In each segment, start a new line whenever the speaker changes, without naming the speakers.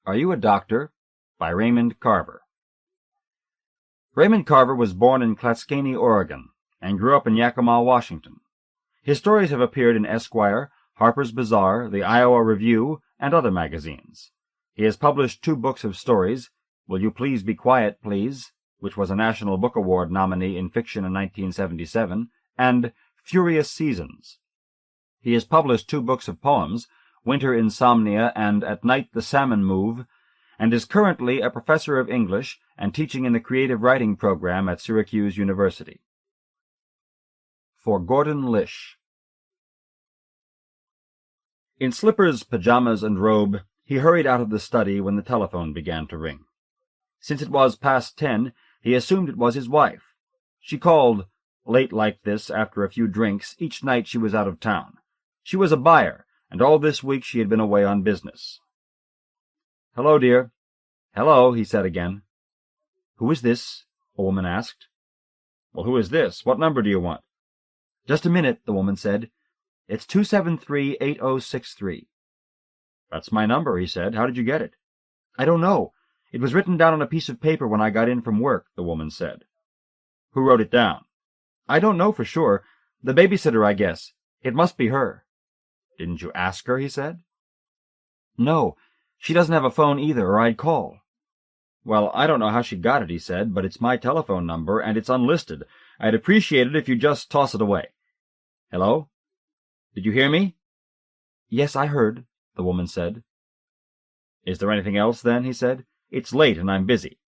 Are You a Doctor? By Raymond Carver. Raymond Carver was born in Clatskanie, Oregon, and grew up in Yakima, Washington. His stories have appeared in Esquire, Harper's Bazaar, the Iowa Review, and other magazines. He has published 2 books of stories, Will You Please Be Quiet, Please?, which was a National Book Award nominee in fiction in 1977, and Furious Seasons. He has published 2 books of poems, Winter Insomnia and At Night the Salmon Move, and is currently a professor of English and teaching in the creative writing program at Syracuse University. For Gordon Lish. In slippers, pajamas, and robe, he hurried out of the study when the telephone began to ring. Since it was past 10, he assumed it was his wife. She called, late like this, after a few drinks, each night she was out of town. She was a buyer, and all this week she had been away on business. "Hello, dear." "Hello," he said again. "Who is this?" a woman asked. "Well, who is this? What number do you want?" "Just a minute," the woman said. "It's 273-8063. "That's my number," he said. "How did you get it?" "I don't know. It was written down on a piece of paper when I got in from work," the woman said. "Who wrote it down?" "I don't know for sure. The babysitter, I guess. It must be her." "Didn't you ask her?" he said. "No. She doesn't have a phone either, or I'd call." "Well, I don't know how she got it," he said, "but it's my telephone number, and it's unlisted. I'd appreciate it if you'd just toss it away. Hello? Did you hear me?" "Yes, I heard," the woman said. "Is there anything else, then?" he said. "It's late, and I'm busy."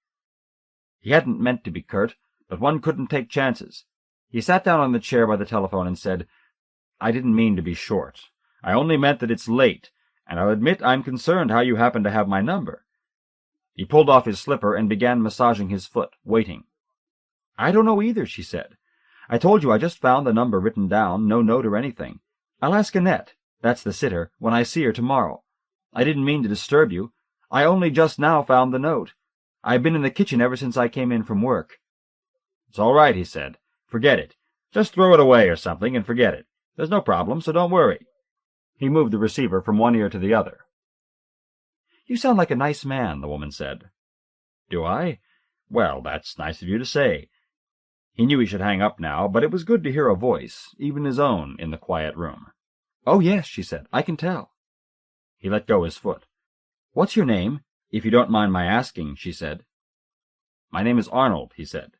He hadn't meant to be curt, but one couldn't take chances. He sat down on the chair by the telephone and said, "I didn't mean to be short. I only meant that it's late, and I'll admit I'm concerned how you happen to have my number." He pulled off his slipper and began massaging his foot, waiting. "I don't know either," she said. "I told you I just found the number written down, no note or anything. I'll ask Annette, that's the sitter, when I see her tomorrow. I didn't mean to disturb you. I only just now found the note. I've been in the kitchen ever since I came in from work." "It's all right," he said. "Forget it. Just throw it away or something and forget it. There's no problem, so don't worry." He moved the receiver from one ear to the other. "You sound like a nice man," the woman said. "Do I? Well, that's nice of you to say." He knew he should hang up now, but it was good to hear a voice, even his own, in the quiet room. "Oh, yes," she said, "I can tell." He let go his foot. "What's your name, if you don't mind my asking?" she said. "My name is Arnold," he said.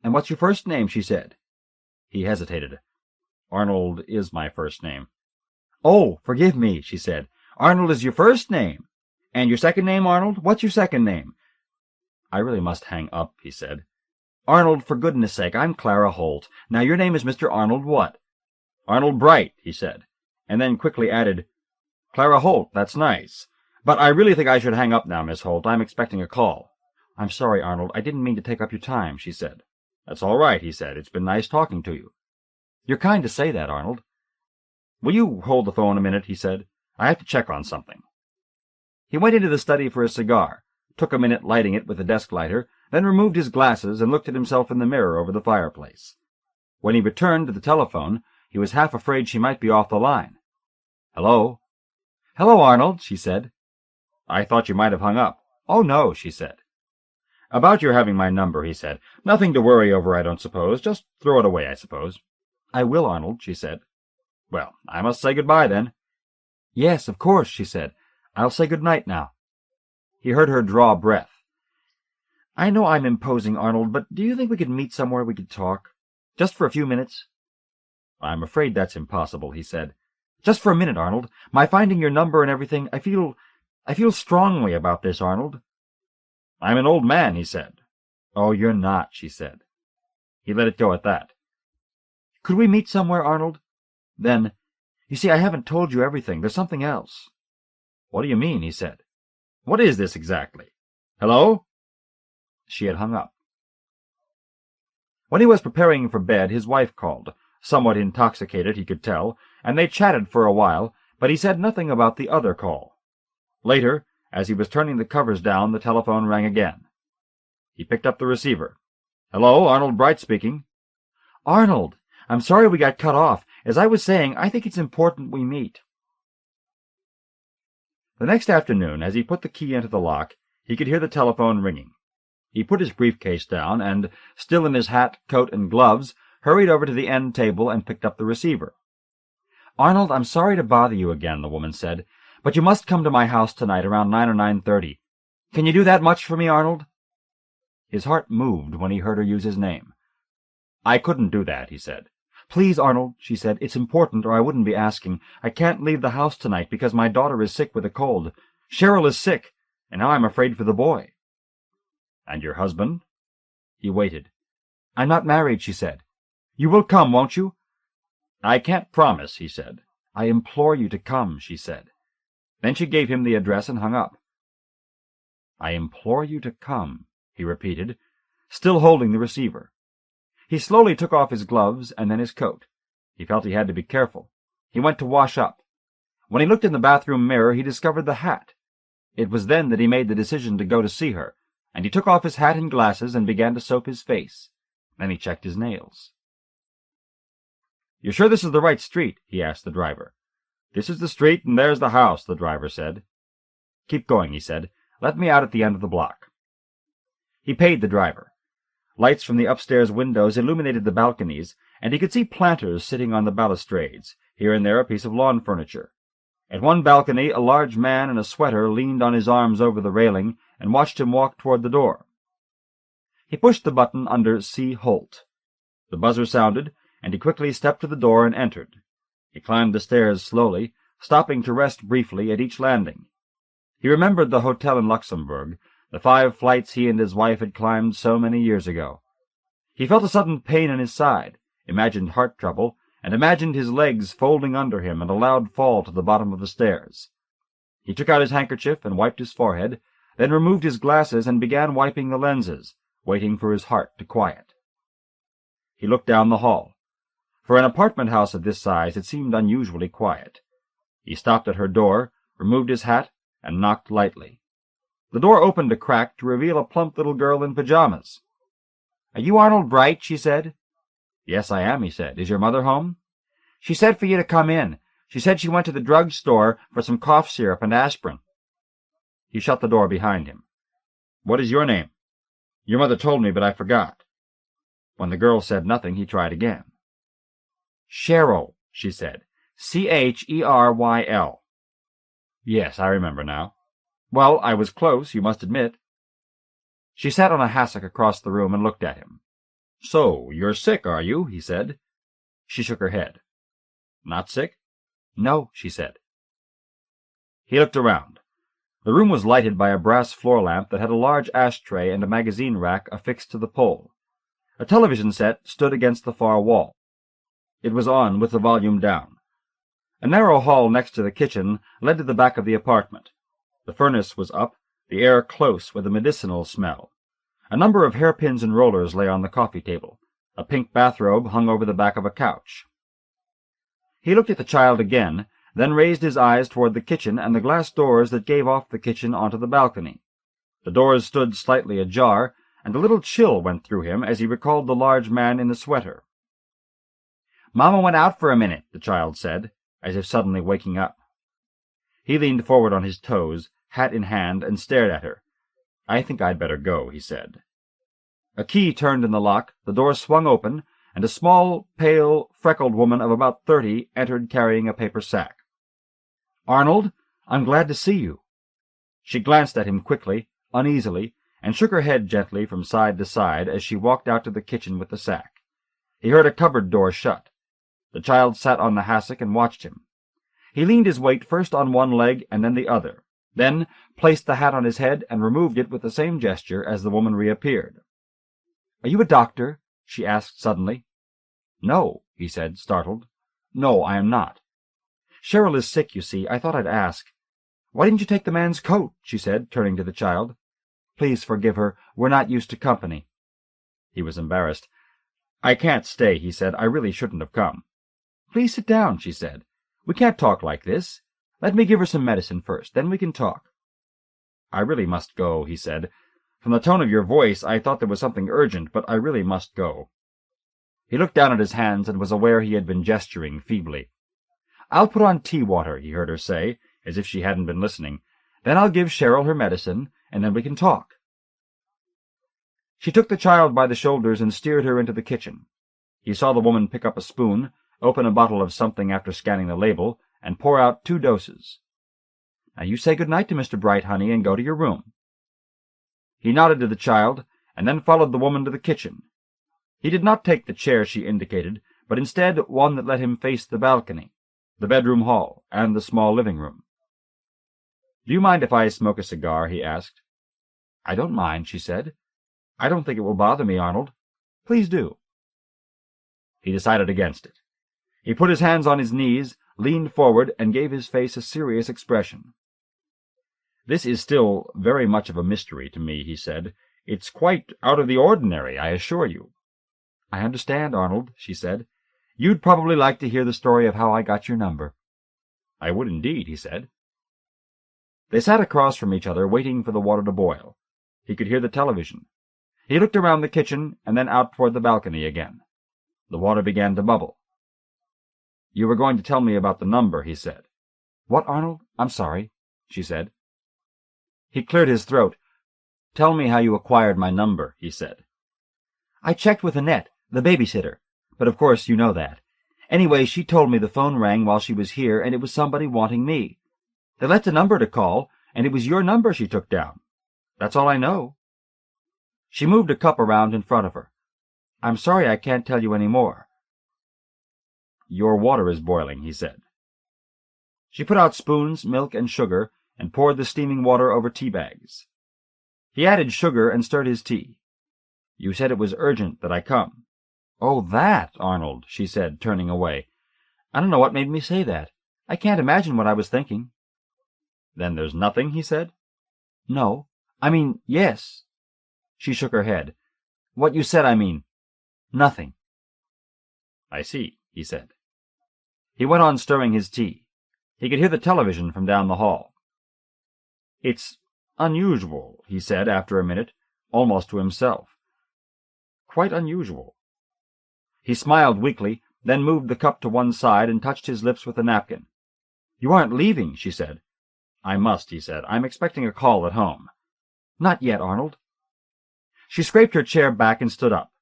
"And what's your first name?" she said. He hesitated. "Arnold is my first name." "Oh, forgive me," she said. "Arnold is your first name? And your second name, Arnold? What's your second name?" "I really must hang up," he said. "Arnold, for goodness sake, I'm Clara Holt. Now your name is Mr. Arnold what?" "Arnold Bright," he said, and then quickly added, "Clara Holt, that's nice. But I really think I should hang up now, Miss Holt. I'm expecting a call." "I'm sorry, Arnold. I didn't mean to take up your time," she said. "That's all right," he said. "It's been nice talking to you." "You're kind to say that, Arnold." "Will you hold the phone a minute?" he said. "I have to check on something." He went into the study for a cigar, took a minute lighting it with the desk lighter, then removed his glasses and looked at himself in the mirror over the fireplace. When he returned to the telephone, he was half afraid she might be off the line. "Hello?" "Hello, Arnold," she said. "I thought you might have hung up." "Oh, no," she said. "About your having my number," he said. "Nothing to worry over, I don't suppose. Just throw it away, I suppose." "I will, Arnold," she said. "Well, I must say good-bye, then." "Yes, of course," she said. "I'll say good-night now." He heard her draw breath. "I know I'm imposing, Arnold, but do you think we could meet somewhere we could talk? Just for a few minutes?" "I'm afraid that's impossible," he said. "Just for a minute, Arnold. My finding your number and everything, I feel strongly about this, Arnold." "I'm an old man," he said. "Oh, you're not," she said. He let it go at that. "Could we meet somewhere, Arnold? Then, you see, I haven't told you everything. There's something else." "What do you mean?" he said. "What is this exactly? Hello?" She had hung up. When he was preparing for bed, his wife called, somewhat intoxicated, he could tell, and they chatted for a while, but he said nothing about the other call. Later, as he was turning the covers down, the telephone rang again. He picked up the receiver. "Hello, Arnold Bright speaking." "Arnold, I'm sorry we got cut off. As I was saying, I think it's important we meet." The next afternoon, as he put the key into the lock, he could hear the telephone ringing. He put his briefcase down and, still in his hat, coat, and gloves, hurried over to the end table and picked up the receiver. "Arnold, I'm sorry to bother you again," the woman said, "but you must come to my house tonight around 9 or 9:30. Can you do that much for me, Arnold?" His heart moved when he heard her use his name. "I couldn't do that," he said. "Please, Arnold," she said, "it's important, or I wouldn't be asking. I can't leave the house tonight because my daughter is sick with a cold. Cheryl is sick, and now I'm afraid for the boy." "And your husband?" He waited. "I'm not married," she said. "You will come, won't you?" "I can't promise," he said. "I implore you to come," she said. Then she gave him the address and hung up. "I implore you to come," he repeated, still holding the receiver. He slowly took off his gloves and then his coat. He felt he had to be careful. He went to wash up. When he looked in the bathroom mirror, he discovered the hat. It was then that he made the decision to go to see her, and he took off his hat and glasses and began to soap his face. Then he checked his nails. "You're sure this is the right street?" he asked the driver. "This is the street, and there's the house," the driver said. "Keep going," he said. "Let me out at the end of the block." He paid the driver. Lights from the upstairs windows illuminated the balconies, and he could see planters sitting on the balustrades, here and there a piece of lawn furniture. At one balcony a large man in a sweater leaned on his arms over the railing and watched him walk toward the door. He pushed the button under C. Holt. The buzzer sounded, and he quickly stepped to the door and entered. He climbed the stairs slowly, stopping to rest briefly at each landing. He remembered the hotel in Luxembourg, the 5 flights he and his wife had climbed so many years ago. He felt a sudden pain in his side, imagined heart trouble, and imagined his legs folding under him and a loud fall to the bottom of the stairs. He took out his handkerchief and wiped his forehead, then removed his glasses and began wiping the lenses, waiting for his heart to quiet. He looked down the hall. For an apartment house of this size, it seemed unusually quiet. He stopped at her door, removed his hat, and knocked lightly. The door opened a crack to reveal a plump little girl in pajamas. "Are you Arnold Bright?" she said. "Yes, I am," he said. "Is your mother home?" "She said for you to come in. She said she went to the drug store for some cough syrup and aspirin." He shut the door behind him. "What is your name?" "Your mother told me, but I forgot." When the girl said nothing, he tried again. "Cheryl," she said. Cheryl. "Yes, I remember now." "Well, I was close, you must admit." She sat on a hassock across the room and looked at him. "So, you're sick, are you?" he said. She shook her head. "Not sick?" "No," she said. He looked around. The room was lighted by a brass floor lamp that had a large ashtray and a magazine rack affixed to the pole. A television set stood against the far wall. It was on with the volume down. A narrow hall next to the kitchen led to the back of the apartment. The furnace was up, the air close with a medicinal smell. A number of hairpins and rollers lay on the coffee table. A pink bathrobe hung over the back of a couch. He looked at the child again, then raised his eyes toward the kitchen and the glass doors that gave off the kitchen onto the balcony. The doors stood slightly ajar, and a little chill went through him as he recalled the large man in the sweater. "Mama went out for a minute," the child said, as if suddenly waking up. He leaned forward on his toes, hat in hand, and stared at her. "I think I'd better go," he said. A key turned in the lock, the door swung open, and a small, pale, freckled woman of about 30 entered carrying a paper sack. "Arnold, I'm glad to see you." She glanced at him quickly, uneasily, and shook her head gently from side to side as she walked out to the kitchen with the sack. He heard a cupboard door shut. The child sat on the hassock and watched him. He leaned his weight first on one leg and then the other, then placed the hat on his head and removed it with the same gesture as the woman reappeared. "Are you a doctor?" she asked suddenly. "No," he said, startled. "No, I am not." "Cheryl is sick, you see. I thought I'd ask." "Why didn't you take the man's coat?" she said, turning to the child. "Please forgive her. We're not used to company." He was embarrassed. "I can't stay," he said. "I really shouldn't have come." "Please sit down," she said. "We can't talk like this. Let me give her some medicine first, then we can talk." "I really must go," he said. "From the tone of your voice, I thought there was something urgent, but I really must go." He looked down at his hands and was aware he had been gesturing feebly. "I'll put on tea water," he heard her say, as if she hadn't been listening. Then I'll give Cheryl her medicine, and then we can talk." She took the child by the shoulders and steered her into the kitchen. He saw the woman pick up a spoon, open a bottle of something after scanning the label, and pour out 2 doses. "Now you say good night to Mr. Bright, honey, and go to your room." He nodded to the child, and then followed the woman to the kitchen. He did not take the chair she indicated, but instead one that let him face the balcony, the bedroom hall, and the small living room. "Do you mind if I smoke a cigar?" he asked. "I don't mind," she said. "I don't think it will bother me, Arnold. Please do." He decided against it. He put his hands on his knees, leaned forward, and gave his face a serious expression. "This is still very much of a mystery to me," he said. "It's quite out of the ordinary, I assure you." "I understand, Arnold," she said. "You'd probably like to hear the story of how I got your number." "I would indeed," he said. They sat across from each other, waiting for the water to boil. He could hear the television. He looked around the kitchen and then out toward the balcony again. The water began to bubble. "You were going to tell me about the number," he said. "What, Arnold? I'm sorry," she said. He cleared his throat. "Tell me how you acquired my number," he said. "I checked with Annette, the babysitter, but of course you know that. Anyway, she told me the phone rang while she was here, and it was somebody wanting me. They left a number to call, and it was your number she took down. That's all I know." She moved a cup around in front of her. "I'm sorry I can't tell you any more." "Your water is boiling," he said. She put out spoons, milk, and sugar, and poured the steaming water over tea bags. He added sugar and stirred his tea. "You said it was urgent that I come." "Oh, that, Arnold," she said, turning away. "I don't know what made me say that. I can't imagine what I was thinking." "Then there's nothing?" he said. "No. I mean, yes." She shook her head. "What you said, I mean. Nothing." "I see," he said. He went on stirring his tea. He could hear the television from down the hall. "It's unusual," he said after a minute, almost to himself. "Quite unusual." He smiled weakly, then moved the cup to one side and touched his lips with a napkin. "You aren't leaving," she said. "I must," he said. "I'm expecting a call at home." "Not yet, Arnold." She scraped her chair back and stood up.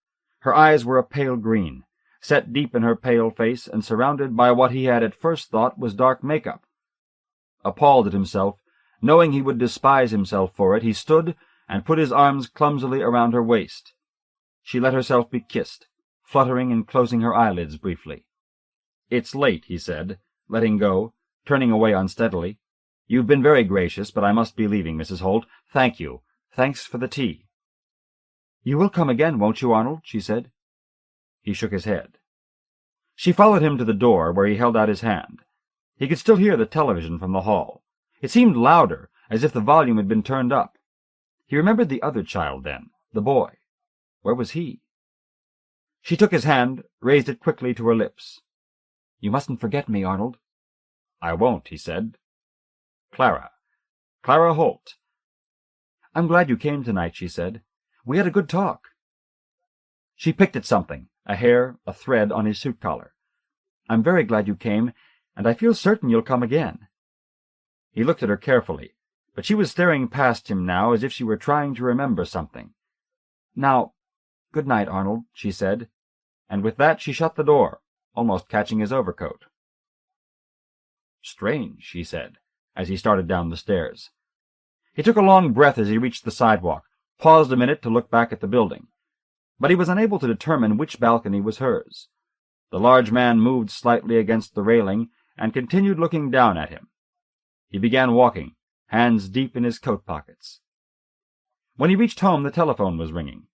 Her eyes were a pale green, set deep in her pale face and surrounded by what he had at first thought was dark makeup. Appalled at himself, knowing he would despise himself for it, he stood and put his arms clumsily around her waist. She let herself be kissed, fluttering and closing her eyelids briefly. "It's late," he said, letting go, turning away unsteadily. "You've been very gracious, but I must be leaving, Mrs. Holt. Thank you. Thanks for the tea." "You will come again, won't you, Arnold?" she said. He shook his head. She followed him to the door, where he held out his hand. He could still hear the television from the hall. It seemed louder, as if the volume had been turned up. He remembered the other child then, the boy. Where was he? She took his hand, raised it quickly to her lips. "You mustn't forget me, Arnold." "I won't," he said. "Clara Holt." "I'm glad you came tonight," she said. "We had a good talk." She picked at something, a hair, a thread on his suit collar. "I'm very glad you came, and I feel certain you'll come again." He looked at her carefully, but she was staring past him now as if she were trying to remember something. "Now, good night, Arnold," she said, and with that she shut the door, almost catching his overcoat. "Strange," he said, as he started down the stairs. He took a long breath as he reached the sidewalk, paused a minute to look back at the building. But he was unable to determine which balcony was hers. The large man moved slightly against the railing and continued looking down at him. He began walking, hands deep in his coat pockets. When he reached home, the telephone was ringing.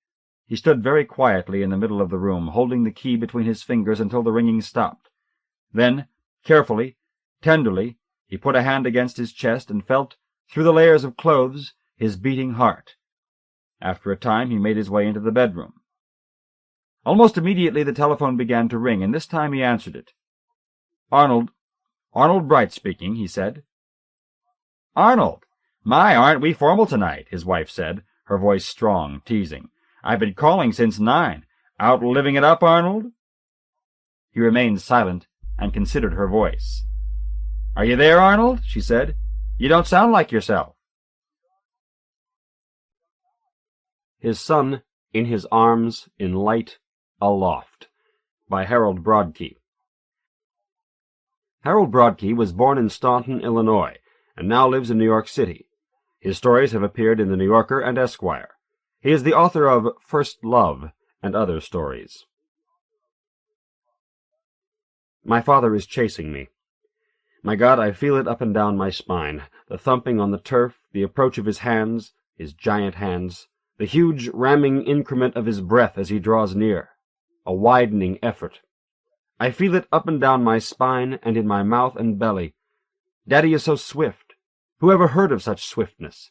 He stood very quietly in the middle of the room, holding the key between his fingers until the ringing stopped. Then, carefully, tenderly, he put a hand against his chest and felt, through the layers of clothes, his beating heart. After a time he made his way into the bedroom. Almost immediately the telephone began to ring, and this time he answered it. Arnold Bright speaking," he said. "Arnold! My, aren't we formal tonight?" his wife said, her voice strong, teasing. "I've been calling since 9. Out living it up, Arnold?" He remained silent and considered her voice. "Are you there, Arnold?" she said. "You don't sound like yourself."
His Son, in His Arms, in Light, Aloft, by Harold Brodkey. Harold Brodkey was born in Staunton, Illinois, and now lives in New York City. His stories have appeared in The New Yorker and Esquire. He is the author of First Love and other stories. My father is chasing me. My God, I feel it up and down my spine, the thumping on the turf, the approach of his hands, his giant hands, the huge ramming increment of his breath as he draws near, a widening effort. I feel it up and down my spine and in my mouth and belly. Daddy is so swift. Who ever heard of such swiftness?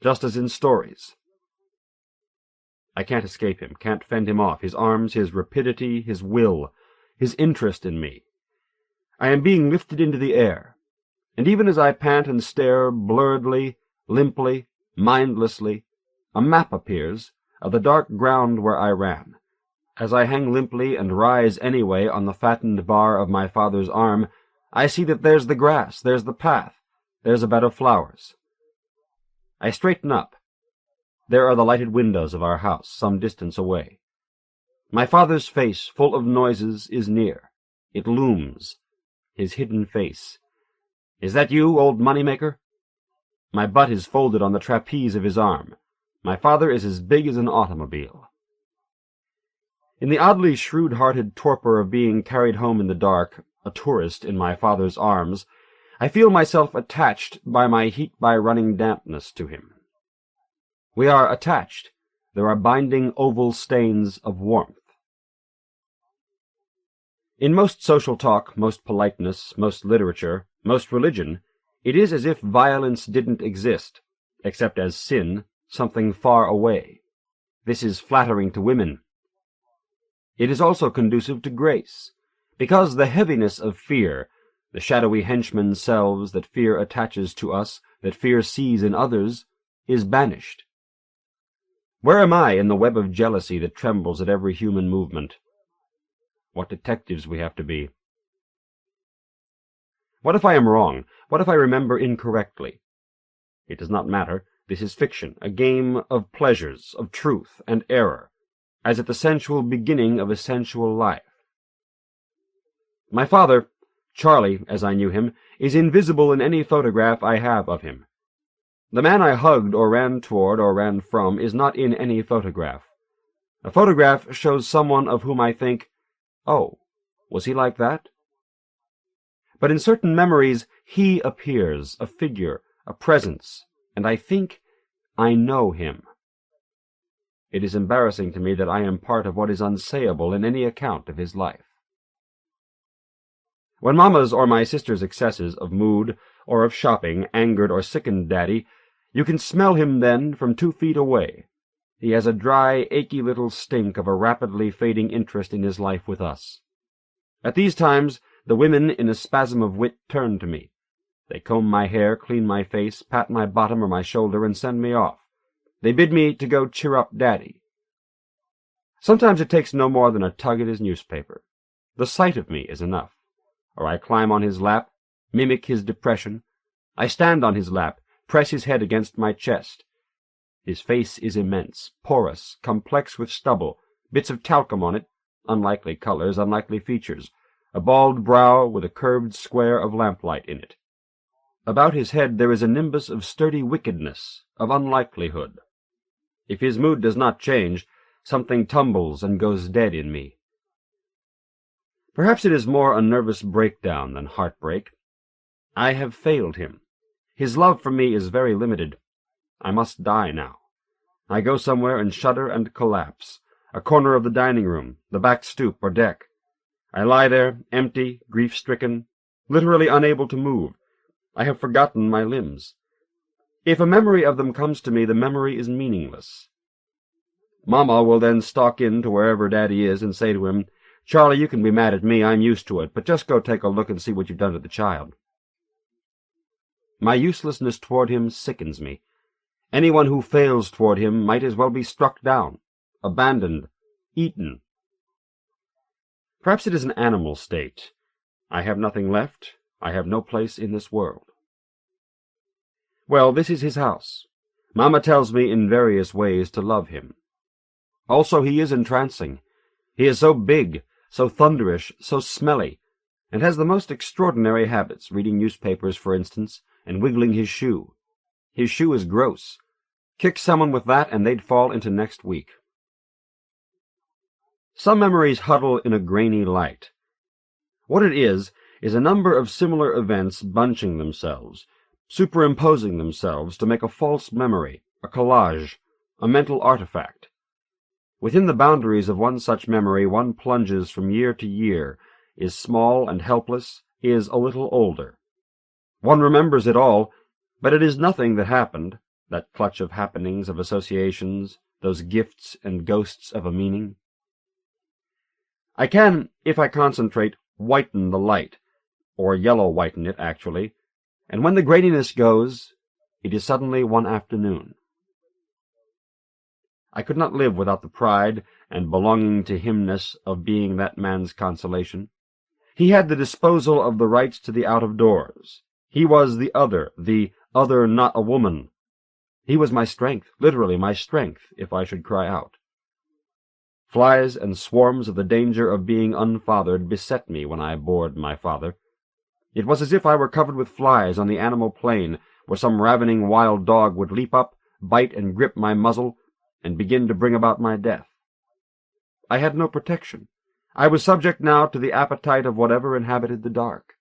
Just as in stories. I can't escape him, can't fend him off, his arms, his rapidity, his will, his interest in me. I am being lifted into the air, and even as I pant and stare blurredly, limply, mindlessly, a map appears of the dark ground where I ran. As I hang limply and rise anyway on the fattened bar of my father's arm, I see that there's the grass, there's the path, there's a bed of flowers. I straighten up. There are the lighted windows of our house, some distance away. My father's face, full of noises, is near. It looms, his hidden face. Is that you, old money-maker? My butt is folded on the trapeze of his arm. My father is as big as an automobile. In the oddly shrewd-hearted torpor of being carried home in the dark, a tourist in my father's arms, I feel myself attached by my heat-by-running dampness to him. We are attached. There are binding oval stains of warmth. In most social talk, most politeness, most literature, most religion, it is as if violence didn't exist, except as sin, something far away. This is flattering to women. It is also conducive to grace, because the heaviness of fear, the shadowy henchman selves that fear attaches to us, that fear sees in others, is banished. Where am I in the web of jealousy that trembles at every human movement? What detectives we have to be. What if I am wrong? What if I remember incorrectly? It does not matter. This is fiction, a game of pleasures, of truth and error, as at the sensual beginning of a sensual life. My father, Charlie, as I knew him, is invisible in any photograph I have of him. The man I hugged or ran toward or ran from is not in any photograph. A photograph shows someone of whom I think, oh, was he like that? But in certain memories he appears, a figure, a presence, and I think I know him. It is embarrassing to me that I am part of what is unsayable in any account of his life. When Mamma's or my sister's excesses of mood or of shopping angered or sickened Daddy, you can smell him then from 2 feet away. He has a dry, achy little stink of a rapidly fading interest in his life with us. At these times, the women in a spasm of wit turn to me. They comb my hair, clean my face, pat my bottom or my shoulder, and send me off. They bid me to go cheer up Daddy. Sometimes it takes no more than a tug at his newspaper. The sight of me is enough. Or I climb on his lap, mimic his depression. I stand on his lap, press his head against my chest. His face is immense, porous, complex with stubble, bits of talcum on it, unlikely colors, unlikely features, a bald brow with a curved square of lamplight in it. About his head there is a nimbus of sturdy wickedness, of unlikelihood. If his mood does not change, something tumbles and goes dead in me. Perhaps it is more a nervous breakdown than heartbreak. I have failed him. His love for me is very limited. I must die now. I go somewhere and shudder and collapse, a corner of the dining room, the back stoop or deck. I lie there, empty, grief-stricken, literally unable to move. I have forgotten my limbs. If a memory of them comes to me, the memory is meaningless. Mamma will then stalk in to wherever Daddy is and say to him, "Charlie, you can be mad at me, I'm used to it, but just go take a look and see what you've done to the child." My uselessness toward him sickens me. Anyone who fails toward him might as well be struck down, abandoned, eaten. Perhaps it is an animal state. I have nothing left. I have no place in this world. Well, this is his house. Mamma tells me in various ways to love him. Also, he is entrancing. He is so big, so thunderish, so smelly, and has the most extraordinary habits, reading newspapers, for instance, and wiggling his shoe. His shoe is gross. Kick someone with that, and they'd fall into next week. Some memories huddle in a grainy light. What it is a number of similar events bunching themselves, superimposing themselves to make a false memory, a collage, a mental artifact. Within the boundaries of one such memory one plunges from year to year, is small and helpless, is a little older. One remembers it all, but it is nothing that happened, that clutch of happenings, of associations, those gifts and ghosts of a meaning. I can, if I concentrate, whiten the light, or yellow-whiten it, actually, and when the graininess goes, it is suddenly one afternoon. I could not live without the pride and belonging to himness of being that man's consolation. He had the disposal of the rights to the out-of-doors. He was the other not a woman. He was my strength, literally my strength, if I should cry out. Flies and swarms of the danger of being unfathered beset me when I bored my father. It was as if I were covered with flies on the animal plain, where some ravening wild dog would leap up, bite and grip my muzzle, and begin to bring about my death. I had no protection. I was subject now to the appetite of whatever inhabited the dark.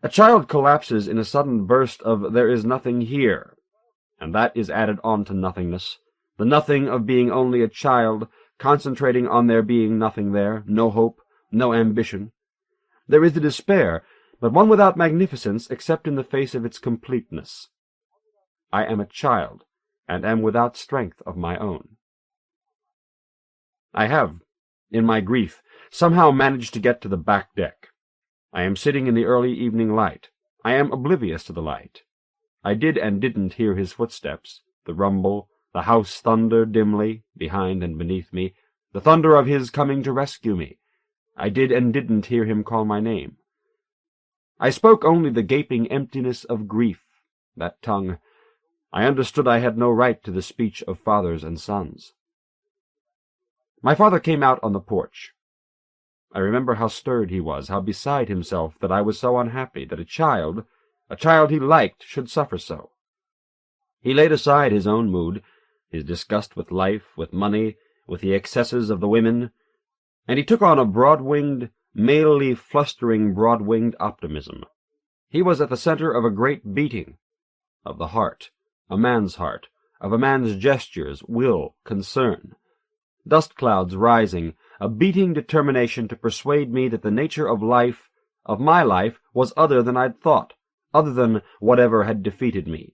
A child collapses in a sudden burst of "there is nothing here," and that is added on to nothingness, the nothing of being only a child, concentrating on there being nothing there, no hope, no ambition. There is the despair, but one without magnificence except in the face of its completeness. I am a child, and am without strength of my own. I have, in my grief, somehow managed to get to the back deck. I am sitting in the early evening light. I am oblivious to the light. I did and didn't hear his footsteps, the rumble, the house thunder dimly, behind and beneath me, the thunder of his coming to rescue me. I did and didn't hear him call my name. I spoke only the gaping emptiness of grief, that tongue. I understood I had no right to the speech of fathers and sons. My father came out on the porch. I remember how stirred he was, how beside himself that I was so unhappy, that a child he liked, should suffer so. He laid aside his own mood, his disgust with life, with money, with the excesses of the women, and he took on a broad-winged, malely flustering broad-winged optimism. He was at the center of a great beating, of the heart, a man's heart, of a man's gestures, will, concern. Dust clouds rising, a beating determination to persuade me that the nature of life, of my life, was other than I'd thought, other than whatever had defeated me.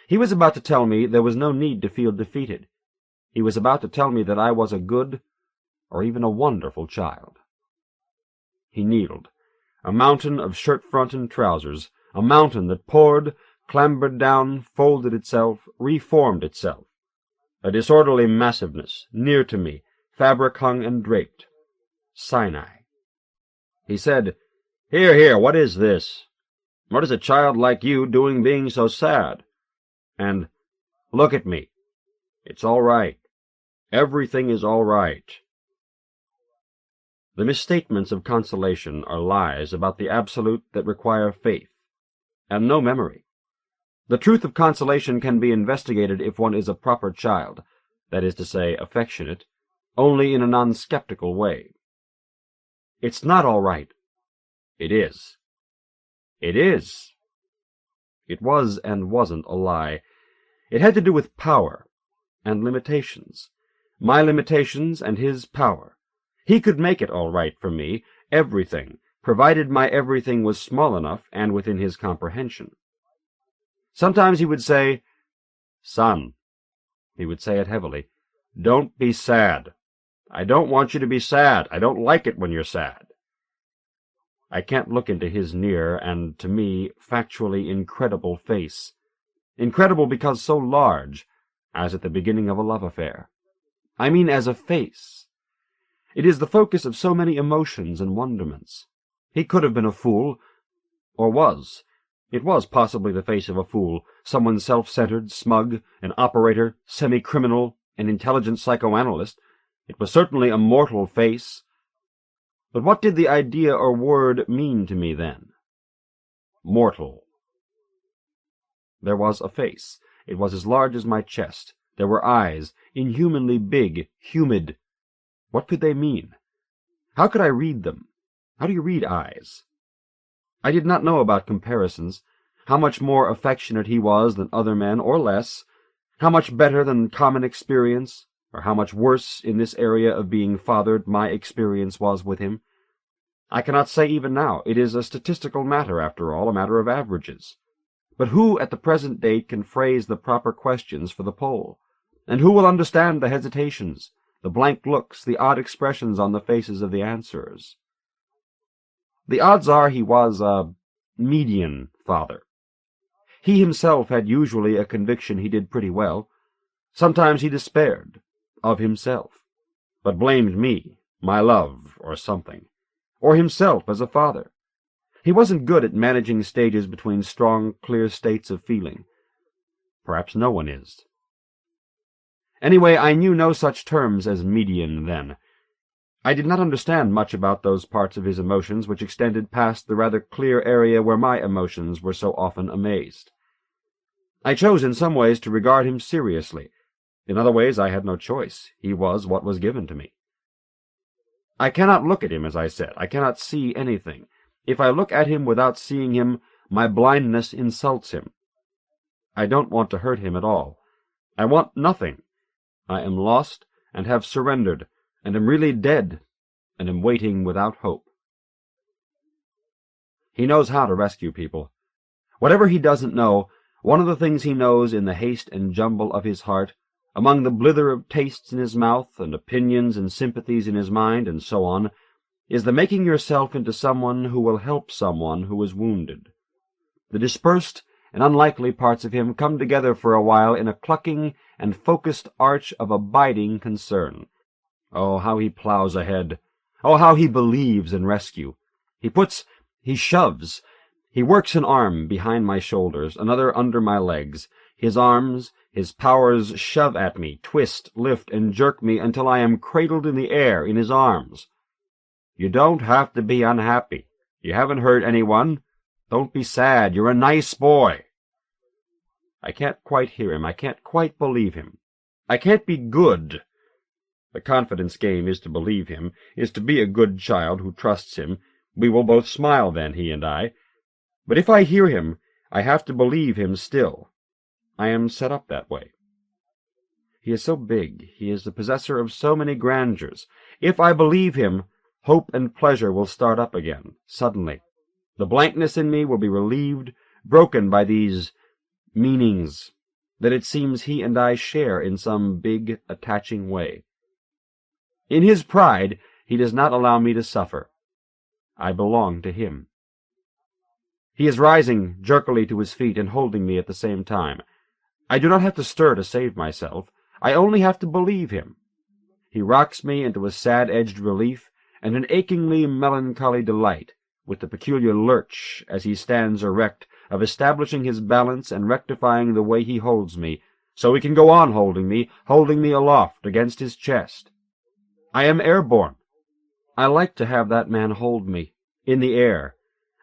He was about to tell me there was no need to feel defeated. He was about to tell me that I was a good, or even a wonderful child. He kneeled, a mountain of shirt-front and trousers, a mountain that poured, clambered down, folded itself, reformed itself. A disorderly massiveness, near to me, fabric hung and draped. Sinai. He said, "Here, here, what is this? What is a child like you doing being so sad?" And, "Look at me. It's all right. Everything is all right." The misstatements of consolation are lies about the absolute that require faith, and no memory. The truth of consolation can be investigated if one is a proper child, that is to say, affectionate, only in a non-skeptical way. It's not all right. It is. It is. It was and wasn't a lie. It had to do with power and limitations, my limitations and his power. He could make it all right for me, everything, provided my everything was small enough and within his comprehension. Sometimes he would say, "Son," he would say it heavily, "don't be sad. I don't want you to be sad. I don't like it when you're sad." I can't look into his near and, to me, factually incredible face. Incredible because so large, as at the beginning of a love affair. I mean as a face. It is the focus of so many emotions and wonderments. He could have been a fool, or was. It was possibly the face of a fool, someone self-centered, smug, an operator, semi-criminal, an intelligent psychoanalyst. It was certainly a mortal face. But what did the idea or word mean to me then? Mortal. There was a face. It was as large as my chest. There were eyes, inhumanly big, humid. What could they mean? How could I read them? How do you read eyes? I did not know about comparisons, how much more affectionate he was than other men, or less, how much better than common experience, or how much worse in this area of being fathered my experience was with him. I cannot say even now. It is a statistical matter, after all, a matter of averages. But who at the present date can phrase the proper questions for the poll? And who will understand the hesitations, the blank looks, the odd expressions on the faces of the answerers? The odds are he was a median father. He himself had usually a conviction he did pretty well. Sometimes he despaired of himself, but blamed me, my love, or something, or himself as a father. He wasn't good at managing stages between strong, clear states of feeling. Perhaps no one is. Anyway, I knew no such terms as median then. I did not understand much about those parts of his emotions which extended past the rather clear area where my emotions were so often amazed. I chose in some ways to regard him seriously. In other ways I had no choice. He was what was given to me. I cannot look at him, as I said. I cannot see anything. If I look at him without seeing him, my blindness insults him. I don't want to hurt him at all. I want nothing. I am lost, and have surrendered, and am really dead, and am waiting without hope. He knows how to rescue people. Whatever he doesn't know, one of the things he knows in the haste and jumble of his heart, among the blither of tastes in his mouth, and opinions and sympathies in his mind, and so on, is the making yourself into someone who will help someone who is wounded. The dispersed and unlikely parts of him come together for a while in a clucking and focused arch of abiding concern. Oh, how he plows ahead! Oh, how he believes in rescue! He shoves. He works an arm behind my shoulders, another under my legs. His arms, his powers shove at me, twist, lift, and jerk me until I am cradled in the air in his arms. You don't have to be unhappy. You haven't hurt anyone. Don't be sad. You're a nice boy. I can't quite hear him. I can't quite believe him. I can't be good. The confidence game is to believe him, is to be a good child who trusts him. We will both smile then, he and I. But if I hear him, I have to believe him still. I am set up that way. He is so big. He is the possessor of so many grandeurs. If I believe him, hope and pleasure will start up again, suddenly. The blankness in me will be relieved, broken by these meanings that it seems he and I share in some big, attaching way. In his pride, he does not allow me to suffer. I belong to him. He is rising jerkily to his feet and holding me at the same time. I do not have to stir to save myself. I only have to believe him. He rocks me into a sad-edged relief and an achingly melancholy delight, with the peculiar lurch, as he stands erect, of establishing his balance and rectifying the way he holds me, so he can go on holding me aloft against his chest. I am airborne. I like to have that man hold me, in the air.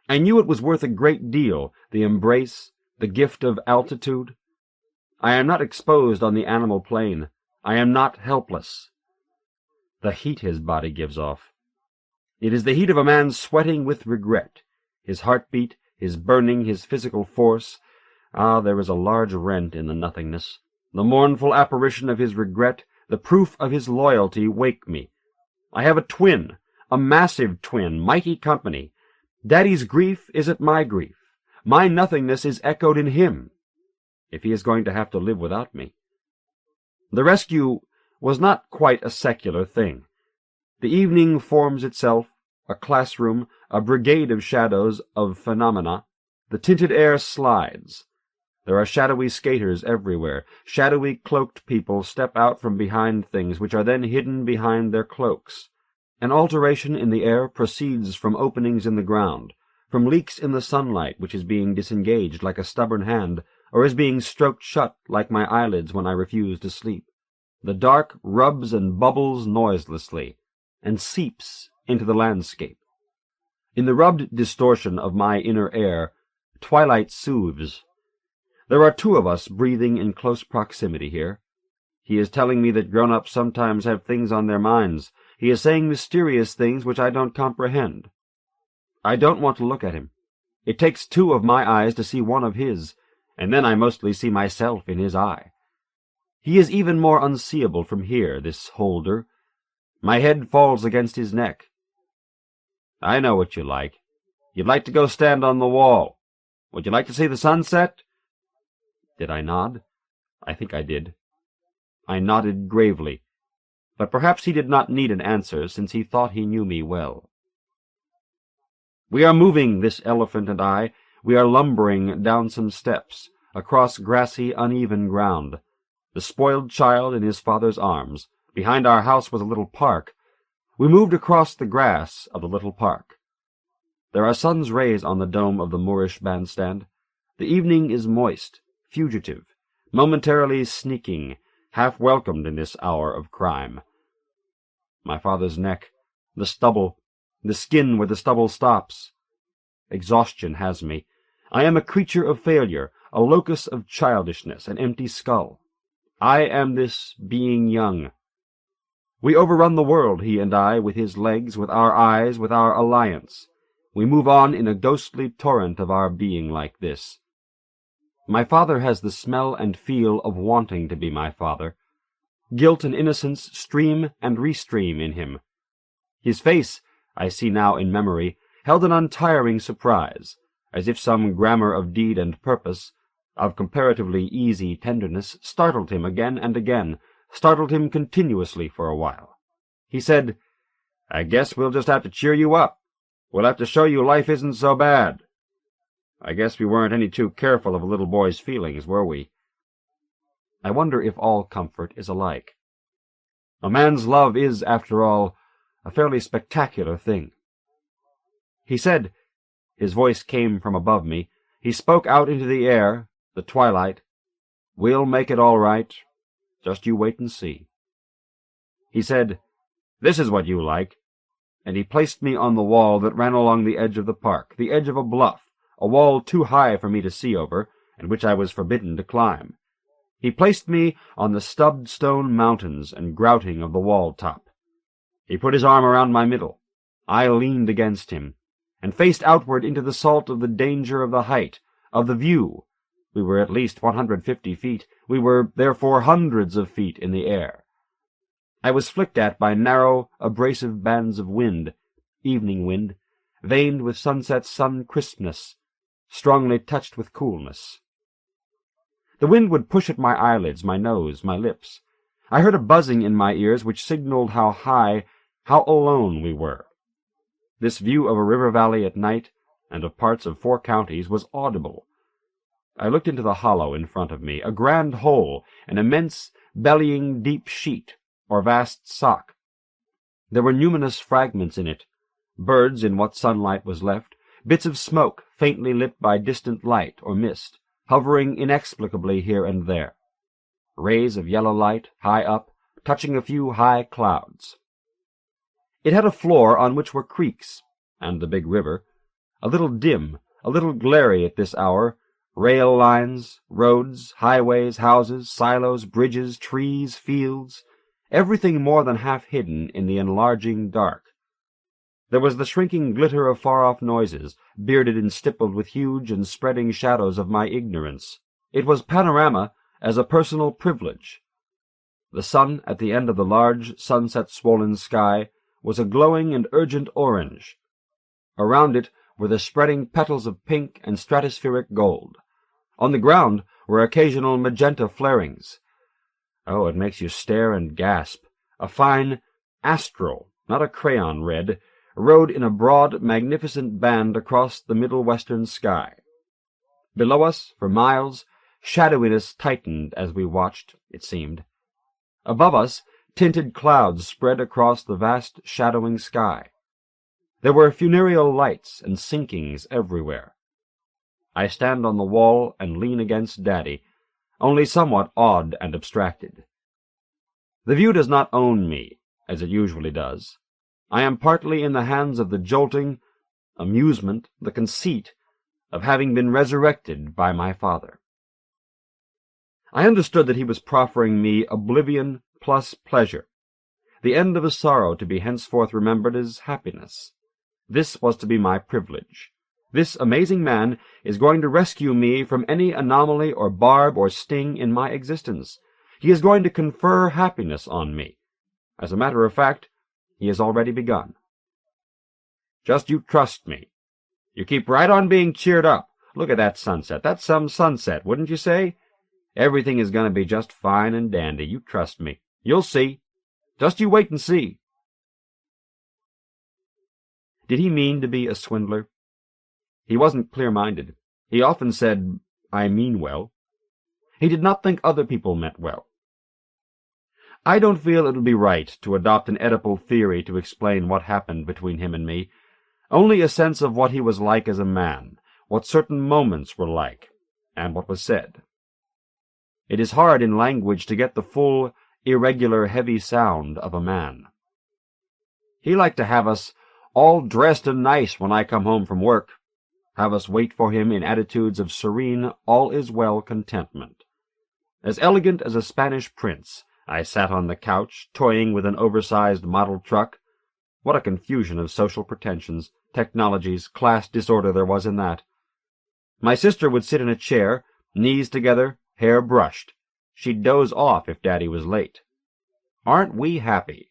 I knew it was worth a great deal, the embrace, the gift of altitude. I am not exposed on the animal plane. I am not helpless. The heat his body gives off. It is the heat of a man sweating with regret, his heartbeat, his burning, his physical force. Ah, there is a large rent in the nothingness. The mournful apparition of his regret, the proof of his loyalty, wake me. I have a twin, a massive twin, mighty company. Daddy's grief is at my grief. My nothingness is echoed in him, if he is going to have to live without me. The rescue was not quite a secular thing. The evening forms itself, a classroom, a brigade of shadows, of phenomena. The tinted air slides. There are shadowy skaters everywhere. Shadowy cloaked people step out from behind things which are then hidden behind their cloaks. An alteration in the air proceeds from openings in the ground, from leaks in the sunlight which is being disengaged like a stubborn hand, or is being stroked shut like my eyelids when I refuse to sleep. The dark rubs and bubbles noiselessly, and seeps into the landscape. In the rubbed distortion of my inner air, twilight soothes. There are two of us breathing in close proximity here. He is telling me that grown-ups sometimes have things on their minds. He is saying mysterious things which I don't comprehend. I don't want to look at him. It takes two of my eyes to see one of his, and then I mostly see myself in his eye. He is even more unseeable from here, this holder. My head falls against his neck. I know what you like. You'd like to go stand on the wall. Would you like to see the sunset? Did I nod? I think I did. I nodded gravely, but perhaps he did not need an answer, since he thought he knew me well. We are moving, this elephant and I. We are lumbering down some steps, across grassy, uneven ground. The spoiled child in his father's arms. Behind our house was a little park. We moved across the grass of the little park. There are sun's rays on the dome of the Moorish bandstand. The evening is moist, fugitive, momentarily sneaking, half welcomed in this hour of crime. My father's neck, the stubble, the skin where the stubble stops. Exhaustion has me. I am a creature of failure, a locus of childishness, an empty skull. I am this being young. We overrun the world, he and I, with his legs, with our eyes, with our alliance. We move on in a ghostly torrent of our being like this. My father has the smell and feel of wanting to be my father. Guilt and innocence stream and restream in him. His face, I see now in memory, held an untiring surprise, as if some grammar of deed and purpose, of comparatively easy tenderness, startled him again and again, startled him continuously for a while. He said, "I guess we'll just have to cheer you up. We'll have to show you life isn't so bad." I guess we weren't any too careful of a little boy's feelings, were we? I wonder if all comfort is alike. A man's love is, after all, a fairly spectacular thing. He said, his voice came from above me, he spoke out into the air, the twilight, "We'll make it all right. Just you wait and see." He said, "This is what you like," and he placed me on the wall that ran along the edge of the park, the edge of a bluff, a wall too high for me to see over, and which I was forbidden to climb. He placed me on the stubbed stone mountains and grouting of the wall top. He put his arm around my middle. I leaned against him, and faced outward into the salt of the danger of the height, of the view. We were at least 150 feet. We were, therefore, hundreds of feet in the air. I was flicked at by narrow, abrasive bands of wind, evening wind, veined with sunset sun-crispness, strongly touched with coolness. The wind would push at my eyelids, my nose, my lips. I heard a buzzing in my ears which signaled how high, how alone we were. This view of a river valley at night, and of parts of 4 counties, was audible. I looked into the hollow in front of me, a grand hole, an immense, bellying deep sheet, or vast sock. There were numinous fragments in it, birds in what sunlight was left, bits of smoke faintly lit by distant light or mist, hovering inexplicably here and there. Rays of yellow light, high up, touching a few high clouds. It had a floor on which were creeks, and the big river, a little dim, a little glary at this hour, rail lines, roads, highways, houses, silos, bridges, trees, fields, everything more than half hidden in the enlarging dark. There was the shrinking glitter of far-off noises, bearded and stippled with huge and spreading shadows of my ignorance. It was panorama as a personal privilege. The sun at the end of the large, sunset-swollen sky was a glowing and urgent orange. Around it were the spreading petals of pink and stratospheric gold. On the ground were occasional magenta flarings. Oh, it makes you stare and gasp. A fine astral, not a crayon red, rode in a broad, magnificent band across the middle western sky. Below us, for miles, shadowiness tightened as we watched, it seemed. Above us, tinted clouds spread across the vast shadowing sky. There were funereal lights and sinkings everywhere. I stand on the wall and lean against Daddy, only somewhat awed and abstracted. The view does not own me, as it usually does. I am partly in the hands of the jolting, amusement, the conceit of having been resurrected by my father. I understood that he was proffering me oblivion plus pleasure, the end of a sorrow to be henceforth remembered as happiness. This was to be my privilege. This amazing man is going to rescue me from any anomaly or barb or sting in my existence. He is going to confer happiness on me. As a matter of fact, he has already begun. Just you trust me. You keep right on being cheered up. Look at that sunset. That's some sunset, wouldn't you say? Everything is going to be just fine and dandy. You trust me. You'll see. Just you wait and see. Did he mean to be a swindler? He wasn't clear-minded. He often said, "I mean well." He did not think other people meant well. I don't feel it would be right to adopt an Oedipal theory to explain what happened between him and me, only a sense of what he was like as a man, what certain moments were like, and what was said. It is hard in language to get the full, irregular, heavy sound of a man. He liked to have us all dressed and nice when I come home from work, have us wait for him in attitudes of serene, all-is-well contentment. As elegant as a Spanish prince, I sat on the couch, toying with an oversized model truck. What a confusion of social pretensions, technologies, class disorder there was in that. My sister would sit in a chair, knees together, hair brushed. She'd doze off if Daddy was late. Aren't we happy?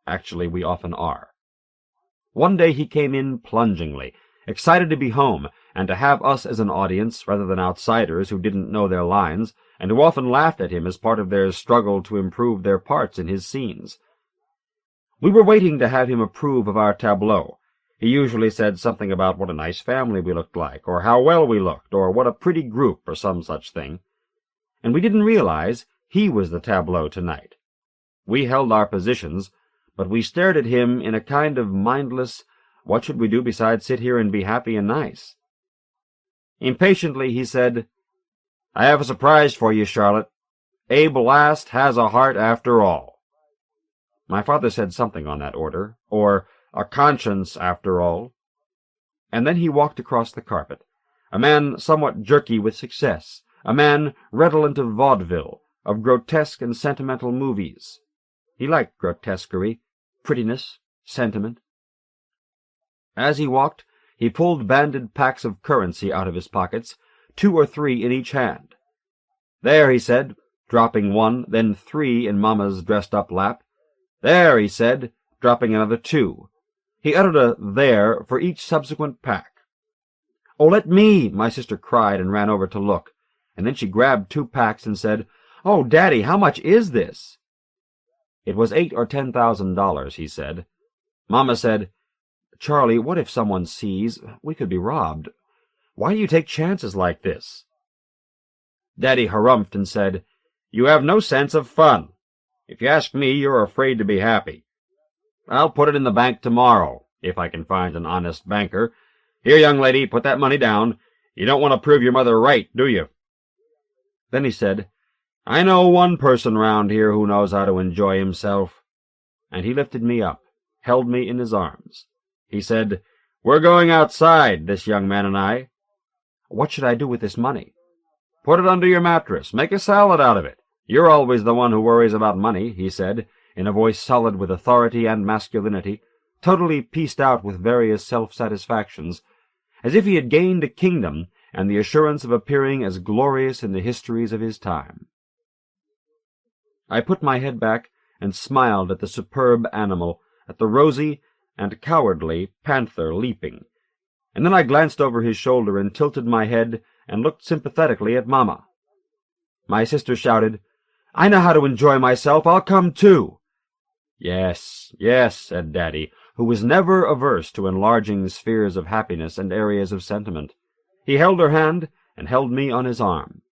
Actually, we often are. One day he came in plungingly, excited to be home, and to have us as an audience rather than outsiders who didn't know their lines, and who often laughed at him as part of their struggle to improve their parts in his scenes. We were waiting to have him approve of our tableau. He usually said something about what a nice family we looked like, or how well we looked, or what a pretty group, or some such thing. And we didn't realize he was the tableau tonight. We held our positions, but we stared at him in a kind of mindless, what should we do besides sit here and be happy and nice? Impatiently he said, "I have a surprise for you, Charlotte. Abe Last has a heart after all." My father said something on that order, or a conscience after all. And then he walked across the carpet, a man somewhat jerky with success, a man redolent of vaudeville, of grotesque and sentimental movies. He liked grotesquerie, prettiness, sentiment. As he walked, he pulled banded packs of currency out of his pockets, 2 or 3 in each hand. "There," he said, dropping one, then 3 in Mamma's dressed-up lap. "There," he said, dropping another 2. He uttered a "there" for each subsequent pack. "Oh, let me!" my sister cried and ran over to look, and then she grabbed 2 packs and said, "Oh, Daddy, how much is this?" It was $8,000 or $10,000, he said. Mamma said, "Charlie, what if someone sees? We could be robbed. Why do you take chances like this?" Daddy harumphed and said, "You have no sense of fun. If you ask me, you're afraid to be happy. I'll put it in the bank tomorrow, if I can find an honest banker. Here, young lady, put that money down. You don't want to prove your mother right, do you?" Then he said, "I know one person round here who knows how to enjoy himself." And he lifted me up, held me in his arms. He said, "We're going outside, this young man and I." "What should I do with this money?" "Put it under your mattress. Make a salad out of it. You're always the one who worries about money," he said, in a voice solid with authority and masculinity, totally pieced out with various self-satisfactions, as if he had gained a kingdom and the assurance of appearing as glorious in the histories of his time. I put my head back and smiled at the superb animal, at the rosy and cowardly panther leaping, and then I glanced over his shoulder and tilted my head and looked sympathetically at Mamma. My sister shouted, "I know how to enjoy myself. I'll come too." "Yes, yes," said Daddy, who was never averse to enlarging spheres of happiness and areas of sentiment. He held her hand and held me on his arm.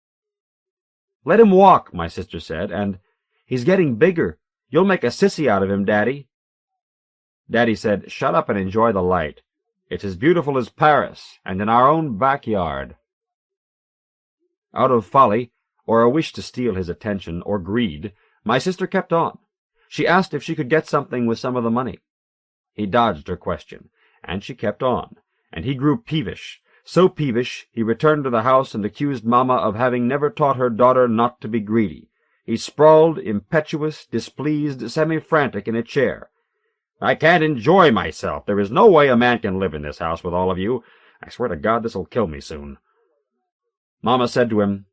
"Let him walk," my sister said, and, "He's getting bigger. You'll make a sissy out of him, Daddy." Daddy said, "Shut up and enjoy the light. It's as beautiful as Paris, and in our own backyard." Out of folly, or a wish to steal his attention, or greed, My sister kept on. She asked if she could get something with some of the money. He dodged her question, and she kept on, and he grew peevish. So peevish, he returned to the house and accused Mamma of having never taught her daughter not to be greedy. He sprawled, impetuous, displeased, semi-frantic in a chair. "I can't enjoy myself. There is no way a man can live in this house with all of you. I swear to God this'll kill me soon." Mamma said to him,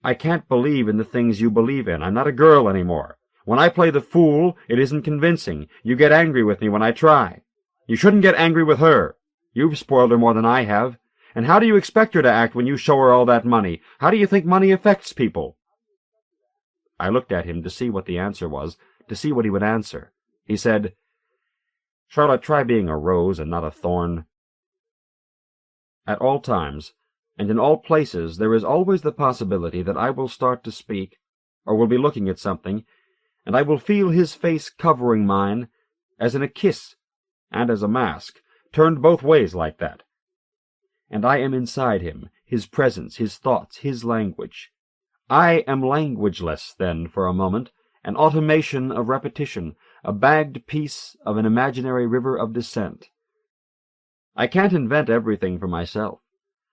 "I can't believe in the things you believe in. I'm not a girl any more. When I play the fool, it isn't convincing. You get angry with me when I try. You shouldn't get angry with her. You've spoiled her more than I have. And how do you expect her to act when you show her all that money? How do you think money affects people?" I looked at him to see what the answer was, to see what he would answer. He said, "Charlotte, try being a rose and not a thorn." At all times, and in all places, there is always the possibility that I will start to speak, or will be looking at something, and I will feel his face covering mine, as in a kiss, and as a mask, turned both ways like that. And I am inside him, his presence, his thoughts, his language. I am languageless, then, for a moment, an automation of repetition, a bagged piece of an imaginary river of descent. I can't invent everything for myself.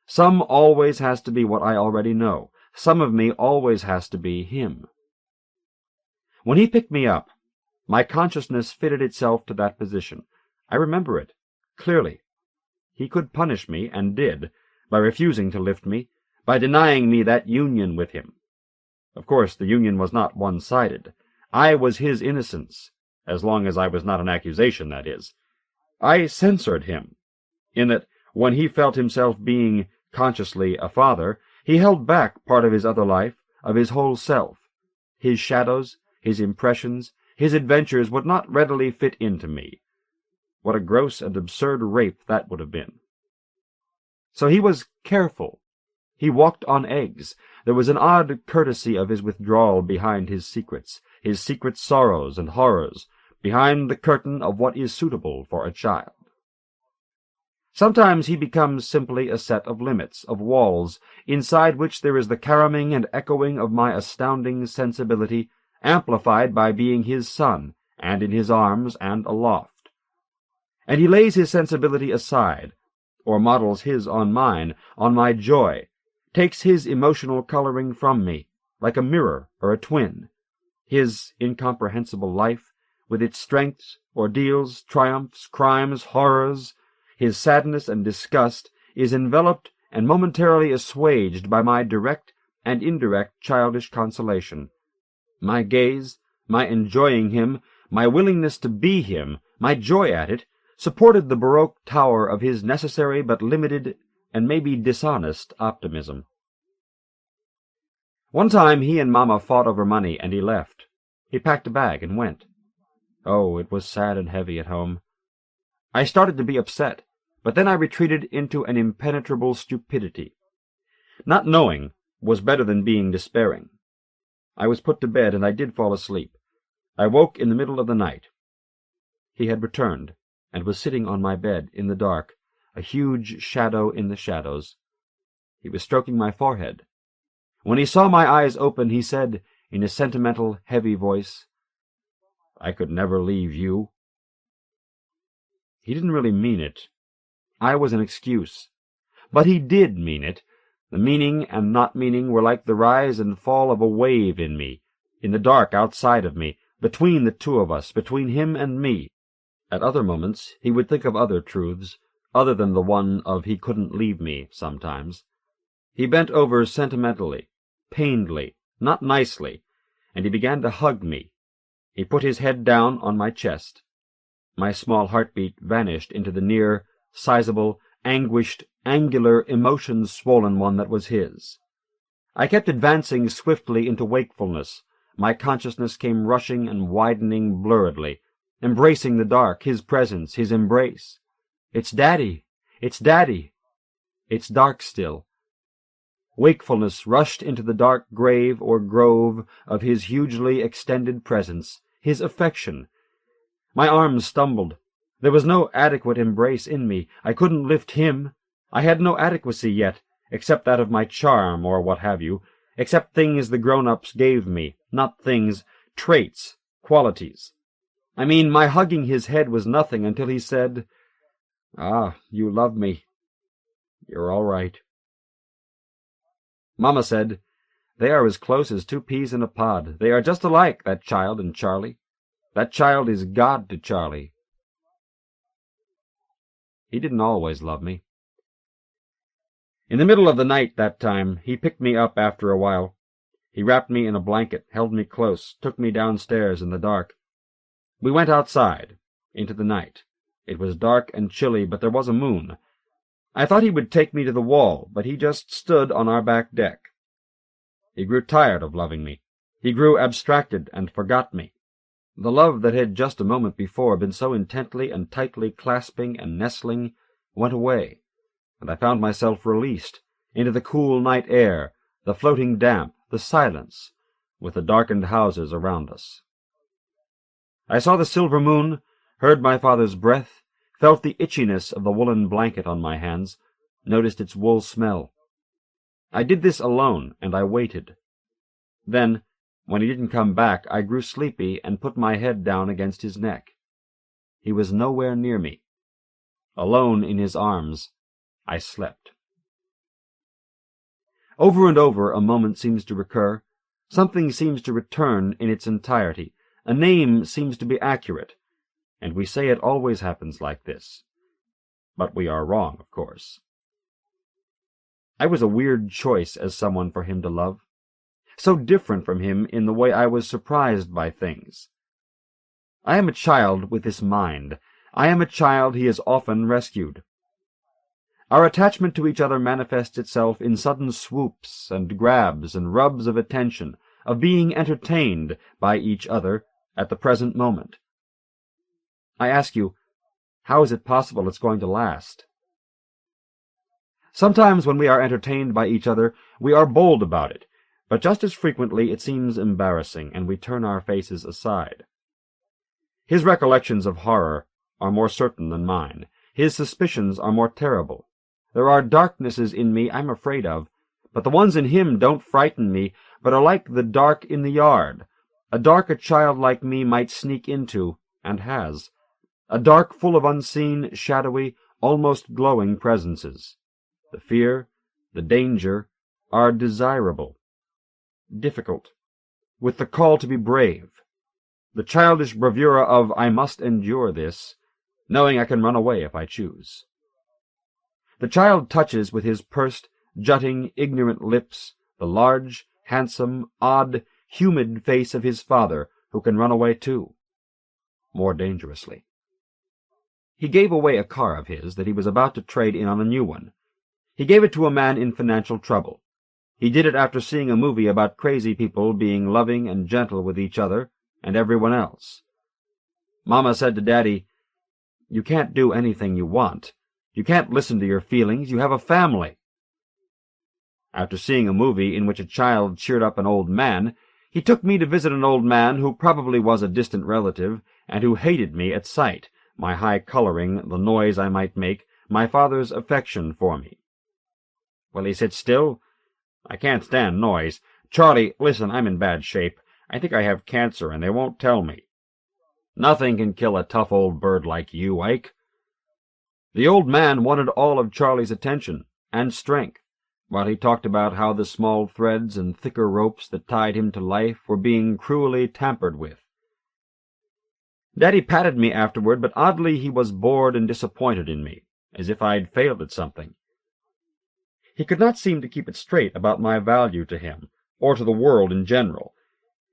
Some always has to be what I already know. Some of me always has to be him. When he picked me up, my consciousness fitted itself to that position. I remember it, clearly. He could punish me, and did, by refusing to lift me, by denying me that union with him. Of course, the union was not one-sided. I was his innocence, as long as I was not an accusation, that is. I censored him, in that when he felt himself being consciously a father, he held back part of his other life, of his whole self. His shadows, his impressions, his adventures would not readily fit into me. What a gross and absurd rape that would have been. So he was careful. He walked on eggs. There was an odd courtesy of his withdrawal behind his secret sorrows and horrors, behind the curtain of what is suitable for a child. Sometimes he becomes simply a set of limits, of walls, inside which there is the caroming and echoing of my astounding sensibility, amplified by being his son, and in his arms, and aloft. And he lays his sensibility aside, or models his on mine, on my joy, takes his emotional coloring from me, like a mirror or a twin. His incomprehensible life, with its strengths, ordeals, triumphs, crimes, horrors, his sadness and disgust, is enveloped and momentarily assuaged by my direct and indirect childish consolation. My gaze, my enjoying him, my willingness to be him, my joy at it, supported the Baroque tower of his necessary but limited and maybe dishonest optimism. One time he and Mamma fought over money, and he left. He packed a bag and went. Oh, it was sad and heavy at home. I started to be upset, but then I retreated into an impenetrable stupidity. Not knowing was better than being despairing. I was put to bed, and I did fall asleep. I woke in the middle of the night. He had returned, and was sitting on my bed, in the dark, a huge shadow in the shadows. He was stroking my forehead. When he saw my eyes open, he said, in a sentimental, heavy voice, "I could never leave you." He didn't really mean it. I was an excuse. But he did mean it. The meaning and not meaning were like the rise and fall of a wave in me, in the dark outside of me, between the two of us, between him and me. At other moments he would think of other truths, other than the one of he couldn't leave me sometimes. He bent over sentimentally, painedly, not nicely, and he began to hug me. He put his head down on my chest. My small heartbeat vanished into the near, sizable, anguished, angular, emotion-swollen one that was his. I kept advancing swiftly into wakefulness. My consciousness came rushing and widening blurredly, embracing the dark, his presence, his embrace. "It's Daddy! It's Daddy!" It's dark still. Wakefulness rushed into the dark grave or grove of his hugely extended presence, his affection. My arms stumbled. There was no adequate embrace in me. I couldn't lift him. I had no adequacy yet, except that of my charm, or what have you, except things the grown-ups gave me, not things, traits, qualities. I mean, my hugging his head was nothing until he said, "Ah, you love me. You're all right." Mama said, "They are as close as two peas in a pod. They are just alike, that child and Charlie. That child is God to Charlie." He didn't always love me. In the middle of the night that time, he picked me up after a while. He wrapped me in a blanket, held me close, took me downstairs in the dark. We went outside, into the night. It was dark and chilly, but there was a moon. I thought he would take me to the wall, but he just stood on our back deck. He grew tired of loving me. He grew abstracted and forgot me. The love that had just a moment before been so intently and tightly clasping and nestling went away, and I found myself released into the cool night air, the floating damp, the silence, with the darkened houses around us. I saw the silver moon, heard my father's breath, felt the itchiness of the woolen blanket on my hands, noticed its wool smell. I did this alone, and I waited. Then, when he didn't come back, I grew sleepy and put my head down against his neck. He was nowhere near me. Alone in his arms, I slept. Over and over a moment seems to recur. Something seems to return in its entirety. A name seems to be accurate, and we say it always happens like this. But we are wrong, of course. I was a weird choice as someone for him to love. So different from him in the way I was surprised by things. I am a child with this mind. I am a child he has often rescued. Our attachment to each other manifests itself in sudden swoops and grabs and rubs of attention, of being entertained by each other at the present moment. I ask you, how is it possible it's going to last? Sometimes when we are entertained by each other, we are bold about it, but just as frequently it seems embarrassing, and we turn our faces aside. His recollections of horror are more certain than mine. His suspicions are more terrible. There are darknesses in me I'm afraid of, but the ones in him don't frighten me, but are like the dark in the yard, a dark a child like me might sneak into, and has, a dark full of unseen, shadowy, almost glowing presences. The fear, the danger, are desirable, difficult, with the call to be brave, the childish bravura of I must endure this, knowing I can run away if I choose. The child touches with his pursed, jutting, ignorant lips the large, handsome, odd, humid face of his father, who can run away too, more dangerously. He gave away a car of his that he was about to trade in on a new one. He gave it to a man in financial trouble. He did it after seeing a movie about crazy people being loving and gentle with each other and everyone else. Mama said to Daddy, "You can't do anything you want. You can't listen to your feelings. You have a family." After seeing a movie in which a child cheered up an old man, he took me to visit an old man who probably was a distant relative, and who hated me at sight, my high coloring, the noise I might make, my father's affection for me. "Will he sit still? I can't stand noise. Charlie, listen, I'm in bad shape. I think I have cancer, and they won't tell me." "Nothing can kill a tough old bird like you, Ike." The old man wanted all of Charlie's attention and strength, while he talked about how the small threads and thicker ropes that tied him to life were being cruelly tampered with. Daddy patted me afterward, but oddly he was bored and disappointed in me, as if I'd failed at something. He could not seem to keep it straight about my value to him, or to the world in general.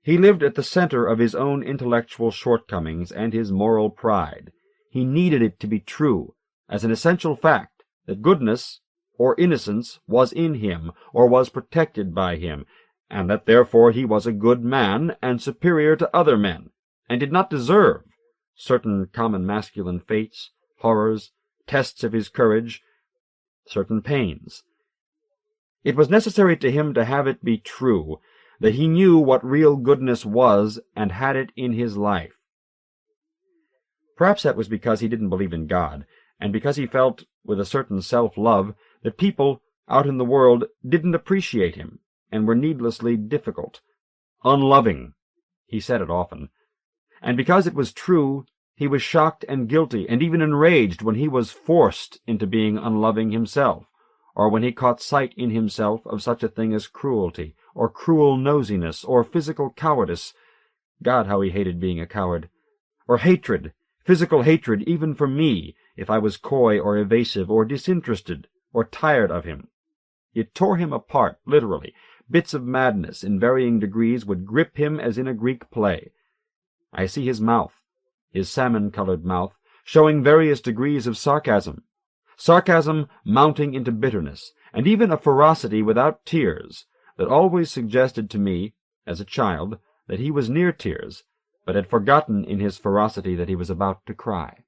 He lived at the center of his own intellectual shortcomings and his moral pride. He needed it to be true, as an essential fact, that goodness or innocence was in him, or was protected by him, and that therefore he was a good man and superior to other men, and did not deserve certain common masculine fates, horrors, tests of his courage, certain pains. It was necessary to him to have it be true, that he knew what real goodness was and had it in his life. Perhaps that was because he didn't believe in God, and because he felt, with a certain self-love, that people out in the world didn't appreciate him, and were needlessly difficult, unloving, He said it often. And because it was true, he was shocked and guilty, and even enraged when he was forced into being unloving himself, or when he caught sight in himself of such a thing as cruelty, or cruel nosiness, or physical cowardice. God, how he hated being a coward. Or hatred, physical hatred even for me, if I was coy or evasive or disinterested, or tired of him. It tore him apart, literally. Bits of madness in varying degrees would grip him as in a Greek play. I see his mouth, his salmon-colored mouth, showing various degrees of sarcasm mounting into bitterness, and even a ferocity without tears, that always suggested to me, as a child, that he was near tears, but had forgotten in his ferocity that he was about to cry.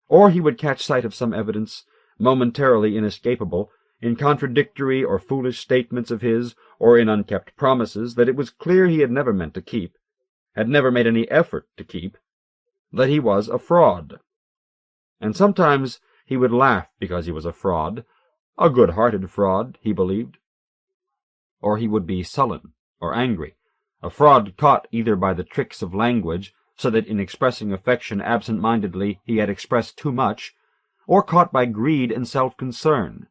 Or he would catch sight of some evidence, momentarily inescapable, in contradictory or foolish statements of his, or in unkept promises that it was clear he had never meant to keep, had never made any effort to keep, that he was a fraud. And sometimes he would laugh because he was a fraud, a good-hearted fraud, he believed. Or he would be sullen or angry, a fraud caught either by the tricks of language, so that in expressing affection absent-mindedly he had expressed too much, or caught by greed and self-concern.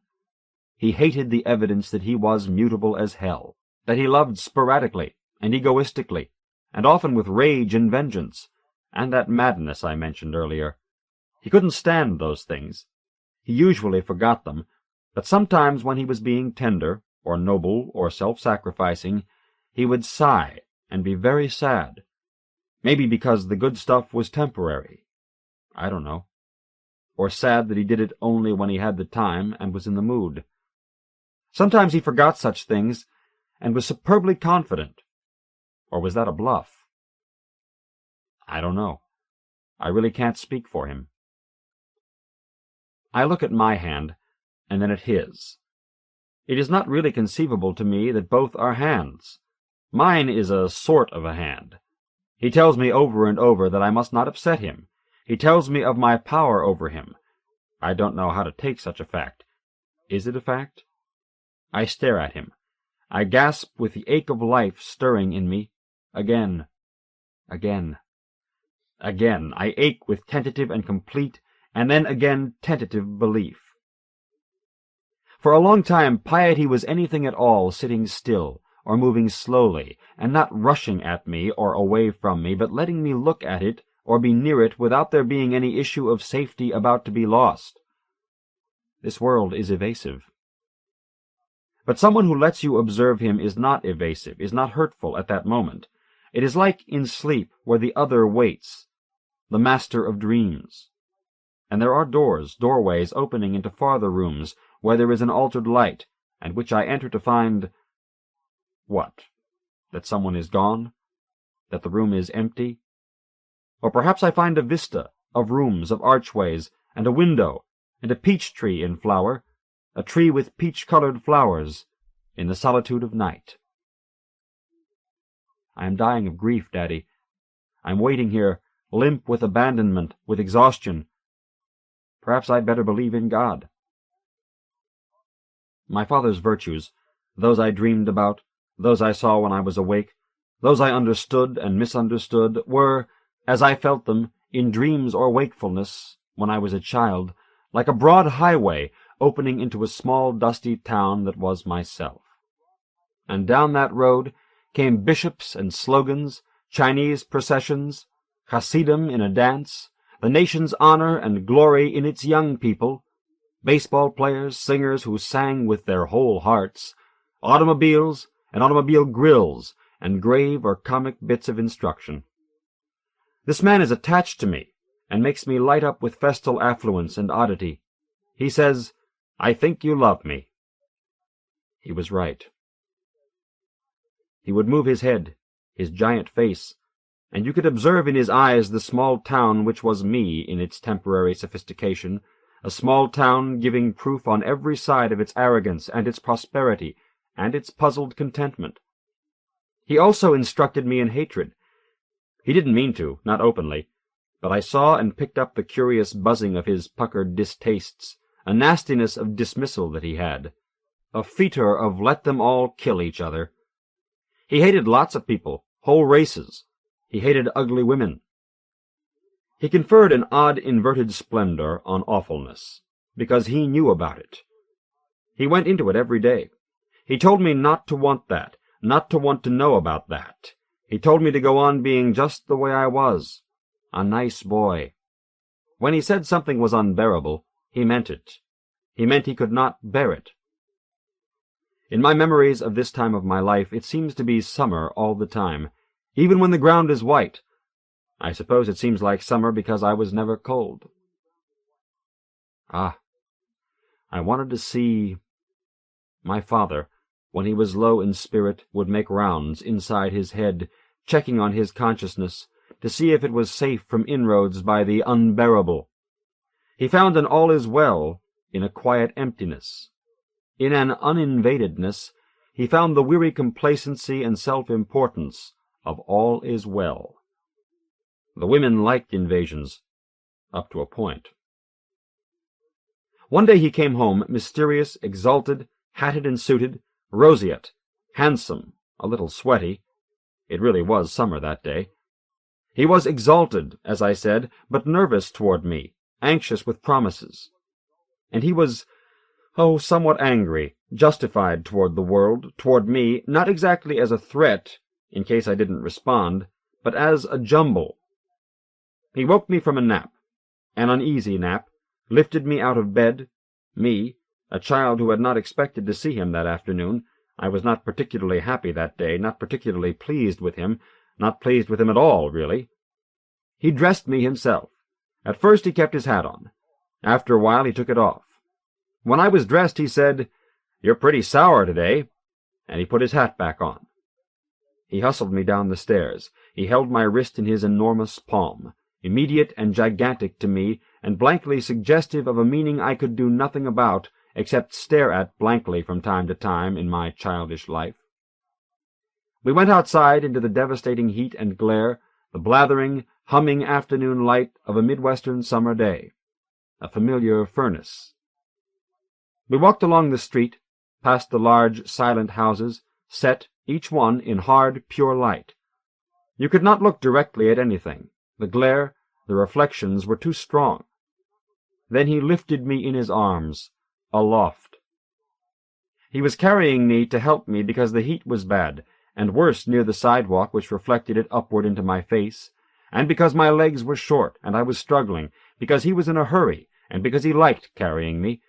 He hated the evidence that he was mutable as hell, that he loved sporadically and egoistically, and often with rage and vengeance, and that madness I mentioned earlier. He couldn't stand those things. He usually forgot them, but sometimes when he was being tender, or noble, or self-sacrificing, he would sigh and be very sad. Maybe because the good stuff was temporary. I don't know. Or sad that he did it only when he had the time and was in the mood. Sometimes he forgot such things and was superbly confident. Or was that a bluff? I don't know. I really can't speak for him. I look at my hand, and then at his. It is not really conceivable to me that both are hands. Mine is a sort of a hand. He tells me over and over that I must not upset him. He tells me of my power over him. I don't know how to take such a fact. Is it a fact? I stare at him. I gasp with the ache of life stirring in me. Again. Again. Again. I ache with tentative and complete, and then again tentative belief. For a long time piety was anything at all sitting still, or moving slowly, and not rushing at me or away from me, but letting me look at it or be near it without there being any issue of safety about to be lost. This world is evasive. But someone who lets you observe him is not evasive, is not hurtful at that moment. It is like in sleep, where the other waits, the master of dreams. And there are doorways opening into farther rooms, where there is an altered light, and which I enter to find— what? That someone is gone? That the room is empty? Or perhaps I find a vista of rooms, of archways, and a window, and a peach tree in flower, a tree with peach-colored flowers, in the solitude of night. I am dying of grief, Daddy. I am waiting here, limp with abandonment, with exhaustion. Perhaps I'd better believe in God. My father's virtues, those I dreamed about, those I saw when I was awake, those I understood and misunderstood, were, as I felt them, in dreams or wakefulness, when I was a child, like a broad highway opening into a small dusty town that was myself. And down that road came bishops and slogans, Chinese processions, Hasidim in a dance, the nation's honor and glory in its young people, baseball players, singers who sang with their whole hearts, automobiles and automobile grills, and grave or comic bits of instruction. This man is attached to me, and makes me light up with festal affluence and oddity. He says, "I think you love me." He was right. He would move his head, his giant face, and you could observe in his eyes the small town which was me in its temporary sophistication, a small town giving proof on every side of its arrogance and its prosperity and its puzzled contentment. He also instructed me in hatred. He didn't mean to, not openly, but I saw and picked up the curious buzzing of his puckered distastes, a nastiness of dismissal that he had, a fetor of let them all kill each other. He hated lots of people, whole races. He hated ugly women. He conferred an odd inverted splendor on awfulness, because he knew about it. He went into it every day. He told me not to want that, not to want to know about that. He told me to go on being just the way I was, a nice boy. When he said something was unbearable, he meant it. He meant he could not bear it. In my memories of this time of my life, it seems to be summer all the time, even when the ground is white. I suppose it seems like summer because I was never cold. Ah, I wanted to see... My father, when he was low in spirit, would make rounds inside his head, checking on his consciousness, to see if it was safe from inroads by the unbearable. He found an all is well in a quiet emptiness. In an uninvadedness, he found the weary complacency and self-importance of all is well. The women liked invasions, up to a point. One day he came home, mysterious, exalted, hatted and suited, roseate, handsome, a little sweaty. It really was summer that day. He was exalted, as I said, but nervous toward me, anxious with promises. And he was, somewhat angry, justified toward the world, toward me, not exactly as a threat, in case I didn't respond, but as a jumble. He woke me from a nap, an uneasy nap, lifted me out of bed, me, a child who had not expected to see him that afternoon. I was not particularly happy that day, not particularly pleased with him, not pleased with him at all, really. He dressed me himself. At first he kept his hat on. After a while he took it off. When I was dressed, he said, "You're pretty sour today," and he put his hat back on. He hustled me down the stairs. He held my wrist in his enormous palm, immediate and gigantic to me, and blankly suggestive of a meaning I could do nothing about, except stare at blankly from time to time in my childish life. We went outside into the devastating heat and glare, the blathering, humming afternoon light of a Midwestern summer day, a familiar furnace. We walked along the street, past the large, silent houses, set, each one, in hard, pure light. You could not look directly at anything. The glare, the reflections were too strong. Then he lifted me in his arms, aloft. He was carrying me to help me because the heat was bad, and worse near the sidewalk which reflected it upward into my face, and because my legs were short and I was struggling, because he was in a hurry, and because he liked carrying me,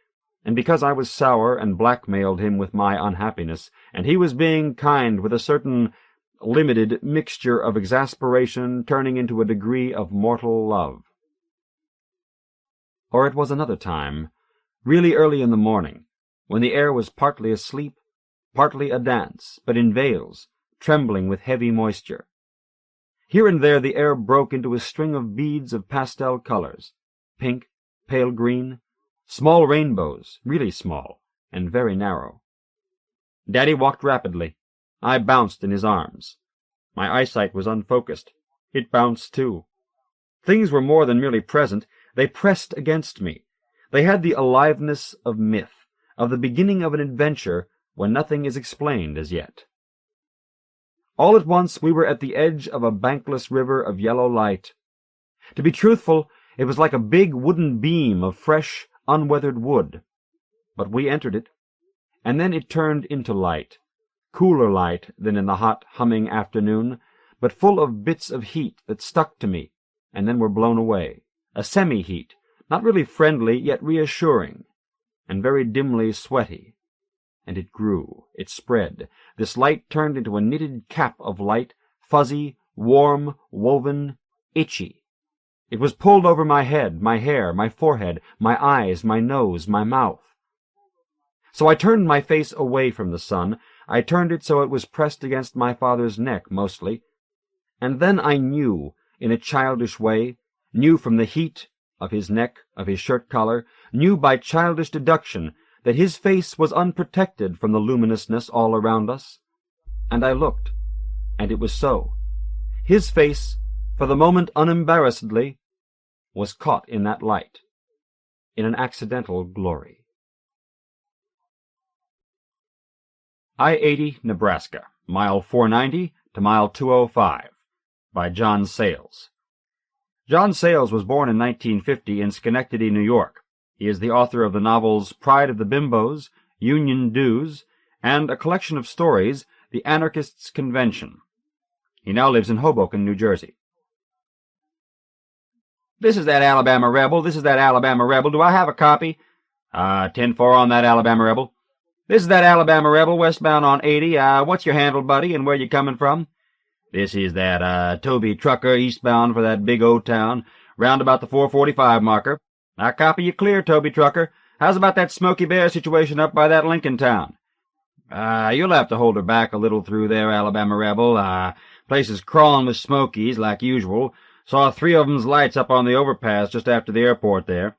and because I was sour and blackmailed him with my unhappiness, and he was being kind with a certain limited mixture of exasperation turning into a degree of mortal love. Or it was another time, really early in the morning, when the air was partly asleep, partly a dance, but in veils, trembling with heavy moisture. Here and there the air broke into a string of beads of pastel colors, pink, pale green, small rainbows, really small, and very narrow. Daddy walked rapidly. I bounced in his arms. My eyesight was unfocused. It bounced too. Things were more than merely present. They pressed against me. They had the aliveness of myth, of the beginning of an adventure when nothing is explained as yet. All at once we were at the edge of a bankless river of yellow light. To be truthful, it was like a big wooden beam of fresh, unweathered wood. But we entered it, and then it turned into light, cooler light than in the hot, humming afternoon, but full of bits of heat that stuck to me, and then were blown away, a semi-heat, not really friendly, yet reassuring, and very dimly sweaty. And it grew, it spread. This light turned into a knitted cap of light, fuzzy, warm, woven, itchy. It was pulled over my head, my hair, my forehead, my eyes, my nose, my mouth. So I turned my face away from the sun. I turned it so it was pressed against my father's neck, mostly. And then I knew, in a childish way, knew from the heat of his neck, of his shirt-collar, knew by childish deduction that his face was unprotected from the luminousness all around us. And I looked, and it was so. His face, for the moment unembarrassedly, was caught in that light, in an accidental glory. I-80, Nebraska, mile 490,
to mile 205, by John Sayles. John Sayles was born in 1950 in Schenectady, New York. He is the author of the novels Pride of the Bimbos, Union Dues, and a collection of stories, The Anarchists' Convention. He now lives in Hoboken, New Jersey.
This is that Alabama Rebel. This is that Alabama Rebel. Do I have a copy?
10-4 on that Alabama Rebel.
This is that Alabama Rebel, westbound on 80. What's your handle, buddy, and where you coming from?
This is that, Toby Trucker, eastbound for that big O town, round about the 445 marker.
I copy you clear, Toby Trucker. How's about that Smoky Bear situation up by that Lincoln town?
You'll have to hold her back a little through there, Alabama Rebel. Place is crawling with Smokies, like usual. Saw 3 of 'em's lights up on the overpass just after the airport there.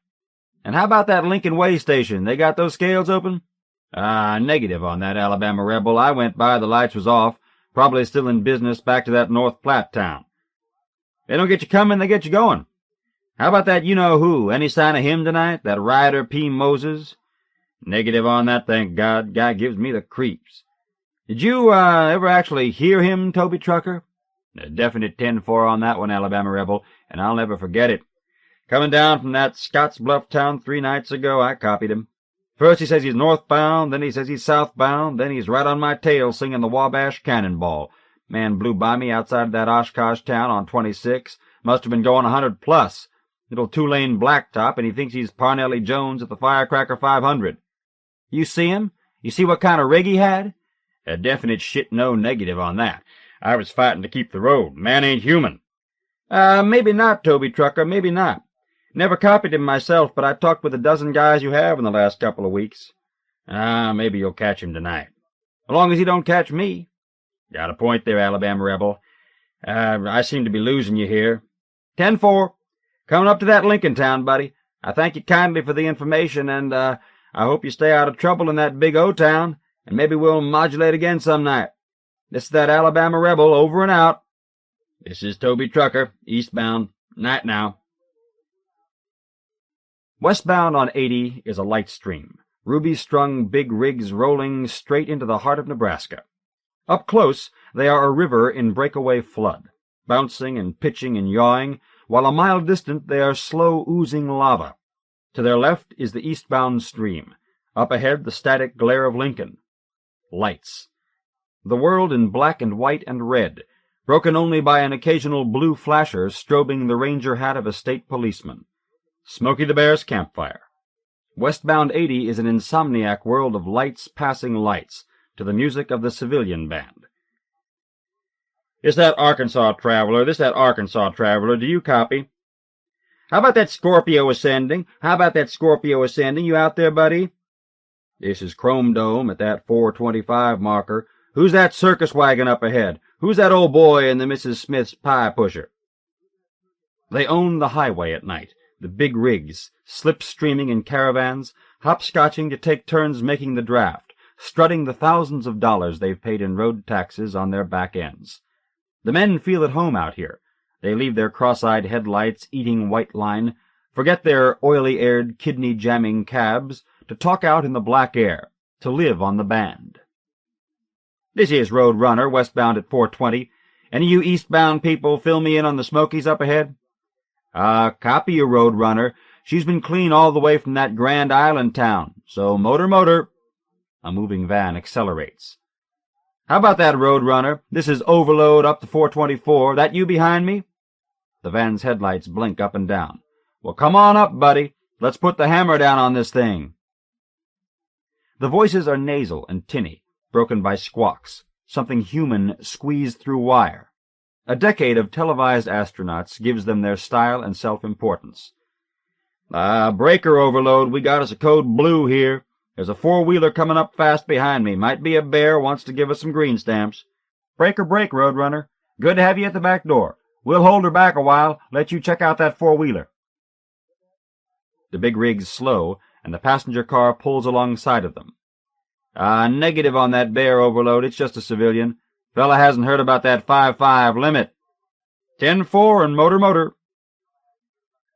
And how about that Lincoln Way station? They got those scales open?
Negative on that Alabama Rebel. I went by, the lights was off. Probably still in business back to that North Platte town.
They don't get you coming, they get you going. How about that you-know-who? Any sign of him tonight? That Ryder P. Moses?
Negative on that, thank God. Guy gives me the creeps.
Did you, ever actually hear him, Toby Trucker?
A definite 10-4 on that one, Alabama Rebel, and I'll never forget it. Coming down from that Scottsbluff town 3 nights ago, I copied him. First he says he's northbound, then he says he's southbound, then he's right on my tail singing the Wabash Cannonball. Man blew by me outside that Oshkosh town on 26. Must have been going 100 plus. Little 2-lane blacktop, and he thinks he's Parnelly Jones at the Firecracker 500.
You see him? You see what kind of rig he had?
A definite shit no negative on that. I was fighting to keep the road. Man ain't human.
Maybe not, Toby Trucker, maybe not. Never copied him myself, but I talked with a dozen guys you have in the last couple of weeks.
Maybe you'll catch him tonight.
As long as he don't catch me.
Got a point there, Alabama Rebel. I seem to be losing you here.
10-4. Coming up to that Lincoln town, buddy. I thank you kindly for the information, and, I hope you stay out of trouble in that big O town, and maybe we'll modulate again some night. This is that Alabama Rebel, over and out.
This is Toby Trucker, eastbound. Night now.
Westbound on 80 is a light stream, ruby-strung big rigs rolling straight into the heart of Nebraska. Up close, they are a river in breakaway flood, bouncing and pitching and yawing, while a mile distant they are slow oozing lava. To their left is the eastbound stream, up ahead the static glare of Lincoln. Lights. The world in black and white and red, broken only by an occasional blue flasher strobing the ranger hat of a state policeman. Smokey the Bear's campfire. Westbound 80 is an insomniac world of lights passing lights, to the music of the civilian band.
This that Arkansas traveler, do you copy? How about that Scorpio ascending? You out there, buddy?
This is Chrome Dome at that 425 marker.
Who's that circus wagon up ahead? Who's that old boy in the Mrs. Smith's pie pusher?
They own the highway at night, the big rigs, slip-streaming in caravans, hopscotching to take turns making the draft, strutting the thousands of dollars they've paid in road taxes on their back ends. The men feel at home out here. They leave their cross-eyed headlights eating white line, forget their oily-aired, kidney-jamming cabs, to talk out in the black air, to live on the band.
This is Road Runner, westbound at 420. Any of you eastbound people fill me in on the Smokies up ahead? Copy you, Road Runner. She's been clean all the way from that Grand Island town, so motor.
A moving van accelerates.
How about that, Road Runner? This is Overload up to 424. That you behind me?
The van's headlights blink up and down.
Well, come on up, buddy. Let's put the hammer down on this thing.
The voices are nasal and tinny, broken by squawks, something human squeezed through wire. A decade of televised astronauts gives them their style and self-importance.
Breaker Overload, we got us a code blue here. There's a 4-wheeler coming up fast behind me. Might be a bear, wants to give us some green stamps. Break or break, Roadrunner. Good to have you at the back door. We'll hold her back a while, let you check out that 4-wheeler.
The big rig's slow, and the passenger car pulls alongside of them.
Negative on that bear, Overload. It's just a civilian. Fella hasn't heard about that 5-5 limit. 10-4 and motor.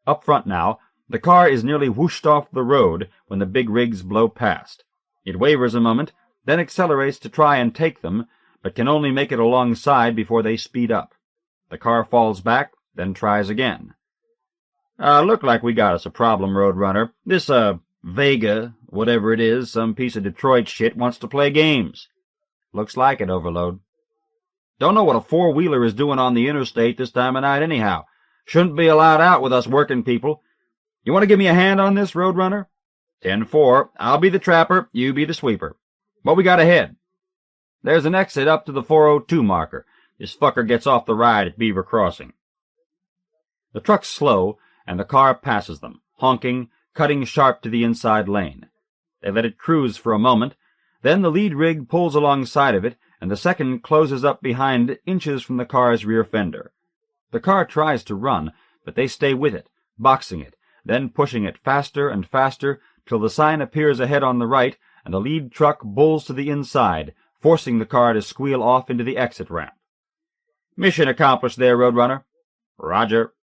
Up front now, the car is nearly whooshed off the road when the big rigs blow past. It wavers a moment, then accelerates to try and take them,
but can only make it alongside before they speed up. The car falls back, then tries again. Look like we got us a problem, Roadrunner. This, Vega, whatever it is, some piece of Detroit shit, wants to play games. Looks like it, Overload. Don't know what a four-wheeler is doing on the interstate this time of night anyhow. Shouldn't be allowed out with us working people. You want to give me a hand on this, Roadrunner? 10-4. I'll be the trapper, you be the sweeper. What we got ahead? There's an exit up to the 402 marker. This fucker gets off the ride at Beaver Crossing. The truck's slow, and the car passes them, honking, cutting sharp to the inside lane. They let it cruise for a moment, then the lead rig pulls alongside of it, and the second closes up behind inches from the car's rear fender. The car tries to run, but they stay with it, boxing it, then pushing it faster and faster till the sign appears ahead on the right, and the lead truck bulls to the inside, forcing the car to squeal off into the exit ramp. Mission accomplished there, Roadrunner. Roger.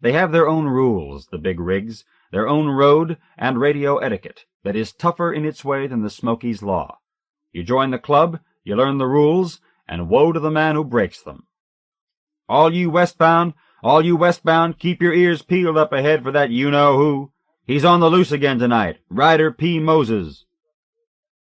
They have their own rules, the big rigs, their own road and radio etiquette that is tougher in its way than the Smokies' law. You join the club, you learn the rules, and woe to the man who breaks them. All you westbound, keep your ears peeled up ahead for that you-know-who. He's on the loose again tonight, Ryder P. Moses.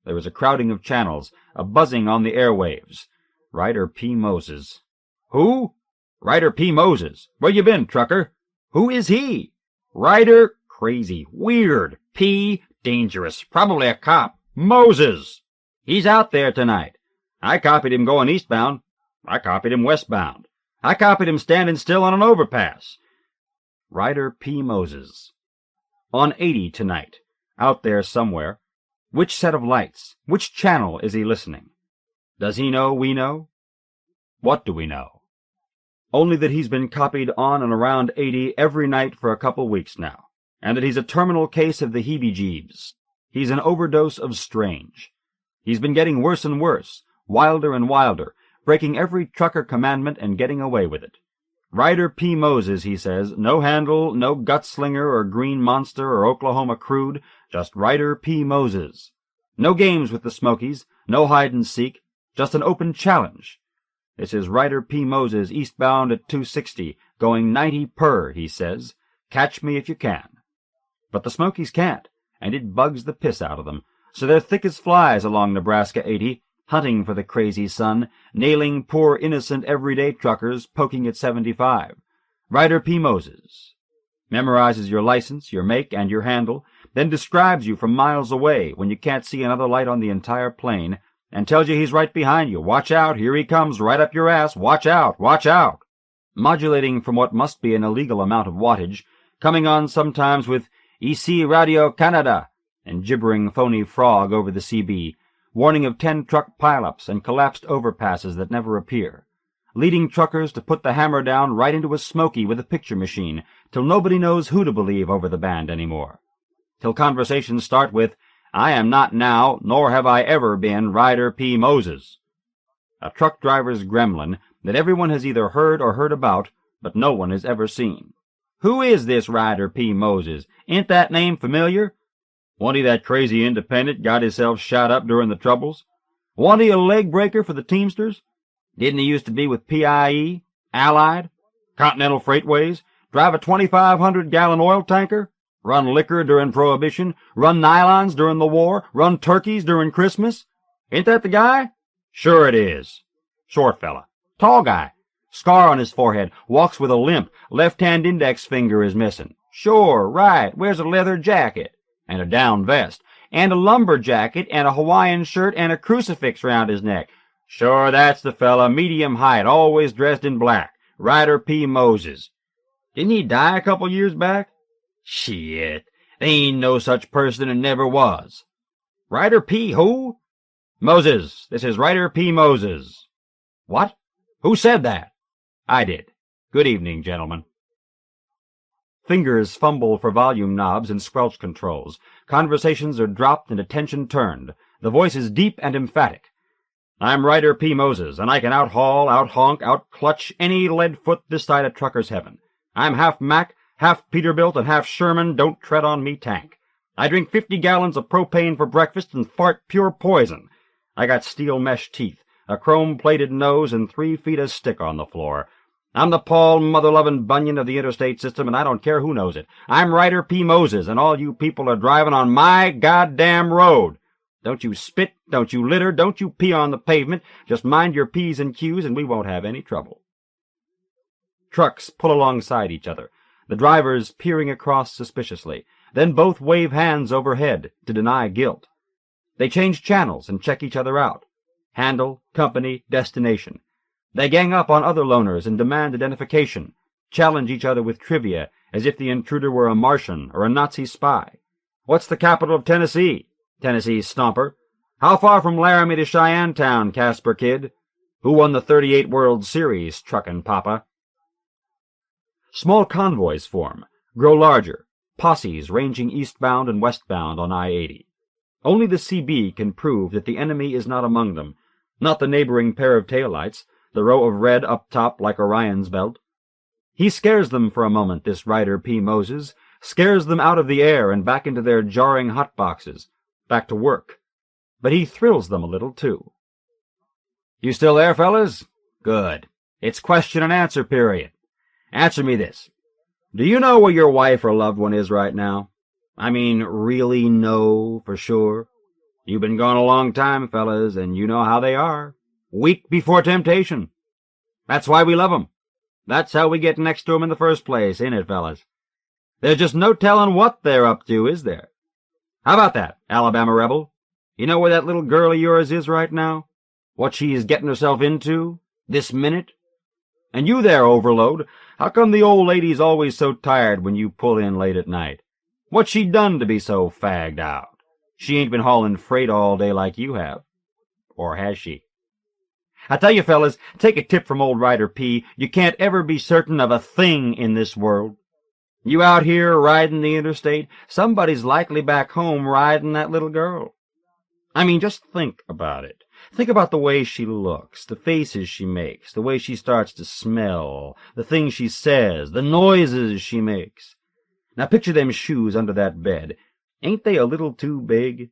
There was a crowding of channels, a buzzing on the airwaves. Ryder P. Moses. Who? Ryder P. Moses. Where you been, trucker? Who is he? Ryder, crazy, weird. P, dangerous, probably a cop. Moses. He's out there tonight. I copied him going eastbound. I copied him westbound. I copied him standing still on an overpass. Ryder P. Moses. On 80 tonight. Out there somewhere. Which set of lights? Which channel is he listening? Does he know we know? What do we know? Only that he's been copied on and around 80 every night for a couple weeks now, and that he's a terminal case of the heebie-jeebs. He's an overdose of strange. He's been getting worse and worse, wilder and wilder, breaking every trucker commandment and getting away with it. Ryder P. Moses, he says, no handle, no gutslinger or green monster or Oklahoma crude, just Ryder P. Moses. No games with the Smokies, no hide-and-seek, just an open challenge. This is Ryder P. Moses eastbound at 260, going 90 per, he says. Catch me if you can. But the Smokies can't, and it bugs the piss out of them, so they're thick as flies along Nebraska 80, hunting for the crazy sun, nailing poor innocent everyday truckers poking at 75. Ryder P. Moses memorizes your license, your make, and your handle, then describes you from miles away when you can't see another light on the entire plain, and tells you he's right behind you. Watch out, here he comes, right up your ass, watch out, watch out. Modulating from what must be an illegal amount of wattage, coming on sometimes with Ici Radio Canada, and gibbering phony frog over the CB, warning of 10 truck pileups and collapsed overpasses that never appear, leading truckers to put the hammer down right into a Smoky with a picture machine, till nobody knows who to believe over the band anymore. Till conversations start with, I am not now, nor have I ever been, Ryder P. Moses. A truck driver's gremlin that everyone has either heard or heard about, but no one has ever seen. Who is this Ryder P. Moses? Ain't that name familiar? Wasn't he that crazy independent got himself shot up during the Troubles? Wasn't he a leg breaker for the Teamsters? Didn't he used to be with PIE, Allied, Continental Freightways, drive a 2,500-gallon oil tanker, run liquor during Prohibition, run nylons during the war, run turkeys during Christmas? Ain't that the guy? Sure it is. Short fella. Tall guy. Scar on his forehead. Walks with a limp. Left-hand index finger is missing. Sure, right. Wears a leather jacket. And a down vest. And a lumber jacket, and a Hawaiian shirt, and a crucifix round his neck. Sure, that's the fella. Medium height. Always dressed in black. Ryder P. Moses. Didn't he die a couple years back? Shit. There ain't no such person and never was. Ryder P. who? Moses. This is Ryder P. Moses. What? Who said that? I did. Good evening, gentlemen. Fingers fumble for volume knobs and squelch controls. Conversations are dropped and attention turned. The voice is deep and emphatic. I'm Ryder P. Moses, and I can out-haul, out-honk, out-clutch any lead-foot this side of trucker's heaven. I'm half Mac, half Peterbilt, and half Sherman don't tread on me tank. I drink 50 gallons of propane for breakfast and fart pure poison.
I got steel mesh teeth, a chrome-plated nose, and 3 feet of stick on the floor. I'm the Paul mother-lovin' Bunyan of the interstate system, and I don't care who knows it. I'm Ryder P. Moses, and all you people are driving on my goddamn road. Don't you spit, don't you litter, don't you pee on the pavement. Just mind your P's and Q's, and we won't have any trouble. Trucks pull alongside each other, the drivers peering across suspiciously. Then both wave hands overhead to deny guilt. They change channels and check each other out. Handle, company, destination. They gang up on other loaners and demand identification, challenge each other with trivia as if the intruder were a Martian or a Nazi spy. What's the capital of Tennessee? Tennessee stomper. How far from Laramie to Cheyenne Town, Casper Kid? Who won the '38 World Series, Truckin' Papa? Small convoys form, grow larger, posses ranging eastbound and westbound on I-80. Only the CB can prove that the enemy is not among them, not the neighboring pair of taillights, the row of red up top like Orion's belt. He scares them for a moment, this Ryder P. Moses, scares them out of the air and back into their jarring hotboxes, back to work. But he thrills them a little, too. You still there, fellas? Good. It's question and answer period. Answer me this. Do you know where your wife or loved one is right now? I mean, really know for sure? You've been gone a long time, fellas, and you know how they are. Weak before temptation. That's why we love 'em. That's how we get next to 'em in the first place, ain't it, fellas? There's just no telling what they're up to, is there? How about that, Alabama rebel? You know where that little girl of yours is right now? What she's getting herself into, this minute? And you there, Overload, how come the old lady's always so tired when you pull in late at night? What's she done to be so fagged out? She ain't been hauling freight all day like you have. Or has she? I tell you, fellas, take a tip from old Ryder P. You can't ever be certain of a thing in this world. You out here riding the interstate, somebody's likely back home riding that little girl. I mean, just think about it. Think about the way she looks, the faces she makes, the way she starts to smell, the things she says, the noises she makes. Now picture them shoes under that bed. Ain't they a little too big?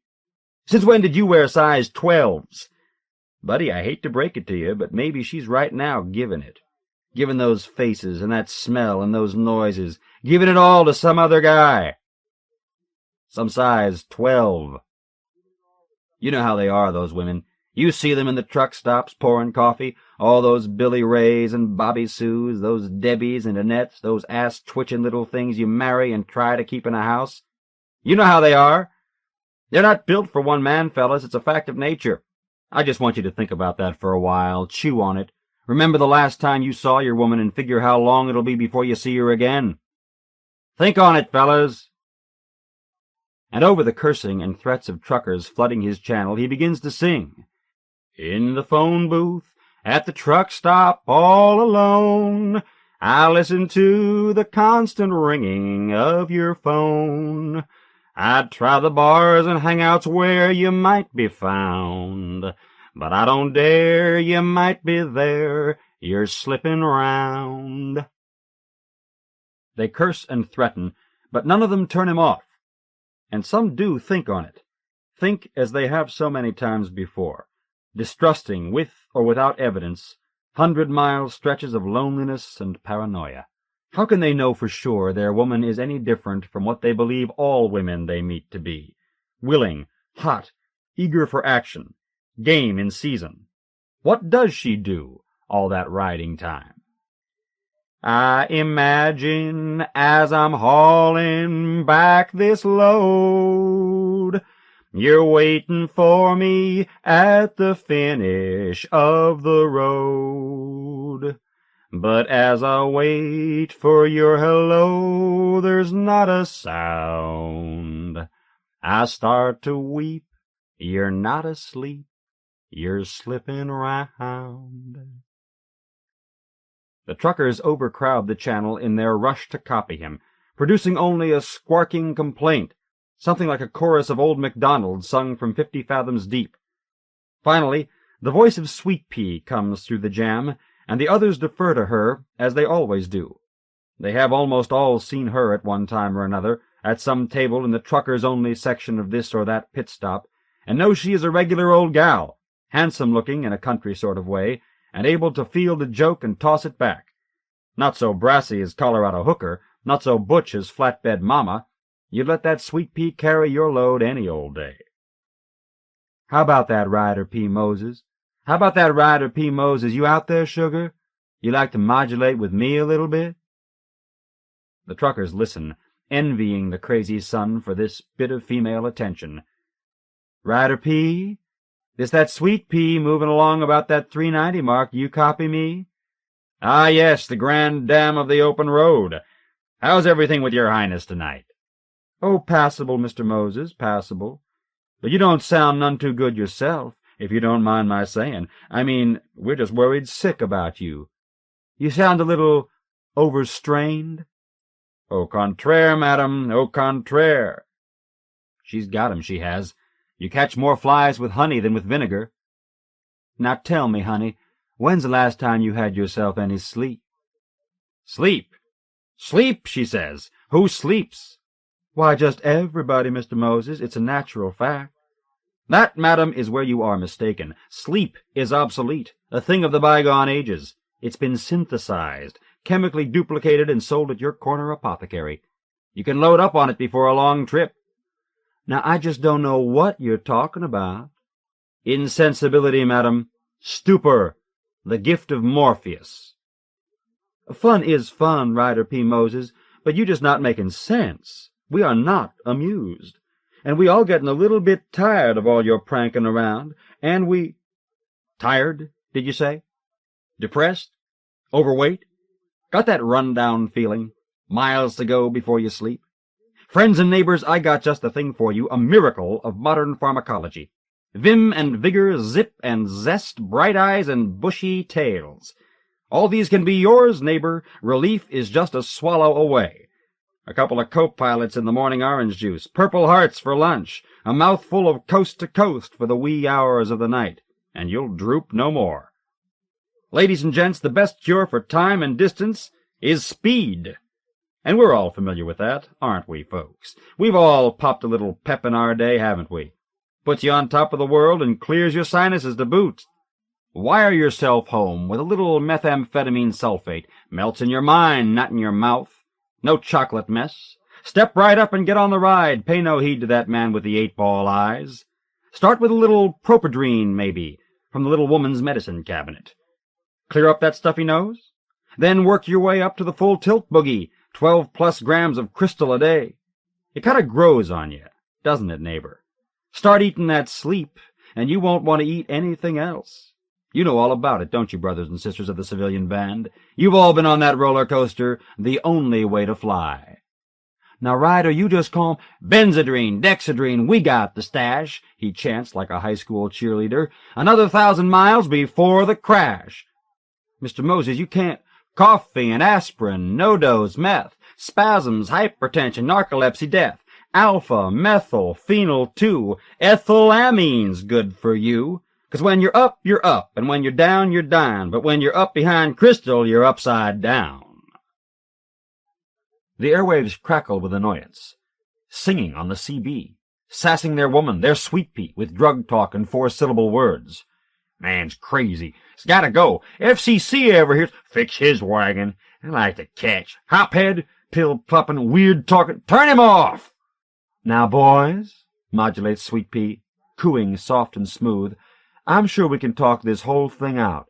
Since when did you wear size 12s? Buddy, I hate to break it to you, but maybe she's right now giving it. Giving those faces and that smell and those noises. Giving it all to some other guy. Some size 12. You know how they are, those women. You see them in the truck stops pouring coffee. All those Billy Rays and Bobby Sues, those Debbies and Annettes, those ass-twitching little things you marry and try to keep in a house. You know how they are. They're not built for one man, fellas. It's a fact of nature. I just want you to think about that for a while, chew on it. Remember the last time you saw your woman and figure how long it'll be before you see her again. Think on it, fellas. And over the cursing and threats of truckers flooding his channel, he begins to sing. In the phone booth, at the truck stop, all alone, I listen to the constant ringing of your phone. I'd try the bars and hangouts where you might be found, but I don't dare, you might be there, you're slipping round. They curse and threaten, but none of them turn him off. And some do think on it, think as they have so many times before, distrusting with or without evidence 100-mile stretches of loneliness and paranoia. How can they know for sure their woman is any different from what they believe all women they meet to be? Willing, hot, eager for action, game in season. What does she do all that riding time? I imagine as I'm hauling back this load, you're waiting for me at the finish of the road. But as I wait for your hello, there's not a sound. I start to weep, you're not asleep, you're slipping round. The truckers overcrowd the channel in their rush to copy him, producing only a squarking complaint, something like a chorus of Old MacDonald sung from 50 fathoms deep. Finally, the voice of Sweet Pea comes through the jam, and the others defer to her, as they always do. They have almost all seen her at one time or another, at some table in the truckers'-only section of this or that pit stop, and know she is a regular old gal,
handsome-looking in a country sort of way, and able to field a joke and toss it back. Not so brassy as Colorado Hooker, not so butch as Flatbed Mama. You'd let that sweet pea carry your load any old day. How about that, Ryder P. Moses? How about that, Ryder P. Moses? You out there, sugar? You like to modulate with me a little bit? The truckers listen, envying the crazy son for this bit of female attention. Ryder P., this that sweet pea moving along about that 390 mark, you copy me? Ah, yes, the grand dam of the open road. How's everything with your highness tonight? Oh, passable, Mr. Moses, passable. But you don't sound none too good yourself, if you don't mind my saying. I mean, we're just worried sick about you. You sound a little overstrained. Au contraire, madam, au contraire. She's got 'em, she has. You catch more flies with honey than with vinegar. Now tell me, honey, when's the last time you had yourself any sleep? Sleep? Sleep, she says. Who sleeps? Why, just everybody, Mr. Moses. It's a natural fact. That, madam, is where you are mistaken. Sleep is obsolete, a thing of the bygone ages. It's been synthesized, chemically duplicated, and sold at your corner apothecary. You can load up on it before a long trip. Now, I just don't know what you're talking about. Insensibility, madam. Stupor. The gift of Morpheus. Fun is fun, Ryder P. Moses, but you're just not making sense. We are not amused. And we all getting a little bit tired of all your pranking around, and we— Tired, did you say? Depressed? Overweight? Got that run-down feeling? Miles to go before you sleep? Friends and neighbors, I got just the thing for you, a miracle of modern pharmacology. Vim and vigor, zip and zest, bright eyes and bushy tails. All these can be yours, neighbor. Relief is just a swallow away. A couple of co-pilots in the morning orange juice, Purple Hearts for lunch, a mouthful of Coast to Coast for the wee hours of the night, and you'll droop no more. Ladies and gents, the best cure for time and distance is speed. And we're all familiar with that, aren't we, folks? We've all popped a little pep in our day, haven't we? Puts you on top of the world and clears your sinuses to boot. Wire yourself home with a little methamphetamine sulfate. Melts in your mind, not in your mouth. No chocolate mess. Step right up and get on the ride. Pay no heed to that man with the 8-ball eyes. Start with a little propedrine, maybe, from the little woman's medicine cabinet. Clear up that stuffy nose. Then work your way up to the full tilt boogie, 12+ grams of crystal a day. It kind of grows on you, doesn't it, neighbor? Start eating that sleep, and you won't want to eat anything else. You know all about it, don't you, brothers and sisters of the civilian band? You've all been on that roller coaster, the only way to fly. Now, Ryder, you just call 'em Benzedrine, Dexedrine, we got the stash, he chants like a high school cheerleader. Another 1,000 miles before the crash. Mr. Moses, you can't— Coffee and aspirin, no-dose, meth, spasms, hypertension, narcolepsy, death, alpha, methyl, phenyl 2, ethylamines good for you. 'Cause when you're up, and when you're down, you're down. But when you're up behind crystal, you're upside down. The airwaves crackle with annoyance. Singing on the CB. Sassing their woman, their sweet pea, with drug talk and 4-syllable words. Man's crazy. It's gotta go. FCC ever hears, fix his wagon. I like to catch. Hophead, pill-popping, weird-talking. Turn him off! Now, boys, modulates Sweet Pea, cooing soft and smooth, I'm sure we can talk this whole thing out.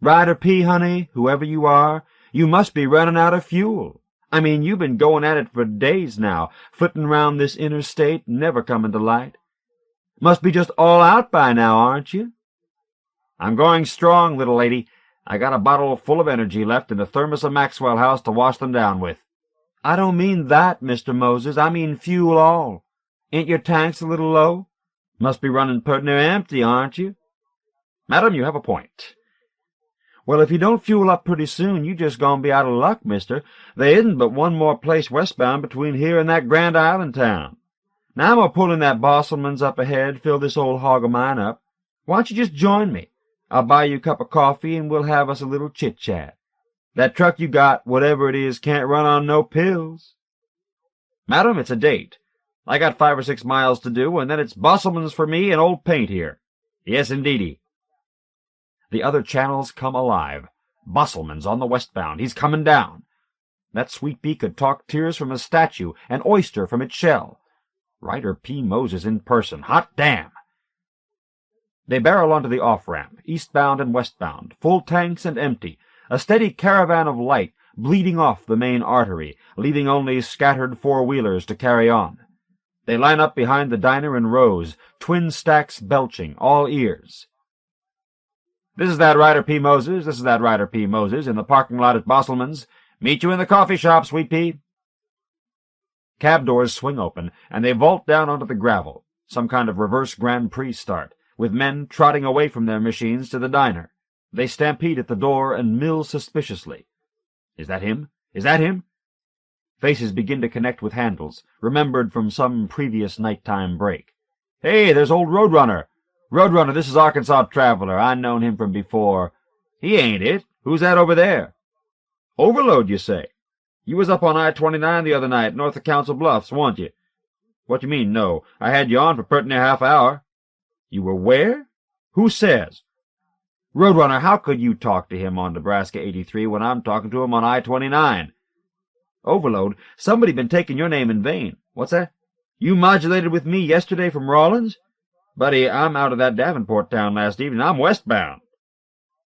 Ryder P., honey, whoever you are, you must be running out of fuel. I mean, you've been going at it for days now, flitting round this interstate, never coming to light. Must be just all out by now, aren't you? I'm going strong, little lady. I got a bottle full of energy left in the thermos of Maxwell House to wash them down with. I don't mean that, Mr. Moses. I mean fuel all. Ain't your tanks a little low? Must be running pert near empty, aren't you? Madam, you have a point. Well, if you don't fuel up pretty soon, you just gonna be out of luck, mister. There isn't but one more place westbound between here and that Grand Island town. Now I'm gonna pull in that Bosselman's up ahead, fill this old hog of mine up. Why don't you just join me? I'll buy you a cup of coffee, and we'll have us a little chit-chat. That truck you got, whatever it is, can't run on no pills. Madam, it's a date. I got 5 or 6 miles to do, and then it's Bosselman's for me and old Paint here. Yes, indeedy.
The other channels come alive. Bosselman's on the westbound. He's coming down. That sweet pea could talk tears from a statue, an oyster from its shell. Ryder P. Moses in person. Hot damn! They barrel onto the off-ramp, eastbound and westbound, full tanks and empty, a steady caravan of light bleeding off the main artery, leaving only scattered four-wheelers to carry on. They line up behind the diner in rows, twin stacks belching, all ears. "This is that Ryder P. Moses, this is that Ryder P. Moses, in the parking lot at Bosselman's. Meet you in the coffee shop, Sweet Pea." Cab doors swing open, and they vault down onto the gravel, some kind of reverse Grand Prix start, with men trotting away from their machines to the diner. They stampede at the door and mill suspiciously. Is that him? Is that him? Faces begin to connect with handles, remembered from some previous nighttime break. "Hey, there's old Roadrunner. Roadrunner, this is Arkansas Traveler. I known him from before." "He ain't it. Who's that over there?" "Overload, you say? You was up on I-29 the other night, north of Council Bluffs, wa'n't you?" "What you mean, no? I had you on for pretty near half hour." "You were where? Who says?" "Roadrunner, how could you talk to him on Nebraska 83 when I'm talking to him on I-29? "Overload, somebody been taking your name in vain." "What's that? You modulated with me yesterday from Rawlins?" "Buddy, I'm out of that Davenport town last evening. I'm westbound."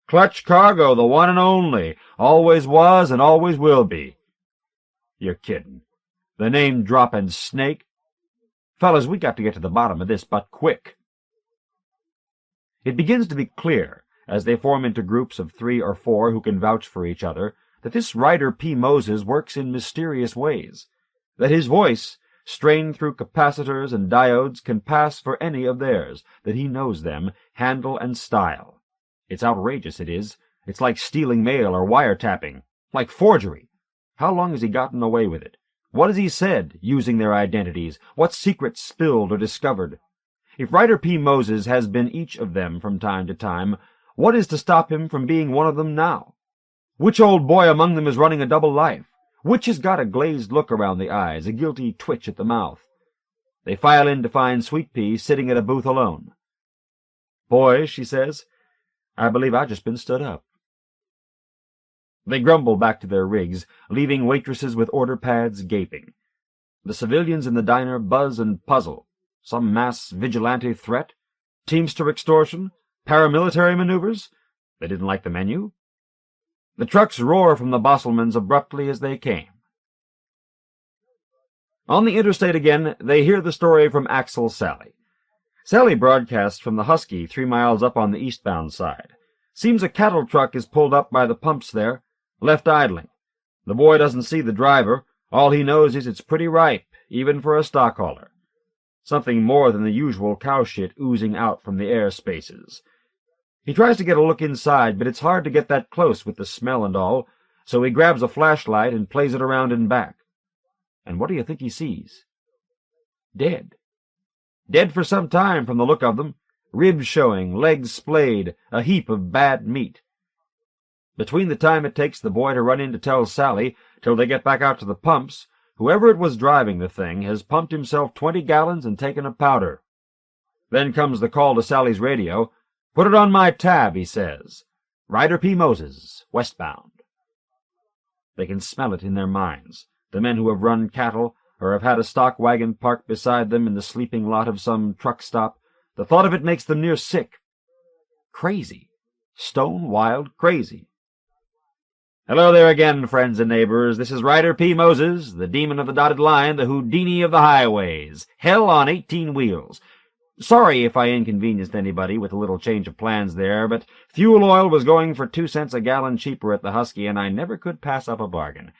"Clutch Cargo, the one and only. Always was and always will be." "You're kidding. The name-dropping snake. Fellas, we got to get to the bottom of this, but quick." It begins to be clear, as they form into groups of 3 or 4 who can vouch for each other, that this Ryder P. Moses works in mysterious ways, that his voice, strained through capacitors and diodes, can pass for any of theirs, that he knows them, handle and style. It's outrageous, it is. It's like stealing mail or wiretapping, like forgery. How long has he gotten away with it? What has he said, using their identities? What secrets spilled or discovered? If Ryder P. Moses has been each of them from time to time, what is to stop him from being one of them now? Which old boy among them is running a double life? Which has got a glazed look around the eyes, a guilty twitch at the mouth? They file in to find Sweet Pea sitting at a booth alone. "Boys," she says, "I believe I've just been stood up." They grumble back to their rigs, leaving waitresses with order pads gaping. The civilians in the diner buzz and puzzle. Some mass vigilante threat? Teamster extortion? Paramilitary maneuvers? They didn't like the menu? The trucks roar from the Bosselmans abruptly as they came. On the interstate again, they hear the story from Axel Sally. Sally broadcasts from the Husky 3 miles up on the eastbound side. Seems a cattle truck is pulled up by the pumps there, left idling. The boy doesn't see the driver. All he knows is it's pretty ripe, even for a stock hauler. Something more than the usual cow shit oozing out from the air spaces. He tries to get a look inside, but it's hard to get that close with the smell and all, so he grabs a flashlight and plays it around and back. And what do you think he sees? Dead. Dead for some time from the look of them, ribs showing, legs splayed, a heap of bad meat. Between the time it takes the boy to run in to tell Sally till they get back out to the pumps, whoever it was driving the thing has pumped himself 20 gallons and taken a powder. Then comes the call to Sally's radio. "Put it on my tab," he says. "Ryder P. Moses, westbound." They can smell it in their minds, the men who have run cattle or have had a stock wagon parked beside them in the sleeping lot of some truck stop. The thought of it makes them near sick. Crazy. Stone wild crazy. "Hello there again, friends and neighbors. This is Ryder P. Moses, the demon of the dotted line, the Houdini of the highways. Hell on 18 wheels. Sorry if I inconvenienced anybody with a little change of plans there, but fuel oil was going for 2 cents a gallon cheaper at the Husky, and I never could pass up a bargain.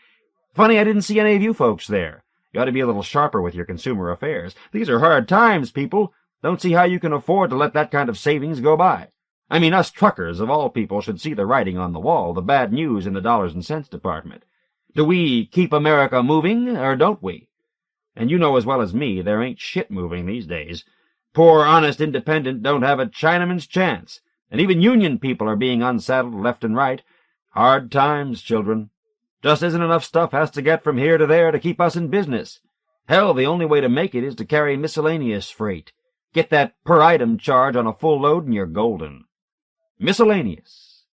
Funny I didn't see any of you folks there. You ought to be a little sharper with your consumer affairs. These are hard times, people. Don't see how you can afford to let that kind of savings go by. I mean, us truckers, of all people, should see the writing on the wall, the bad news in the dollars and cents department. Do we keep America moving, or don't we? And you know as well as me there ain't shit moving these days. Poor, honest independent don't have a Chinaman's chance, and even union people are being unsaddled left and right. Hard times, children. Just isn't enough stuff has to get from here to there to keep us in business. Hell, the only way to make it is to carry miscellaneous freight. Get that per-item charge on a full load and you're golden.
Miscellaneous.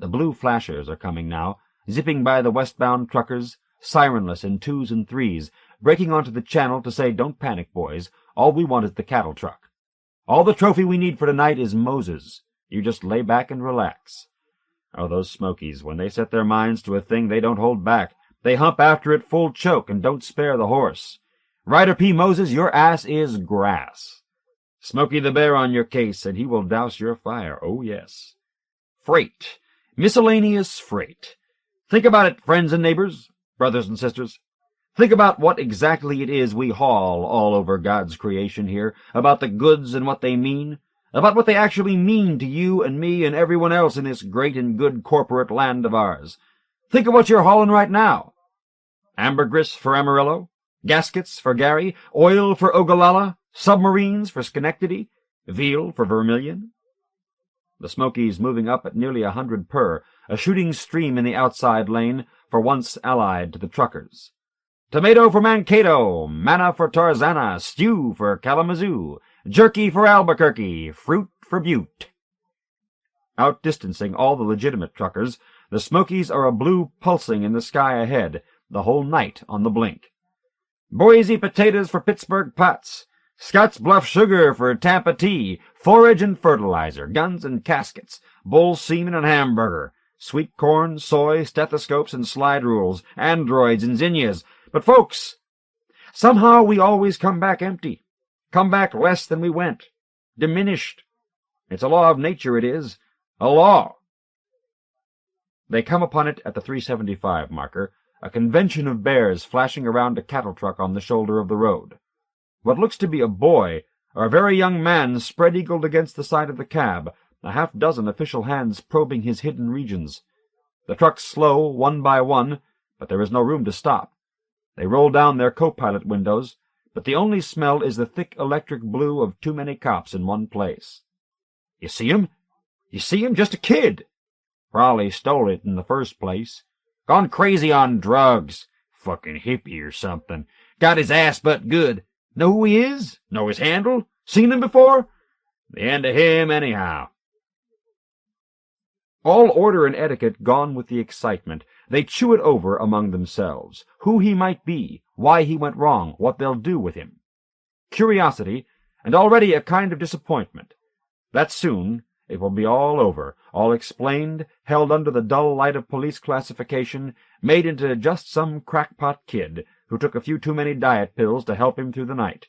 The blue flashers are coming now, zipping by the westbound truckers, sirenless in 2s and 3s, breaking onto the channel to say, "Don't panic, boys. All we want is the cattle truck. All the trophy we need for tonight is Moses. You just lay back and relax." Oh, those Smokies, when they set their minds to a thing, they don't hold back. They hump after it full choke and don't spare the horse. Ryder P. Moses, your ass is grass. Smokey the Bear on your case, and he will douse your fire. Oh, yes. Freight. Miscellaneous freight. Think about it, friends and neighbors, brothers and sisters. Think about what exactly it is we haul all over God's creation here, about the goods and what they mean, about what they actually mean to you and me and everyone else in this great and good corporate land of ours. Think of what you're hauling right now. Ambergris for Amarillo, gaskets for Gary, oil for Ogallala, submarines for Schenectady, veal for Vermilion. The Smokies moving up at nearly 100 per, a shooting stream in the outside lane, for once allied to the truckers. Tomato for Mankato, manna for Tarzana, stew for Kalamazoo, jerky for Albuquerque, fruit for Butte. Outdistancing all the legitimate truckers, the Smokies are a blue pulsing in the sky ahead, the whole night on the blink. Boise potatoes for Pittsburgh Potts, Scotts Bluff sugar for Tampa tea, forage and fertilizer, guns and caskets, bull semen and hamburger, sweet corn, soy, stethoscopes and slide rules, androids and zinnias. But, folks, somehow we always come back empty, come back less than we went, diminished. It's a law of nature, it is, a law. They come upon it at the 375 marker, a convention of bears flashing around a cattle truck on the shoulder of the road. What looks to be a boy or a very young man spread-eagled against the side of the cab, a half-dozen official hands probing his hidden regions. The trucks slow, one by one, but there is no room to stop. They roll down their co-pilot windows, but the only smell is the thick electric blue of too many cops in one place. You see him? You see him? Just a kid. Probably stole it in the first place. Gone crazy on drugs. Fucking hippie or something. Got his ass but good. Know who he is? Know his handle? Seen him before? The end of him, anyhow. All order and etiquette gone with the excitement, they chew it over among themselves. Who he might be, why he went wrong, what they'll do with him. Curiosity, and already a kind of disappointment. That soon it will be all over, all explained, held under the dull light of police classification, made into just some crackpot kid who took a few too many diet pills to help him through the night.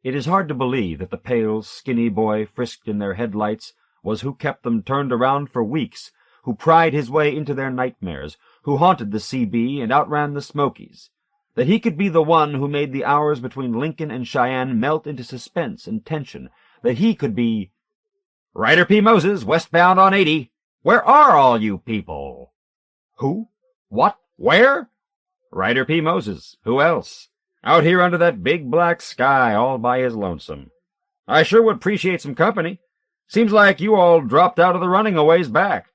It is hard to believe that the pale, skinny boy frisked in their headlights was who kept them turned around for weeks, who pried his way into their nightmares, who haunted the CB and outran the Smokies, that he could be the one who made the hours between Lincoln and Cheyenne melt into suspense and tension, that he could be Ryder P. Moses, westbound on 80. Where are all you people? Who? What? Where? Ryder P. Moses. Who else? Out here under that big black sky all by his lonesome. I sure would appreciate some company. Seems like you all dropped out of the running a ways back.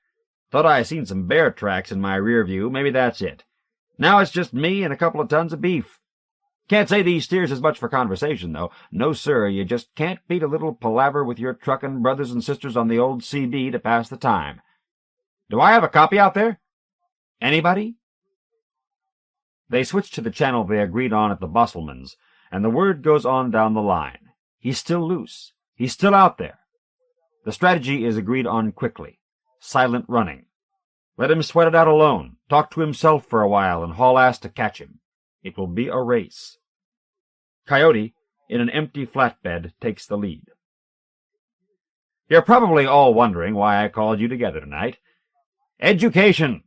Thought I seen some bear tracks in my rear view. Maybe that's it. Now it's just me and a couple of tons of beef. Can't say these steers as much for conversation, though. No, sir, you just can't beat a little palaver with your truckin' brothers and sisters on the old CB to pass the time. Do I have a copy out there? Anybody? They switch to the channel they agreed on at the Bosselmans, and the word goes on down the line. He's still loose. He's still out there. The strategy is agreed on quickly. Silent running. Let him sweat it out alone, talk to himself for a while, and haul ass to catch him. It will be a race. Coyote, in an empty flatbed, takes the lead. You're probably all wondering why I called you together tonight. Education!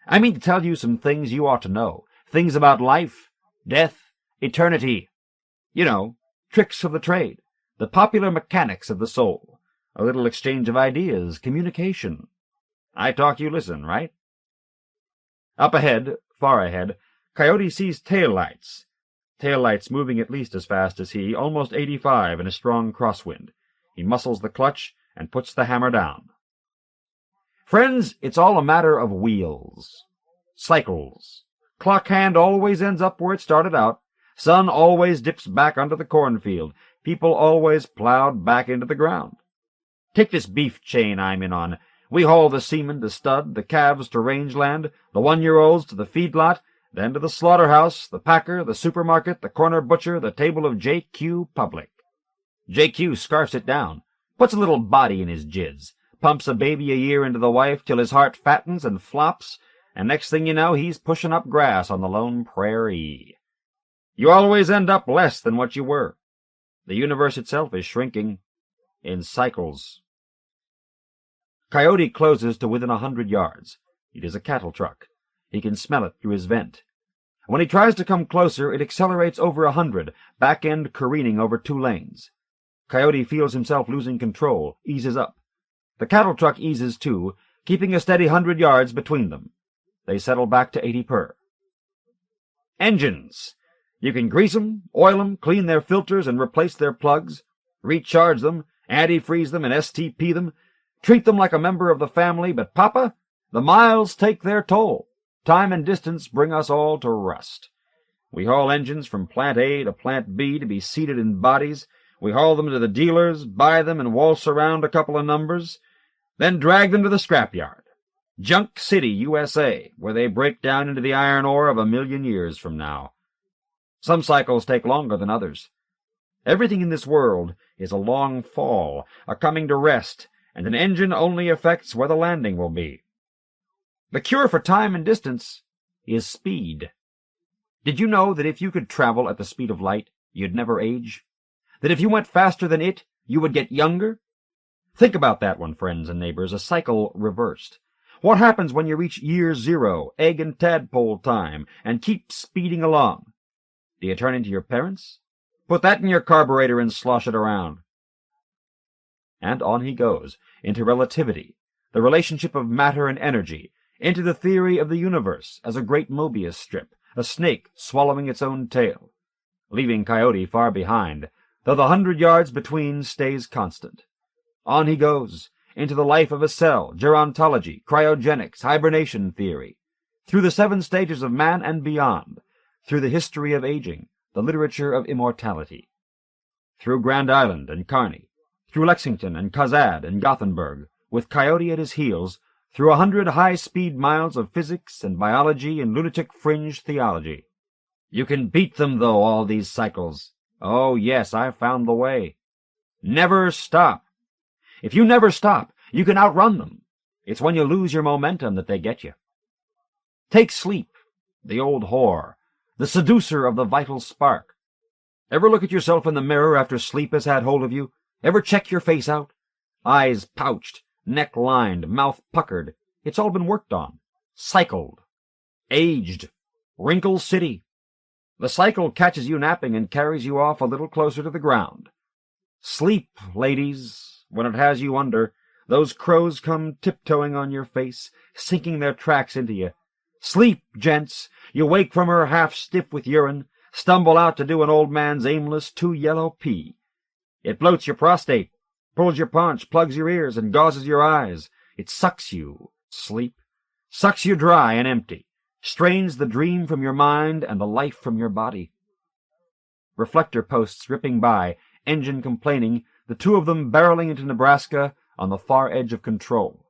I mean to tell you some things you ought to know. Things about life, death, eternity. You know, tricks of the trade, the popular mechanics of the soul. A little exchange of ideas, communication. I talk, you listen, right? Up ahead, far ahead, Coyote sees taillights. Taillights moving at least as fast as he, almost 85 in a strong crosswind. He muscles the clutch and puts the hammer down. Friends, it's all a matter of wheels. Cycles. Clock hand always ends up where it started out. Sun always dips back under the cornfield. People always plowed back into the ground.
Take this beef chain I'm in on. We haul the semen to stud, the calves to rangeland, the 1-year-olds to the feedlot, then to the slaughterhouse, the packer, the supermarket, the corner butcher, the table of J.Q. Public. J.Q. scarfs it down, puts a little body in his jizz, pumps a baby a year into the wife till his heart fattens and flops, and next thing you know he's pushing up grass on the lone prairie. You always end up less than what you were. The universe itself is shrinking in cycles. Coyote closes to within 100 yards. It is a cattle truck. He can smell it through his vent. When he tries to come closer, it accelerates over 100, back end careening over 2 lanes. Coyote feels himself losing control, eases up. The cattle truck eases too, keeping a steady 100 yards between them. They settle back to 80 per. Engines! You can grease them, oil them, clean their filters and replace their plugs, recharge them, antifreeze them and STP them, treat them like a member of the family, but Papa, the miles take their toll. Time and distance bring us all to rust. We haul engines from plant A to plant B to be seated in bodies. We haul them to the dealers, buy them, and waltz around a couple of numbers, then drag them to the scrapyard. Junk City, USA, where they break down into the iron ore of 1,000,000 years from now. Some cycles take longer than others. Everything in this world is a long fall, a coming to rest, and an engine only affects where the landing will be. The cure for time and distance is speed. Did you know that if you could travel at the speed of light, you'd never age? That if you went faster than it, you would get younger? Think about that one, friends and neighbors, a cycle reversed. What happens when you reach year 0, egg and tadpole time, and keep speeding along? Do you turn into your parents? Put that in your carburetor and slosh it around. And on he goes, into relativity, the relationship of matter and energy, into the theory of the universe as a great Mobius strip, a snake swallowing its own tail, leaving Coyote far behind, though the 100 yards between stays constant. On he goes, into the life of a cell, gerontology, cryogenics, hibernation theory, through the 7 stages of man and beyond, through the history of aging, the literature of immortality, through Grand Island and Kearney, through Lexington and Kazad and Gothenburg, with Coyote at his heels, through 100 high-speed miles of physics and biology and lunatic fringe theology. You can beat them, though, all these cycles. Oh, yes, I've found the way. Never stop. If you never stop, you can outrun them. It's when you lose your momentum that they get you. Take sleep, the old whore, the seducer of the vital spark. Ever look at yourself in the mirror after sleep has had hold of you? Ever check your face out? Eyes pouched, neck lined, mouth puckered. It's all been worked on. Cycled. Aged. Wrinkle City. The cycle catches you napping and carries you off a little closer to the ground. Sleep, ladies, when it has you under. Those crows come tiptoeing on your face, sinking their tracks into you. Sleep, gents. You wake from her half stiff with urine, stumble out to do an old man's aimless 2-yellow pee. It bloats your prostate, pulls your paunch, plugs your ears, and gauzes your eyes. It sucks you, sleep, sucks you dry and empty, strains the dream from your mind and the life from your body. Reflector posts ripping by, engine complaining, the 2 of them barreling into Nebraska on the far edge of control.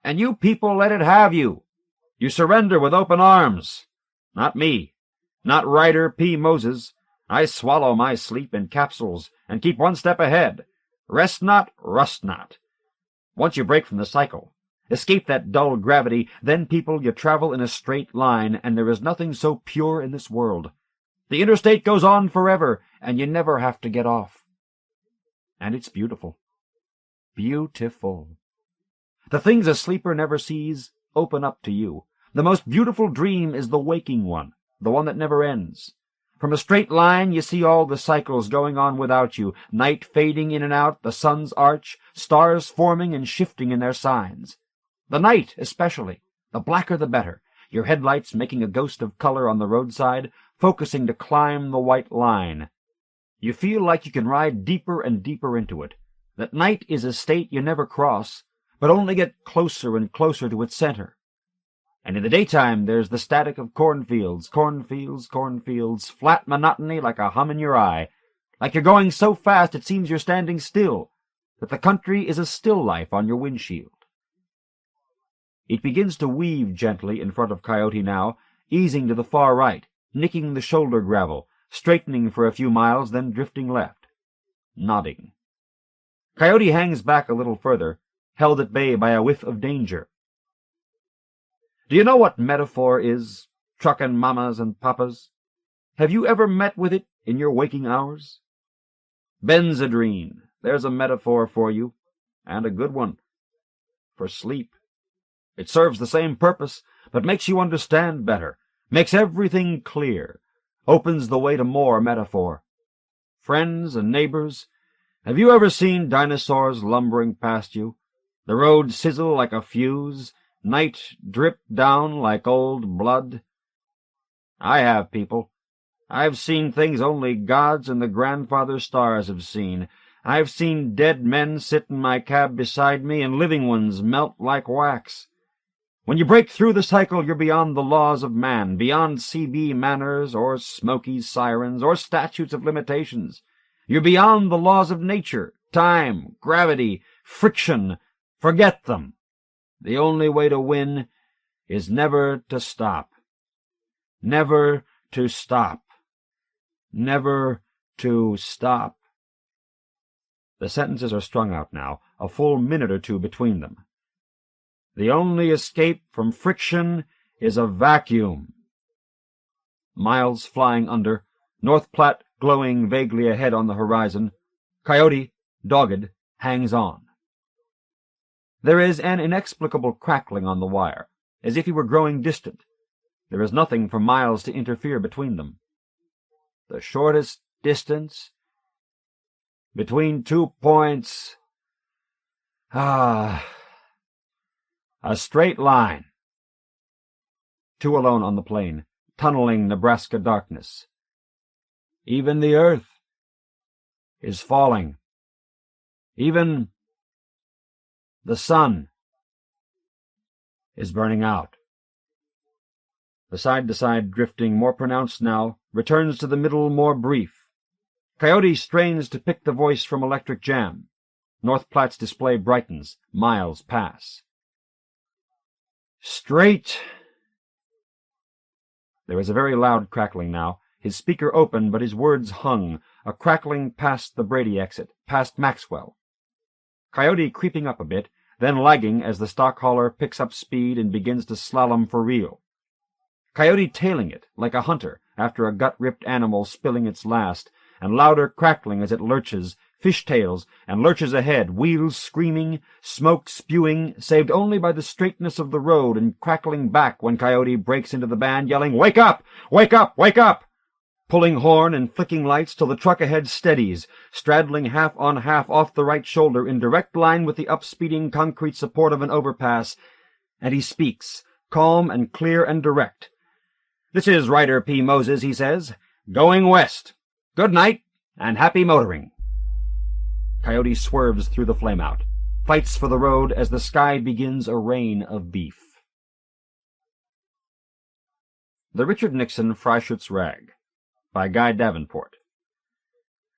And you people let it have you. You surrender with open arms. Not me. Not Ryder P. Moses. I swallow my sleep in capsules and keep 1 step ahead. Rest not, rust not. Once you break from the cycle, escape that dull gravity, then, people, you travel in a straight line, and there is nothing so pure in this world. The interstate goes on forever, and you never have to get off. And it's beautiful. Beautiful. The things a sleeper never sees open up to you. The most beautiful dream is the waking one, the one that never ends. From a straight line you see all the cycles going on without you, night fading in and out, the sun's arch, stars forming and shifting in their signs. The night, especially, the blacker the better, your headlights making a ghost of color on the roadside, focusing to climb the white line. You feel like you can ride deeper and deeper into it, that night is a state you never cross, but only get closer and closer to its center. And in the daytime there's the static of cornfields, cornfields, cornfields, flat monotony like a hum in your eye, like you're going so fast it seems you're standing still,
that the country is a still life on your windshield. It begins to weave gently in front of Coyote now, easing to the far right, nicking the shoulder gravel, straightening for a few miles, then drifting left, nodding. Coyote hangs back a little further, held at bay by a whiff of danger. Do you know what metaphor is, truckin' mamas and papas? Have you ever met with it in your waking hours? Benzedrine, there's a metaphor for you, and a good one, for sleep. It serves the same purpose, but makes you understand better, makes everything clear, opens the way to more metaphor. Friends and neighbors, have you ever seen dinosaurs lumbering past you? The road sizzle like a fuse, night drip down like old blood? I have, people. I've seen things only gods and the grandfather stars have seen. I've seen dead men sit in my cab beside me and living ones melt like wax. When you break through the cycle, you're beyond the laws of man, beyond CB manners or Smokey's sirens or statutes of limitations. You're beyond the laws of nature, time, gravity, friction. Forget them. The only way to win is never to stop. Never to stop. Never to stop. The sentences are strung out now, a full minute or two between them. The only escape from friction is a vacuum. Miles flying under, North Platte glowing vaguely ahead on the horizon. Coyote, dogged, hangs on. There is an inexplicable crackling on the wire, as if he were growing distant. There is nothing for Miles to interfere between them. The shortest distance between 2 points. A straight line. Two alone on the plain, tunneling Nebraska darkness. Even the earth is falling. Even the sun is burning out. The side-to-side drifting, more pronounced now, returns to the middle, more brief. Coyote strains to pick the voice from electric jam. North Platte's display brightens. Miles pass. Straight. There is a very loud crackling now. His speaker opened, but his words hung, a crackling past the Brady exit, past Maxwell. Coyote creeping up a bit, then lagging as the stock hauler picks up speed and begins to slalom for real. Coyote tailing it, like a hunter, after a gut-ripped animal spilling its last, and louder crackling as it lurches, fishtails, and lurches ahead, wheels screaming, smoke spewing, saved only by the straightness of the road, and crackling back when Coyote breaks into the band, yelling, "Wake up! Wake up! Wake up!" Pulling horn and flicking lights till the truck ahead steadies, straddling half on half off the right shoulder in direct line with the up-speeding concrete support of an overpass, and he speaks, calm and clear and direct. "This is Ryder P. Moses," he says, "going west. Good night, and happy motoring." Coyote swerves through the flameout, fights for the road as the sky begins a rain of beef. The Richard Nixon Freischütz Rag, by Guy Davenport.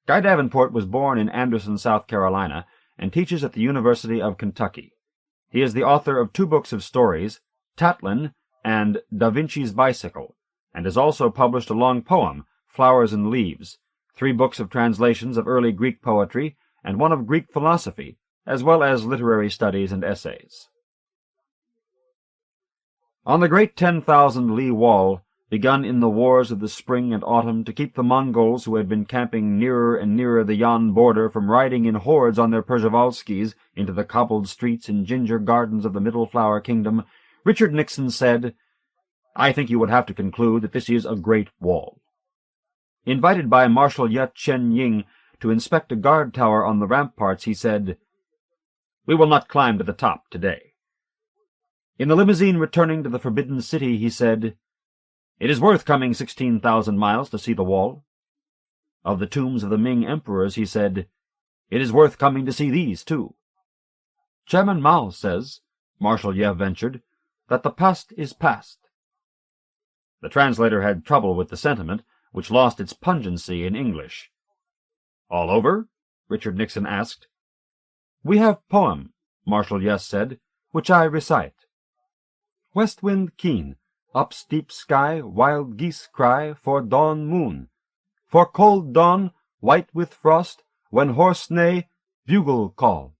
Guy Davenport was born in Anderson, South Carolina, and teaches at the University of Kentucky. He is the author of 2 books of stories, Tatlin and Da Vinci's Bicycle, and has also published a long poem, Flowers and Leaves, 3 books of translations of early Greek poetry, and 1 of Greek philosophy, as well as literary studies and essays. On the great 10,000-li wall, begun in the wars of the spring and autumn to keep the Mongols who had been camping nearer and nearer the Yan border from riding in hordes on their Przhevalskis into the cobbled streets and ginger gardens of the Middle Flower Kingdom, Richard Nixon said, "I think you would have to conclude that this is a great wall." Invited by Marshal Yat Chen Ying to inspect a guard tower on the ramparts, he said, "We will not climb to the top today." In the limousine returning to the Forbidden City, he said, "It is worth coming 16,000 miles to see the wall." Of the tombs of the Ming emperors, he said, "It is worth coming to see these, too." "Chairman Mao says," Marshal Yev ventured, "that the past is past." The translator had trouble with the sentiment, which lost its pungency in English. "All over?" Richard Nixon asked.
"We have poem," Marshal Yes said, "which I recite. West wind keen, up steep sky, wild geese cry for dawn moon. For cold dawn, white with frost, when horse neigh, bugle call.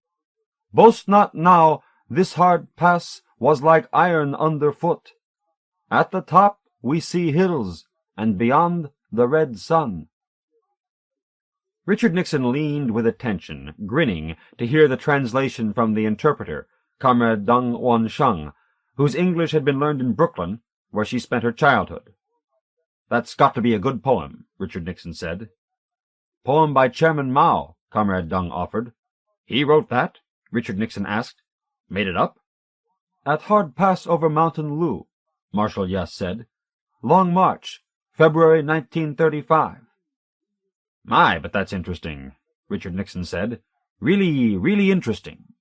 Boast not now, this hard pass was like iron under foot. At the top we see hills, and beyond the red sun." Richard Nixon leaned with attention, grinning, to hear the translation from the interpreter, Comrade Deng Wansheng, whose English had been learned in Brooklyn, where she spent her childhood. "That's got to be a good poem," Richard Nixon said. "Poem by Chairman Mao," Comrade Deng offered. "He wrote that?" Richard Nixon asked. "Made it up?" "At hard pass over Mountain Loo," Marshal Yes said. "Long march, February 1935. "My, but that's interesting," Richard Nixon said. "Really, really interesting."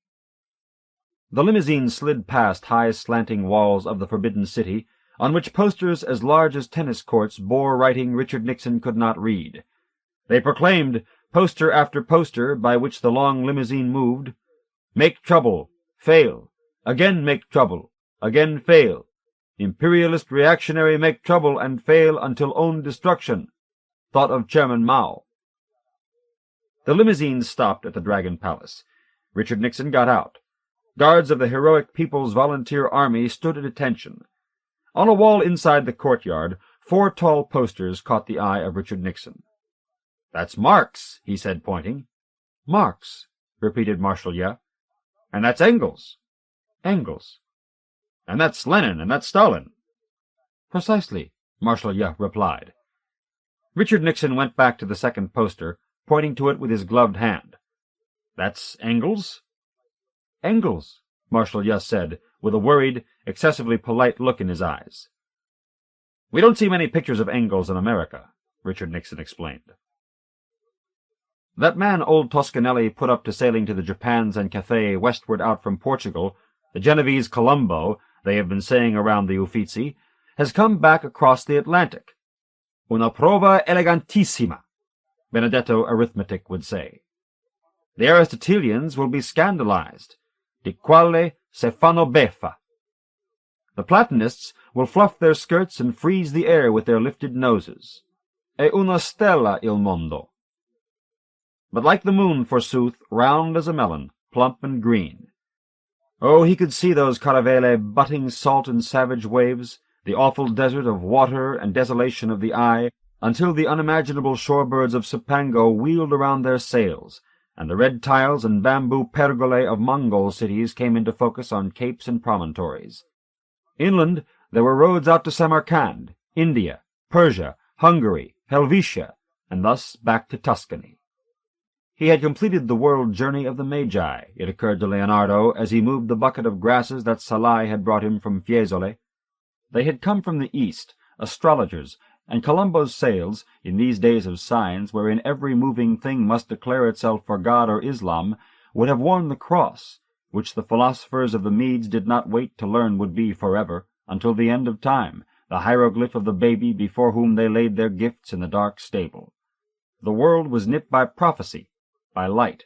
The limousine slid past high slanting walls of the Forbidden City, on which posters as large as tennis courts bore writing Richard Nixon could not read. They proclaimed, poster after poster by which the long limousine moved, "Make trouble, fail, again make trouble, again fail. Imperialist reactionary make trouble and fail until own destruction. Thought of Chairman Mao." The limousine stopped at the Dragon Palace. Richard Nixon got out. Guards of the heroic People's Volunteer Army stood at attention. On a wall inside the courtyard, 4 tall posters caught the eye of Richard Nixon. "That's Marx," he said, pointing. "Marx," repeated Marshal Yeh. "And that's Engels." "Engels." "And that's Lenin, and that's Stalin." "Precisely," Marshal Yeh replied. Richard Nixon went back to the second poster, pointing to it with his gloved hand. "That's Engels?" "Engels," Marshal Yeh said, with a worried, excessively polite look in his eyes. "We don't see many pictures of Engels in America," Richard Nixon explained. "That man old Toscanelli put up to sailing to the Japans and Cathay westward out from Portugal, the Genovese Colombo, they have been saying around the Uffizi, has come back across the Atlantic. Una prova elegantissima, Benedetto Arithmetic would say. The Aristotelians will be scandalized, di quale se fanno beffa. The Platonists will fluff their skirts and freeze the air with their lifted noses. E una stella il mondo. But like the moon, forsooth, round as a melon, plump and green. Oh, he could see those caravelle butting salt and savage waves, the awful desert of water and desolation of the eye, until the unimaginable shorebirds of Cipango wheeled around their sails, and the red tiles and bamboo pergolae of Mongol cities came into focus on capes and promontories. Inland there were roads out to Samarkand, India, Persia, Hungary, Helvetia, and thus back to Tuscany. He had completed the world journey of the Magi, it occurred to Leonardo as he moved the bucket of grasses that Salai had brought him from Fiesole. They had come from the east, astrologers, and Colombo's sails, in these days of signs wherein every moving thing must declare itself for God or Islam, would have worn the cross, which the philosophers of the Medes did not wait to learn would be forever, until the end of time, the hieroglyph of the baby before whom they laid their gifts in the dark stable. The world was knit by prophecy, by light.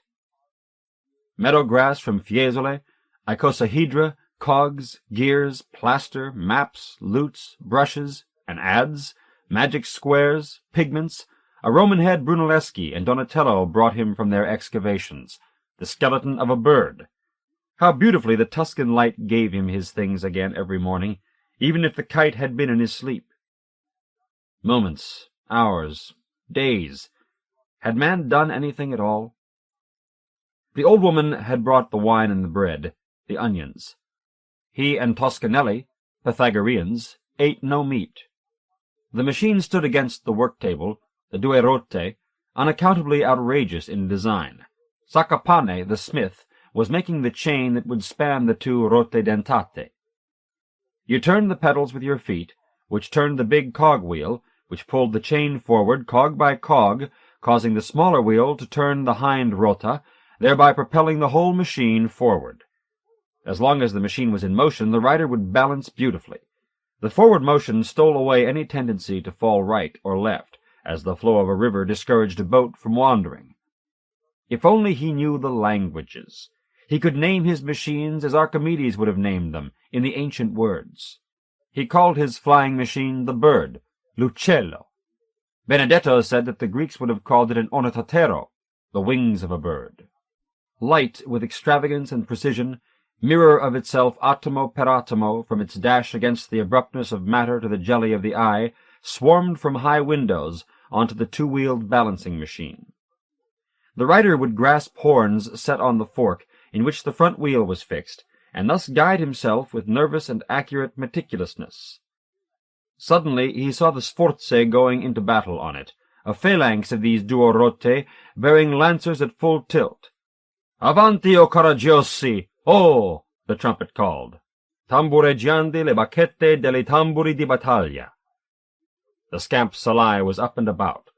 Meadow grass from Fiesole, icosahedra, cogs, gears, plaster, maps, lutes, brushes, and ads, magic squares, pigments, a Roman head Brunelleschi and Donatello brought him from their excavations, the skeleton of a bird. How beautifully the Tuscan light gave him his things again every morning, even if the kite had been in his sleep. Moments, hours, days. Had man done anything at all? The old woman had brought the wine and the bread, the onions. He and Toscanelli, Pythagoreans, ate no meat. The machine stood against the work-table, the due rotte, unaccountably outrageous in design. Sacapane, the smith, was making the chain that would span the 2 rotte dentate. You turned the pedals with your feet, which turned the big cog-wheel, which pulled the chain forward cog by cog, causing the smaller wheel to turn the hind rota, thereby propelling the whole machine forward. As long as the machine was in motion, the rider would balance beautifully. The forward motion stole away any tendency to fall right or left, as the flow of a river discouraged a boat from wandering. If only he knew the languages.
He could name his machines as Archimedes would have named them, in the ancient words. He called his flying machine the bird, l'uccello. Benedetto said that the Greeks would have called it an ornithotero, the wings of a bird. Light, with extravagance and precision, mirror of itself atomo per atomo from its dash against the abruptness of matter to the jelly of the eye, swarmed from high windows onto the two-wheeled balancing machine. The rider would grasp horns set on the fork in which the front wheel was fixed, and thus guide himself with nervous and accurate meticulousness. Suddenly he saw the Sforze going into battle on it, a phalanx of these duorotte bearing lancers at full tilt. "Avanti, o coraggiosi! Oh!" the trumpet called. "Tambureggiando le bacchette delle tamburi di battaglia." The scamp Salai was up and about.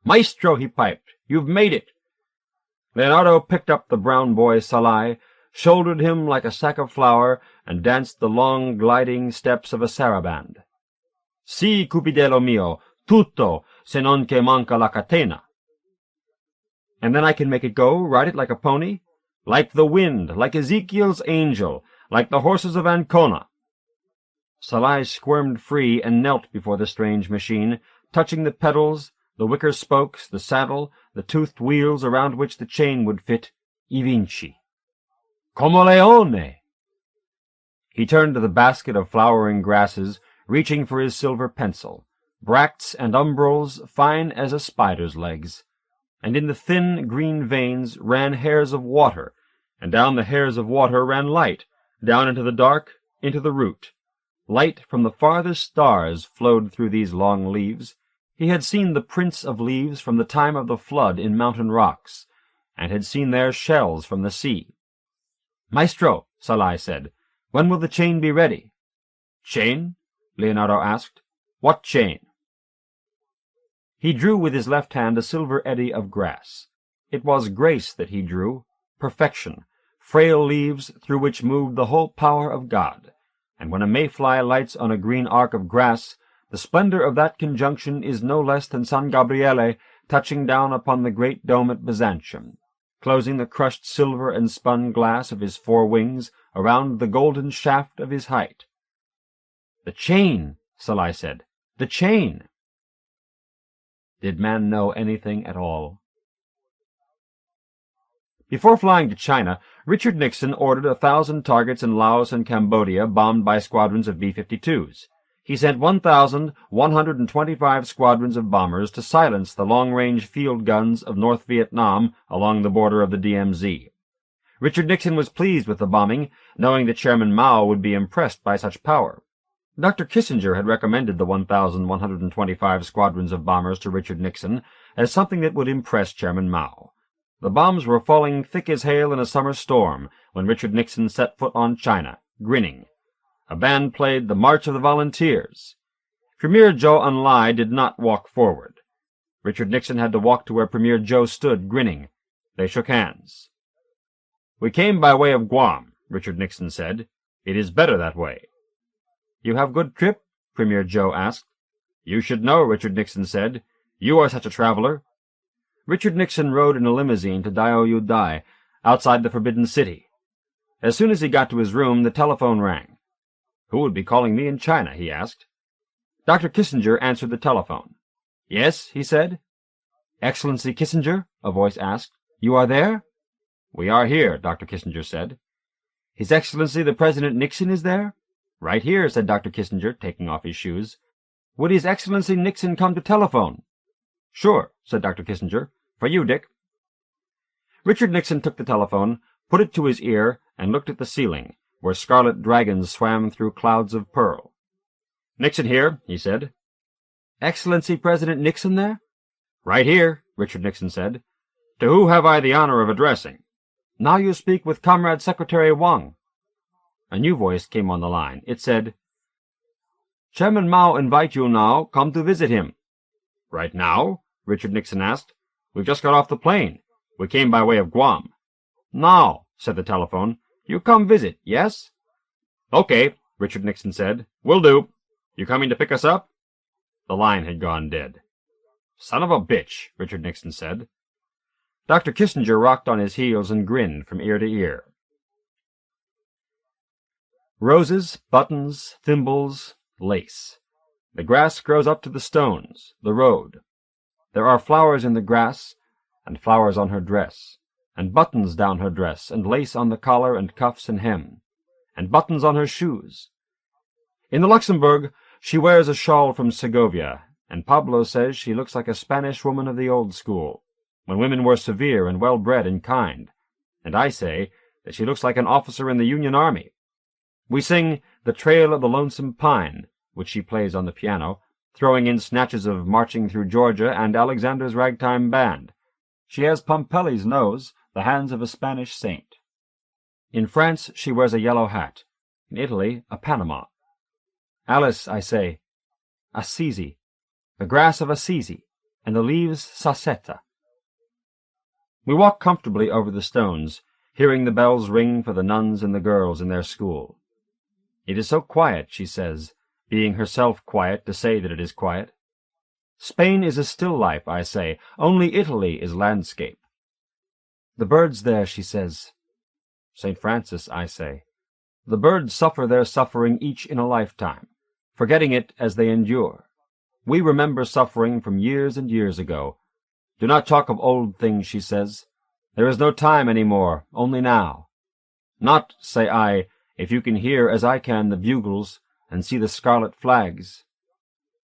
"Maestro," he piped, "you've made it." Leonardo picked up the brown boy Salai, shouldered him like a sack of flour, and danced the long, gliding steps of a saraband. "Si, cupidello mio, tutto, se non che manca la catena." "And then I can make it go, ride it like a pony?" "Like the wind, like Ezekiel's angel, like the horses of Ancona." Salai squirmed free and knelt before the strange machine, touching the pedals, the wicker spokes, the saddle, the toothed wheels around which the chain would fit. I vinci. "Como leone!" He turned to the basket of flowering grasses, reaching for his silver pencil, bracts and umbrils fine as a spider's legs, and in the thin green veins ran hairs of water, and down the hairs of water ran light, down into the dark, into the root. Light from the farthest stars flowed through these long leaves. He had seen the prints of leaves from the time of the flood in mountain rocks, and had seen their shells from the sea. "Maestro," Salai said, "when will the chain be ready?" "Chain?" Leonardo asked. "What chain?" He drew with his left hand a silver eddy of grass. It was grace that he drew, perfection, frail leaves through which moved the whole power of God, and when a mayfly lights on a green arc of grass, the splendor of that conjunction is no less than San Gabriele touching down upon the great dome at Byzantium, closing the crushed silver and spun glass of his four wings around the golden shaft of his height. "The chain," Salai said. "The chain." Did man know anything at all? Before flying to China, Richard Nixon ordered 1,000 targets in Laos and Cambodia bombed by squadrons of B-52s. He sent 1,125 squadrons of bombers to silence the long-range field guns of North Vietnam along the border of the DMZ. Richard Nixon was pleased with the bombing, knowing that Chairman Mao would be impressed by such power. Dr. Kissinger had recommended the 1,125 squadrons of bombers to Richard Nixon as something that would impress Chairman Mao. The bombs were falling thick as hail in a summer storm when Richard Nixon set foot on China, grinning. A band played the March of the Volunteers. Premier Zhou Enlai did not walk forward. Richard Nixon had to walk to where Premier Zhou stood, grinning. They shook hands. "We came by way of Guam," Richard Nixon said. "It is better that way." "You have good trip?" Premier Zhou asked. "You should know," Richard Nixon said. "You are such a traveler." Richard Nixon rode in a limousine to Diaoyudai, outside the Forbidden City. As soon as he got to his room, the telephone rang. Who would be calling me in China, he asked. Dr. Kissinger answered the telephone. "Yes," he said. "Excellency Kissinger?" a voice asked. "You are there?" "We are here," Dr. Kissinger said. "His Excellency the President Nixon is there?" "Right here," said Dr. Kissinger, taking off his shoes. "Would His Excellency Nixon come to telephone?" "Sure," said Dr. Kissinger. "For you, Dick." Richard Nixon took the telephone, put it to his ear, and looked at the ceiling, where scarlet dragons swam through clouds of pearl. "Nixon here," he said. "Excellency President Nixon there?" "Right here," Richard Nixon said. "To who have I the honor of addressing?" "Now you speak with Comrade Secretary Wang." A new voice came on the line. It said, "Chairman Mao invite you now, come to visit him." "Right now?" Richard Nixon asked. "We've just got off the plane. We came by way of Guam." "Now," said the telephone. "You come visit, yes?" "Okay," Richard Nixon said. "Will do. You coming to pick us up?" The line had gone dead. "Son of a bitch," Richard Nixon said. Dr. Kissinger rocked on his heels and grinned from ear to ear.
Roses, buttons, thimbles, lace. The grass grows up to the stones, the road. There are flowers in the grass, and flowers on her dress, and buttons down her dress, and lace on the collar and cuffs and hem, and buttons on her shoes. In the Luxembourg she wears a shawl from Segovia, and Pablo says she looks like a Spanish woman of the old school, when women were severe and well-bred and kind, and I say that she looks like an officer in the Union Army. We sing The Trail of the Lonesome Pine, which she plays on the piano, throwing in snatches of Marching Through Georgia and Alexander's Ragtime Band. She has Pompelli's nose, the hands of a Spanish saint. In France she wears a yellow hat, in Italy a Panama. Alice, I say, Assisi, the grass of Assisi, and the leaves Sassetta. We walk comfortably over the stones, hearing the bells ring for the nuns and the girls in their school. It is so quiet, she says, being herself quiet to say that it is quiet. Spain is a still life, I say, only Italy is landscape. The birds there, she says. St. Francis, I say. The birds suffer their suffering each in a lifetime, forgetting it as they endure. We remember suffering from years and years ago. Do not talk of old things, she says. There is no time any more, only now. Not, say I, if you can hear as I can the bugles and see the scarlet flags.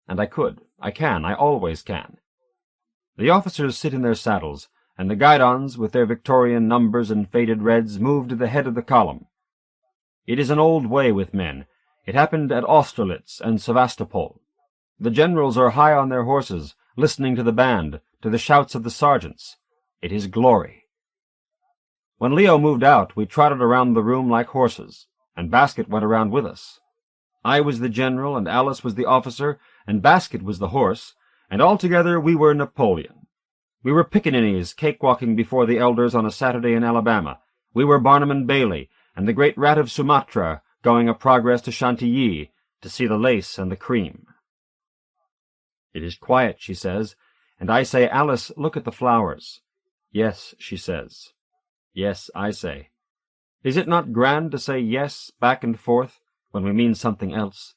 And I could, I can, I always can. The officers sit in their saddles, and the guidons, with their Victorian numbers and faded reds, move to the head of the column. It is an old way with men. It happened at Austerlitz and Sevastopol. The generals are high on their horses, listening to the band, to the shouts of the sergeants. It is glory. When Leo moved out, we trotted around the room like horses, and Basket went around with us. I was the general, and Alice was the officer, and Basket was the horse, and altogether we were Napoleon. We were pickaninnies cakewalking before the elders on a Saturday in Alabama. We were Barnum and Bailey, and the great rat of Sumatra, going a progress to Chantilly to see the lace and the cream. It is quiet, she says, and I say, Alice, look at the flowers. Yes, she says. Yes, I say. Is it not grand to say yes back and forth when we mean something else?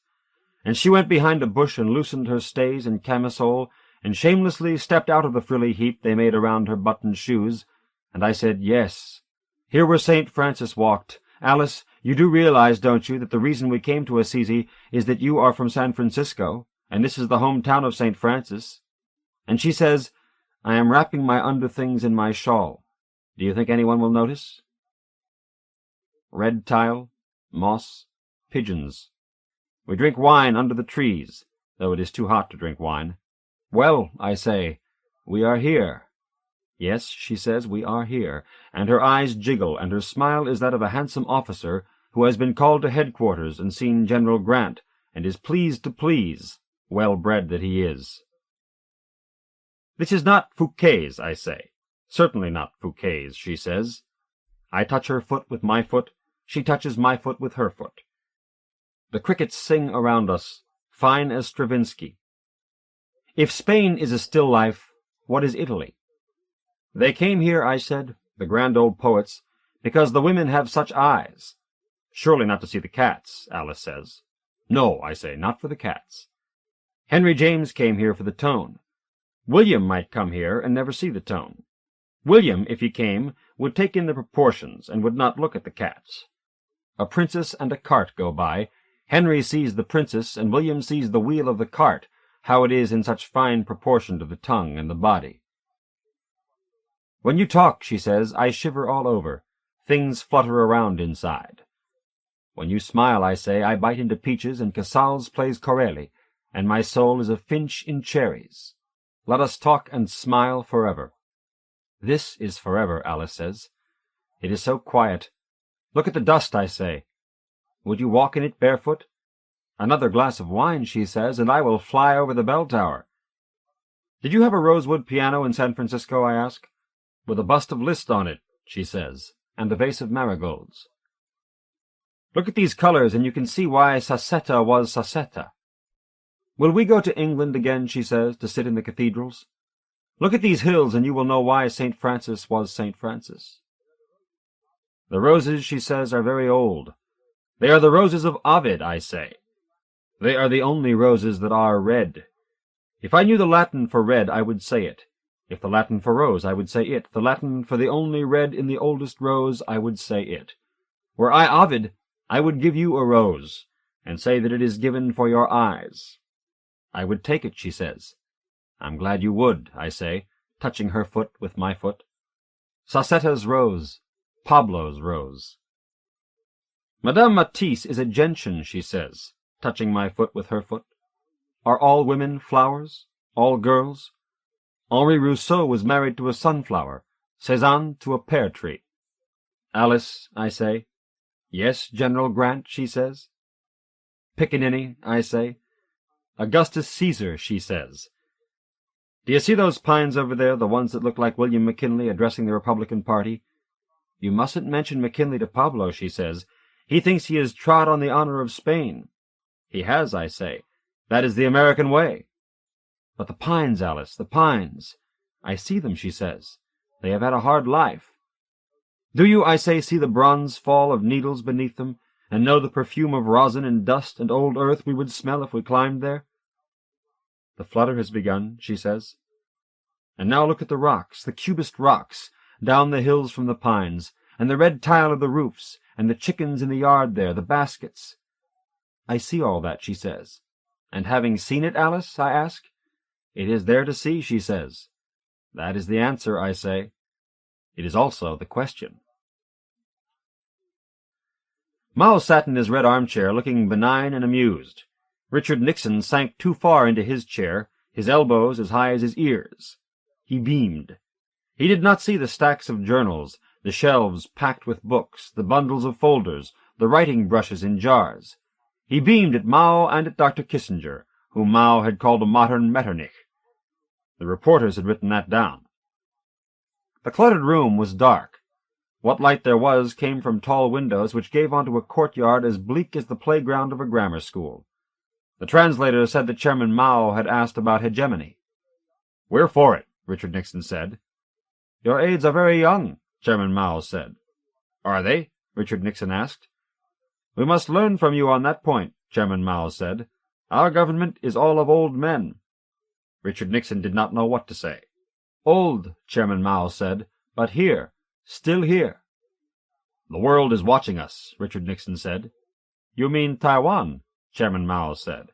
And she went behind a bush and loosened her stays and camisole, and shamelessly stepped out of the frilly heap they made around her buttoned shoes, and I said, yes. Here where St. Francis walked. Alice, you do realize, don't you, that the reason we came to Assisi is that you are from San Francisco, and this is the hometown of St. Francis? And she says, I am wrapping my underthings in my shawl. Do you think anyone will notice? Red tile, moss, pigeons. We drink wine under the trees, though it is too hot to drink wine. Well, I say, we are here. Yes, she says, we are here, and her eyes jiggle, and her smile is that of a handsome officer who has been called to headquarters and seen General Grant, and is pleased to please, well-bred that he is. This is not Fouquet's, I say. Certainly not Fouquet's, she says. I touch her foot with my foot, she touches my foot with her foot. The crickets sing around us, fine as Stravinsky. If Spain is a still life, what is Italy? They came here, I said, the grand old poets, because the women have such eyes. Surely not to see the cats, Alice says. No, I say, not for the cats. Henry James came here for the tone. William might come here and never see the tone. William, if he came, would take in the proportions and would not look at the cats. A princess and a cart go by. Henry sees the princess, and William sees the wheel of the cart, how it is in such fine proportion to the tongue and the body. When you talk, she says, I shiver all over. Things flutter around inside. When you smile, I say, I bite into peaches, and Casals plays Corelli, and my soul is a finch in cherries. Let us talk and smile forever. This is forever, Alice says. It is so quiet. Look at the dust, I say. Would you walk in it barefoot? Another glass of wine, she says, and I will fly over the bell tower. Did you have a rosewood piano in San Francisco, I ask? With a bust of Liszt on it, she says, and a vase of marigolds. Look at these colors, and you can see why Sassetta was Sassetta. Will we go to England again, she says, to sit in the cathedrals? Look at these hills, and you will know why St. Francis was St. Francis. The roses, she says, are very old. They are the roses of Ovid, I say. They are the only roses that are red. If I knew the Latin for red, I would say it. If the Latin for rose, I would say it. The Latin for the only red in the oldest rose, I would say it. Were I Ovid, I would give you a rose, and say that it is given for your eyes. I would take it, she says. I'm glad you would, I say, touching her foot with my foot. Sassetta's rose, Pablo's rose. Madame Matisse is a gentian, she says, touching my foot with her foot. Are all women flowers? All girls? Henri Rousseau was married to a sunflower, Cézanne to a pear tree. Alice, I say. Yes, General Grant, she says. Piccaninny, I say. Augustus Caesar, she says. Do you see those pines over there, the ones that look like William McKinley addressing the Republican Party? You mustn't mention McKinley to Pablo, she says. He thinks he has trod on the honor of Spain. He has, I say. That is the American way. But the pines, Alice, the pines. I see them, she says. They have had a hard life. Do you, I say, see the bronze fall of needles beneath them, and know the perfume of rosin and dust and old earth we would smell if we climbed there? The flutter has begun, she says. And now look at the rocks, the cubist rocks, down the hills from the pines, and the red tile of the roofs, and the chickens in the yard there, the baskets. I see all that, she says. And having seen it, Alice, I ask? It is there to see, she says. That is the answer, I say. It is also the question. Mao sat in his red armchair, looking benign and amused. Richard Nixon sank too far into his chair, his elbows as high as his ears. He beamed. He did not see the stacks of journals, the shelves packed with books, the bundles of folders, the writing brushes in jars. He beamed at Mao and at Dr. Kissinger, whom Mao had called a modern Metternich. The reporters had written that down. The cluttered room was dark. What light there was came from tall windows which gave onto a courtyard as bleak as the playground of a grammar school. The translator said that Chairman Mao had asked about hegemony. "We're for it," Richard Nixon said. "Your aides are very young," Chairman Mao said. "Are they?" Richard Nixon asked. "We must learn from you on that point," Chairman Mao said. "Our government is all of old men." Richard Nixon did not know what to say. "Old," Chairman Mao said, "but here, still here." "The world is watching us," Richard Nixon said. "You mean Taiwan?" Chairman Mao said.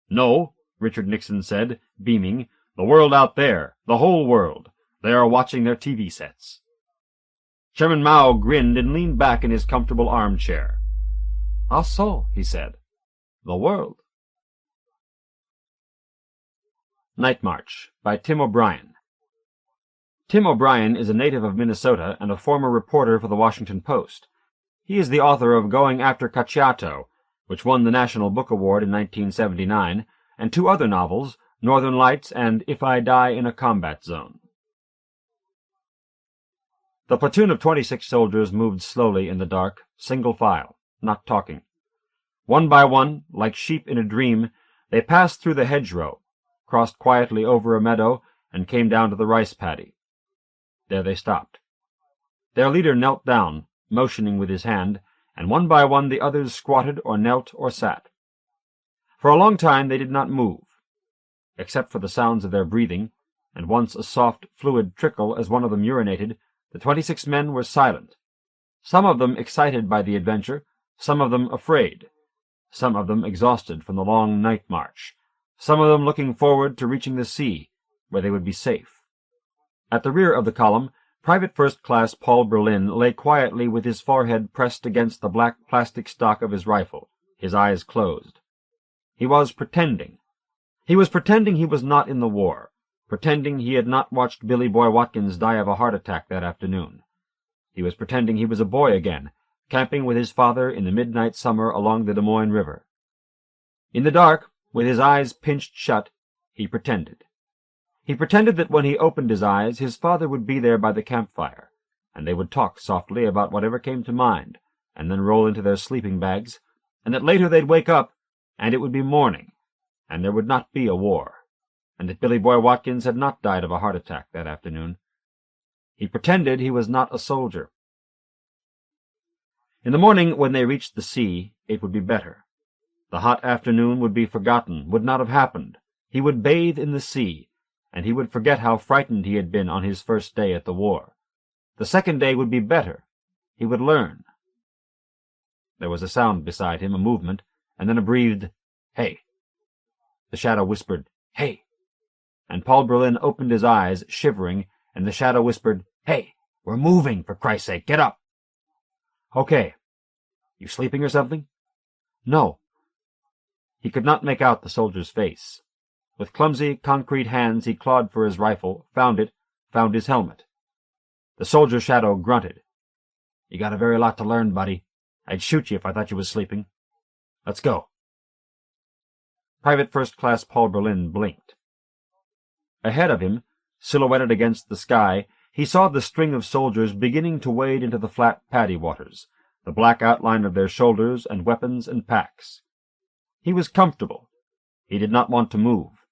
"No," Richard Nixon said, beaming. "The world out there, the whole world. They are watching their TV sets." Chairman Mao grinned and leaned back in his comfortable armchair. "Ah, so," he said. "The world." Night March by Tim O'Brien. Tim O'Brien is a native of Minnesota and a former reporter for the Washington Post. He is the author of Going After Cacciato, which won the National Book Award in 1979, and two other novels, Northern Lights and If I Die in a Combat Zone. The platoon of 26 soldiers moved slowly in the dark, single file, not talking. One by one, like sheep in a dream, they passed through the hedgerow, crossed quietly over a meadow, and came down to the rice paddy. There they stopped. Their leader knelt down, motioning with his hand, and one by one the others squatted or knelt or sat. For a long time they did not move. Except for the sounds of their breathing, and once a soft, fluid trickle as one of them urinated, the 26 men were silent, some of them excited by the adventure, some of them afraid, some of them exhausted from the long night march, some of them looking forward to reaching the sea, where they would be safe. At the rear of the column, Private First Class Paul Berlin lay quietly with his forehead pressed against the black plastic stock of his rifle, his eyes closed. He was pretending. He was pretending he was not in the war, pretending he had not watched Billy Boy Watkins die of a heart attack that afternoon. He was pretending he was a boy again, camping with his father in the midnight summer along the Des Moines River. In the dark, with his eyes pinched shut, he pretended. He pretended that when he opened his eyes, his father would be there by the campfire, and they would talk softly about whatever came to mind, and then roll into their sleeping bags, and that later they'd wake up, and it would be morning, and there would not be a war, and that Billy Boy Watkins had not died of a heart attack that afternoon. He pretended he was not a soldier.
In the morning, when they reached the sea, it would be better. The hot afternoon would be forgotten, would not have happened. He would bathe in the sea, and he would forget how frightened he had been on his first day at the war. The second day would be better. He would learn. There was a sound beside him, a movement, and then a breathed, "Hey." The shadow whispered, "Hey." And Paul Berlin opened his eyes, shivering, and the shadow whispered, "Hey, we're moving, for Christ's sake, get up." "Okay. You sleeping or something?" "No." He could not make out the soldier's face. With clumsy, concrete hands he clawed for his rifle, found it, found his helmet. The soldier's shadow grunted. "You got a very lot to learn, buddy. I'd shoot you if I thought you was sleeping. Let's go." Private First Class Paul Berlin blinked. Ahead of him, silhouetted against the sky, he saw the string of soldiers beginning to wade into the flat paddy waters, the black outline of their shoulders and weapons and packs. He was comfortable. He did not want to move.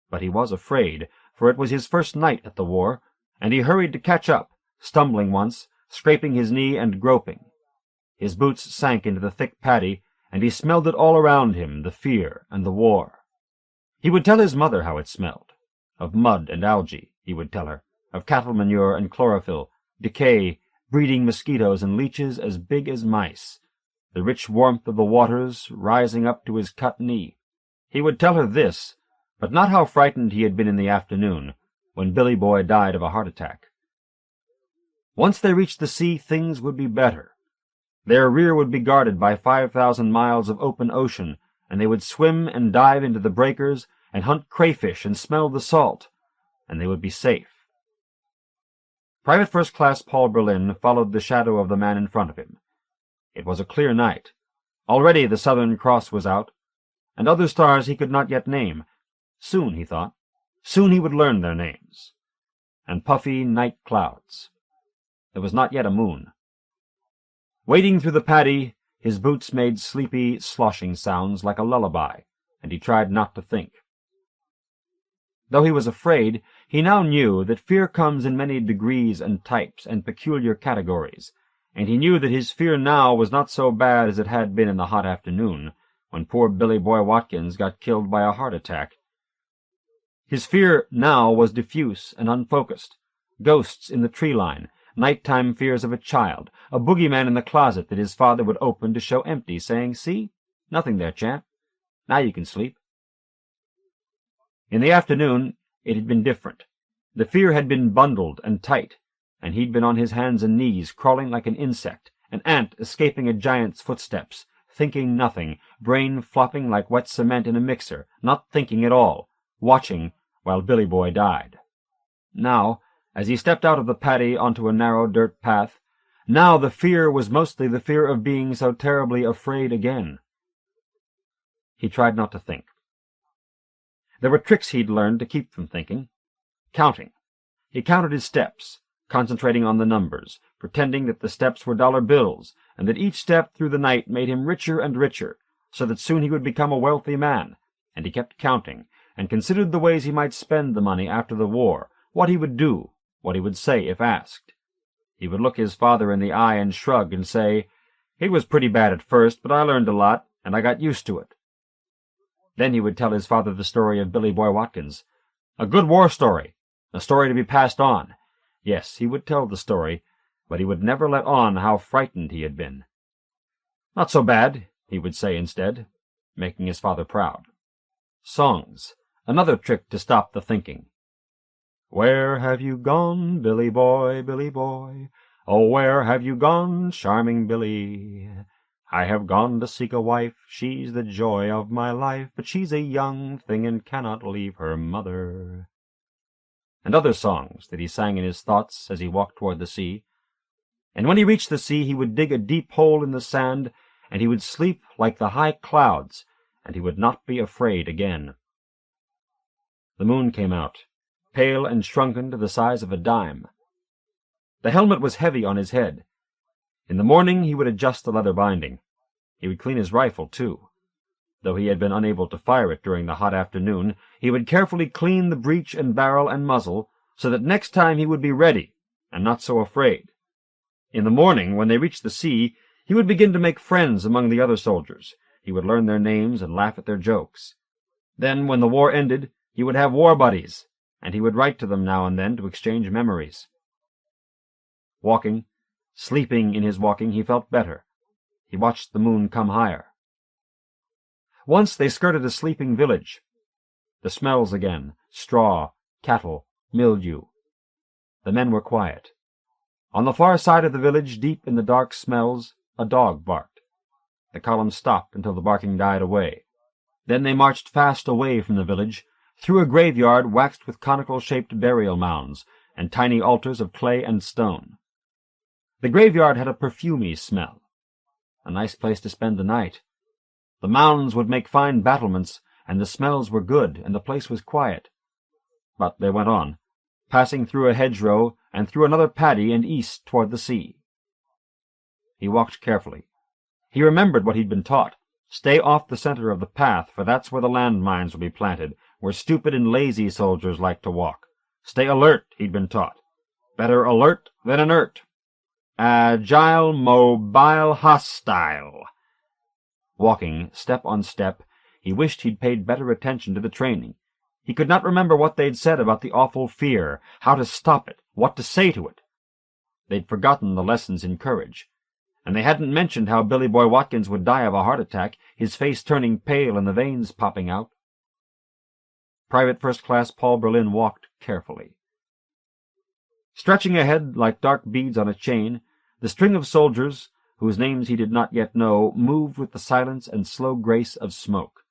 But he was afraid, for it was his first night at the war, and he hurried to catch up, stumbling once, scraping his knee and groping. His boots sank into the thick paddy, and he smelled it all around him, the fear and the war. He would tell his mother how it smelled. Of mud and algae, he would tell her, of cattle manure and chlorophyll, decay, breeding mosquitoes and leeches as big as mice, the rich warmth of the waters rising up to his cut knee. He would tell her this, but not how frightened he had been in the afternoon, when Billy Boy died of a heart attack. Once they reached the sea, things would be better. Their rear would be guarded by 5,000 miles of open ocean, and they would swim and dive into the breakers and hunt crayfish and smell the salt, and they would be safe. Private First Class Paul Berlin followed the shadow of the man in front of him. It was a clear night. Already the Southern Cross was out, and other stars he could not yet name. Soon, he thought, soon he would learn their names. And puffy night clouds. There was not yet a moon. Wading through the paddy, his boots made sleepy, sloshing sounds like a lullaby, and he tried not to think. Though he was afraid, he now knew that fear comes in many degrees and types and peculiar categories, and he knew that his fear now was not so bad as it had been in the hot afternoon, when poor Billy Boy Watkins got killed by a heart attack. His fear now was diffuse and unfocused. Ghosts in the tree line, nighttime fears of a child, a boogeyman in the closet that his father would open to show empty, saying, "See? Nothing there, champ. Now you can sleep." In the afternoon, it had been different. The fear had been bundled and tight, and he'd been on his hands and knees, crawling like an insect, an ant escaping a giant's footsteps, thinking nothing, brain flopping like wet cement in a mixer, not thinking at all, watching while Billy Boy died. Now, as he stepped out of the paddy onto a narrow dirt path, now the fear was mostly the fear of being so terribly afraid again. He tried not to think. There were tricks he'd learned to keep from thinking. Counting. He counted his steps, concentrating on the numbers, pretending that the steps were dollar bills, and that each step through the night made him richer and richer, so that soon he would become a wealthy man. And he kept counting, and considered the ways he might spend the money after the war, what he would do, what he would say if asked. He would look his father in the eye and shrug and say, "It was pretty bad at first, but I learned a lot, and I got used to it." Then he would tell his father the story of Billy Boy Watkins. A good war story, a story to be passed on. Yes, he would tell the story, but he would never let on how frightened he had been. "Not so bad," he would say instead, making his father proud. Songs, another trick to stop the thinking. "Where have you gone, Billy Boy, Billy Boy? Oh, where have you gone, charming Billy? I have gone to seek a wife, she's the joy of my life, but she's a young thing and cannot leave her mother." And other songs that he sang in his thoughts as he walked toward the sea. And when he reached the sea, he would dig a deep hole in the sand, and he would sleep like the high clouds, and he would not be afraid again. The moon came out, pale and shrunken to the size of a dime. The helmet was heavy on his head. In the morning he would adjust the leather binding. He would clean his rifle, too. Though he had been unable to fire it during the hot afternoon, he would carefully clean the breech and barrel and muzzle, so that next time he would be ready, and not so afraid. In the morning, when they reached the sea,
He would begin to make friends among the other soldiers. He would learn their names and laugh at their jokes. Then, when the war ended, he would have war buddies, and he would write to them now and then to exchange memories. Walking, sleeping in his walking, he felt better. He watched the moon come higher. Once they skirted a sleeping village. The smells again, straw, cattle, mildew. The men were quiet. On the far side of the village, deep in the dark smells, a dog barked. The column stopped until the barking died away. Then they marched fast away from the village, through a graveyard waxed with conical-shaped burial mounds and tiny altars of clay and stone. The graveyard had a perfumey smell. A nice place to spend the night. The mounds would make fine battlements, and the smells were good, and the place was quiet. But they went on, passing through a hedgerow and through another paddy and east toward the sea. He walked carefully. He remembered what he'd been taught. Stay off the center of the path, for that's where the landmines will be planted, where stupid and lazy soldiers like to walk. Stay alert, he'd been taught. Better alert than inert. Agile, mobile, hostile. Walking, step on step, he wished he'd paid better attention to the training. He could not remember what they'd said about the awful fear, how to stop it, what to say to it. They'd forgotten the lessons in courage. And they hadn't mentioned how Billy Boy Watkins would die of a heart attack, his face turning pale and the veins popping out. Private First Class Paul Berlin walked carefully. Stretching ahead like dark beads on a chain, the string of soldiers, whose names he did not yet know, moved with the silence and slow grace of smoke.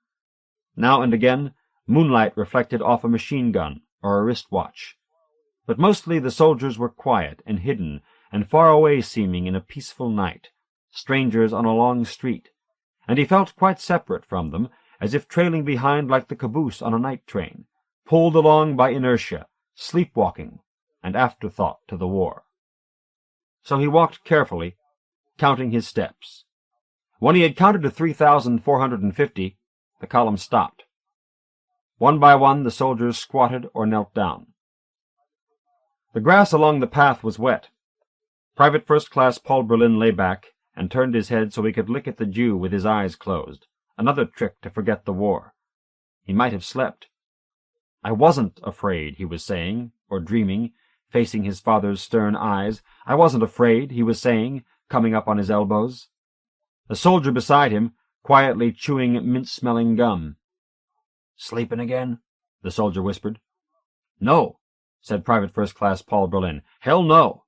Now and again, moonlight reflected off a machine gun or a wristwatch. But mostly the soldiers were quiet and hidden and far away seeming in a peaceful night, strangers on a long street, and he felt quite separate from them, as if trailing behind like the caboose on a night train, pulled along by inertia, sleepwalking, and afterthought to the war. So he walked carefully, counting his steps. When he had counted to 3,450, the column stopped. One by one the soldiers squatted or knelt down. The grass along the path was wet. Private First Class Paul Berlin lay back and turned his head so he could lick at the dew with his eyes closed, another trick to forget the war. He might have slept. I wasn't afraid, he was saying, or dreaming, facing his father's stern eyes. I wasn't afraid, he was saying, coming up on his elbows. The soldier beside him, quietly chewing mint-smelling gum. "Sleeping again?" the soldier whispered. "No," said Private First Class Paul Berlin. "Hell no."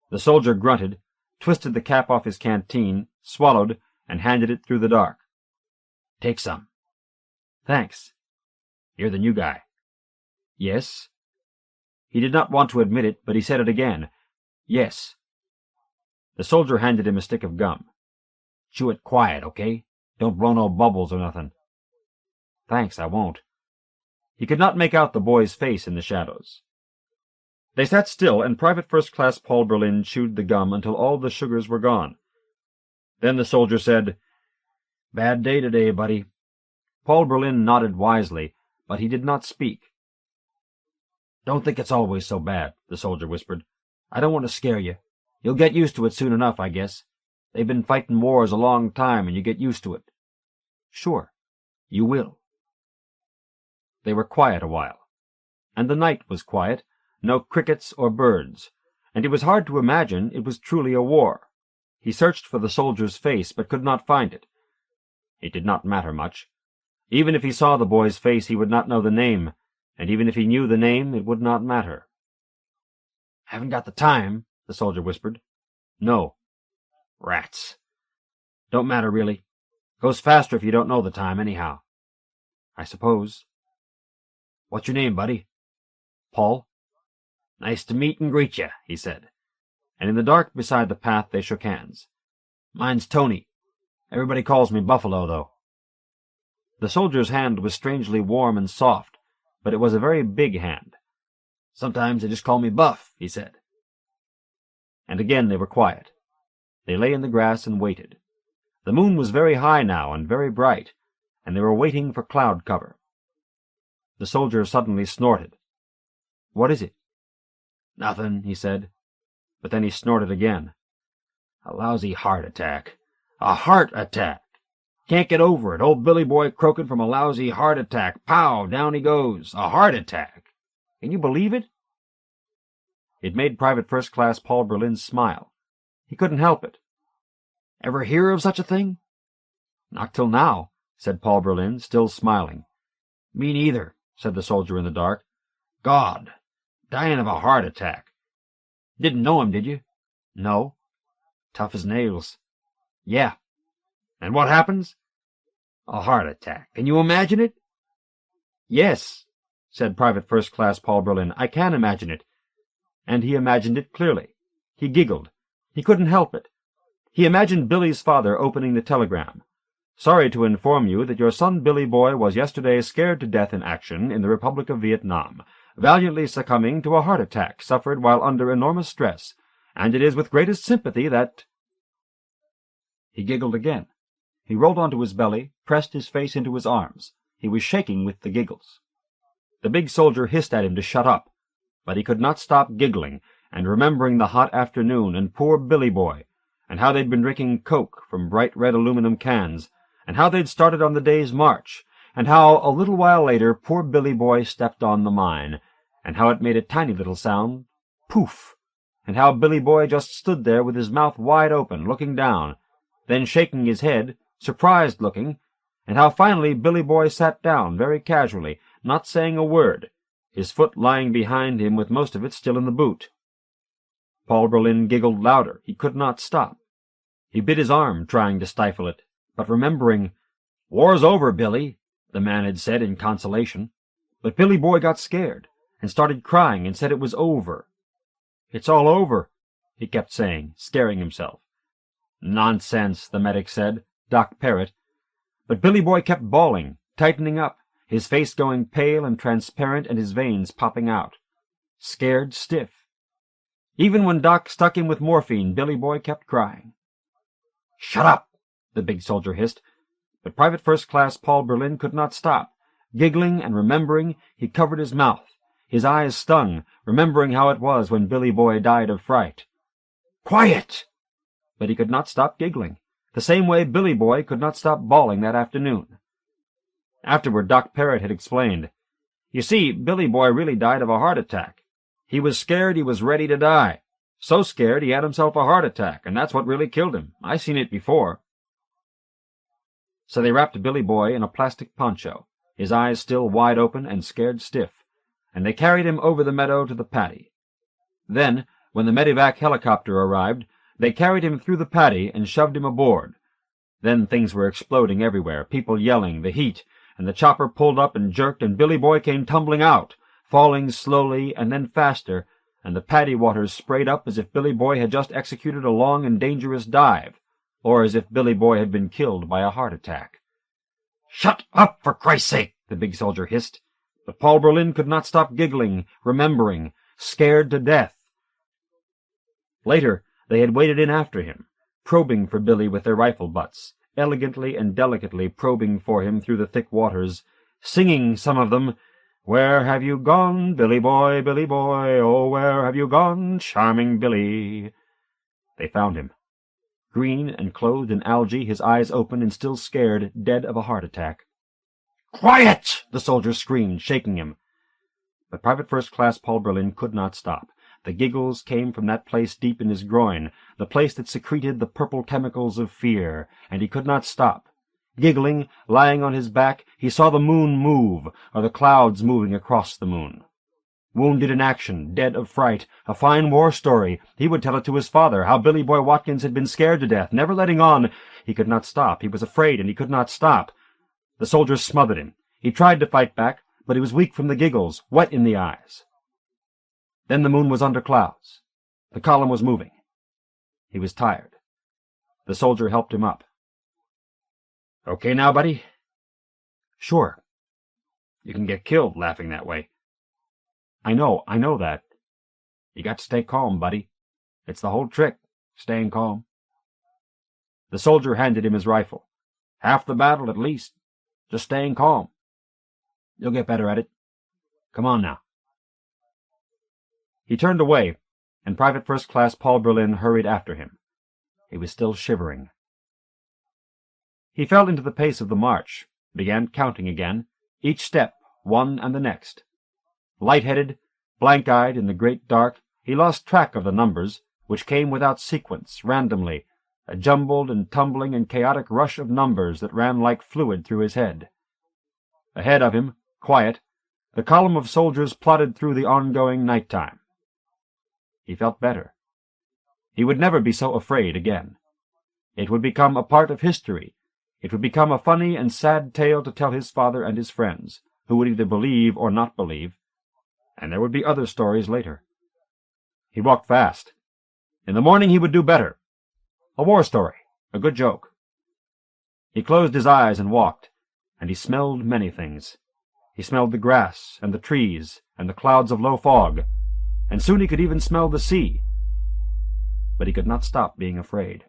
The soldier grunted, twisted the cap off his canteen, swallowed, and handed it through the dark. "Take some." "Thanks." "You're the new guy." "Yes." He did not want to admit it, but he said it again. "Yes." The soldier handed him a stick of gum. "Chew it quiet, okay? Don't blow no bubbles or nothing." "Thanks, I won't." He could not make out the boy's face in the shadows. They sat still, and Private First Class Paul Berlin chewed the gum until all the sugars were gone. Then the soldier said, "Bad day today, buddy." Paul Berlin nodded wisely, but he did not speak. "Don't think it's always so bad," the soldier whispered. "I don't want to scare you. You'll get used to it soon enough, I guess. They've been fighting wars a long time, and you get used to it." "Sure, you will." They were quiet a while. And the night was quiet, no crickets or birds, and it was hard to imagine it was truly a war. He searched for the soldier's face, but could not find it. It did not matter much. Even if he saw the boy's face, he would not know the name, and even if he knew the name, it would not matter. "Haven't got the time," the soldier whispered. "No." "Rats." "Don't matter, really. Goes faster if you don't know the time, anyhow." "I suppose." "What's your name, buddy?" "Paul." "Nice to meet and greet you," he said, and in the dark beside the path they shook hands. "Mine's Tony. Everybody calls me Buffalo, though." The soldier's hand was strangely warm and soft, but it was a very big hand. "Sometimes they just call me Buff," he said. And again they were quiet. They lay in the grass and waited. The moon was very high now and very bright, and they were waiting for cloud cover. The soldier suddenly snorted. "What is it?" "Nothing," he said, but then he snorted again.
A lousy heart attack. A heart attack! Can't get over it. Old Billy Boy croaking from a lousy heart attack. Pow! Down he goes. A heart attack! Can you believe it?"
It made Private First Class Paul Berlin smile. He couldn't help it.
"Ever hear of such a thing?"
"Not till now," said Paul Berlin, still smiling.
"Me neither," said the soldier in the dark. "God! Dying of a heart attack. Didn't know him, did you?"
"No." "Tough as nails."
"Yeah. And what happens?" "A heart attack. Can you imagine it?"
"Yes," said Private First Class Paul Berlin, "I can imagine it." And he imagined it clearly. He giggled. He couldn't help it. He imagined Billy's father opening the telegram. "Sorry to inform you that your son Billy Boy was yesterday scared to death in action in the Republic of Vietnam, valiantly succumbing to a heart attack suffered while under enormous stress, and it is with greatest sympathy that—" He giggled again. He rolled onto his belly, pressed his face into his arms. He was shaking with the giggles. The big soldier hissed at him to shut up, but he could not stop giggling and remembering the hot afternoon and poor Billy Boy, and how they'd been drinking Coke from bright red aluminum cans, and how they'd started on the day's march, and how, a little while later, poor Billy Boy stepped on the mine, and how it made a tiny little sound, poof, and how Billy Boy just stood there with his mouth wide open, looking down, then shaking his head, surprised looking, and how finally Billy Boy sat down very casually, not saying a word, his foot lying behind him with most of it still in the boot. Paul Berlin giggled louder. He could not stop. He bit his arm, trying to stifle it, but remembering, "War's over, Billy," the man had said in consolation. But Billy Boy got scared, and started crying and said it was over. "It's all over," he kept saying, scaring himself. "Nonsense," the medic said, Doc Parrott. But Billy Boy kept bawling, tightening up, his face going pale and transparent and his veins popping out. Scared stiff. Even when Doc stuck him with morphine, Billy Boy kept crying. "Shut up!" the big soldier hissed. But Private First Class Paul Berlin could not stop. Giggling and remembering, he covered his mouth. His eyes stung, remembering how it was when Billy Boy died of fright. "Quiet!" But he could not stop giggling, the same way Billy Boy could not stop bawling that afternoon. Afterward, Doc Parrott had explained, "You see, Billy Boy really died of a heart attack. He was scared he was ready to die. So scared he had himself a heart attack, and that's what really killed him. I seen it before." So they wrapped Billy Boy in a plastic poncho, his eyes still wide open and scared stiff, and they carried him over the meadow to the paddy. Then, when the medevac helicopter arrived, they carried him through the paddy and shoved him aboard. Then things were exploding everywhere, people yelling, the heat, and the chopper pulled up and jerked, and Billy Boy came tumbling out, falling slowly and then faster, and the paddy waters sprayed up as if Billy Boy had just executed a long and dangerous dive, or as if Billy Boy had been killed by a heart attack. "Shut up, for Christ's sake!" the big soldier hissed. But Paul Berlin could not stop giggling, remembering, scared to death. Later, they had waded in after him, probing for Billy with their rifle butts, elegantly and delicately probing for him through the thick waters, singing, some of them, "Where have you gone, Billy Boy, oh, where have you gone, charming Billy?" They found him. Green and clothed in algae, his eyes open and still scared, dead of a heart attack. "Quiet!" the soldier screamed, shaking him. But Private First Class Paul Berlin could not stop. The giggles came from that place deep in his groin, the place that secreted the purple chemicals of fear, and he could not stop. Giggling, lying on his back, he saw the moon move, or the clouds moving across the moon. Wounded in action, dead of fright, a fine war story. He would tell it to his father, how Billy Boy Watkins had been scared to death, never letting on. He could not stop. He was afraid, and he could not stop. The soldiers smothered him. He tried to fight back, but he was weak from the giggles, wet in the eyes. Then the moon was under clouds. The column was moving. He was tired. The soldier helped him up. "Okay now, buddy?" "Sure." "You can get killed laughing that way." I know that." "You got to stay calm, buddy. It's the whole trick, staying calm." The soldier handed him his rifle. "Half the battle, at least. Just staying calm. You'll get better at it. Come on now." He turned away, and Private First Class Paul Berlin hurried after him. He was still shivering. He fell into the pace of the march, began counting again, each step one and the next. Light-headed, blank-eyed in the great dark, he lost track of the numbers, which came without sequence, randomly, a jumbled and tumbling and chaotic rush of numbers that ran like fluid through his head. Ahead of him, quiet, the column of soldiers plodded through the ongoing night-time. He felt better. He would never be so afraid again. It would become a part of history. It would become a funny and sad tale to tell his father and his friends, who would either believe or not believe, and there would be other stories later. He walked fast. In the morning he would do better. A war story, a good joke. He closed his eyes and walked, and he smelled many things. He smelled the grass and the trees and the clouds of low fog, and soon he could even smell the sea. But he could not stop being afraid.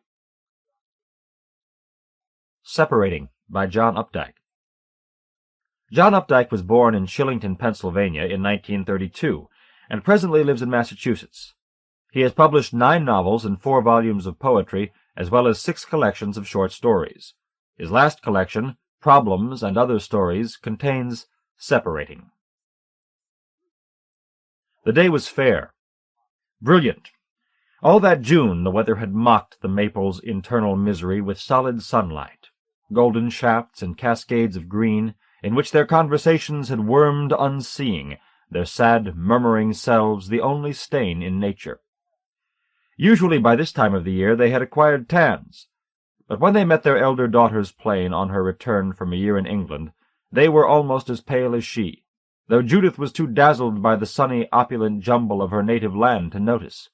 Separating by John Updike. John Updike was born in Shillington, Pennsylvania in 1932, and presently lives in Massachusetts. He has published 9 novels and 4 volumes of poetry, as well as 6 collections of short stories. His last collection, Problems and Other Stories, contains Separating. The day was fair. Brilliant. All that June the weather had mocked the maples' internal misery with solid sunlight, golden shafts and cascades of green, in which their conversations had wormed unseeing, their sad, murmuring selves the only stain in nature. Usually by this time of the year they had acquired tans, but when they met their elder daughter's plane on her return from a year in England, they were almost as pale as she, though Judith was too dazzled by the sunny, opulent jumble of her native land to notice.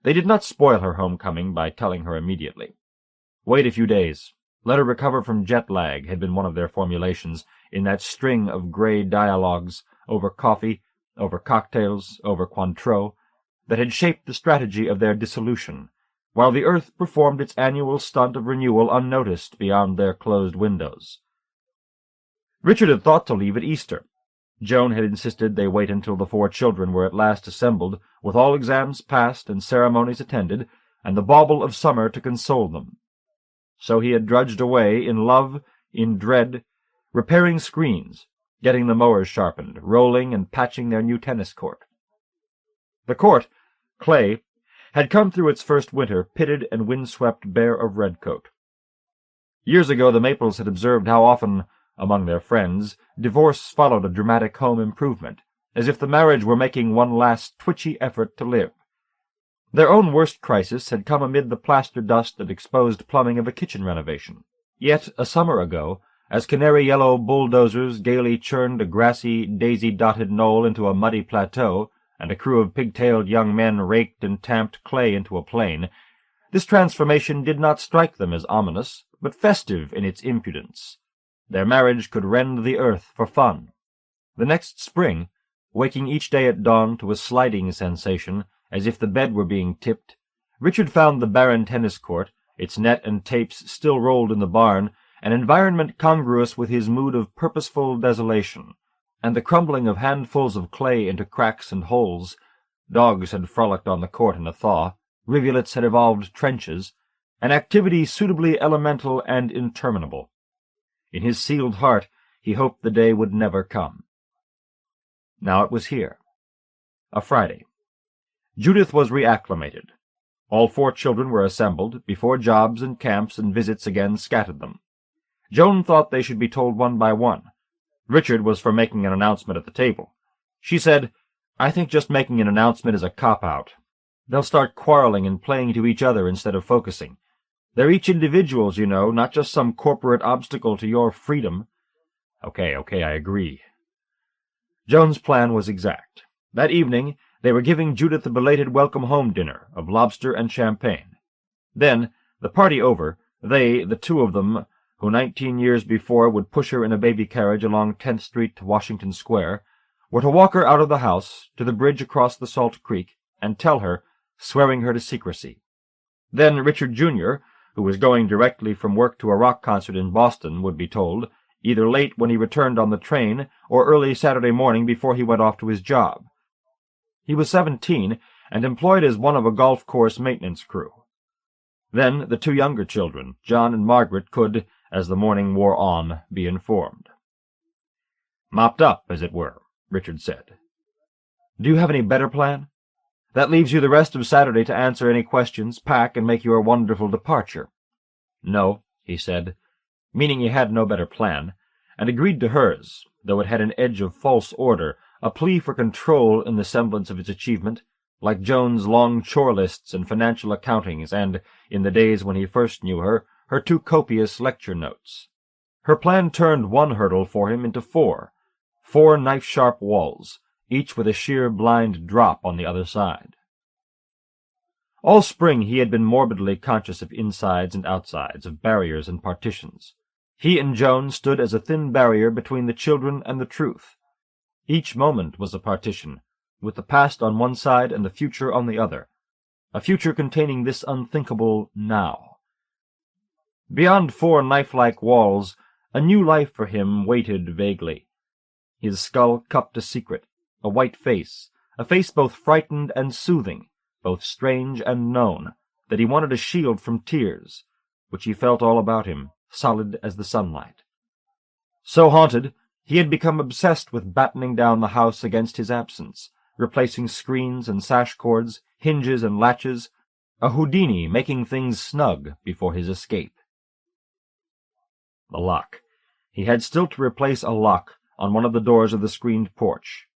They did not spoil her homecoming by telling her immediately. Wait a few days. Let her recover from jet lag had been one of their formulations in that string of grey dialogues over coffee, over cocktails, over Cointreau, that had shaped the strategy of their dissolution, while the earth performed its annual stunt of renewal unnoticed beyond their closed windows. Richard had thought to leave at Easter. Joan had insisted they wait until the 4 children were at last assembled, with all exams passed and ceremonies attended, and the bauble of summer to console them. So he had drudged away in love, in dread, repairing screens, getting the mowers sharpened, rolling and patching their new tennis court. The court, clay, had come through its first winter pitted and windswept bare of redcoat. Years ago the Maples had observed how often, among their friends, divorce followed a dramatic home improvement, as if the marriage were making one last twitchy effort to live. Their own worst crisis had come amid the plaster dust and exposed plumbing of a kitchen renovation. Yet, a summer ago, as canary-yellow bulldozers gaily churned a grassy, daisy-dotted knoll into a muddy plateau, and a crew of pig-tailed young men raked and tamped clay into a plain, this transformation did not strike them as ominous, but festive in its impudence. Their marriage could rend the earth for fun. The next spring, waking each day at dawn to a sliding sensation, as if the bed were being tipped, Richard found the barren tennis court, its net and tapes still rolled in the barn, an environment congruous with his mood of purposeful desolation, and the crumbling of handfuls of clay into cracks and holes. Dogs had frolicked on the court in a thaw, rivulets had evolved trenches, an activity suitably elemental and interminable. In his sealed heart he hoped the day would never come. Now it was here. A Friday. Judith was reacclimated. All 4 children were assembled, before jobs and camps and visits again scattered them. Joan thought they should be told one by one. Richard was for making an announcement at the table. She said, "I think just making an announcement is a cop-out. They'll start quarreling and playing to each other instead of focusing. They're each individuals, you know, not just some corporate obstacle to your freedom." Okay, I agree. Joan's plan was exact. That evening they were giving Judith a belated welcome-home dinner of lobster and champagne. Then, the party over, they, the 2 of them, who 19 years before would push her in a baby carriage along 10th Street to Washington Square, were to walk her out of the house, to the bridge across the Salt Creek, and tell her, swearing her to secrecy. Then Richard Jr., who was going directly from work to a rock concert in Boston, would be told, either late when he returned on the train, or early Saturday morning before he went off to his job. He was 17, and employed as one of a golf course maintenance crew. Then the two younger children, John and Margaret, could, as the morning wore on, be informed. "Mopped up, as it were," Richard said. "Do you have any better plan? That leaves you the rest of Saturday to answer any questions, pack, and make your wonderful departure." "No," he said, meaning he had no better plan, and agreed to hers, though it had an edge of false order, a plea for control in the semblance of its achievement, like Joan's long chore lists and financial accountings, and, in the days when he first knew her, her too copious lecture notes. Her plan turned one hurdle for him into four knife-sharp walls, each with a sheer blind drop on the other side. All spring he had been morbidly conscious of insides and outsides, of barriers and partitions. He and Joan stood as a thin barrier between the children and the truth. Each moment was a partition, with the past on one side and the future on the other, a future containing this unthinkable now. Beyond four knife-like walls, a new life for him waited vaguely. His skull cupped a secret, a white face, a face both frightened and soothing, both strange and known, that he wanted a shield from tears, which he felt all about him, solid as the sunlight. So haunted, he had become obsessed with battening down the house against his absence, replacing screens and sash cords, hinges and latches, a Houdini making things snug before his escape. The lock. He had still to replace a lock on one of the doors of the screened porch.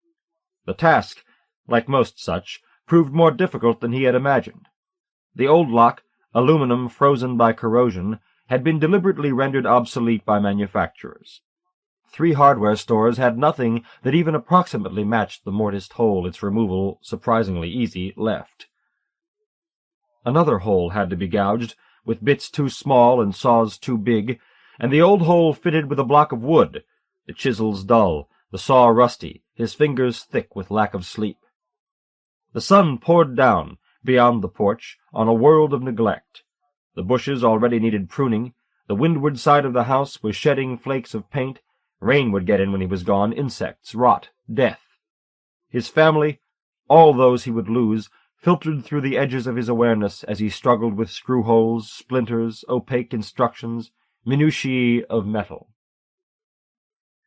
The task, like most such, proved more difficult than he had imagined. The old lock, aluminum frozen by corrosion, had been deliberately rendered obsolete by manufacturers. 3 hardware stores had nothing that even approximately matched the mortised hole its removal, surprisingly easy, left. Another hole had to be gouged, with bits too small and saws too big, and the old hole fitted with a block of wood, the chisels dull, the saw rusty, his fingers thick with lack of sleep. The sun poured down, beyond the porch, on a world of neglect. The bushes already needed pruning, the windward side of the house was shedding flakes of paint, rain would get in when he was gone, insects, rot, death. His family, all those he would lose, filtered through the edges of his awareness as he struggled with screw-holes, splinters, opaque instructions, minutiae of metal.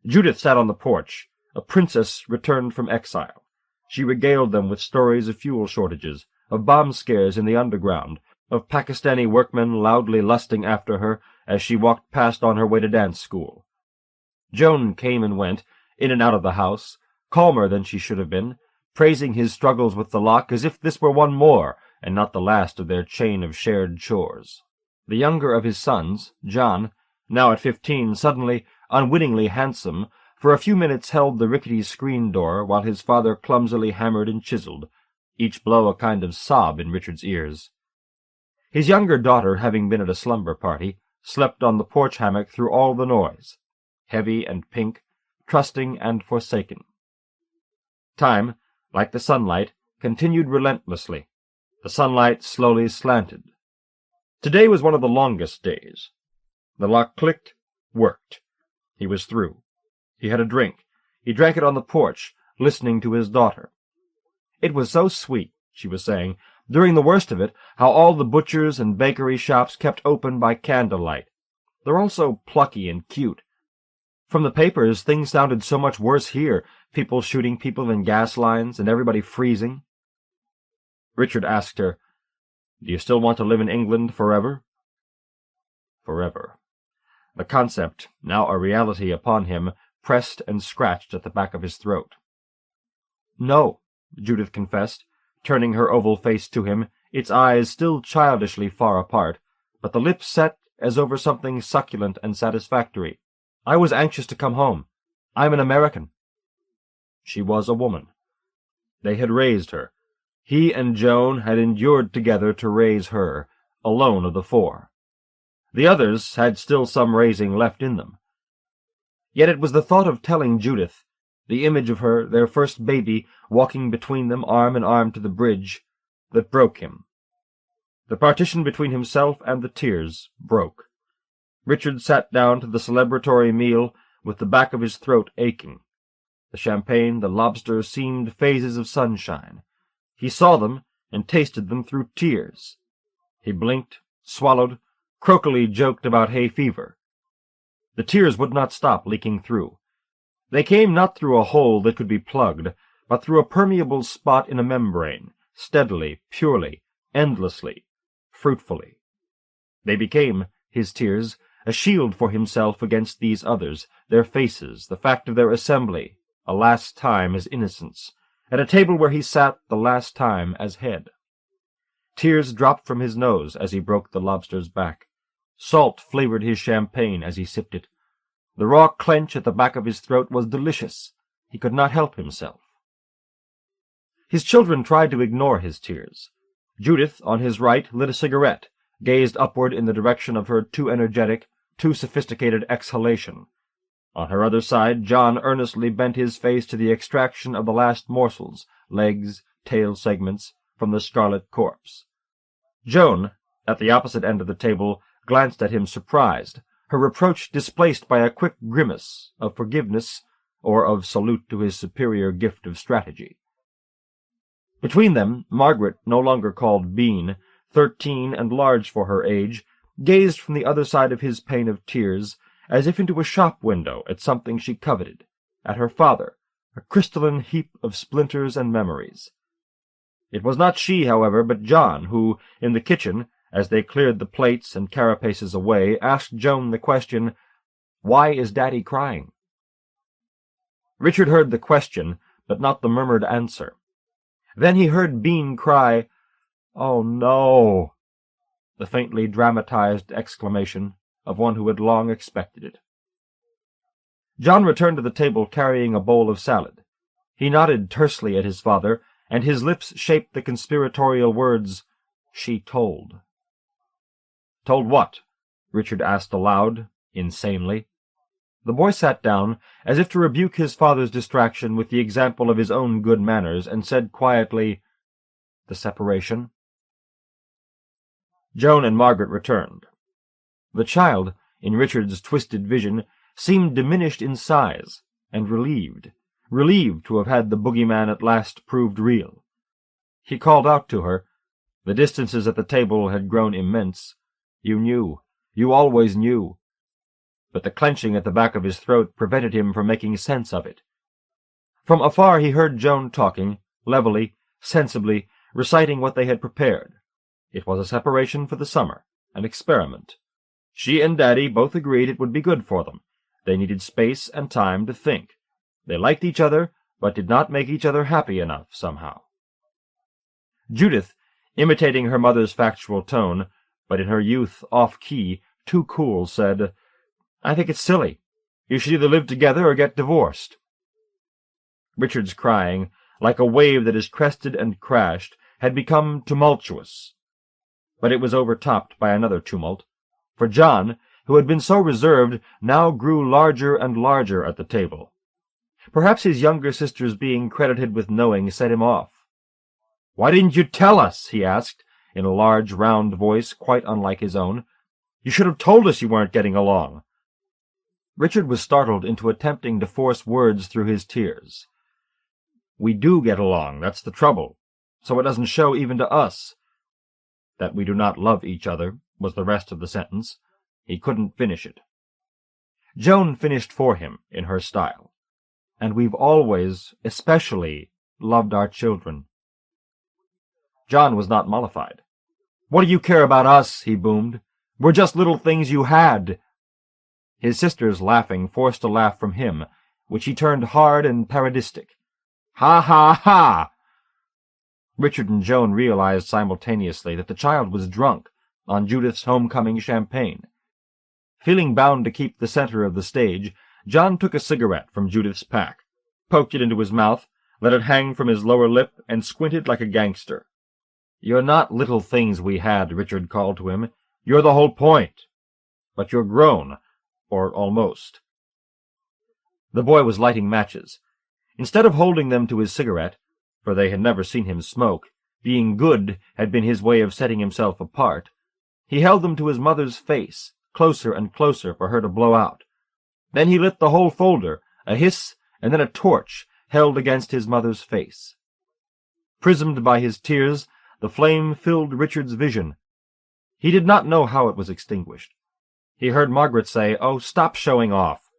Judith sat on the porch, a princess returned from exile. She regaled them with stories of fuel shortages, of bomb scares in the underground, of Pakistani workmen loudly lusting after her as she walked past on her way to dance school. Joan came and went, in and out of the house, calmer than she should have been, praising his struggles with the lock as if this were one more, and not the last of their chain of shared chores. The younger of his sons, John, now at 15, suddenly, unwittingly handsome, for a few minutes held the rickety screen door while his father clumsily hammered and chiseled, each blow a kind of sob in Richard's ears. His younger daughter, having been at a slumber party, slept on the porch hammock through all the noise, heavy and pink, trusting and forsaken. Time, like the sunlight, continued relentlessly. The sunlight slowly slanted. Today was one of the longest days. The lock clicked, worked. He was through. He had a drink. He drank it on the porch, listening to his daughter. It was so sweet, she was saying, during the worst of it, how all the butchers and bakery shops kept open by candlelight. They're all so plucky and cute. From the papers, things sounded so much worse here, people shooting people in gas lines and everybody freezing. Richard asked her, "Do you still want to live in England forever?" Forever. The concept, now a reality upon him, pressed and scratched at the back of his throat. "No," Judith confessed, turning her oval face to him, its eyes still childishly far apart, but the lips set as over something succulent and satisfactory. "I was anxious to come home. I'm an American." She was a woman. They had raised her. He and Joan had endured together to raise her, alone of the 4. The others had still some raising left in them. Yet it was the thought of telling Judith, the image of her, their first baby, walking between them arm in arm to the bridge, that broke him. The partition between himself and the tears broke. Richard sat down to the celebratory meal with the back of his throat aching. The champagne, the lobster seemed phases of sunshine. He saw them and tasted them through tears. He blinked swallowed, croakily joked about hay fever. The tears would not stop leaking through. They came not through a hole that could be plugged, but through a permeable spot in a membrane, steadily, purely, endlessly, fruitfully. They became, his tears, a shield for himself against these others, their faces, the fact of their assembly, a last time as innocence, at a table where he sat the last time as head. Tears dropped from his nose as he broke the lobster's back. Salt flavored his champagne as he sipped it. The raw clench at the back of his throat was delicious. He could not help himself. His children tried to ignore his tears. Judith, on his right, lit a cigarette, gazed upward in the direction of her too energetic, too sophisticated exhalation. On her other side, John earnestly bent his face to the extraction of the last morsels, legs, tail segments, from the scarlet corpse. Joan, at the opposite end of the table, glanced at him surprised, her reproach displaced by a quick grimace of forgiveness or of salute to his superior gift of strategy. Between them, Margaret, no longer called Bean, 13 and large for her age, gazed from the other side of his pane of tears, as if into a shop window at something she coveted, at her father, a crystalline heap of splinters and memories. It was not she, however, but John, who, in the kitchen, as they cleared the plates and carapaces away, asked Joan the question, "Why is Daddy crying?" Richard heard the question, but not the murmured answer. Then he heard Bean cry, "Oh, no!" the faintly dramatized exclamation of one who had long expected it. John returned to the table carrying a bowl of salad. He nodded tersely at his father, and his lips shaped the conspiratorial words, "She told." "Told what?" Richard asked aloud, insanely. The boy sat down, as if to rebuke his father's distraction with the example of his own good manners, and said quietly, "The separation." Joan and Margaret returned. The child, in Richard's twisted vision, seemed diminished in size, and relieved to have had the boogeyman at last proved real. He called out to her. The distances at the table had grown immense. "You knew. You always knew." But the clenching at the back of his throat prevented him from making sense of it. From afar he heard Joan talking, levelly, sensibly, reciting what they had prepared. It was a separation for the summer, an experiment. She and Daddy both agreed it would be good for them. They needed space and time to think. They liked each other, but did not make each other happy enough, somehow. Judith, imitating her mother's factual tone, but in her youth off-key, too cool, said, "I think it's silly. You should either live together or get divorced." Richard's crying, like a wave that is crested and crashed, had become tumultuous. But it was overtopped by another tumult, for John, who had been so reserved, now grew larger and larger at the table. Perhaps his younger sister's being credited with knowing set him off. "Why didn't you tell us?" he asked, in a large, round voice quite unlike his own. "You should have told us you weren't getting along." Richard was startled into attempting to force words through his tears. "We do get along, that's the trouble, so it doesn't show even to us." "That we do not love each other," was the rest of the sentence. He couldn't finish it. Joan finished for him, in her style. "And we've always, especially, loved our children." John was not mollified. "What do you care about us?" he boomed. "We're just little things you had." His sisters, laughing, forced a laugh from him, which he turned hard and parodistic. "Ha, ha, ha!" Richard and Joan realized simultaneously that the child was drunk on Judith's homecoming champagne. Feeling bound to keep the center of the stage, John took a cigarette from Judith's pack, poked it into his mouth, let it hang from his lower lip, and squinted like a gangster. "You're not little things we had," Richard called to him. "You're the whole point. But you're grown, or almost." The boy was lighting matches. Instead of holding them to his cigarette, for they had never seen him smoke, being good had been his way of setting himself apart, he held them to his mother's face, closer and closer for her to blow out. Then he lit the whole folder, a hiss, and then a torch held against his mother's face. Prismed by his tears, the flame filled Richard's vision.
He did not know how it was extinguished. He heard Margaret say, "Oh, stop showing off,"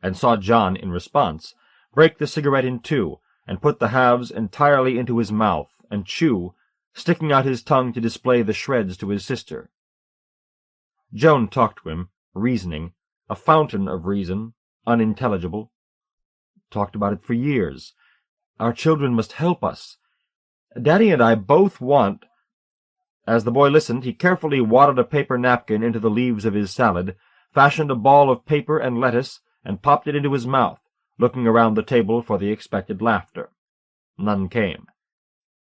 and saw John, in response, break the cigarette in two and put the halves entirely into his mouth and chew, sticking out his tongue to display the shreds to his sister. Joan talked to him, reasoning, a fountain of reason, unintelligible. Talked about it for years. Our children must help us. Daddy and I both want— As the boy listened, he carefully wadded a paper napkin into the leaves of his salad, fashioned a ball of paper and lettuce, and popped it into his mouth, looking around the table for the expected laughter. None came.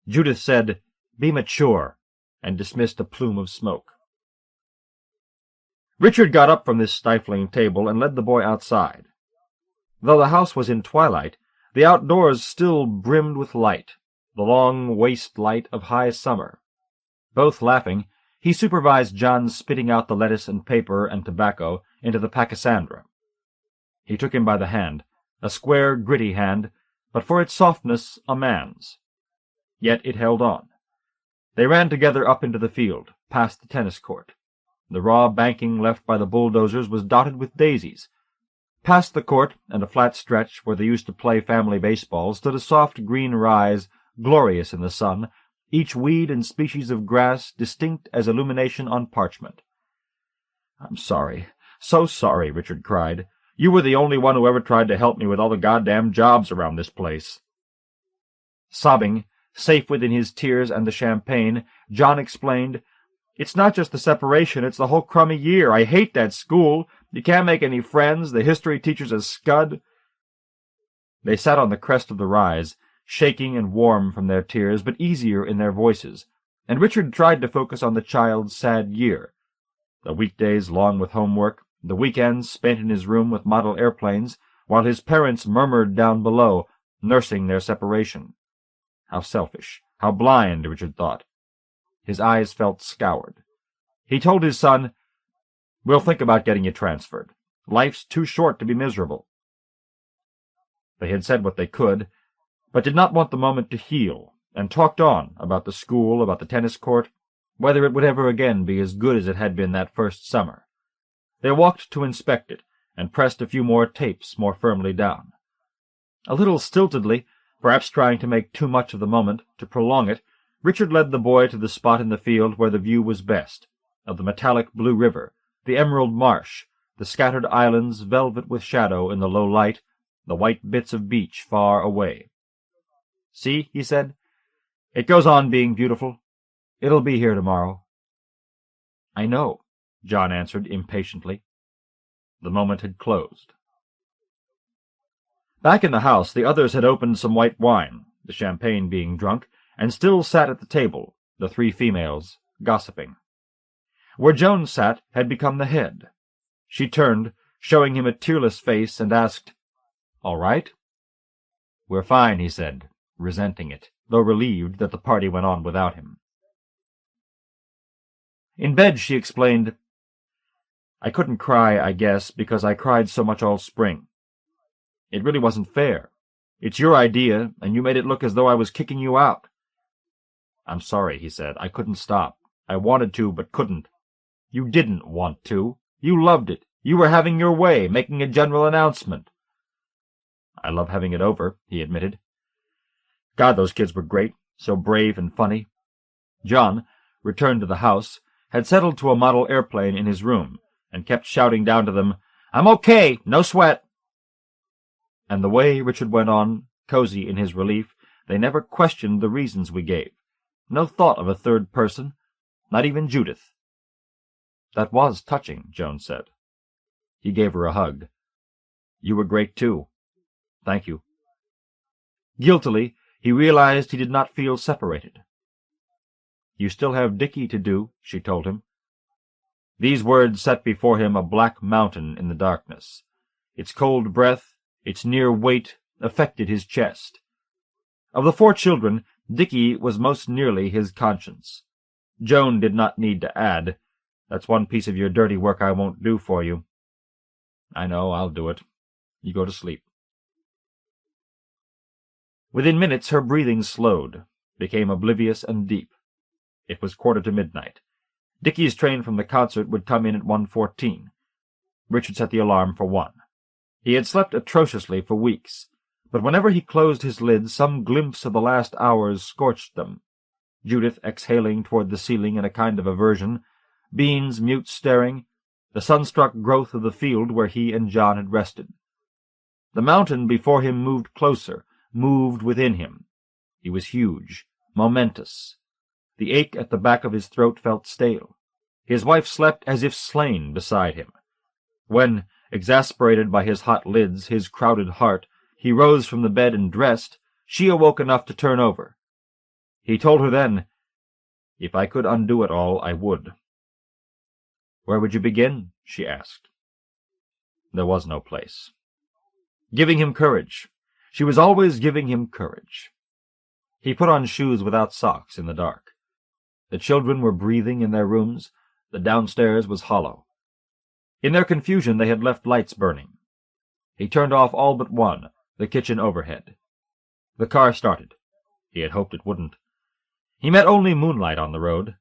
Judith said, "Be mature," and dismissed a plume of smoke. Richard got up from this stifling table and led the boy outside. Though the house was in twilight, the outdoors still brimmed with light, the long waste light of high summer. Both laughing, he supervised John spitting out the lettuce and paper and tobacco into the pachysandra. He took him by the hand, a square, gritty hand, but for its softness a man's. Yet it held on. They ran together up into the field, past the tennis court. The raw banking left by the bulldozers was dotted with daisies. Past the court and a flat stretch where they used to play family baseball stood a soft green rise, glorious in the sun, each weed and species of grass distinct as illumination on parchment. "I'm sorry, so sorry," Richard cried. "You were the only one who ever tried to help me with all the goddamn jobs around this place." Sobbing, safe within his tears and the champagne, John explained, "It's not just the separation, it's the whole crummy year. I hate that school. You can't make any friends. The history teacher's a scud." They sat on the crest of the rise, shaking and warm from their tears, but easier in their voices, and Richard tried to focus on the child's sad year. The weekdays long with homework, the weekends spent in his room with model airplanes, while his parents murmured down below, nursing their separation. How selfish, how blind, Richard thought. His eyes felt scoured. He told his son, "We'll think about getting you transferred. Life's too short to be miserable." They had said what they could, but did not want the moment to heal, and talked on about the school, about the tennis court, whether it would ever again be as good as it had been that first summer. They walked to inspect it, and pressed a few more tapes more firmly down. A little stiltedly, perhaps trying to make too much of the moment, to prolong it, Richard led the boy to the spot in the field where the view was best, of the metallic blue river, the emerald marsh, the scattered islands velvet with shadow in the low light, the white bits of beach far away. "See," he said, "it goes on being beautiful. It'll be here tomorrow." "I know," John answered impatiently. The moment had closed. Back in the house, the others had opened some white wine, the champagne being drunk, and still sat at the table, the three females, gossiping. Where Joan sat had become the head. She turned, showing him a tearless face, and asked, "All right?" "We're fine," he said, resenting it, though relieved that the party went on without him. In bed she explained, "I couldn't cry, I guess, because I cried so much all spring. It really wasn't fair. It's your idea, and you made it look as though I was kicking you out." "I'm sorry," he said. "I couldn't stop. I wanted to, but couldn't." "You didn't want to. You loved it. You were having your way, making a general announcement." "I love having it over," he admitted. God, those kids were great, so brave and funny. John, returned to the house, had settled to a model airplane in his room, and kept shouting down to them, "I'm okay, no sweat." And the way Richard went on, cozy in his relief, they never questioned the reasons we gave. No thought of a third person, not even Judith. "That was touching," Joan said. He gave her a hug. "You were great, too. Thank you." Guiltily, he realized he did not feel separated. "You still have Dickie to do," she told him. These words set before him a black mountain in the darkness. Its cold breath, its near weight, affected his chest. Of the 4 children, Dickie was most nearly his conscience. Joan did not need to add, "That's one piece of your dirty work I won't do for you." "I know, I'll do it. You go to sleep." Within minutes her breathing slowed, became oblivious and deep. It was 1:45. Dickie's train from the concert would come in at 1:14. Richard set the alarm for 1. He had slept atrociously for weeks, but whenever he closed his lids some glimpse of the last hours scorched them. Judith exhaling toward the ceiling in a kind of aversion, Beans mute staring, the sunstruck growth of the field where he and John had rested. The mountain before him moved closer, moved within him. He was huge, momentous. The ache at the back of his throat felt stale. His wife slept as if slain beside him. When, exasperated by his hot lids, his crowded heart, he rose from the bed and dressed, she awoke enough to turn over. He told her then, "If I could undo it all, I would." "Where would you begin?" she asked. There was no place. Giving him courage. She was always giving him courage. He put on shoes without socks in the dark. The children were breathing in their rooms. The downstairs was hollow. In their confusion they had left lights burning. He turned off all but one, the kitchen overhead. The car started. He had hoped it wouldn't. He met only moonlight on the road.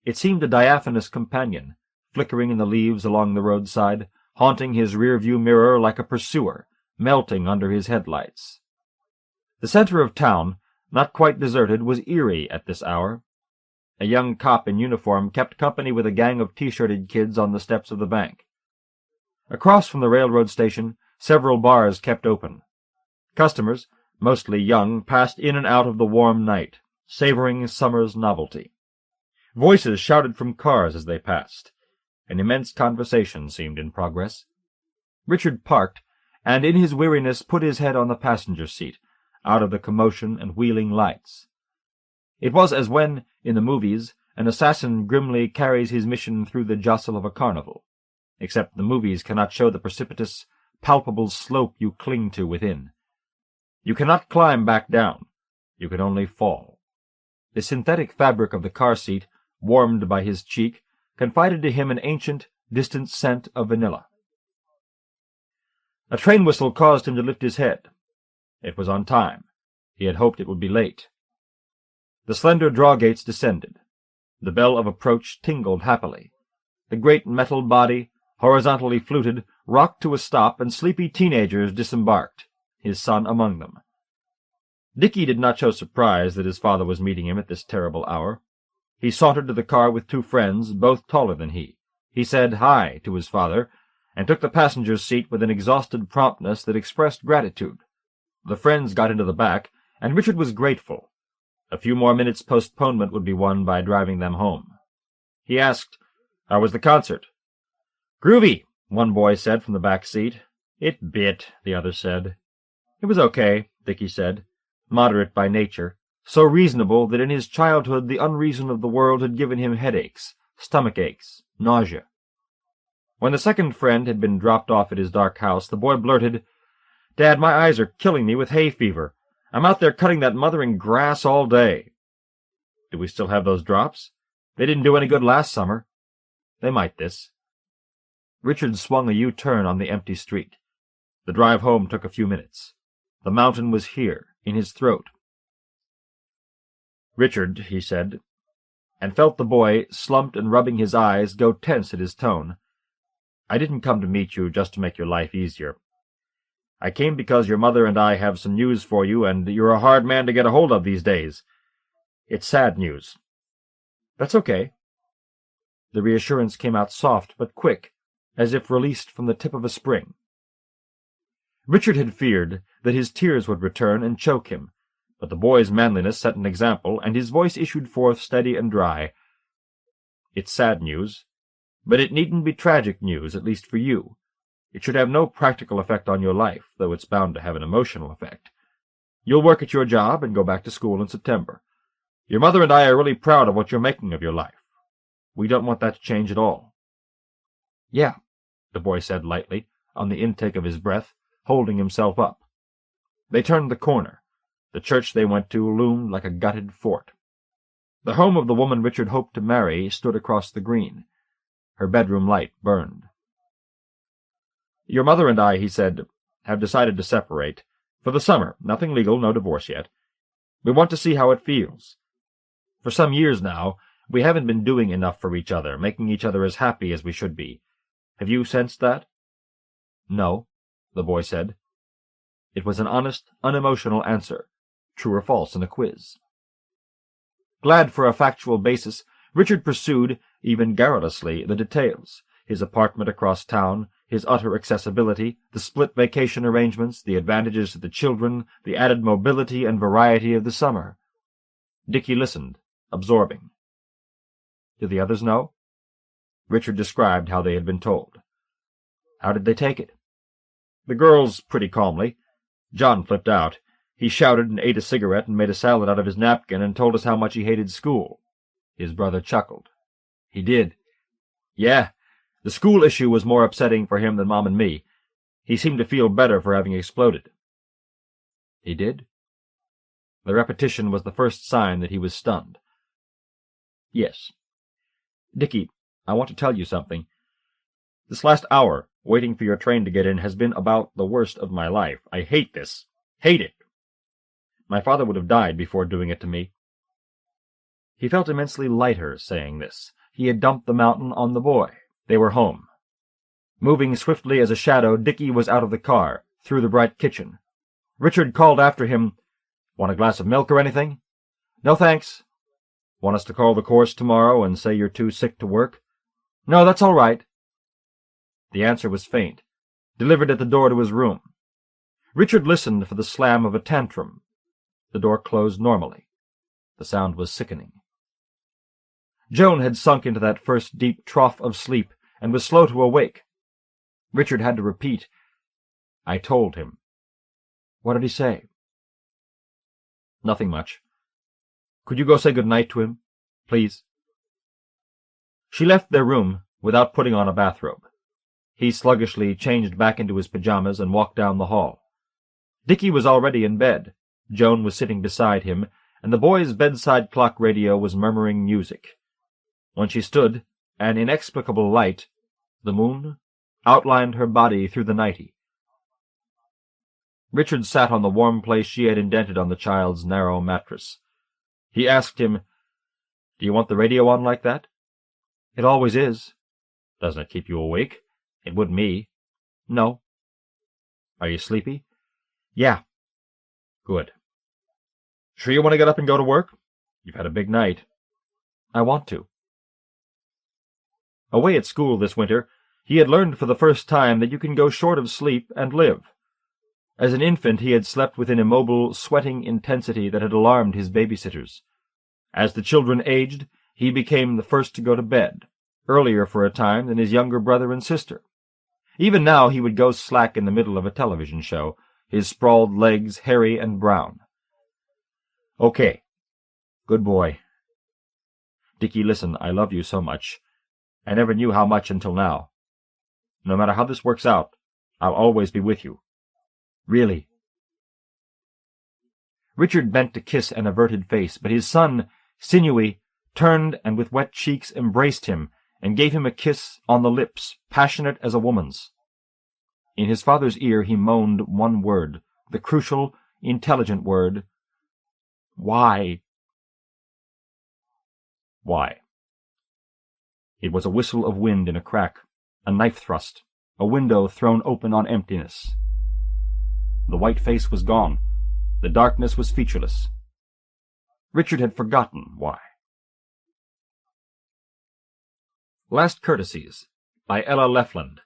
It seemed a diaphanous companion, flickering in the leaves along the roadside, haunting his rear-view mirror like a pursuer, melting under his headlights. The center of town, not quite deserted, was eerie at this hour. A young cop in uniform kept company with a gang of T-shirted kids on the steps of the bank. Across from the railroad station, several bars kept open. Customers, mostly young, passed in and out of the warm night, savoring summer's novelty. Voices shouted from cars as they passed. An immense conversation seemed in progress. Richard parked, and in his weariness put his head on the passenger seat, out of the commotion and wheeling lights. It was as when, in the movies, an assassin grimly carries his mission through the jostle of a carnival, except the movies cannot show the precipitous, palpable slope you cling to within. You cannot climb back down. You can only fall. The synthetic fabric of the car seat, warmed by his cheek, confided to him an ancient, distant scent of vanilla. A train whistle caused him to lift his head. It was on time. He had hoped it would be late. The slender drawgates descended. The bell of approach tingled happily. The great metal body, horizontally fluted, rocked to a stop, and sleepy teenagers disembarked, his son among them. Dickie did not show surprise that his father was meeting him at this terrible hour. He sauntered to the car with two friends, both taller than he. He said "hi" to his father, and took the passenger's seat with an exhausted promptness that expressed gratitude. The friends got into the back, and Richard was grateful. A few more minutes' postponement would be won by driving them home. He asked, "How was the concert?" "Groovy," one boy said from the back seat. "It bit," the other said. "It was okay," Dickie said, moderate by nature, so reasonable that in his childhood the unreason of the world had given him headaches, stomach aches, nausea. When the second friend had been dropped off at his dark house, the boy blurted, "Dad, my eyes are killing me with hay fever. I'm out there cutting that mothering grass all day." "Do we still have those drops? They didn't do any good last summer." "They might this." Richard swung a U-turn on the empty street. The drive home took a few minutes. The mountain was here, in his throat. "Richard," he said, and felt the boy, slumped and rubbing his eyes, go tense at his tone. "I didn't come to meet you just to make your life easier. I came because your mother and I have some news for you, and you're a hard man to get a hold of these days. It's sad news." "That's okay." The reassurance came out soft but quick, as if released from the tip of a spring. Richard had feared that his tears would return and choke him, but the boy's manliness set an example, and his voice issued forth steady and dry. "It's sad news, but it needn't be tragic news, at least for you. It should have no practical effect on your life, though it's bound to have an emotional effect. You'll work at your job and go back to school in September. Your mother and I are really proud of what you're making of your life. We don't want that to change at all." "Yeah," the boy said lightly, on the intake of his breath, holding himself up. They turned the corner. The church they went to loomed like a gutted fort. The home of the woman Richard hoped to marry stood across the green. Her bedroom light burned. "Your mother and I," he said, "have decided to separate. For the summer. Nothing legal, no divorce yet. We want to see how it feels. For some years now, We haven't been doing enough for each other, making each other as happy as we should be. Have you sensed that?" "No," the boy said. It was an honest, unemotional answer, true or false in a quiz. Glad for a factual basis, Richard pursued, even garrulously, the details: his apartment across town, his utter accessibility, the split vacation arrangements, the advantages to the children, the added mobility and variety of the summer. Dickie listened, absorbing. Did the others know? Richard described how they had been told. How did they take it? The girls pretty calmly. John flipped out. He shouted and ate a cigarette and made a salad out of his napkin and told us how much he hated school. His brother chuckled. He did. Yeah, the school issue was more upsetting for him than Mom and me. He seemed to feel better for having exploded. He did? The repetition was the first sign that he was stunned. Yes. Dickie, I want to tell you something. This last hour, waiting for your train to get in, has been about the worst of my life. I hate this. Hate it. My father would have died before doing it to me. He felt immensely lighter saying this. He had dumped the mountain on the boy. They were home. Moving swiftly as a shadow, Dickie was out of the car, through the bright kitchen. Richard called after him, Want a glass of milk or anything? No, thanks. Want us to call the course tomorrow and say you're too sick to work? No, that's all right. The answer was faint, delivered at the door to his room. Richard listened for the slam of a tantrum. The door closed normally. The sound was sickening. Joan had sunk into that first deep trough of sleep and was slow to awake. Richard had to repeat, I told him. What did he say? Nothing much. Could you go say good night to him, please? She left their room without putting on a bathrobe. He sluggishly changed back into his pajamas and walked down the hall. Dickie was already in bed. Joan was sitting beside him, and the boy's bedside clock radio was murmuring music. When she stood, an inexplicable light, the moon, outlined her body through the nightie. Richard sat on the warm place she had indented on the child's narrow mattress. He asked him, Do you want the radio on like that? It always is. Doesn't it keep you awake? It would me. No. Are you sleepy? Yeah. Good. Sure you want to get up and go to work? You've had a big night. I want to. Away at school this winter, he had learned for the first time that you can go short of sleep and live. As an infant he had slept with an immobile, sweating intensity that had alarmed his babysitters. As the children aged, he became the first to go to bed, earlier for a time than his younger brother and sister. Even now he would go slack in the middle of a television show, his sprawled legs hairy and brown. Okay. Good boy. Dickie, listen, I love you so much. I never knew how much until now. No matter how this works out, I'll always be with you. Really. Richard bent to kiss an averted face, but his son, sinewy, turned and with wet cheeks embraced him and gave him a kiss on the lips, passionate as a woman's. In his father's ear he moaned one word, the crucial, intelligent word, Why? Why? It was a whistle of wind in a crack, a knife thrust, a window thrown open on emptiness. The white face was gone. The darkness was featureless. Richard had forgotten why. Last Courtesies, by Ella Leffland.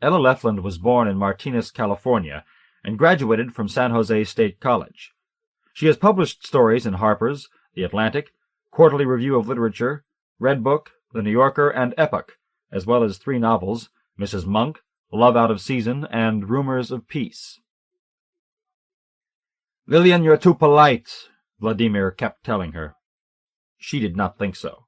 Ella Leffland was born in Martinez, California, and graduated from San Jose State College. She has published stories in Harper's, The Atlantic, Quarterly Review of Literature, Red Book, The New Yorker, and Epoch, as well as 3 novels, Mrs. Monk, Love Out of Season, and Rumors of Peace. Lillian, you're too polite, Vladimir kept telling her. She did not think so.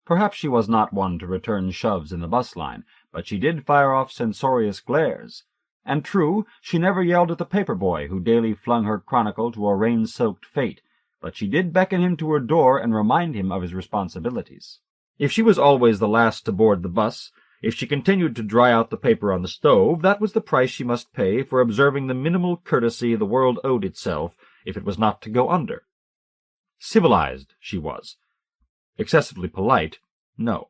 Perhaps she was not one to return shoves in the bus line, but she did fire off censorious glares. And true, she never yelled at the paper boy who daily flung her chronicle to a rain-soaked fate, but she did beckon him to her door and remind him of his responsibilities. If she was always the last to board the bus, if she continued to dry out the paper on the stove, that was the price she must pay for observing the minimal courtesy the world owed itself if it was not to go under. Civilized she was. Excessively polite, no.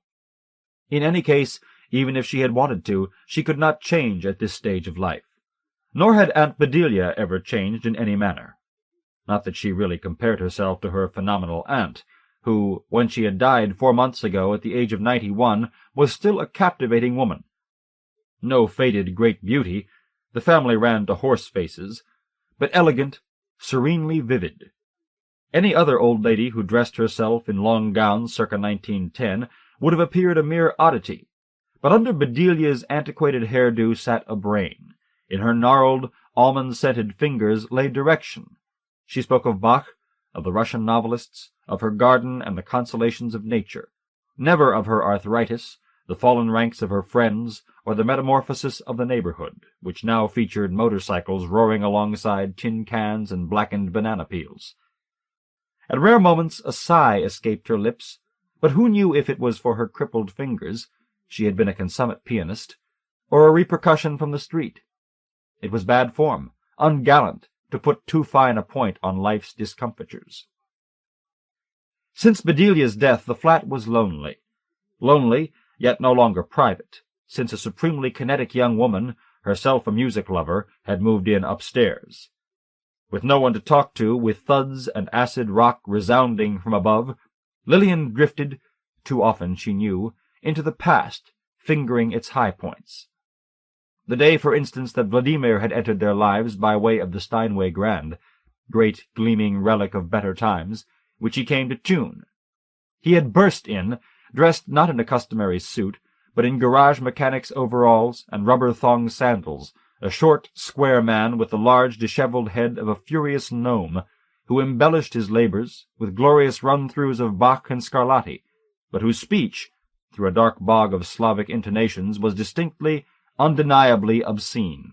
In any case, even if she had wanted to, she could not change at this stage of life. Nor had Aunt Bedelia ever changed in any manner. Not that she really compared herself to her phenomenal aunt, who, when she had died 4 months ago at the age of 91, was still a captivating woman. No faded great beauty, the family ran to horse faces, but elegant, serenely vivid. Any other old lady who dressed herself in long gowns circa 1910 would have appeared a mere oddity, but under Bedelia's antiquated hairdo sat a brain. In her gnarled, almond-scented fingers lay direction. She spoke of Bach, of the Russian novelists, of her garden and the consolations of nature, never of her arthritis, the fallen ranks of her friends, or the metamorphosis of the neighborhood, which now featured motorcycles roaring alongside tin cans and blackened banana peels. At rare moments a sigh escaped her lips, but who knew if it was for her crippled fingers — she had been a consummate pianist — or a repercussion from the street? It was bad form, ungallant, to put too fine a point on life's discomfitures. Since Bedelia's death the flat was lonely. Lonely, yet no longer private, since a supremely kinetic young woman, herself a music lover, had moved in upstairs. With no one to talk to, with thuds and acid rock resounding from above, Lillian drifted, too often she knew, into the past, fingering its high points. The day, for instance, that Vladimir had entered their lives by way of the Steinway Grand, great gleaming relic of better times, which he came to tune. He had burst in, dressed not in a customary suit, but in garage mechanic's overalls and rubber-thong sandals, a short, square man with the large, disheveled head of a furious gnome, who embellished his labors with glorious run-throughs of Bach and Scarlatti, but whose speech, through a dark bog of Slavic intonations, was distinctly, undeniably obscene.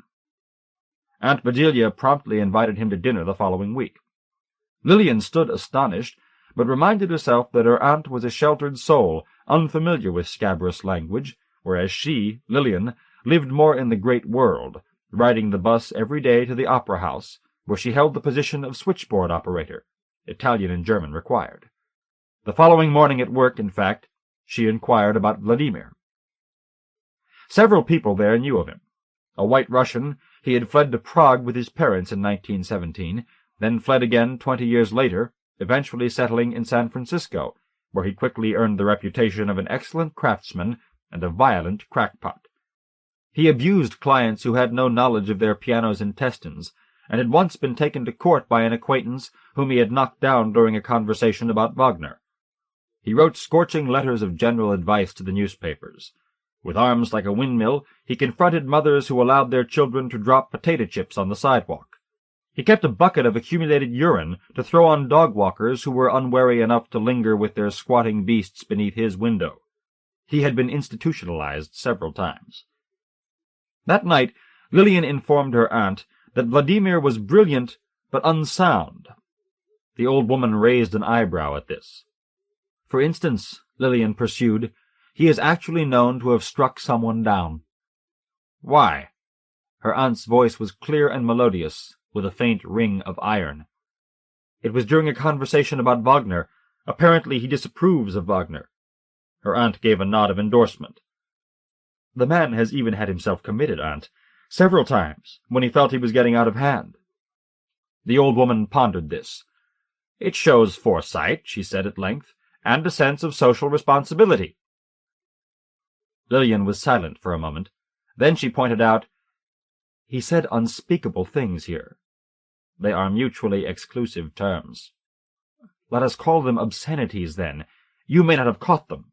Aunt Bedelia promptly invited him to dinner the following week. Lillian stood astonished, but reminded herself that her aunt was a sheltered soul, unfamiliar with scabrous language, whereas she, Lillian, lived more in the great world, riding the bus every day to the opera house, where she held the position of switchboard operator, Italian and German required. The following morning at work, in fact, she inquired about Vladimir. Several people there knew of him. A white Russian, he had fled to Prague with his parents in 1917, then fled again 20 years later, eventually settling in San Francisco, where he quickly earned the reputation of an excellent craftsman and a violent crackpot. He abused clients who had no knowledge of their piano's intestines, and had once been taken to court by an acquaintance whom he had knocked down during a conversation about Wagner. He wrote scorching letters of general advice to the newspapers. With arms like a windmill, he confronted mothers who allowed their children to drop potato chips on the sidewalk. He kept a bucket of accumulated urine to throw on dog-walkers who were unwary enough to linger with their squatting beasts beneath his window. He had been institutionalized several times. That night, Lillian informed her aunt that Vladimir was brilliant but unsound. The old woman raised an eyebrow at this. For instance, Lillian pursued, he is actually known to have struck someone down. Why? Her aunt's voice was clear and melodious, with a faint ring of iron. It was during a conversation about Wagner. Apparently he disapproves of Wagner. Her aunt gave a nod of endorsement. The man has even had himself committed, aunt, several times, when he felt he was getting out of hand. The old woman pondered this. It shows foresight, she said at length, and a sense of social responsibility. Lillian was silent for a moment. Then she pointed out, he said unspeakable things here. They are mutually exclusive terms. Let us call them obscenities, then. You may not have caught them.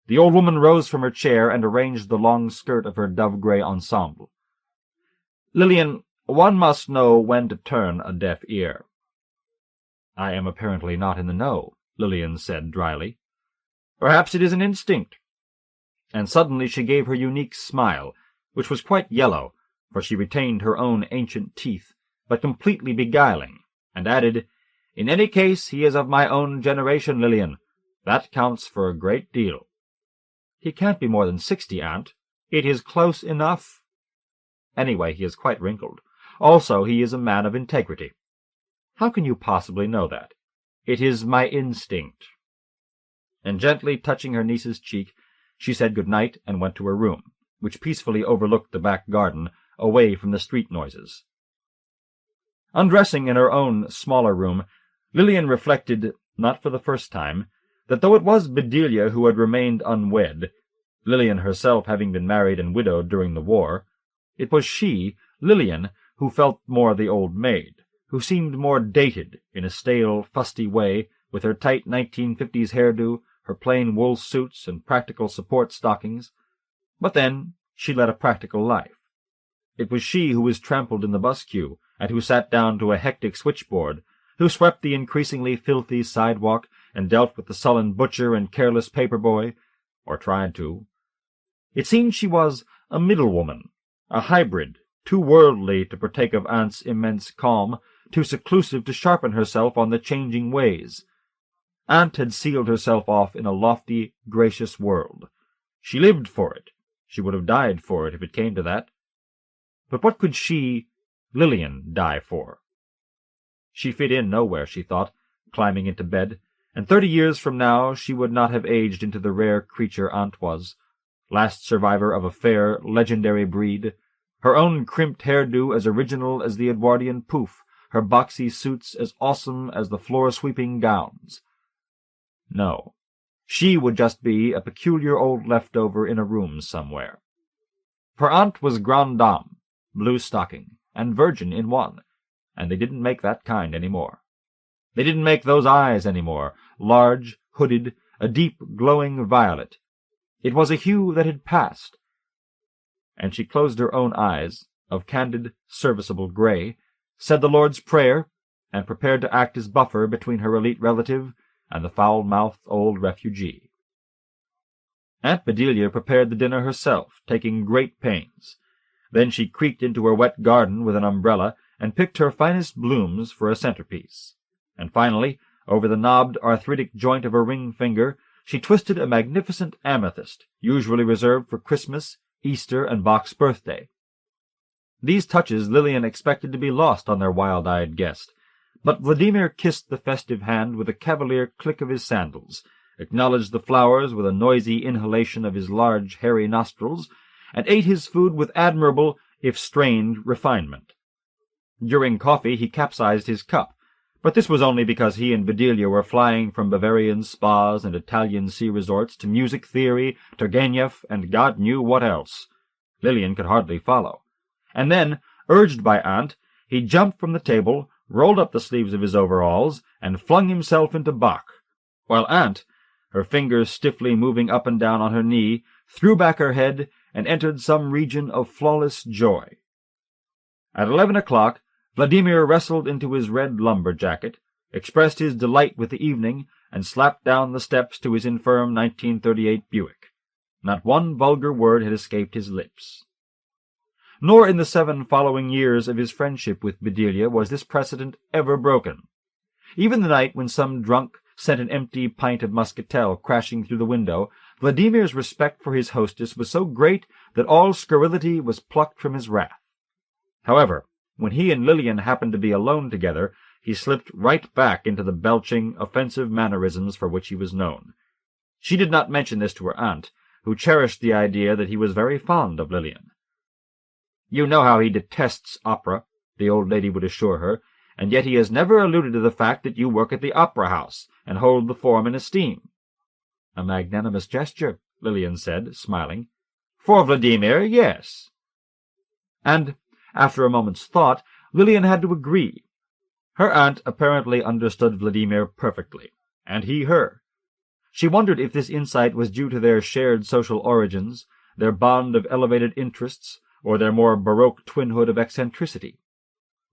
The old woman rose from her chair and arranged the long skirt of her dove-grey ensemble. Lillian, one must know when to turn a deaf ear. I am apparently not in the know, Lillian said dryly. Perhaps it is an instinct. And suddenly she gave her unique smile, which was quite yellow, for she retained her own ancient teeth, but completely beguiling, and added, In any case, he is of my own generation, Lillian. That counts for a great deal. He can't be more than 60, aunt. It is close enough. Anyway, he is quite wrinkled. Also, he is a man of integrity. How can you possibly know that? It is my instinct.
and gently touching her niece's cheek, she said good night and went to her room, which peacefully overlooked the back garden, away from the street noises. Undressing in her own smaller room, Lillian reflected, not for the first time, that though it was Bedelia who had remained unwed, Lillian herself having been married and widowed during the war, it was she, Lillian, who felt more the old maid, who seemed more dated in a stale, fusty way, with her tight 1950s hairdo, her plain wool suits and practical support stockings. But then she led a practical life. It was she who was trampled in the bus queue, and who sat down to a hectic switchboard, who swept the increasingly filthy sidewalk and dealt with the sullen butcher and careless paper boy, or tried to. It seemed she was a middle woman, a hybrid, too worldly to partake of Aunt's immense calm, too seclusive to sharpen herself on the changing ways. Aunt had sealed herself off in a lofty, gracious world. She lived for it. She would have died for it if it came to that. But what could she, Lillian, die for? She fit in nowhere, she thought, climbing into bed, and 30 years from now she would not have aged into the rare creature Aunt was, last survivor of a fair, legendary breed, her own crimped hairdo as original as the Edwardian poof, her boxy suits as awesome as the floor-sweeping gowns. No, she would just be a peculiar old leftover in a room somewhere. For Aunt was grande dame, blue stocking, and virgin in one, and they didn't make that kind any more. They didn't make those eyes any more, large, hooded, a deep, glowing violet. It was a hue that had passed. And she closed her own eyes, of candid, serviceable gray, said the Lord's Prayer, and prepared to act as buffer between her elite relative and the foul-mouthed old refugee. Aunt Bedelia prepared the dinner herself, taking great pains. Then she creaked into her wet garden with an umbrella and picked her finest blooms for a centerpiece. And finally, over the knobbed arthritic joint of her ring finger, she twisted a magnificent amethyst, usually reserved for Christmas, Easter, and Bach's birthday. These touches Lillian expected to be lost on their wild-eyed guest, but Vladimir kissed the festive hand with a cavalier click of his sandals, acknowledged the flowers with a noisy inhalation of his large, hairy nostrils, and ate his food with admirable, if strained, refinement. During coffee he capsized his cup, but this was only because he and Bedelia were flying from Bavarian spas and Italian sea resorts to music theory, Turgenev, and God knew what else. Lillian could hardly follow. And then, urged by Aunt, he jumped from the table, rolled up the sleeves of his overalls, and flung himself into Bach, while Aunt, her fingers stiffly moving up and down on her knee, threw back her head and entered some region of flawless joy. At 11 o'clock, Vladimir wrestled into his red lumber jacket, expressed his delight with the evening, and slapped down the steps to his infirm 1938 Buick. Not one vulgar word had escaped his lips. Nor in the 7 following years of his friendship with Bedelia was this precedent ever broken. Even the night when some drunk sent an empty pint of muscatel crashing through the window, Vladimir's respect for his hostess was so great that all scurrility was plucked from his wrath. However, when he and Lillian happened to be alone together, he slipped right back into the belching, offensive mannerisms for which he was known. She did not mention this to her aunt, who cherished the idea that he was very fond of Lillian. "You know how he detests opera," the old lady would assure her, "and yet he has never alluded to the fact that you work at the opera house and hold the form in esteem." "A magnanimous gesture," Lillian said, smiling. "For Vladimir, yes." And, after a moment's thought, Lillian had to agree. Her aunt apparently understood Vladimir perfectly, and he her. She wondered if this insight was due to their shared social origins, their bond of elevated interests, or their more baroque twinhood of eccentricity.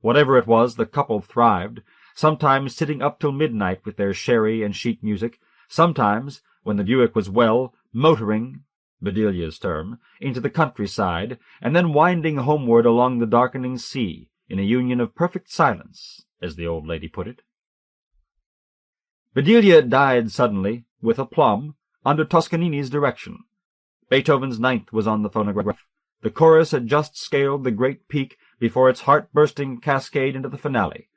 Whatever it was, the couple thrived, sometimes sitting up till midnight with their sherry and sheet music, sometimes, when the Buick was well, motoring, Bedelia's term, into the countryside, and then winding homeward along the darkening sea, in a union of perfect silence, as the old lady put it. Bedelia died suddenly, with aplomb, under Toscanini's direction. Beethoven's Ninth was on the phonograph. The chorus had just scaled the great peak before its heart-bursting cascade into the finale.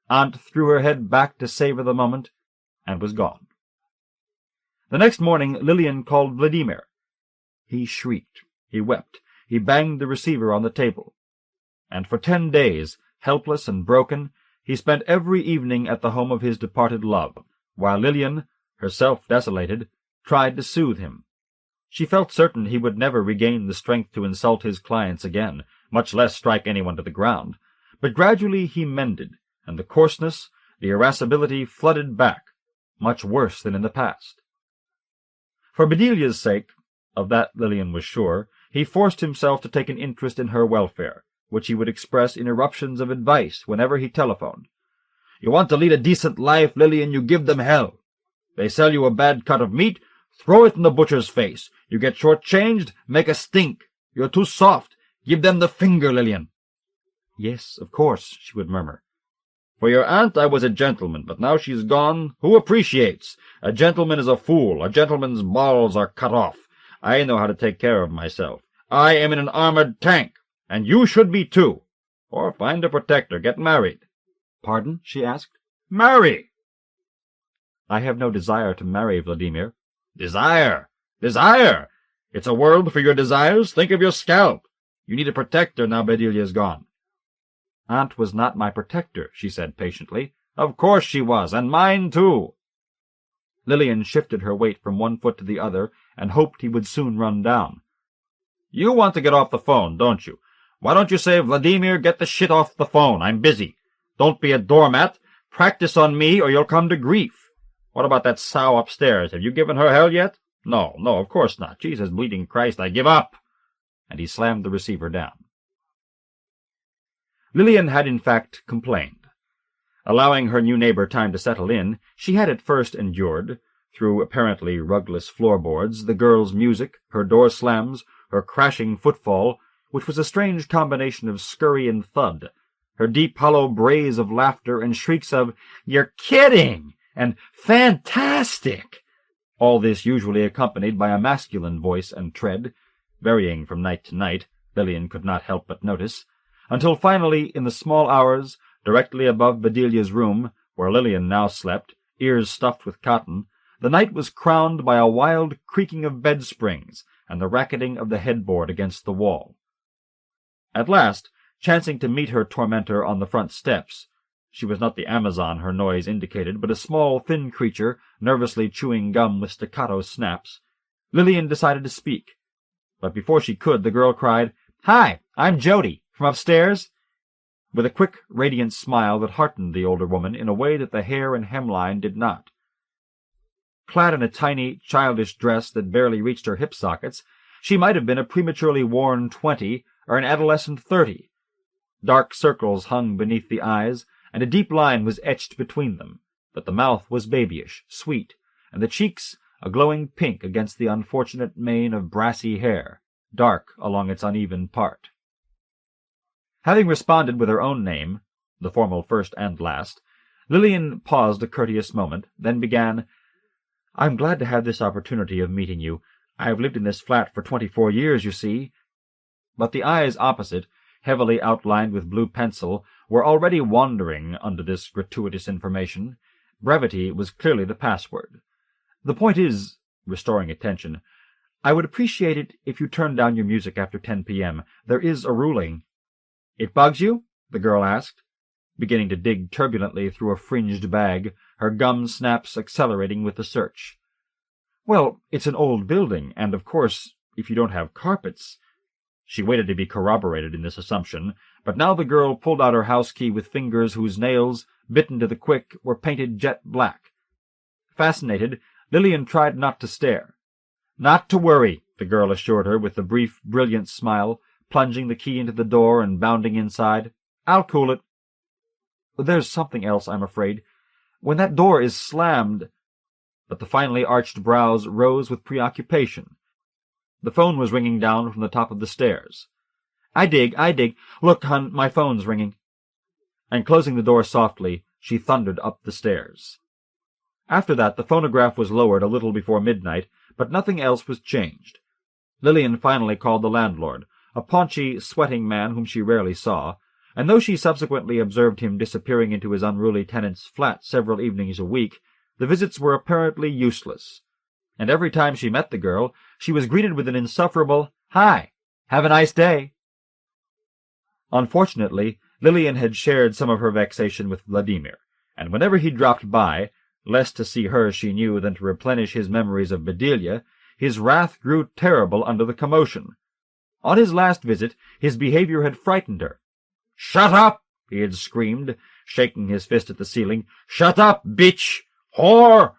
Aunt threw her head back to savor the moment, and was gone. The next morning Lillian called Vladimir. He shrieked, he wept, he banged the receiver on the table. And for 10 days, helpless and broken, he spent every evening at the home of his departed love, while Lillian, herself desolated, tried to soothe him. She felt certain he would never regain the strength to insult his clients again, much less strike anyone to the ground. But gradually he mended, and the coarseness, the irascibility flooded back, much worse than in the past. For Bedelia's sake, of that Lillian was sure, he forced himself to take an interest in her welfare, which he would express in eruptions of advice whenever he telephoned. "You want to lead a decent life, Lillian, you give them hell. They sell you a bad cut of meat, throw it in the butcher's face. You get short-changed, make a stink. You're too soft. Give them the finger, Lillian." "Yes, of course," she would murmur. "For your aunt I was a gentleman, but now she's gone, who appreciates? A gentleman is a fool. A gentleman's balls are cut off. I know how to take care of myself. I am in an armored tank, and you should be too. Or find a protector, get married." "Pardon?" she asked. "Marry!" "I have no desire to marry, Vladimir." "Desire! Desire! It's a world for your desires. Think of your scalp. You need a protector now Bedelia's gone." "Aunt was not my protector," she said patiently. "Of course she was, and mine too." Lillian shifted her weight from one foot to the other and hoped he would soon run down. "You want to get off the phone, don't you? Why don't you say, 'Vladimir, get the shit off the phone. I'm busy.' Don't be a doormat. Practice on me or you'll come to grief. What about that sow upstairs? Have you given her hell yet? No, of course not. Jesus bleeding Christ, I give up." And he slammed the receiver down. Lillian had in fact complained. Allowing her new neighbor time to settle in, she had at first endured, through apparently rugless floorboards, the girl's music, her door slams, her crashing footfall, which was a strange combination of scurry and thud, her deep hollow brays of laughter and shrieks of "You're kidding!" and "Fantastic!" All this usually accompanied by a masculine voice and tread, varying from night to night, Lillian could not help but notice, until finally, in the small hours, directly above Bedelia's room, where Lillian now slept, ears stuffed with cotton, the night was crowned by a wild creaking of bed springs and the racketing of the headboard against the wall. At last, chancing to meet her tormentor on the front steps, she was not the Amazon her noise indicated, but a small, thin creature, nervously chewing gum with staccato snaps, Lillian decided to speak. But before she could, the girl cried, "Hi, I'm Jody, from upstairs?" with a quick, radiant smile that heartened the older woman in a way that the hair and hemline did not. Clad in a tiny, childish dress that barely reached her hip sockets, she might have been a prematurely worn 20 or an adolescent 30. Dark circles hung beneath the eyes, and a deep line was etched between them, but the mouth was babyish, sweet, and the cheeks a glowing pink against the unfortunate mane of brassy hair, dark along its uneven part. Having responded with her own name, the formal first and last, Lillian paused a courteous moment, then began, "I'm glad to have this opportunity of meeting you. I have lived in this flat for 24 years, you see." But the eyes opposite, heavily outlined with blue pencil, were already wandering under this gratuitous information. Brevity was clearly the password. "The point is," restoring attention, "I would appreciate it if you turned down your music after 10 p.m. There is a ruling." "It bugs you?" the girl asked, beginning to dig turbulently through a fringed bag, her gum snaps accelerating with the search. "Well, it's an old building, and, of course, if you don't have carpets—" She waited to be corroborated in this assumption, but now the girl pulled out her house key with fingers whose nails, bitten to the quick, were painted jet black. Fascinated, Lillian tried not to stare. "Not to worry," the girl assured her with a brief, brilliant smile, plunging the key into the door and bounding inside. "I'll cool it." "There's something else, I'm afraid. When that door is slammed—" But the finely arched brows rose with preoccupation. The phone was ringing down from the top of the stairs. I dig. Look, hon, my phone's ringing." And closing the door softly, she thundered up the stairs. After that, the phonograph was lowered a little before midnight, but nothing else was changed. Lillian finally called the landlord, a paunchy, sweating man whom she rarely saw, and though she subsequently observed him disappearing into his unruly tenant's flat several evenings a week, the visits were apparently useless. and every time she met the girl, she was greeted with an insufferable, "Hi, have a nice day." Unfortunately, Lillian had shared some of her vexation with Vladimir, and whenever he dropped by, less to see her, she knew, than to replenish his memories of Bedelia, his wrath grew terrible under the commotion. On his last visit, his behavior had frightened her. "Shut up!" he had screamed, shaking his fist at the ceiling. "Shut up, bitch! Whore!"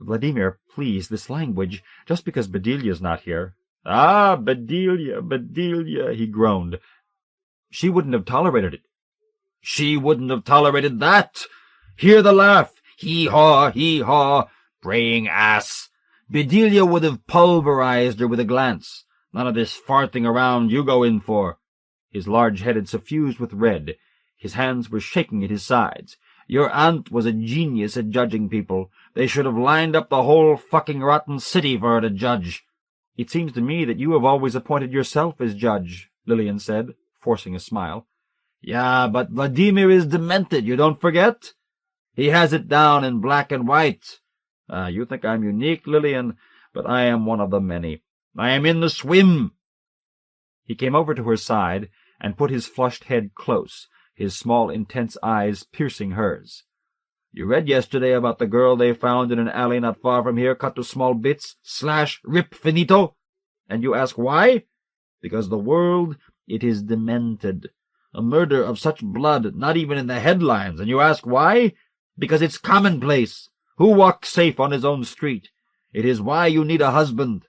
"Vladimir, please, this language, just because Bedelia's not here." "Ah, Bedelia, Bedelia," he groaned. "She wouldn't have tolerated it." "She wouldn't have tolerated that! Hear the laugh! Hee-haw, hee-haw! Braying ass! Bedelia would have pulverized her with a glance. None of this farting around you go in for." His large head had suffused with red. His hands were shaking at his sides. "Your aunt was a genius at judging people. They should have lined up the whole fucking rotten city for her to judge." "It seems to me that you have always appointed yourself as judge," Lillian said, forcing a smile. "Yeah, but Vladimir is demented, you don't forget? He has it down in black and white. You think I'm unique, Lillian, but I am one of the many. I am in the swim." He came over to her side and put his flushed head close, his small, intense eyes piercing hers. "You read yesterday about the girl they found in an alley not far from here, cut to small bits, /rip finito? And you ask why? Because the world, it is demented. A murder of such blood, not even in the headlines. And you ask why? Because it's commonplace. Who walks safe on his own street? It is why you need a husband."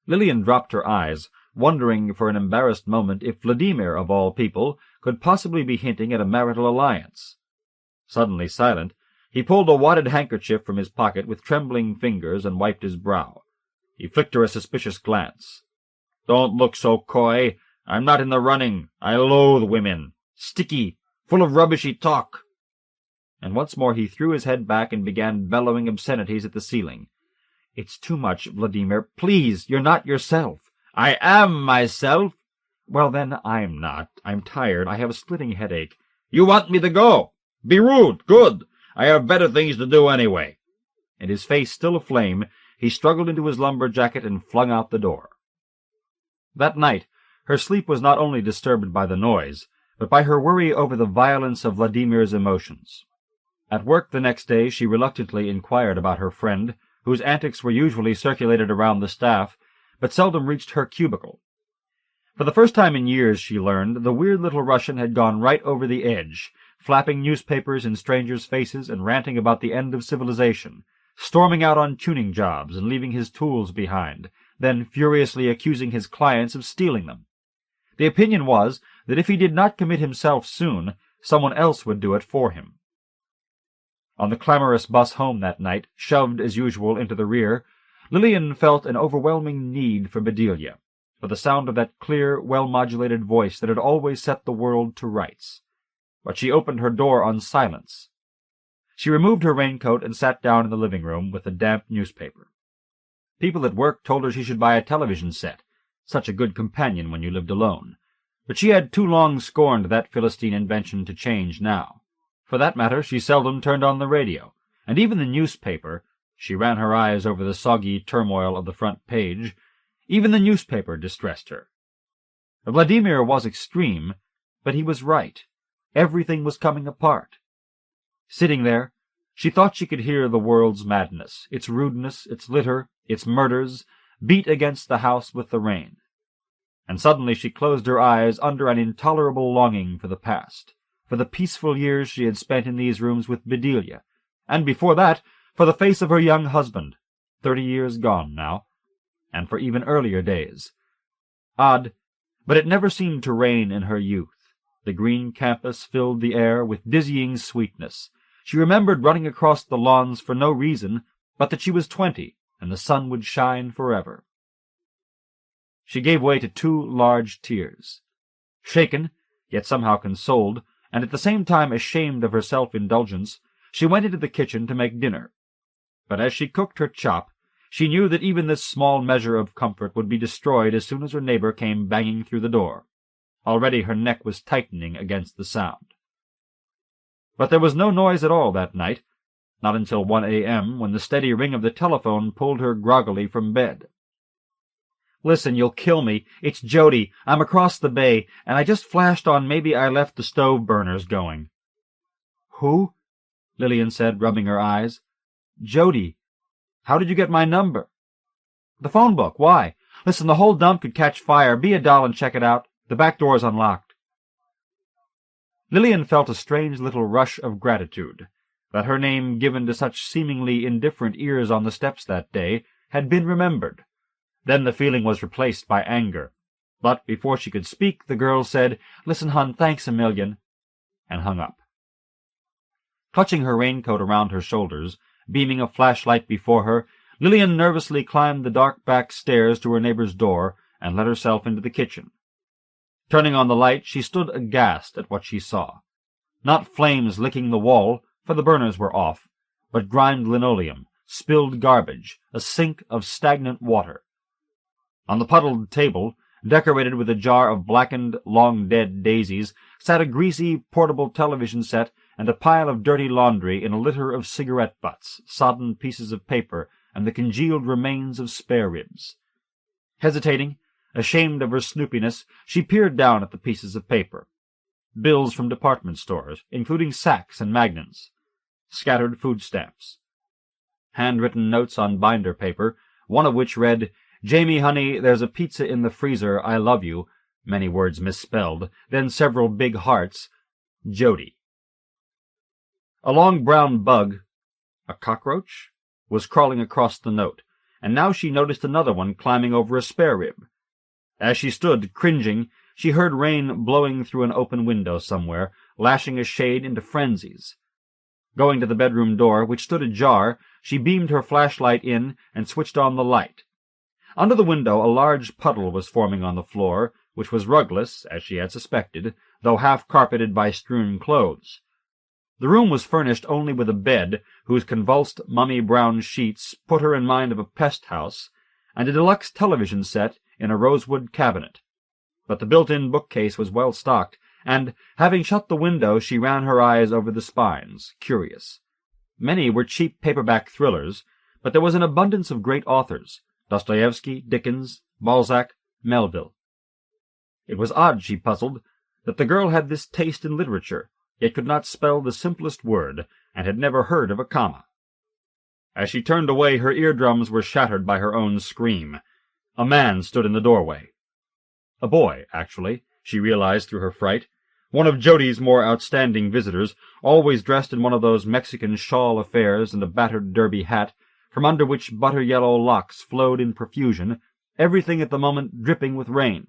Lillian dropped her eyes, wondering for an embarrassed moment if Vladimir, of all people, could possibly be hinting at a marital alliance. Suddenly silent, he pulled a wadded handkerchief from his pocket with trembling fingers and wiped his brow. He flicked her a suspicious glance. "Don't look so coy. I'm not in the running. I loathe women. Sticky, full of rubbishy talk." And once more he threw his head back and began bellowing obscenities at the ceiling. "It's too much, Vladimir. Please, you're not yourself." "I am myself." "Well, then, I'm not. I'm tired. I have a splitting headache." "You want me to go? Be rude. Good. I have better things to do anyway." And his face still aflame, he struggled into his lumber jacket and flung out the door. That night, her sleep was not only disturbed by the noise, but by her worry over the violence of Vladimir's emotions. At work the next day she reluctantly inquired about her friend, whose antics were usually circulated around the staff, but seldom reached her cubicle. For the first time in years, she learned, the weird little Russian had gone right over the edge, flapping newspapers in strangers' faces and ranting about the end of civilization, storming out on tuning jobs and leaving his tools behind, then furiously accusing his clients of stealing them. The opinion was that if he did not commit himself soon, someone else would do it for him. On the clamorous bus home that night, shoved as usual into the rear, Lillian felt an overwhelming need for Bedelia, for the sound of that clear, well-modulated voice that had always set the world to rights. But she opened her door on silence. She removed her raincoat and sat down in the living room with a damp newspaper. People at work told her she should buy a television set, such a good companion when you lived alone, but she had too long scorned that Philistine invention to change now. For that matter, she seldom turned on the radio, and even the newspaper, she ran her eyes over the soggy turmoil of the front page, even the newspaper distressed her. Vladimir was extreme, but he was right. Everything was coming apart. Sitting there, she thought she could hear the world's madness, its rudeness, its litter, its murders, beat against the house with the rain. And suddenly she closed her eyes under an intolerable longing for the past, for the peaceful years she had spent in these rooms with Bedelia, and before that, for the face of her young husband, 30 years gone now, and for even earlier days. Odd, but it never seemed to rain in her youth. The green campus filled the air with dizzying sweetness. She remembered running across the lawns for no reason but that she was 20, and the sun would shine forever. She gave way to 2 large tears. Shaken, yet somehow consoled, and at the same time ashamed of her self-indulgence, she went into the kitchen to make dinner. But as she cooked her chop, she knew that even this small measure of comfort would be destroyed as soon as her neighbor came banging through the door. Already her neck was tightening against the sound. But there was no noise at all that night, not until 1 a.m., when the steady ring of the telephone pulled her groggily from bed. "Listen, you'll kill me. It's Jody. I'm across the bay, and I just flashed on maybe I left the stove burners going." "Who?" Lillian said, rubbing her eyes. "Jody. How did you get my number?" "The phone book. Why? Listen, the whole dump could catch fire. Be a doll and check it out. The back door's unlocked." Lillian felt a strange little rush of gratitude that her name, given to such seemingly indifferent ears on the steps that day, had been remembered. Then the feeling was replaced by anger. But before she could speak, the girl said, "Listen, hon, thanks a million," and hung up. Clutching her raincoat around her shoulders, beaming a flashlight before her, Lillian nervously climbed the dark back stairs to her neighbor's door and let herself into the kitchen. Turning on the light, she stood aghast at what she saw. Not flames licking the wall, for the burners were off, but grimed linoleum, spilled garbage, a sink of stagnant water. On the puddled table, decorated with a jar of blackened, long-dead daisies, sat a greasy, portable television set and a pile of dirty laundry in a litter of cigarette butts, sodden pieces of paper, and the congealed remains of spare ribs. Hesitating, ashamed of her snoopiness, she peered down at the pieces of paper. Bills from department stores, including Saks and Magnons. Scattered food stamps. Handwritten notes on binder paper, one of which read, "Jamie, honey, there's a pizza in the freezer, I love you," many words misspelled, then several big hearts, "Jody." A long brown bug, a cockroach, was crawling across the note, and now she noticed another one climbing over a spare rib. As she stood, cringing, she heard rain blowing through an open window somewhere, lashing a shade into frenzies. Going to the bedroom door, which stood ajar, she beamed her flashlight in and switched on the light. Under the window a large puddle was forming on the floor, which was rugless, as she had suspected, though half-carpeted by strewn clothes. The room was furnished only with a bed, whose convulsed mummy-brown sheets put her in mind of a pest house, and a deluxe television set in a rosewood cabinet. But the built-in bookcase was well stocked, and, having shut the window, she ran her eyes over the spines, curious. Many were cheap paperback thrillers, but there was an abundance of great authors, Dostoevsky, Dickens, Balzac, Melville. It was odd, she puzzled, that the girl had this taste in literature, yet could not spell the simplest word, and had never heard of a comma. As she turned away, her eardrums were shattered by her own scream. A man stood in the doorway. A boy, actually, she realized through her fright, one of Jody's more outstanding visitors, always dressed in one of those Mexican shawl affairs and a battered derby hat, from under which butter-yellow locks flowed in profusion, everything at the moment dripping with rain.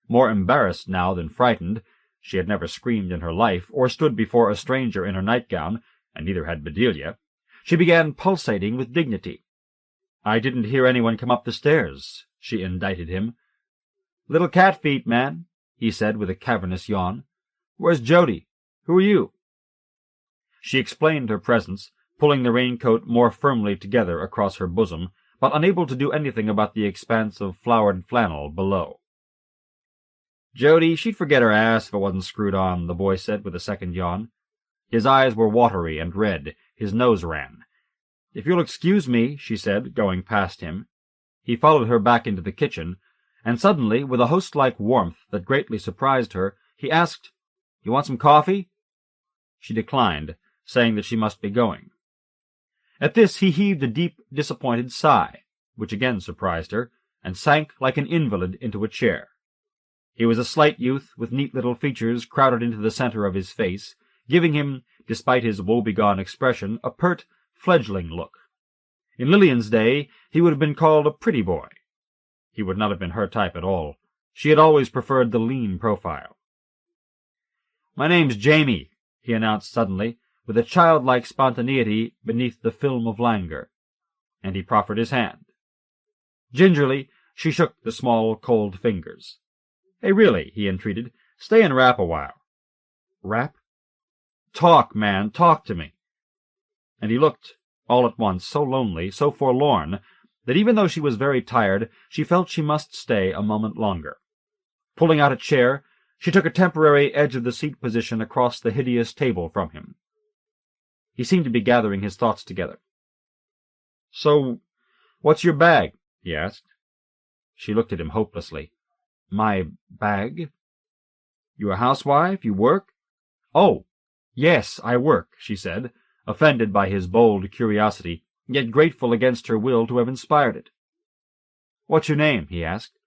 More embarrassed now than frightened, she had never screamed in her life, or stood before a stranger in her nightgown, and neither had Bedelia, she began pulsating with dignity. "I didn't hear anyone come up the stairs," she indicted him. "Little cat feet, man," he said with a cavernous yawn. "Where's Jody? Who are you?" She explained her presence, pulling the raincoat more firmly together across her bosom, but unable to do anything about the expanse of flowered flannel below. "Jody, she'd forget her ass if it wasn't screwed on," the boy said with a second yawn. His eyes were watery and red, his nose ran. "If you'll excuse me," she said, going past him. He followed her back into the kitchen, and suddenly, with a host-like warmth that greatly surprised her, he asked, "You want some coffee?" She declined, saying that she must be going. At this he heaved a deep, disappointed sigh, which again surprised her, and sank like an invalid into a chair. He was a slight youth, with neat little features crowded into the center of his face, giving him, despite his woebegone expression, a pert, fledgling look. In Lillian's day, he would have been called a pretty boy. He would not have been her type at all. She had always preferred the lean profile. "My name's Jamie," he announced suddenly, with a childlike spontaneity beneath the film of languor, and he proffered his hand. Gingerly, she shook the small, cold fingers. "Hey, really," he entreated, "stay and rap a while." "Rap?" "Talk, man, talk to me." And he looked, all at once, so lonely, so forlorn, that even though she was very tired, she felt she must stay a moment longer. Pulling out a chair, she took a temporary edge-of-the-seat position across the hideous table from him.
He seemed to be gathering his thoughts together. "So, what's your bag?" he asked. She looked at him hopelessly. "My bag? You a housewife? You work?" "Oh, yes, I work," she said, offended by his bold curiosity, yet grateful against her will to have inspired it. "What's your name?" he asked.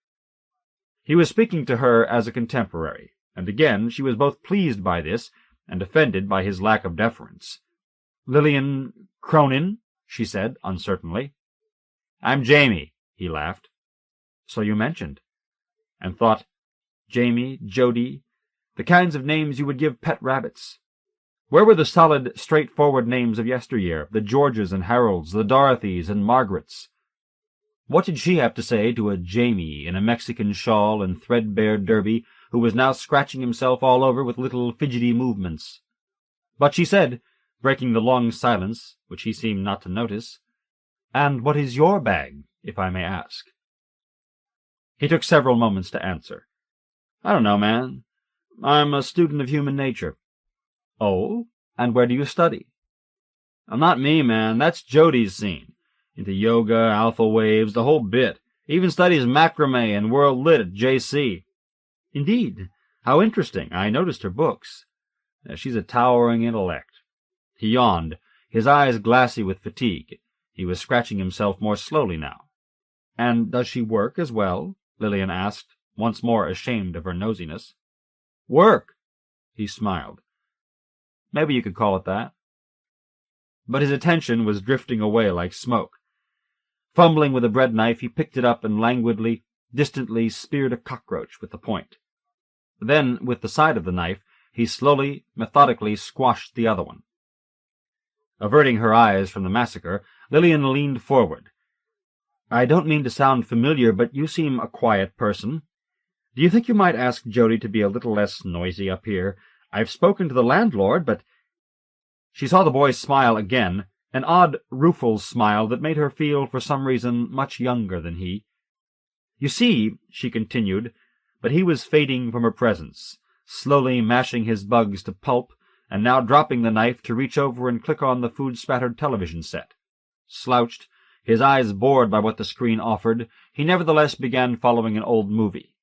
He was speaking to her as a contemporary, and again she was both pleased by this and offended by his lack of deference. "Lillian Cronin," she said uncertainly. "I'm Jamie," he laughed. "So you mentioned," and thought, Jamie, Jody, the kinds of names you would give pet rabbits. Where were the solid, straightforward names of yesteryear, the Georges and Harolds, the Dorothys and Margarets? What did she have to say to a Jamie in a Mexican shawl and threadbare derby who was now scratching himself all over with little fidgety movements? But she said, breaking the long silence, which he seemed not to notice, "And what is your bag, if I may ask?" He took several moments to answer. "I don't know, man. I'm a student of human nature." "Oh? And where do you study?" "Not me, man. That's Jody's scene. Into yoga, alpha waves, the whole bit. Even studies macrame and world lit at J.C. "Indeed? How interesting. I noticed her books." "She's a towering intellect." He yawned, his eyes glassy with fatigue. He was scratching himself more slowly now. "And does she work as well?" Lillian asked, once more ashamed of her nosiness. "Work?" He smiled. "Maybe you could call it that." But his attention was drifting away like smoke. Fumbling with a bread knife, he picked it up and languidly, distantly speared a cockroach with the point. Then, with the side of the knife, he slowly, methodically squashed the other one. Averting her eyes from the massacre, Lillian leaned forward. "I don't mean to sound familiar, but you seem a quiet person. Do you think you might ask Jody to be a little less noisy up here? I've spoken to the landlord, but—" She saw the boy smile again, an odd, rueful smile that made her feel, for some reason, much younger than he. "You see," she continued, but he was fading from her presence, slowly mashing his bugs to pulp, and now dropping the knife to reach over and click on the food-spattered television set. Slouched, his eyes bored by what the screen offered, he nevertheless began following an old movie.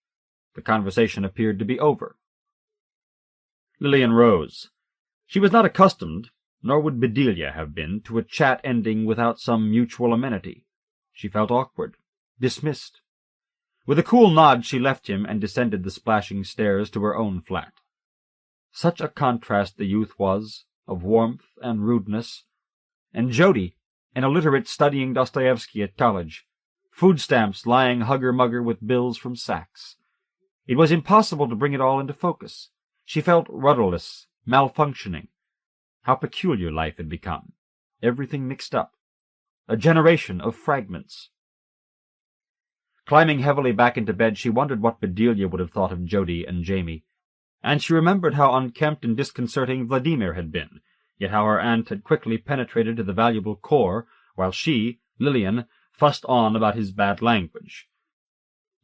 The conversation appeared to be over. Lillian rose. She was not accustomed, nor would Bedelia have been, to a chat ending without some mutual amenity. She felt awkward, dismissed. With a cool nod she left him and descended the splashing stairs to her own flat. Such a contrast the youth was, of warmth and rudeness. And Jody, an illiterate studying Dostoevsky at college, food stamps lying hugger-mugger with bills from Saks. It was impossible to bring it all into focus. She felt rudderless, malfunctioning. How peculiar life had become. Everything mixed up. A generation of fragments. Climbing heavily back into bed, she wondered what Bedelia would have thought of Jody and Jamie. And she remembered how unkempt and disconcerting Vladimir had been, yet how her aunt had quickly penetrated to the valuable core, while she, Lillian, fussed on about his bad language.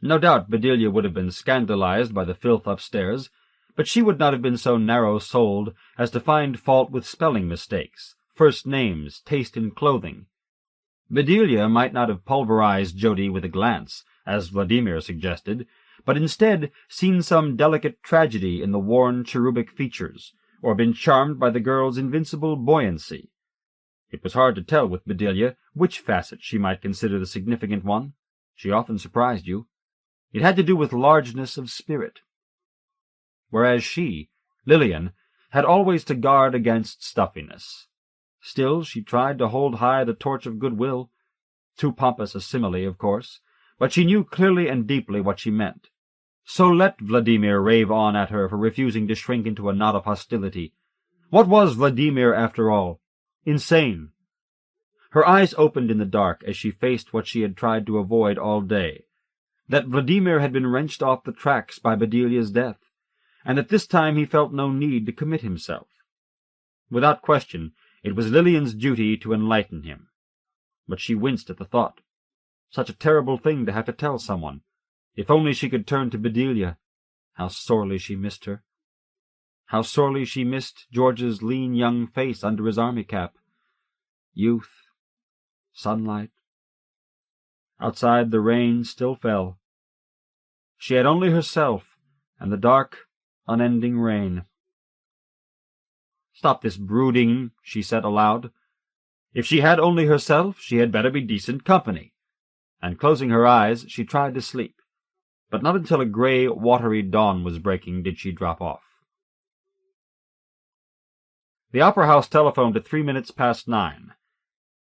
No doubt Bedelia would have been scandalized by the filth upstairs, but she would not have been so narrow-souled as to find fault with spelling mistakes, first names, taste in clothing. Bedelia might not have pulverized Jody with a glance, as Vladimir suggested, but instead seen some delicate tragedy in the worn cherubic features, or been charmed by the girl's invincible buoyancy. It was hard to tell with Bedelia which facet she might consider the significant one. She often surprised you. It had to do with largeness of spirit. Whereas she, Lillian, had always to guard against stuffiness. Still, she tried to hold high the torch of goodwill. Too pompous a simile, of course, but she knew clearly and deeply what she meant. So let Vladimir rave on at her for refusing to shrink into a knot of hostility. What was Vladimir, after all? Insane. Her eyes opened in the dark as she faced what she had tried to avoid all day, that Vladimir had been wrenched off the tracks by Bedelia's death, and that this time he felt no need to commit himself. Without question, it was Lillian's duty to enlighten him. But she winced at the thought. Such a terrible thing to have to tell someone. If only she could turn to Bedelia. How sorely she missed her.
How sorely she missed George's lean young face under his army cap. Youth, sunlight. Outside the rain still fell. She had only herself and the dark, unending rain. "Stop this brooding," she said aloud. If she had only herself, she had better be decent company. And closing her eyes, she tried to sleep. But not until a grey, watery dawn was breaking did she drop off. The Opera House telephoned at 3 minutes past 9.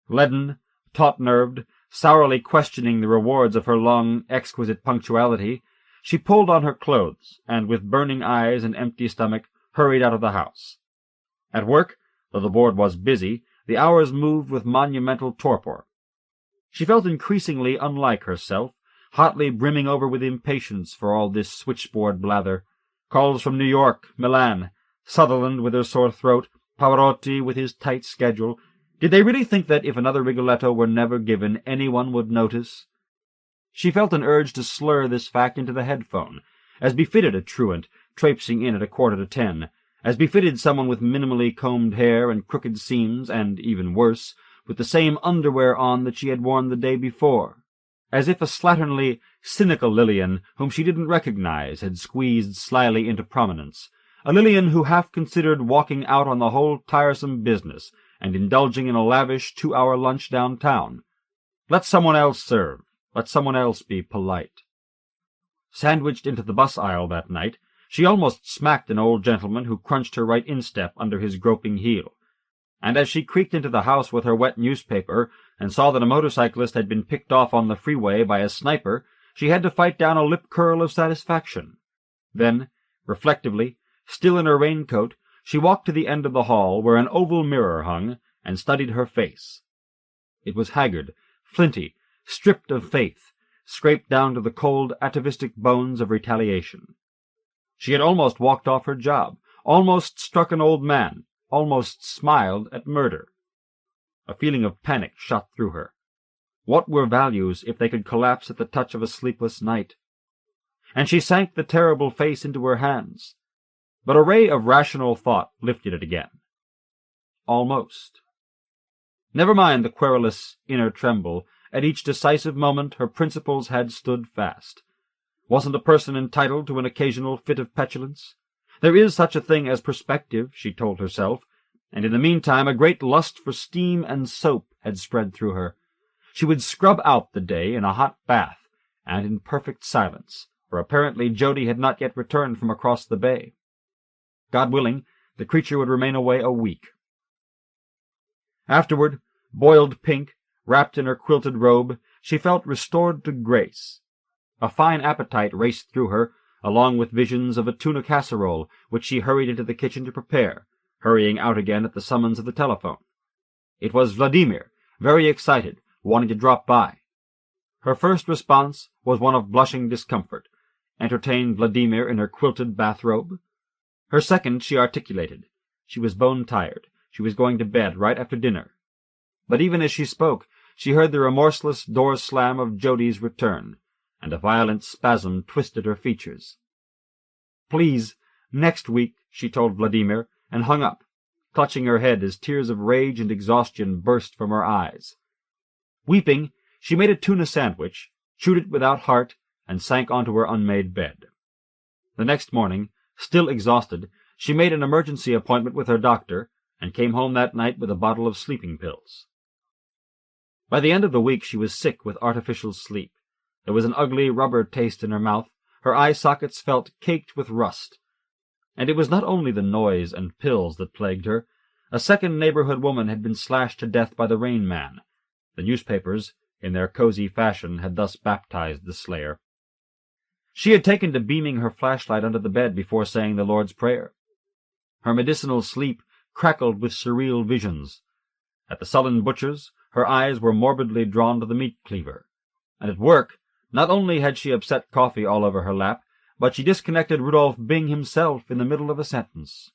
Leaden, taut-nerved, sourly questioning the rewards of her long, exquisite punctuality, she pulled on her clothes, and with burning eyes and empty stomach, hurried out of the house. At work, though the board was busy, the hours moved with monumental torpor. She felt increasingly unlike herself, hotly brimming over with impatience for all this switchboard blather. Calls from New York, Milan, Sutherland with her sore throat, Pavarotti with his tight schedule. Did they really think that if another Rigoletto were never given, anyone would notice? She felt an urge to slur this fact into the headphone, as befitted a truant traipsing in at 9:45, as befitted someone with minimally combed hair and crooked seams, and, even worse, with the same underwear on that she had worn the day before, as if a slatternly, cynical Lillian, whom she didn't recognize, had squeezed slyly into prominence, a Lillian who half considered walking out on the whole tiresome business and indulging in a lavish 2-hour lunch downtown. Let someone else serve. Let someone else be polite. Sandwiched into the bus aisle that night, she almost smacked an old gentleman who crunched her right instep under his groping heel. And as she creaked into the house with her wet newspaper and saw that a motorcyclist had been picked off on the freeway by a sniper, she had to fight down a lip curl of satisfaction. Then, reflectively, still in her raincoat, she walked to the end of the hall where an oval mirror hung, and studied her face. It was haggard, flinty, stripped of faith, scraped down to the cold, atavistic bones of retaliation. She had almost walked off her job, almost struck an old man, almost smiled at murder. A feeling of panic shot through her. What were values if they could collapse at the touch of a sleepless night? And she sank the terrible face into her hands. But a ray of rational thought lifted it again. Almost. Never mind the querulous inner tremble. At each decisive moment her principles had stood fast. Wasn't a person entitled to an occasional fit of petulance? There is such a thing as perspective, she told herself, and in the meantime a great lust for steam and soap had spread through her. She would scrub out the day in a hot bath, and in perfect silence, for apparently Jody had not yet returned from across the bay. God willing, the creature would remain away a week. Afterward, boiled pink, wrapped in her quilted robe, she felt restored to grace. A fine appetite raced through her, along with visions of a tuna casserole, which she hurried into the kitchen to prepare, hurrying out again at the summons of the telephone. It was Vladimir, very excited, wanting to drop by. Her first response was one of blushing discomfort. Entertain Vladimir in her quilted bathrobe? Her second she articulated. She was bone-tired. She was going to bed right after dinner. But even as she spoke, she heard the remorseless door slam of Jody's return, and a violent spasm twisted her features. "Please, next week," she told Vladimir, and hung up, clutching her head as tears of rage and exhaustion burst from her eyes. Weeping, she made a tuna sandwich, chewed it without heart, and sank onto her unmade bed. The next morning, still exhausted, she made an emergency appointment with her doctor, and came home that night with a bottle of sleeping pills. By the end of the week she was sick with artificial sleep. There was an ugly rubber taste in her mouth, her eye sockets felt caked with rust. And it was not only the noise and pills that plagued her. A second neighborhood woman had been slashed to death by the Rain Man. The newspapers, in their cozy fashion, had thus baptized the slayer. She had taken to beaming her flashlight under the bed before saying the Lord's Prayer. Her medicinal sleep crackled with surreal visions. At the sullen butcher's, her eyes were morbidly drawn to the meat cleaver. And at work, not only had she upset coffee all over her lap, but she disconnected Rudolph Bing himself in the middle of a sentence.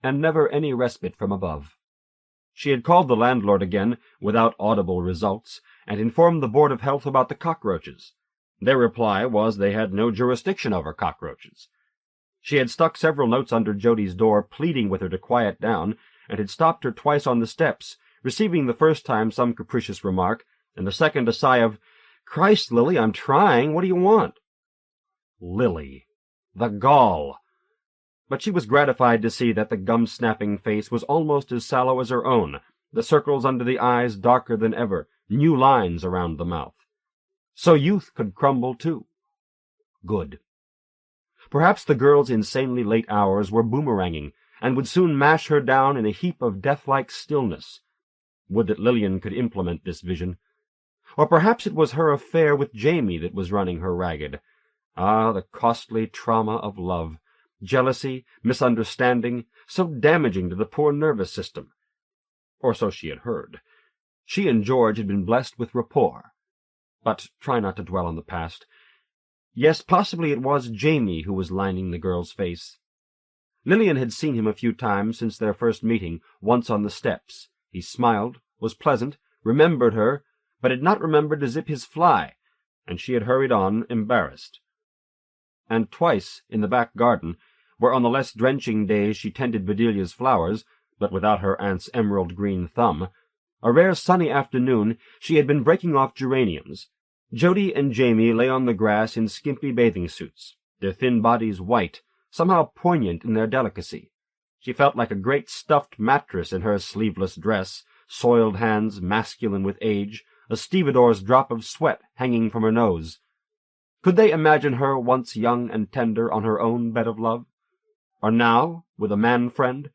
And never any respite from above. She had called the landlord again, without audible results, and informed the Board of Health about the cockroaches. Their reply was they had no jurisdiction over cockroaches.
She had stuck several notes under Jody's door, pleading with her to quiet down, and had stopped her twice on the steps, receiving the first time some capricious remark, and the second a sigh of, "Christ, Lily, I'm trying. What do you want?" Lily. The gall! But she was gratified to see that the gum-snapping face was almost as sallow as her own, the circles under the eyes darker than ever, new lines around the mouth. So youth could crumble, too. Good. Perhaps the girl's insanely late hours were boomeranging, and would soon mash her down in a heap of death-like stillness. Would that Lillian could implement this vision. Or perhaps it was her affair with Jamie that was running her ragged. Ah, the costly trauma of love, jealousy, misunderstanding, so damaging to the poor nervous system. Or so she had heard. She and George had been blessed with rapport. But try not to dwell on the past. Yes, possibly it was Jamie who was lining the girl's face. Lillian had seen him a few times since their first meeting, once on the steps. He smiled, was pleasant, remembered her, but had not remembered to zip his fly, and she had hurried on, embarrassed. And twice, in the back garden, where on the less drenching days she tended Bedelia's flowers, but without her aunt's emerald-green thumb, a rare sunny afternoon, she had been breaking off geraniums. Jody and Jamie lay on the grass in skimpy bathing suits, their thin bodies white, somehow poignant in their delicacy. She felt like a great stuffed mattress in her sleeveless dress, soiled hands masculine with age, a stevedore's drop of sweat hanging from her nose. Could they imagine her once young and tender on her own bed of love? Or now, with a man-friend?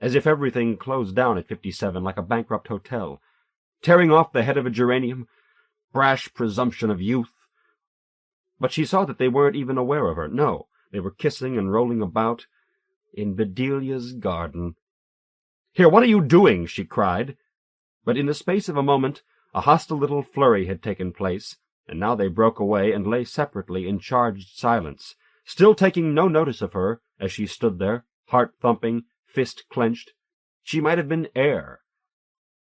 As if everything closed down at 57 like a bankrupt hotel. Tearing off the head of a geranium, brash presumption of youth. But she saw that they weren't even aware of her. No, they were kissing and rolling about in Bedelia's garden. "Here, what are you doing?" she cried. But in the space of a moment, a hostile little flurry had taken place, and now they broke away and lay separately in charged silence, still taking no notice of her as she stood there, heart-thumping, fist clenched. She might have been air.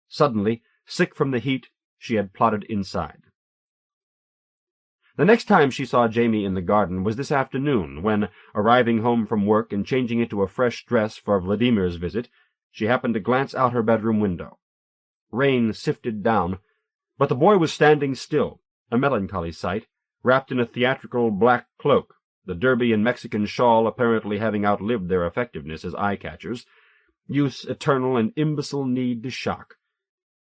Suddenly, sick from the heat, she had plodded inside. The next time she saw Jamie in the garden was this afternoon, when, arriving home from work and changing into a fresh dress for Vladimir's visit, she happened to glance out her bedroom window. Rain sifted down, but the boy was standing still, a melancholy sight, wrapped in a theatrical black cloak, the derby and Mexican shawl apparently having outlived their effectiveness as eye-catchers, youth's eternal and imbecile need to shock.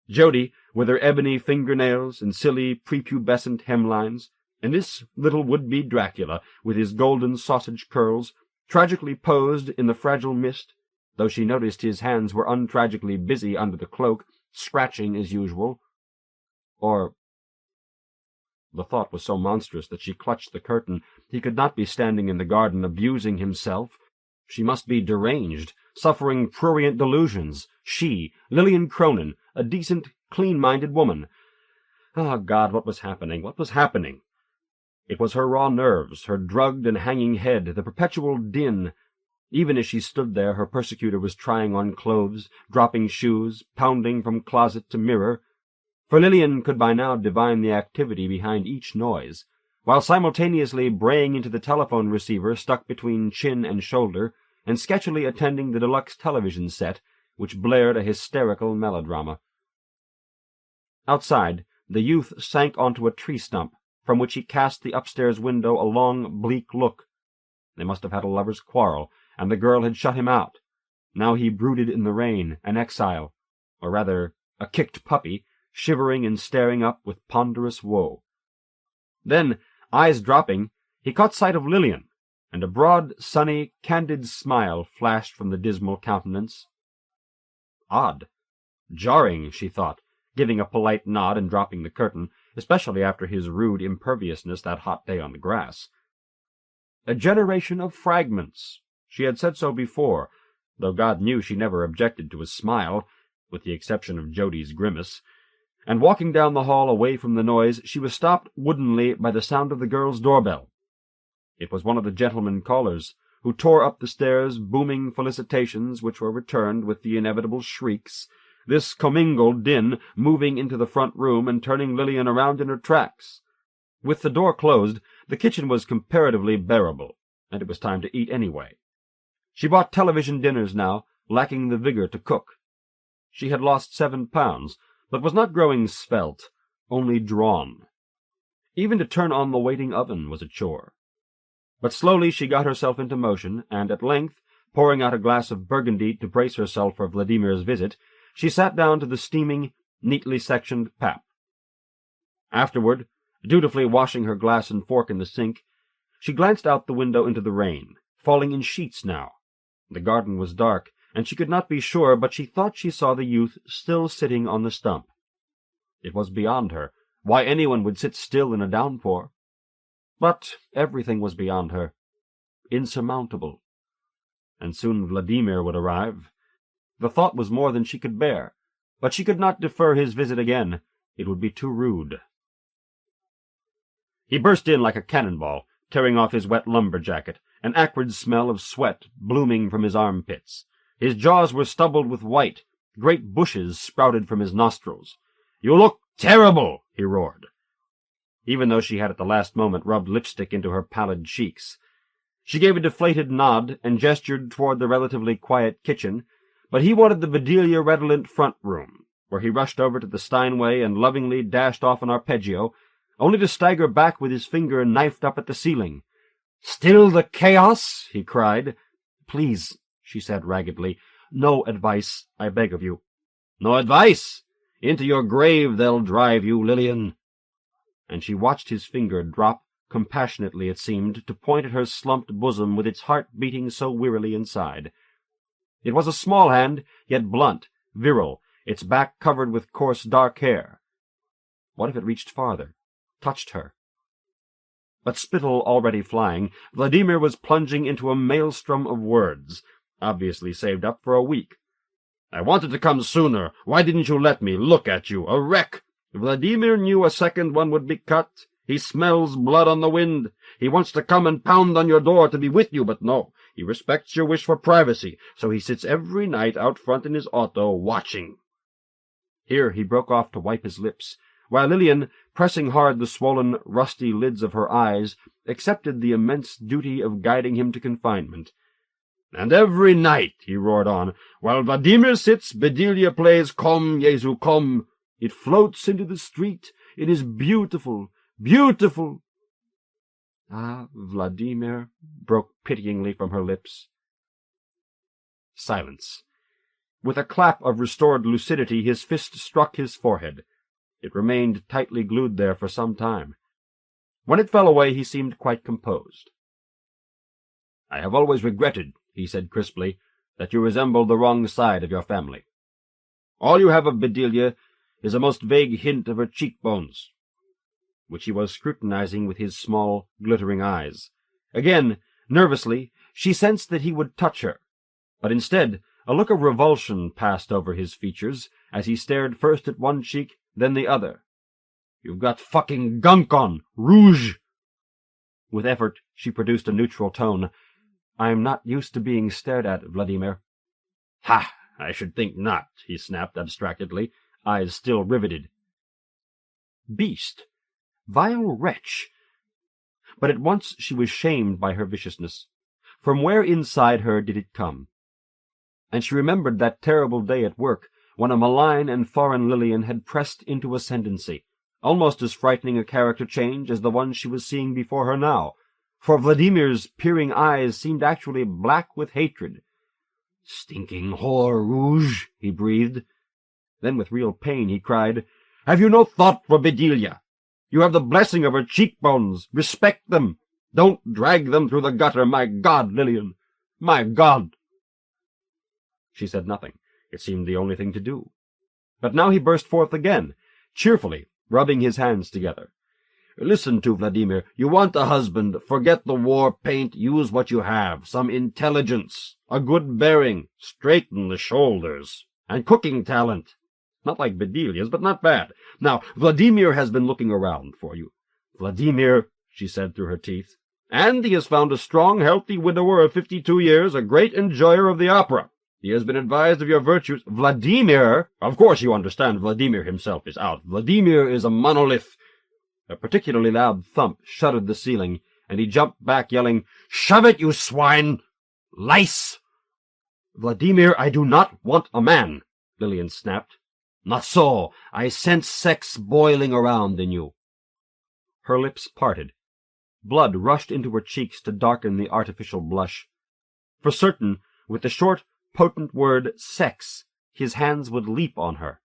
Jody, with her ebony fingernails and silly prepubescent hemlines, and this little would-be Dracula, with his golden sausage curls, tragically posed in the fragile mist, though she noticed his hands were untragically busy under the cloak, scratching as usual. Or... The thought was so monstrous that she clutched the curtain. He could not be standing in the garden abusing himself. She must be deranged, suffering prurient delusions. She, Lillian Cronin, a decent, clean-minded woman. Ah, God, what was happening? What was happening? It was her raw nerves, her drugged and hanging head, the perpetual din. Even as she stood there, her persecutor was trying on clothes, dropping shoes, pounding from closet to mirror. For Lillian could by now divine the activity behind each noise, while simultaneously braying into the telephone receiver stuck between chin and shoulder, and sketchily attending the deluxe television set, which blared a hysterical melodrama. Outside, the youth sank onto a tree stump, from which he cast the upstairs window a long, bleak look. They must have had a lover's quarrel, and the girl had shut him out. Now he brooded in the rain, an exile, or rather, a kicked puppy, shivering and staring up with ponderous woe. Then, eyes dropping, he caught sight of Lillian, and a broad, sunny, candid smile flashed from the dismal countenance. Odd. Jarring, she thought, giving a polite nod and dropping the curtain, especially after his rude imperviousness that hot day on the grass. A generation of fragments. She had said so before, though God knew she never objected to a smile, with the exception of Jody's grimace. And walking down the hall away from the noise, she was stopped woodenly by the sound of the girl's doorbell. It was one of the gentlemen callers, who tore up the stairs, booming felicitations which were returned with the inevitable shrieks, this commingled din moving into the front room and turning Lillian around in her tracks. With the door closed, the kitchen was comparatively bearable, and it was time to eat anyway. She bought television dinners now, lacking the vigor to cook. She had lost 7 pounds, but was not growing svelte, only drawn. Even to turn on the waiting oven was a chore. But slowly she got herself into motion, and at length, pouring out a glass of Burgundy to brace herself for Vladimir's visit, she sat down to the steaming, neatly sectioned pap. Afterward, dutifully washing her glass and fork in the sink, she glanced out the window into the rain, falling in sheets now. The garden was dark, and she could not be sure, but she thought she saw the youth still sitting on the stump. It was beyond her why anyone would sit still in a downpour. But everything was beyond her, insurmountable. And soon Vladimir would arrive. The thought was more than she could bear, but she could not defer his visit again. It would be too rude. He burst in like a cannonball, tearing off his wet lumber jacket, an acrid smell of sweat blooming from his armpits. His jaws were stubbled with white. Great bushes sprouted from his nostrils. "You look terrible!" he roared, even though she had at the last moment rubbed lipstick into her pallid cheeks. She gave a deflated nod and gestured toward the relatively quiet kitchen, but he wanted the Bedelia-redolent front room, where he rushed over to the Steinway and lovingly dashed off an arpeggio, only to stagger back with his finger knifed up at the ceiling. "Still the chaos?" he cried. "Please," she said raggedly, "no advice, I beg of you." "No advice? Into your grave they'll drive you, Lillian." And she watched his finger drop, compassionately it seemed, to point at her slumped bosom with its heart beating so wearily inside. It was a small hand, yet blunt, virile, its back covered with coarse dark hair. What if it reached farther, touched her? But spittle already flying, Vladimir was plunging into a maelstrom of words, obviously saved up for a week. "I wanted to come sooner. Why didn't you let me? Look at you, a wreck. Vladimir knew a second one would be cut. He smells blood on the wind. He wants to come and pound on your door to be with you, but no. He respects your wish for privacy, so he sits every night out front in his auto, watching." Here he broke off to wipe his lips, while Lillian, pressing hard the swollen, rusty lids of her eyes, accepted the immense duty of guiding him to confinement. "And every night," he roared on, "while Vladimir sits, Bedelia plays Komm, Jesu, komm. It floats into the street. It is beautiful, beautiful." "Ah, Vladimir," broke pityingly from her lips. Silence. With a clap of restored lucidity, his fist struck his forehead. It remained tightly glued there for some time. When it fell away, he seemed quite composed. "I have always regretted," he said crisply, "that you resemble the wrong side of your family. All you have of Bedelia is a most vague hint of her cheekbones," which he was scrutinizing with his small, glittering eyes. Again, nervously, she sensed that he would touch her, but instead a look of revulsion passed over his features as he stared first at one cheek, then the other. "You've got fucking gunk on, rouge!" With effort, she produced a neutral tone. "I'm not used to being stared at, Vladimir." "Ha! I should think not," he snapped abstractedly, eyes still riveted. Beast! Vile wretch! But at once she was shamed by her viciousness. From where inside her did it come? And she remembered that terrible day at work, when a malign and foreign Lillian had pressed into ascendancy, almost as frightening a character change as the one she was seeing before her now, for Vladimir's peering eyes seemed actually black with hatred. "Stinking whore, rouge!" he breathed. Then with real pain he cried, "Have you no thought for Bedelia? You have the blessing of her cheekbones. Respect them. Don't drag them through the gutter. My God, Lillian! My God!" She said nothing. It seemed the only thing to do. But now he burst forth again, cheerfully, rubbing his hands together. "Listen to Vladimir. You want a husband. Forget the war paint. Use what you have. Some intelligence. A good bearing. Straighten the shoulders. And cooking talent. Not like Bedelia's, but not bad. Now, Vladimir has been looking around for you." "Vladimir," she said through her teeth. "And he has found a strong, healthy widower of 52 years, a great enjoyer of the opera. He has been advised of your virtues." "Vladimir! Of course you understand Vladimir himself is out. Vladimir is a monolith." A particularly loud thump shuddered the ceiling, and he jumped back, yelling, "Shove it, you swine! Lice!" "Vladimir, I do not want a man," Lillian snapped. "Not so. I sense sex boiling around in you." Her lips parted. Blood rushed into her cheeks to darken the artificial blush. For certain, with the short, potent word sex, his hands would leap on her.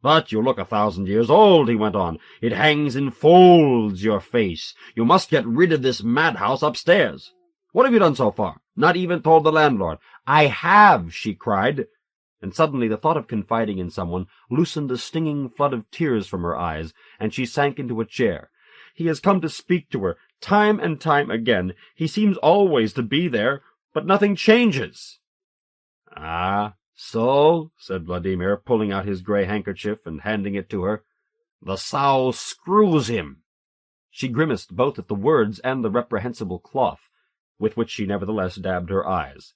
"But you look 1,000 years old," he went on. "It hangs in folds, your face. You must get rid of this madhouse upstairs. What have you done so far? Not even told the landlord." "I have," she cried, and suddenly the thought of confiding in someone loosened a stinging flood of tears from her eyes, and she sank into a chair. "He has come to speak to her, time and time again. He seems always to be there, but nothing changes."
"Ah, so," said Vladimir, pulling out his grey handkerchief and handing it to her. "The sow screws him."
She grimaced both at the words and the reprehensible cloth, with which she nevertheless dabbed her eyes.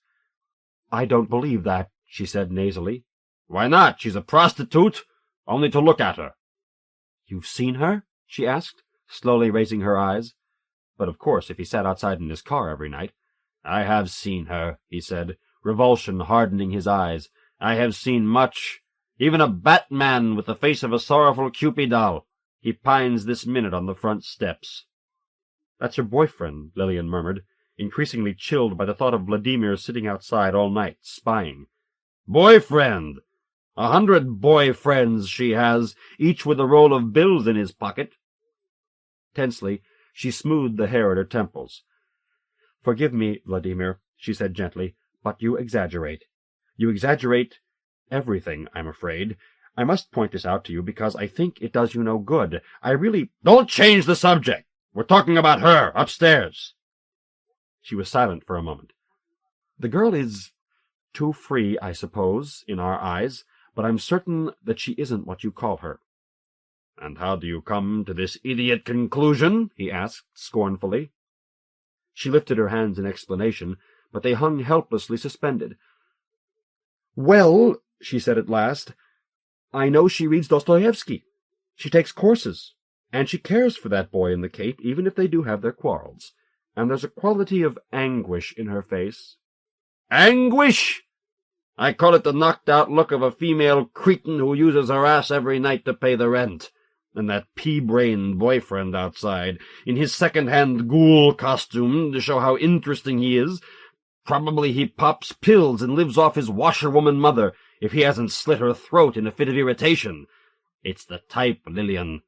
"I don't believe that," she said nasally.
"Why not? She's a prostitute. Only to look at her."
"You've seen her?" she asked, slowly raising her eyes. But of course, if he sat outside in his car every night—
"I have seen her," he said, revulsion hardening his eyes. "I have seen much. Even a Batman with the face of a sorrowful Cupid doll. He pines this minute on the front steps."
"That's your boyfriend," Lillian murmured, increasingly chilled by the thought of Vladimir sitting outside all night, spying.
"Boyfriend! 100 boyfriends she has, each with a roll of bills in his pocket."
Tensely, she smoothed the hair at her temples. "Forgive me, Vladimir," she said gently, "but you exaggerate. You exaggerate everything, I'm afraid. I must point this out to you because I think it does you no good. I really—"
"Don't change the subject! We're talking about her, upstairs."
She was silent for a moment. "The girl is too free, I suppose, in our eyes, but I'm certain that she isn't what you call her."
"And how do you come to this idiot conclusion?" he asked scornfully.
She lifted her hands in explanation, but they hung helplessly suspended. "Well," she said at last, "I know she reads Dostoevsky. She takes courses, and she cares for that boy in the cape, even if they do have their quarrels. And there's a quality of anguish in her face."
"Anguish? I call it the knocked-out look of a female cretin who uses her ass every night to pay the rent. And that pea-brained boyfriend outside, in his second-hand ghoul costume to show how interesting he is. Probably he pops pills and lives off his washerwoman mother, if he hasn't slit her throat in a fit of irritation. It's the type, Lillian.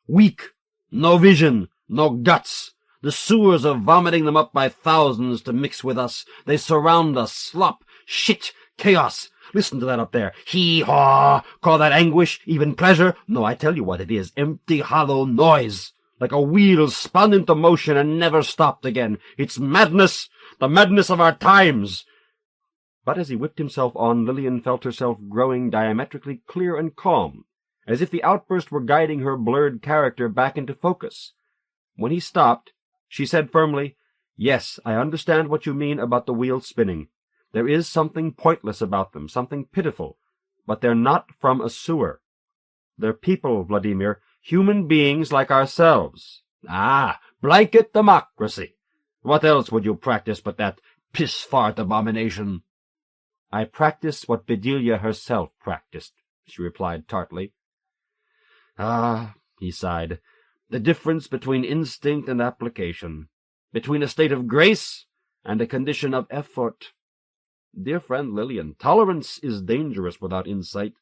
Weak, no vision, no guts. The sewers are vomiting them up by thousands to mix with us. They surround us, slop, shit, chaos. Listen to that up there. Hee-haw! Call that anguish, even pleasure? No, I tell you what it is. Empty, hollow noise. Like a wheel spun into motion and never stopped again. It's madness, the madness of our times." But as he whipped himself on, Lillian felt herself growing diametrically clear and calm, as if the outburst were guiding her blurred character back into focus. When he stopped, she said firmly, "Yes, I understand what you mean about the wheels spinning. There is something pointless about them, something pitiful, but they're not from a sewer. They're people, Vladimir, human beings like ourselves." "Ah, blanket democracy. What else would you practice but that piss-fart abomination?"
"I practice what Bedelia herself practiced," she replied tartly.
"Ah," he sighed, "the difference between instinct and application, between a state of grace and a condition of effort. Dear friend Lillian, tolerance is dangerous without insight,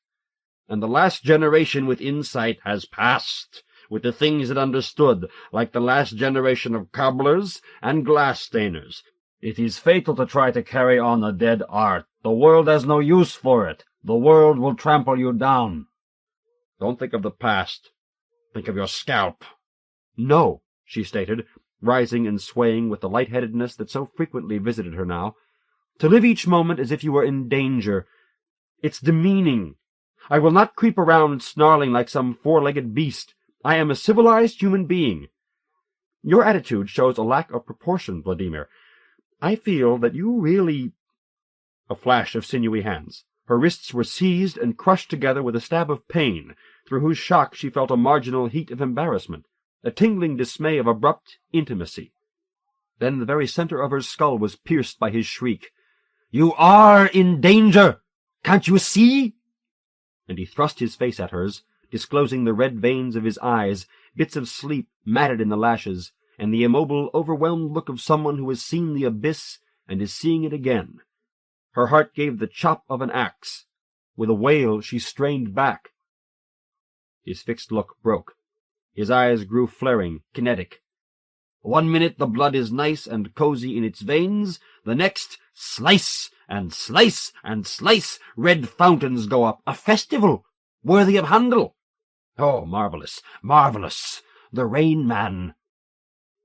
and the last generation with insight has passed with the things it understood, like the last generation of cobblers and glass-stainers. It is fatal to try to carry on a dead art. The world has no use for it. The world will trample you down. Don't think of the past. Think of your scalp."
"No," she stated, rising and swaying with the lightheadedness that so frequently visited her now. "To live each moment as if you were in danger. It's demeaning. I will not creep around snarling like some four-legged beast. I am a civilized human being. Your attitude shows a lack of proportion, Vladimir. I feel that you really—" A flash of sinewy hands. Her wrists were seized and crushed together with a stab of pain, through whose shock she felt a marginal heat of embarrassment, a tingling dismay of abrupt intimacy. Then the very center of her skull was pierced by his shriek. "You are in danger! Can't you see?" And he thrust his face at hers, disclosing the red veins of his eyes, bits of sleep matted in the lashes, and the immobile, overwhelmed look of someone who has seen the abyss and is seeing it again. Her heart gave the chop of an axe. With a wail she strained back. His fixed look broke. His eyes grew flaring, kinetic. 1 minute the blood is nice and cozy in its veins, the next, slice and slice and slice, red fountains go up, a festival, worthy of Handel. Oh, marvelous, marvelous! The Rain Man!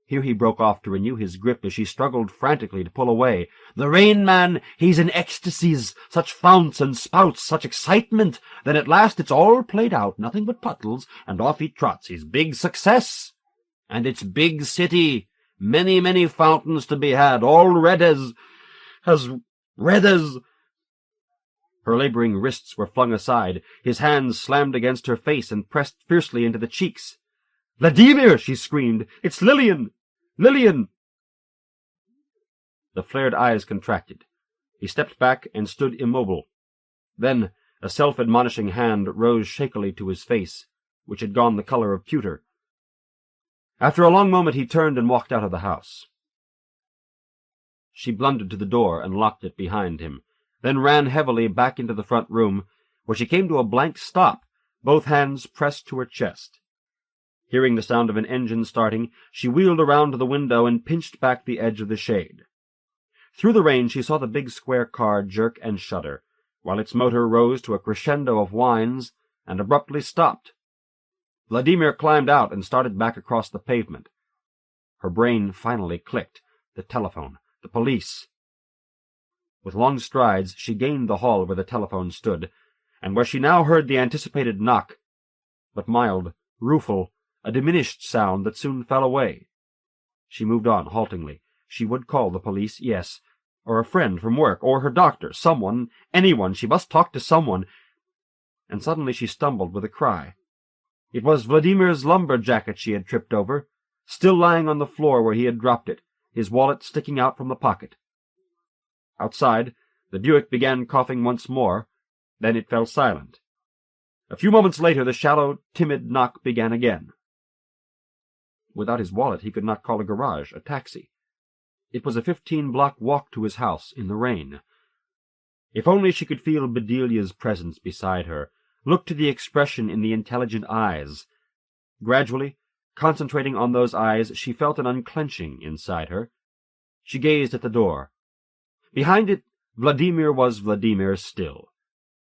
Here he broke off to renew his grip as she struggled frantically to pull away. The Rain Man, he's in ecstasies, such founts and spouts, such excitement. Then at last it's all played out, nothing but puddles, and off he trots, his big success. And it's big city, many, many fountains to be had, all red as red as... Her laboring wrists were flung aside, his hands slammed against her face and pressed fiercely into the cheeks. "Vladimir!" she screamed. "It's Lillian! Lillian!" The flared eyes contracted. He stepped back and stood immobile. Then a self-admonishing hand rose shakily to his face, which had gone the color of pewter. After a long moment he turned and walked out of the house. She blundered to the door and locked it behind him, then ran heavily back into the front room, where she came to a blank stop, both hands pressed to her chest. Hearing the sound of an engine starting, she wheeled around to the window and pinched back the edge of the shade. Through the rain she saw the big square car jerk and shudder, while its motor rose to a crescendo of whines and abruptly stopped. Vladimir climbed out and started back across the pavement. Her brain finally clicked. The telephone. The police. With long strides she gained the hall where the telephone stood, and where she now heard the anticipated knock, but mild, rueful, a diminished sound that soon fell away. She moved on haltingly. She would call the police, yes, or a friend from work, or her doctor, someone, anyone. She must talk to someone. And suddenly she stumbled with a cry. It was Vladimir's lumber jacket she had tripped over, still lying on the floor where he had dropped it, his wallet sticking out from the pocket. Outside, the Buick began coughing once more, then it fell silent. A few moments later the shallow, timid knock began again. Without his wallet he could not call a garage, a taxi. It was a 15-block walk to his house in the rain. If only she could feel Bedelia's presence beside her, look to the expression in the intelligent eyes. Gradually, concentrating on those eyes, she felt an unclenching inside her. She gazed at the door. Behind it, Vladimir was Vladimir still.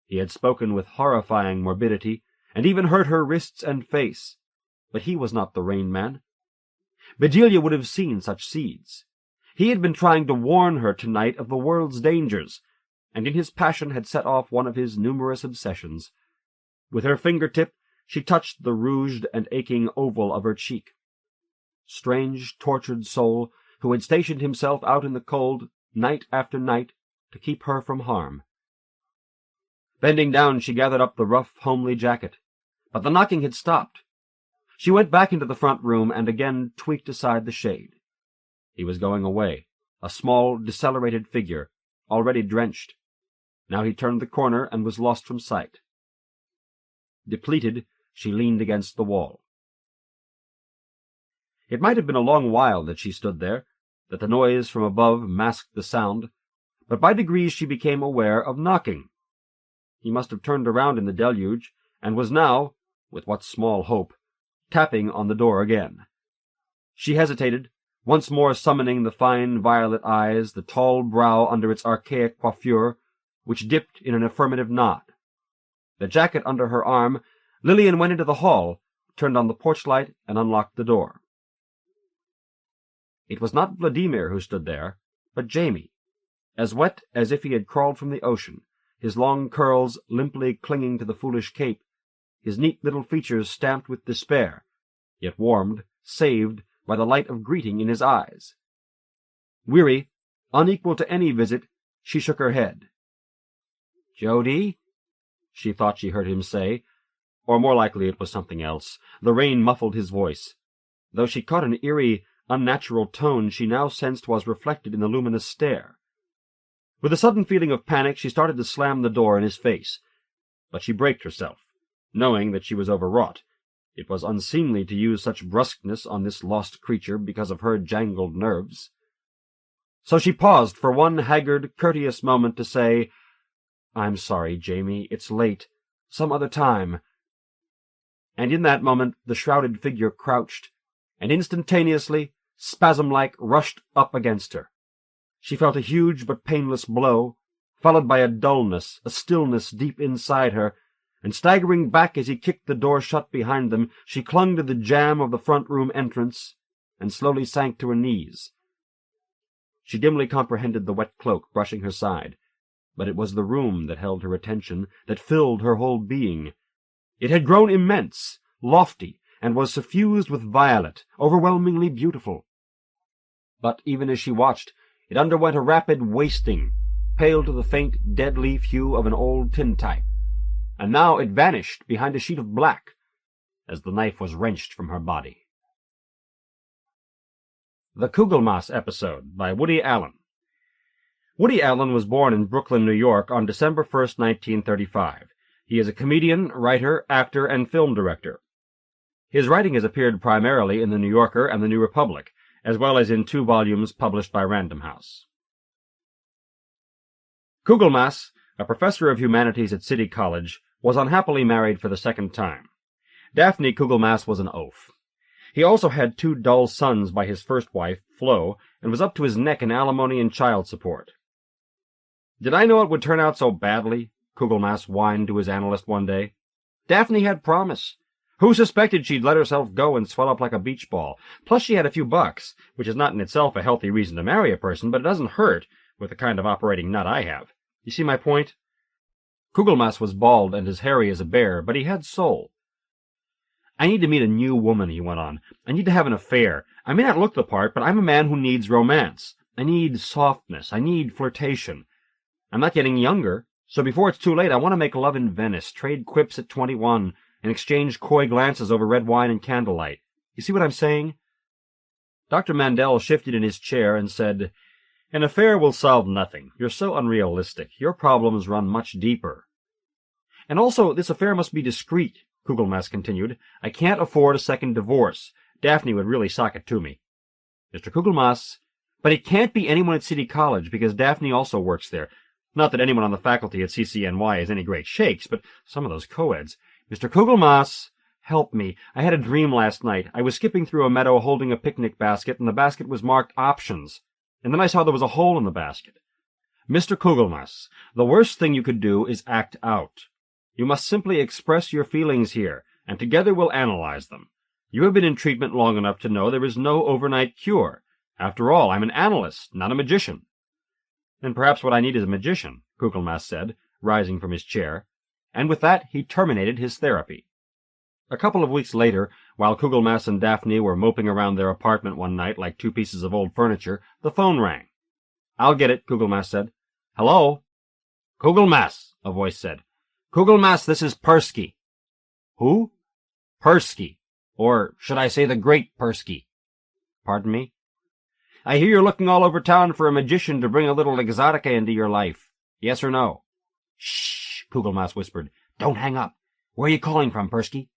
He had spoken with horrifying morbidity, and even hurt her wrists and face, but he was not the Rain Man. Bedelia would have seen such seeds. He had been trying to warn her tonight of the world's dangers, and in his passion had set off one of his numerous obsessions. With her fingertip she touched the rouged and aching oval of her cheek. Strange, tortured soul, who had stationed himself out in the cold, night after night, to keep her from harm. Bending down, she gathered up the rough, homely jacket, but the knocking had stopped. She went back into the front room and again tweaked aside the shade. He was going away, a small, decelerated figure, already drenched. Now he turned the corner and was lost from sight. Depleted, she leaned against the wall. It might have been a long while that she stood there, that the noise from above masked the sound, but by degrees she became aware of knocking. He must have turned around in the deluge, and was now, with what small hope, tapping on the door again. She hesitated, once more summoning the fine violet eyes, the tall brow under its archaic coiffure, which dipped in an affirmative nod. The jacket under her arm, Lillian went into the hall, turned on the porch light, and unlocked the door. It was not Vladimir who stood there, but Jamie, as wet as if he had crawled from the ocean, his long curls limply clinging to the foolish cape, his neat little features stamped with despair, yet warmed, saved, by the light of greeting in his eyes. Weary, unequal to any visit, she shook her head. "Jody?" she thought she heard him say, or more likely it was something else. The rain muffled his voice, though she caught an eerie, unnatural tone she now sensed was reflected in the luminous stare. With a sudden feeling of panic, she started to slam the door in his face, but she braked herself, knowing that she was overwrought. It was unseemly to use such brusqueness on this lost creature because of her jangled nerves. So she paused for one haggard, courteous moment to say, "I'm sorry, Jamie, it's late. Some other time." And in that moment the shrouded figure crouched, and instantaneously, spasm-like, rushed up against her. She felt a huge but painless blow, followed by a dullness, a stillness deep inside her, and staggering back as he kicked the door shut behind them, she clung to the jamb of the front-room entrance and slowly sank to her knees. She dimly comprehended the wet cloak brushing her side, but it was the room that held her attention, that filled her whole being. It had grown immense, lofty, and was suffused with violet, overwhelmingly beautiful. But even as she watched, it underwent a rapid wasting, pale to the faint, dead-leaf hue of an old tintype, and now it vanished behind a sheet of black, as the knife was wrenched from her body. The Kugelmass Episode by Woody Allen. Woody Allen was born in Brooklyn, New York on December 1st, 1935. He is a comedian, writer, actor, and film director. His writing has appeared primarily in The New Yorker and The New Republic, as well as in 2 volumes published by Random House. Kugelmass, a professor of humanities at City College, was unhappily married for the 2nd time. Daphne Kugelmass was an oaf. He also had 2 dull sons by his first wife, Flo, and was up to his neck in alimony and child support. "Did I know it would turn out so badly?" Kugelmass whined to his analyst one day. "Daphne had promise. Who suspected she'd let herself go and swell up like a beach ball? Plus she had a few bucks, which is not in itself a healthy reason to marry a person, but it doesn't hurt with the kind of operating nut I have. You see my point?" Kugelmass was bald and as hairy as a bear, but he had soul. "I need to meet a new woman," he went on. "I need to have an affair. I may not look the part, but I'm a man who needs romance. I need softness. I need flirtation. I'm not getting younger, so before it's too late I want to make love in Venice, trade quips at 21, and exchange coy glances over red wine and candlelight. You see what I'm saying?" Dr. Mandel shifted in his chair and said, "An affair will solve nothing. You're so unrealistic. Your problems run much deeper." "And also, this affair must be discreet," Kugelmass continued. "I can't afford a second divorce. Daphne would really sock it to me." "Mr. Kugelmass, but it can't be anyone at City College, because Daphne also works there. Not that anyone on the faculty at CCNY is any great shakes, but some of those co-eds. Mr. Kugelmass, help me. I had a dream last night. I was skipping through a meadow holding a picnic basket, and the basket was marked options. And then I saw there was a hole in the basket. Mr. Kugelmass, the worst thing you could do is act out. You must simply express your feelings here, and together we'll analyze them. You have been in treatment long enough to know there is no overnight cure. After all, I'm an analyst, not a magician." "Then perhaps what I need is a magician," Kugelmass said, rising from his chair, and with that he terminated his therapy. A couple of weeks later, while Kugelmass and Daphne were moping around their apartment one night like 2 pieces of old furniture, the phone rang. "I'll get it," Kugelmass said. "Hello?" "Kugelmass," a voice said. "Kugelmass, this is Persky." "Who?" "Persky. Or should I say the great Persky?" "Pardon me?" "I hear you're looking all over town for a magician to bring a little exotica into your life. Yes or no?" "Shh," Kugelmass whispered. "Don't hang up. Where are you calling from, Persky?"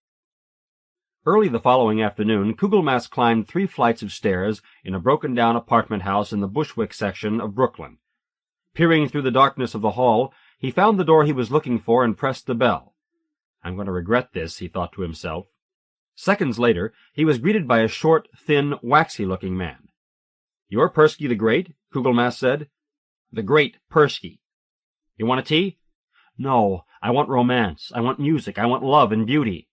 Early the following afternoon, Kugelmass climbed 3 flights of stairs in a broken-down apartment house in the Bushwick section of Brooklyn. Peering through the darkness of the hall, he found the door he was looking for and pressed the bell. "I'm going to regret this," he thought to himself. Seconds later, he was greeted by a short, thin, waxy-looking man. "You're Persky the Great?" Kugelmass said. "The Great Persky. You want a tea?" "No, I want romance. I want music. I want love and beauty."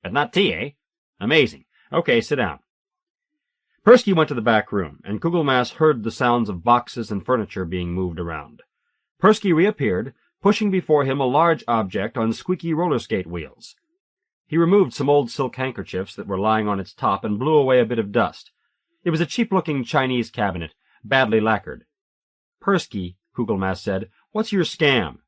"But not tea, eh? Amazing. Okay, sit down." Persky went to the back room, and Kugelmass heard the sounds of boxes and furniture being moved around. Persky reappeared, pushing before him a large object on squeaky roller-skate wheels. He removed some old silk handkerchiefs that were lying on its top and blew away a bit of dust. It was a cheap-looking Chinese cabinet, badly lacquered. "Persky," Kugelmass said, "what's your scam?"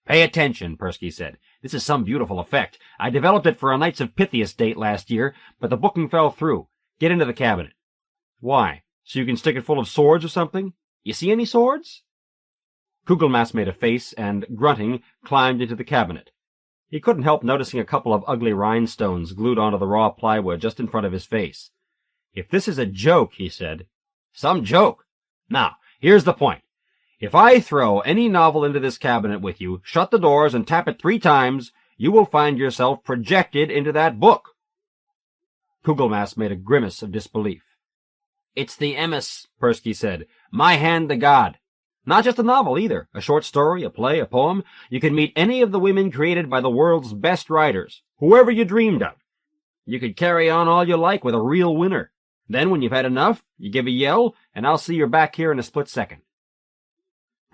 "Pay attention," Persky said. "This is some beautiful effect. I developed it for a Knights of Pythias date last year, but the booking fell through. Get into the cabinet." Why? So you can stick it full of swords or something? You see any swords? Kugelmass made a face and, grunting, climbed into the cabinet. He couldn't help noticing a couple of ugly rhinestones glued onto the raw plywood just in front of his face. "If this is a joke," he said. "Some joke. Now, here's the point. If I throw any novel into this cabinet with you, shut the doors, and tap it 3 times, you will find yourself projected into that book." Kugelmass made a grimace of disbelief. "It's the emis," Persky said. "My hand to God. Not just a novel, either. A short story, a play, a poem. You can meet any of the women created by the world's best writers, whoever you dreamed of. You could carry on all you like with a real winner. Then, when you've had enough, you give a yell, and I'll see you're back here in a split second."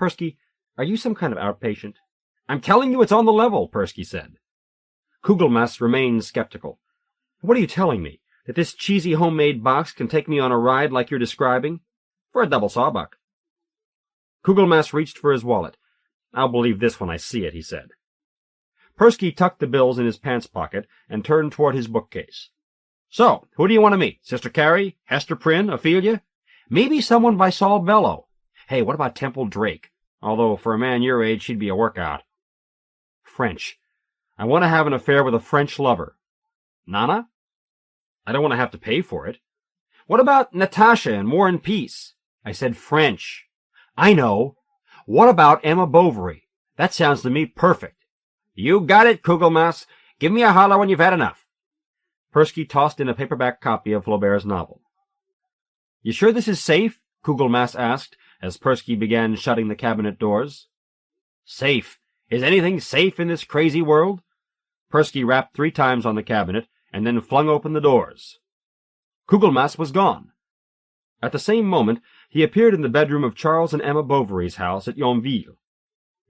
"Persky, are you some kind of outpatient?" "I'm telling you it's on the level," Persky said. Kugelmass remained skeptical. "What are you telling me? That this cheesy homemade box can take me on a ride like you're describing?" "For a double sawbuck." Kugelmass reached for his wallet. "I'll believe this when I see it," he said. Persky tucked the bills in his pants pocket and turned toward his bookcase. "So, who do you want to meet? Sister Carrie? Hester Prynne? Ophelia? Maybe someone by Saul Bellow. Hey, what about Temple Drake? Although, for a man your age, she'd be a workout." "French. I want to have an affair with a French lover." "Nana?" "I don't want to have to pay for it." "What about Natasha in War and Peace?" "I said French." "I know. What about Emma Bovary? That sounds to me perfect." "You got it, Kugelmass. Give me a holler when you've had enough." Persky tossed in a paperback copy of Flaubert's novel. "You sure this is safe?" Kugelmass asked, as Persky began shutting the cabinet doors. "Safe? Is anything safe in this crazy world?" Persky rapped 3 times on the cabinet, and then flung open the doors. Kugelmass was gone. At the same moment, he appeared in the bedroom of Charles and Emma Bovary's house at Yonville.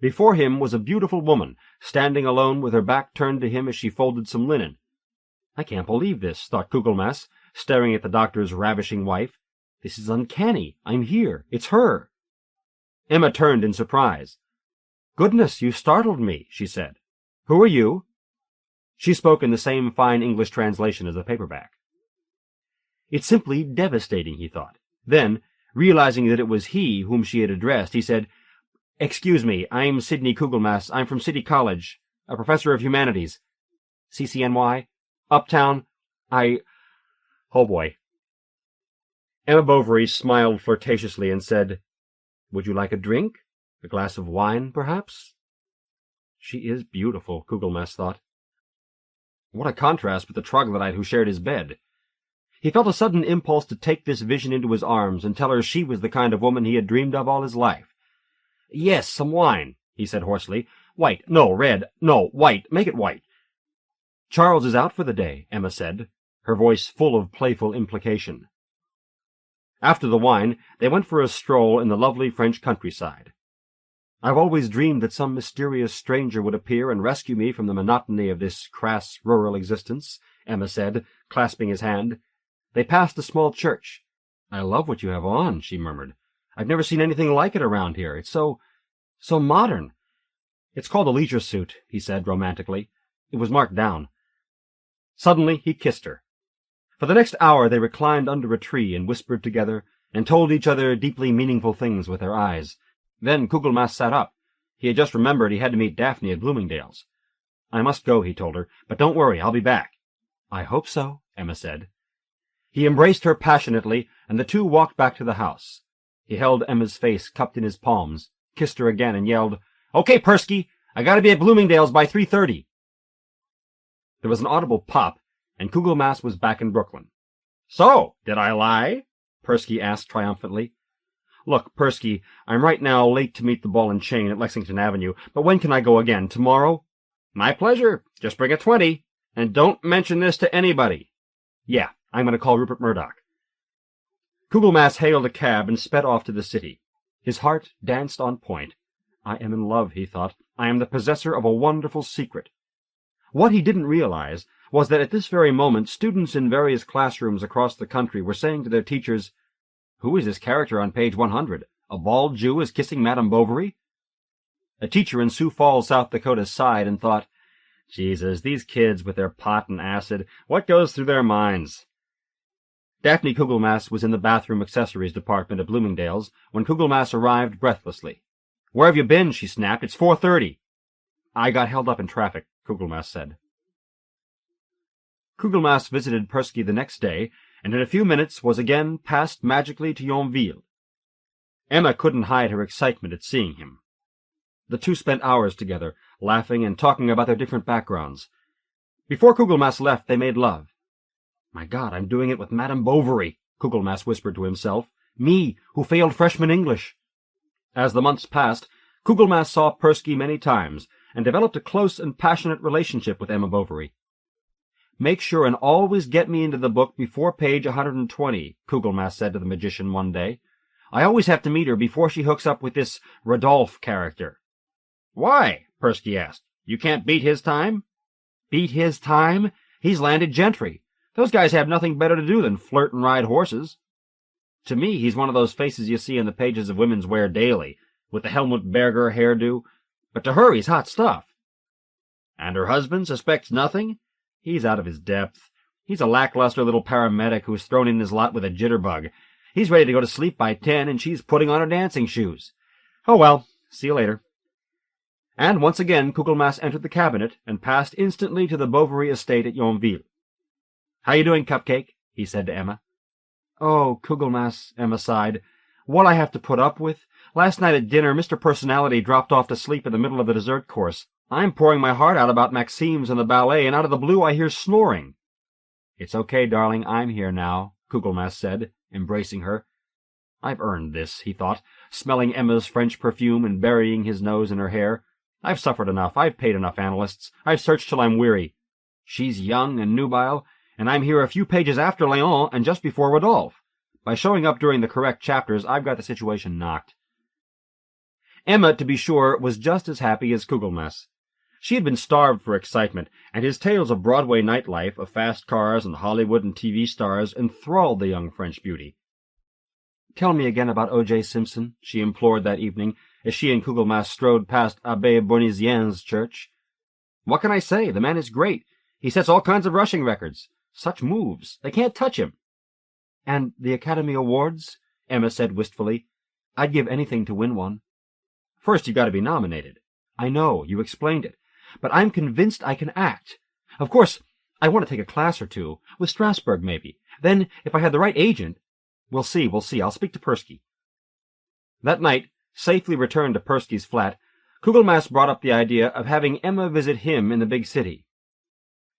Before him was a beautiful woman, standing alone with her back turned to him as she folded some linen. "I can't believe this," thought Kugelmass, staring at the doctor's ravishing wife. "This is uncanny. I'm here. It's her." Emma turned in surprise. "Goodness, you startled me," she said. "Who are you?" She spoke in the same fine English translation as the paperback. "It's simply devastating," he thought. Then, realizing that it was he whom she had addressed, he said, "Excuse me, I'm Sidney Kugelmass. I'm from City College, a professor of humanities. CCNY? Uptown? Oh boy." Emma Bovary smiled flirtatiously and said, "Would you like a drink? A glass of wine, perhaps?" She is beautiful, Kugelmass thought. What a contrast with the troglodyte who shared his bed. He felt a sudden impulse to take this vision into his arms and tell her she was the kind of woman he had dreamed of all his life. "Yes, some wine," he said hoarsely. "White. No, red. No, white. Make it white." "Charles is out for the day," Emma said, her voice full of playful implication. After the wine, they went for a stroll in the lovely French countryside. "I've always dreamed that some mysterious stranger would appear and rescue me from the monotony of this crass rural existence," Emma said, clasping his hand. They passed a small church. "I love what you have on," she murmured. "I've never seen anything like it around here. It's so modern." "It's called a leisure suit," he said romantically. "It was marked down." Suddenly he kissed her. For the next hour they reclined under a tree and whispered together, and told each other deeply meaningful things with their eyes. Then Kugelmass sat up. He had just remembered he had to meet Daphne at Bloomingdale's. "I must go," he told her, "but don't worry, I'll be back." "I hope so," Emma said. He embraced her passionately, and the two walked back to the house. He held Emma's face cupped in his palms, kissed her again, and yelled, "Okay, Persky, I gotta be at Bloomingdale's by 3:30. There was an audible pop, and Kugelmass was back in Brooklyn. "So, did I lie?" Persky asked triumphantly. "Look, Persky, I'm right now late to meet the ball and chain at Lexington Avenue, but when can I go again? Tomorrow?" "My pleasure. Just bring a 20. And don't mention this to anybody." "Yeah, I'm going to call Rupert Murdoch." Kugelmass hailed a cab and sped off to the city. His heart danced on point. I am in love, he thought. I am the possessor of a wonderful secret. What he didn't realize was that at this very moment students in various classrooms across the country were saying to their teachers, "Who is this character on page 100? A bald Jew is kissing Madame Bovary?" A teacher in Sioux Falls, South Dakota sighed and thought, "Jesus, these kids with their pot and acid, what goes through their minds?" Daphne Kugelmass was in the bathroom accessories department at Bloomingdale's when Kugelmass arrived breathlessly. "Where have you been?" she snapped. "It's 4:30. "I got held up in traffic," Kugelmass said. Kugelmass visited Persky the next day, and in a few minutes was again passed magically to Yonville. Emma couldn't hide her excitement at seeing him. The two spent hours together, laughing and talking about their different backgrounds. Before Kugelmass left, they made love. "My God, I'm doing it with Madame Bovary," Kugelmass whispered to himself. "Me, who failed freshman English." As the months passed, Kugelmass saw Persky many times, and developed a close and passionate relationship with Emma Bovary. "Make sure and always get me into the book before page 120, Kugelmass said to the magician one day. "I always have to meet her before she hooks up with this Rodolphe character." "Why?" Persky asked. "You can't beat his time?" "Beat his time? He's landed gentry. Those guys have nothing better to do than flirt and ride horses. To me, he's one of those faces you see in the pages of Women's Wear Daily, with the Helmut Berger hairdo, but to her he's hot stuff." "And her husband suspects nothing?" "He's out of his depth. He's a lackluster little paramedic who's thrown in his lot with a jitterbug. He's ready to go to sleep by 10, and she's putting on her dancing shoes. Oh well, see you later." And once again Kugelmass entered the cabinet and passed instantly to the Bovary estate at Yonville. "How you doing, Cupcake?" he said to Emma. "Oh, Kugelmass," Emma sighed. "What I have to put up with. Last night at dinner Mr. Personality dropped off to sleep in the middle of the dessert course. I'm pouring my heart out about Maxime's and the ballet, and out of the blue I hear snoring." "It's okay, darling, I'm here now," Kugelmass said, embracing her. "I've earned this," he thought, smelling Emma's French perfume and burying his nose in her hair. "I've suffered enough. I've paid enough analysts. I've searched till I'm weary. She's young and nubile, and I'm here a few pages after Léon and just before Rodolphe. By showing up during the correct chapters, I've got the situation knocked." Emma, to be sure, was just as happy as Kugelmass. She had been starved for excitement, and his tales of Broadway nightlife, of fast cars and Hollywood and TV stars, enthralled the young French beauty. "Tell me again about O.J. Simpson," she implored that evening, as she and Kugelmass strode past Abbé Bournizien's church. "What can I say? The man is great. He sets all kinds of rushing records. Such moves. They can't touch him." "And the Academy Awards?" Emma said wistfully. "I'd give anything to win one." "First you've got to be nominated." "I know. You explained it. But I'm convinced I can act. Of course, I want to take a class or two, with Strasberg maybe. Then, if I had the right agent— We'll see. I'll speak to Persky." That night, safely returned to Persky's flat, Kugelmass brought up the idea of having Emma visit him in the big city.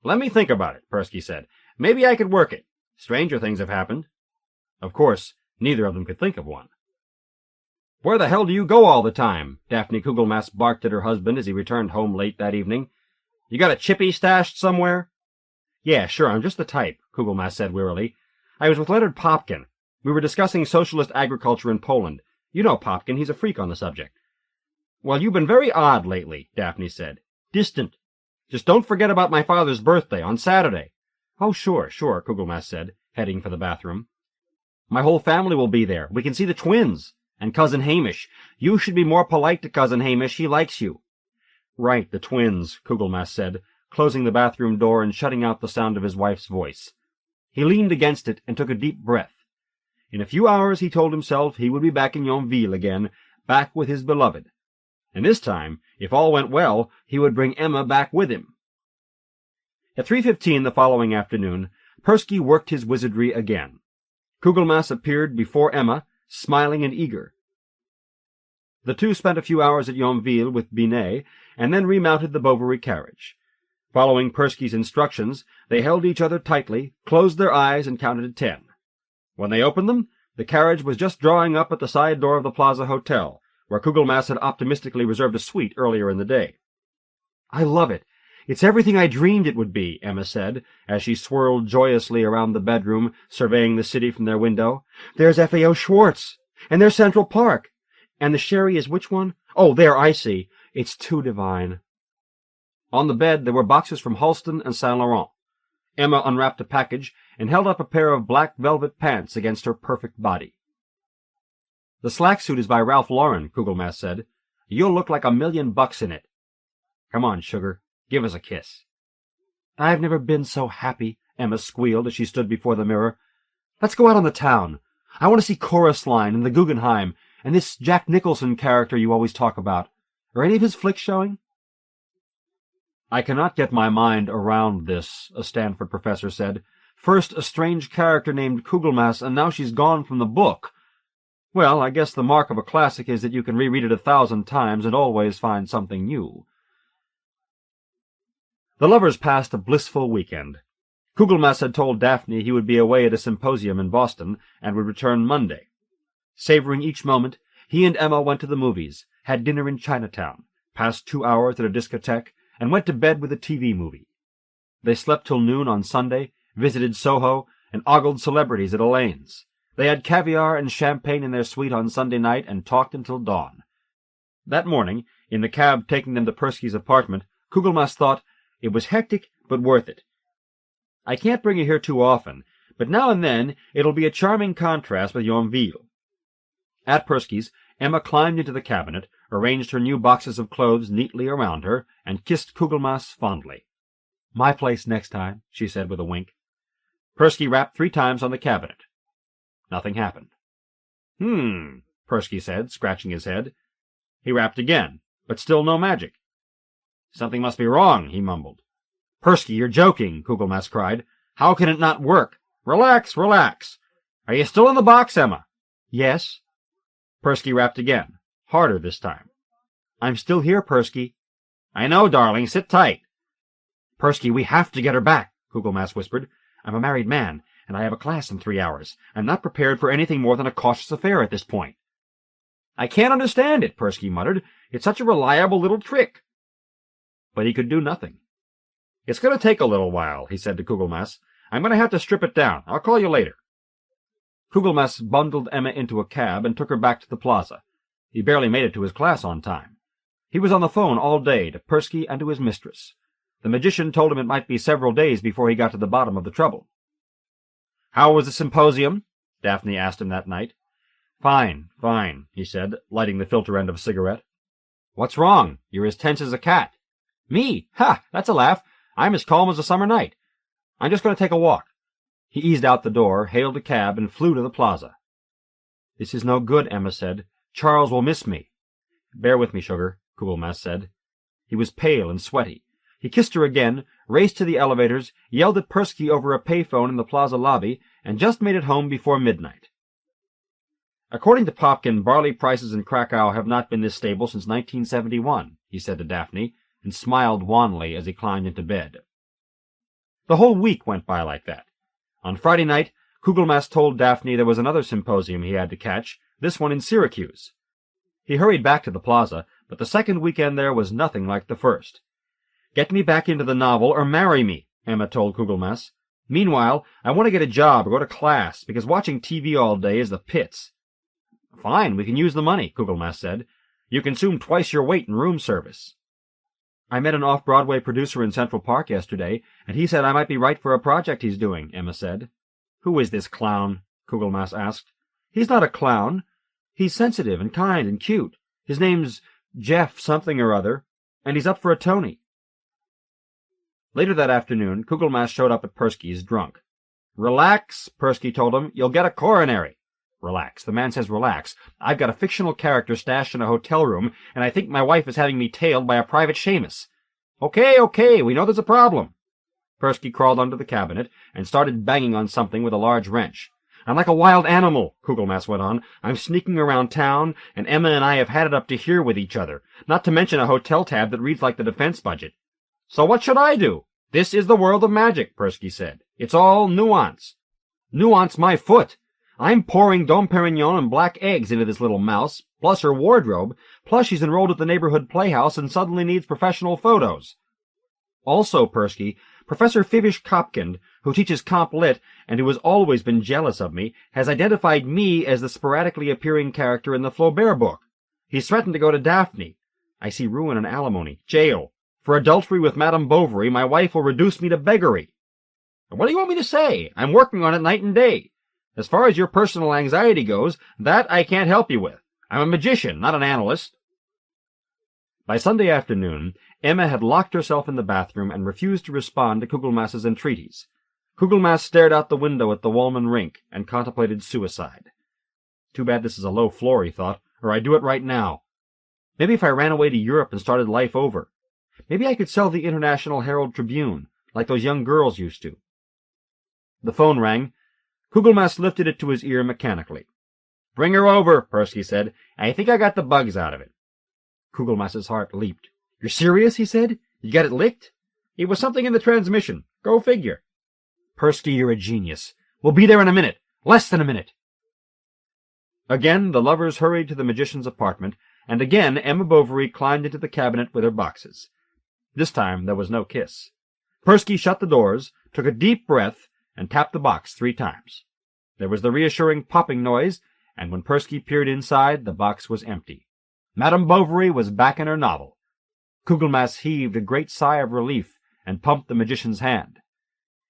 "Let me think about it," Persky said. "Maybe I could work it. Stranger things have happened." Of course, neither of them could think of one. "Where the hell do you go all the time?" Daphne Kugelmass barked at her husband as he returned home late that evening. "You got a chippy stashed somewhere?" "Yeah, sure, I'm just the type," Kugelmass said wearily. "I was with Leonard Popkin. We were discussing socialist agriculture in Poland. You know Popkin, he's a freak on the subject." "Well, you've been very odd lately," Daphne said. "Distant. Just don't forget about my father's birthday on Saturday." "Oh, sure, Kugelmass said, heading for the bathroom. "My whole family will be there. We can see the twins. And Cousin Hamish. You should be more polite to Cousin Hamish. He likes you." "Right, the twins," Kugelmass said, closing the bathroom door and shutting out the sound of his wife's voice. He leaned against it and took a deep breath. In a few hours, he told himself, he would be back in Yonville again, back with his beloved. And this time, if all went well, he would bring Emma back with him. At 3:15 the following afternoon, Persky worked his wizardry again. Kugelmass appeared before Emma, smiling and eager. The two spent a few hours at Yonville with Binet, and then remounted the Bovary carriage. Following Persky's instructions, they held each other tightly, closed their eyes, and counted to 10. When they opened them, the carriage was just drawing up at the side door of the Plaza Hotel, where Kugelmass had optimistically reserved a suite earlier in the day. "I love it. It's everything I dreamed it would be," Emma said, as she swirled joyously around the bedroom, surveying the city from their window. "There's F.A.O. Schwartz, and there's Central Park. And the sherry is which one? Oh, there, I see. It's too divine." On the bed there were boxes from Halston and Saint Laurent. Emma unwrapped a package and held up a pair of black velvet pants against her perfect body. "The slack suit is by Ralph Lauren," Kugelmass said. "You'll look like $1,000,000 in it. Come on, sugar, give us a kiss." "I've never been so happy," Emma squealed as she stood before the mirror. Let's go out on the town. I want to see Chorus Line and the Guggenheim, and this Jack Nicholson character you always talk about. Are any of his flicks showing?"
"I cannot get my mind around this," a Stanford professor said. "First a strange character named Kugelmass, and now she's gone from the book. Well, I guess the mark of a classic is that you can reread it 1,000 times and always find something new." The lovers passed a blissful weekend. Kugelmass had told Daphne he would be away at a symposium in Boston and would return Monday. Savoring each moment, he and Emma went to the movies, had dinner in Chinatown, passed 2 hours at a discotheque, and went to bed with a TV movie. They slept till noon on Sunday, visited Soho, and ogled celebrities at Elaine's. They had caviar and champagne in their suite on Sunday night and talked until dawn. That morning, in the cab taking them to Persky's apartment, Kugelmass thought, "It was hectic, but worth it. I can't bring you here too often, but now and then it'll be a charming contrast with Yonville." At Persky's, Emma climbed into the cabinet, arranged her new boxes of clothes neatly around her, and kissed Kugelmass fondly. "My place next time," she said with a wink. Persky rapped 3 times on the cabinet. Nothing happened. Persky said, scratching his head. He rapped again, but still no magic. "Something must be wrong," he mumbled. "Persky, you're joking," Kugelmass cried. "How can it not work? Relax, relax. Are you still in the box, Emma?" "Yes." Persky rapped again, harder this time. "I'm still here, Persky." "I know, darling. Sit tight." "Persky, we have to get her back," Kugelmass whispered. "I'm a married man, and I have a class in 3 hours. I'm not prepared for anything more than a cautious affair at this point." "I can't understand it," Persky muttered. "It's such a reliable little trick." But he could do nothing. "It's going to take a little while," he said to Kugelmass. "I'm going to have to strip it down. I'll call you later." Kugelmass bundled Emma into a cab and took her back to the plaza. He barely made it to his class on time. He was on the phone all day, to Persky and to his mistress. The magician told him it might be several days before he got to the bottom of the trouble. "How was the symposium?" Daphne asked him that night. "Fine, fine," he said, lighting the filter end of a cigarette. "What's wrong? You're as tense as a cat." "Me? Ha! That's a laugh. I'm as calm as a summer night. I'm just going to take a walk." He eased out the door, hailed a cab, and flew to the plaza. "This is no good," Emma said. "Charles will miss me." "Bear with me, sugar," Kugelmass said. He was pale and sweaty. He kissed her again, raced to the elevators, yelled at Persky over a payphone in the plaza lobby, and just made it home before midnight. "According to Popkin, barley prices in Krakow have not been this stable since 1971, he said to Daphne, and smiled wanly as he climbed into bed. The whole week went by like that. On Friday night, Kugelmass told Daphne there was another symposium he had to catch, this one in Syracuse. He hurried back to the plaza, but the second weekend there was nothing like the first. "Get me back into the novel or marry me," Emma told Kugelmass. "Meanwhile, I want to get a job or go to class, because watching TV all day is the pits." "Fine, we can use the money," Kugelmass said. "You consume twice your weight in room service." "I met an off-Broadway producer in Central Park yesterday, and he said I might be right for a project he's doing," Emma said. "Who is this clown?" Kugelmass asked. "He's not a clown. He's sensitive and kind and cute. His name's Jeff something or other, and he's up for a Tony." Later that afternoon, Kugelmass showed up at Persky's drunk. "Relax," Persky told him. "You'll get a coronary." "Relax. The man says relax. I've got a fictional character stashed in a hotel room, and I think my wife is having me tailed by a private Seamus." Okay, we know there's a problem." Persky crawled under the cabinet and started banging on something with a large wrench. "I'm like a wild animal," Kugelmass went on. "I'm sneaking around town, and Emma and I have had it up to here with each other, not to mention a hotel tab that reads like the defense budget." "So what should I do?" "This is the world of magic," Persky said. "It's all nuance." "Nuance my foot! I'm pouring Dom Perignon and black eggs into this little mouse, plus her wardrobe, plus she's enrolled at the neighborhood playhouse and suddenly needs professional photos." "Also, Persky, Professor Fivish Kopkind, who teaches Comp Lit and who has always been jealous of me, has identified me as the sporadically appearing character in the Flaubert book. He's threatened to go to Daphne. I see ruin and alimony. Jail. For adultery with Madame Bovary, my wife will reduce me to beggary." "What do you want me to say? I'm working on it night and day. As far as your personal anxiety goes, that I can't help you with. I'm a magician, not an analyst." By Sunday afternoon, Emma had locked herself in the bathroom and refused to respond to Kugelmass's entreaties.
Kugelmass stared out the window at the Wollman rink and contemplated suicide. Too bad this is a low floor, he thought, or I'd do it right now. Maybe if I ran away to Europe and started life over. Maybe I could sell the International Herald Tribune, like those young girls used to. The phone rang. Kugelmass lifted it to his ear mechanically. "Bring her over," Persky said. "I think I got the bugs out of it." Kugelmass's heart leaped. "You're serious?" he said. "You got it licked?" "It was something in the transmission. Go figure." "Persky, you're a genius. We'll be there in a minute. Less than a minute." Again the lovers hurried to the magician's apartment, and again Emma Bovary climbed into the cabinet with her boxes. This time there was no kiss. Persky shut the doors, took a deep breath, and tapped the box 3 times. There was the reassuring popping noise, and when Persky peered inside, the box was empty. Madame Bovary was back in her novel. Kugelmass heaved a great sigh of relief and pumped the magician's hand.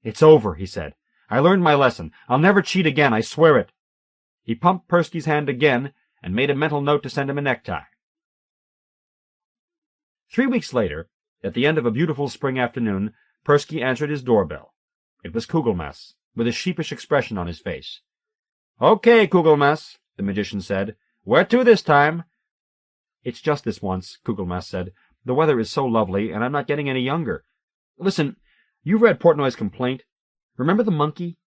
"It's over," he said. "I learned my lesson. I'll never cheat again, I swear it." He pumped Persky's hand again and made a mental note to send him a necktie. 3 weeks later, at the end of a beautiful spring afternoon, Persky answered his doorbell. It was Kugelmass, with a sheepish expression on his face. "Okay, Kugelmass," the magician said. "Where to this time?" "It's just this once," Kugelmass said. "The weather is so lovely, and I'm not getting any younger. Listen, you've read Portnoy's complaint. Remember the monkey?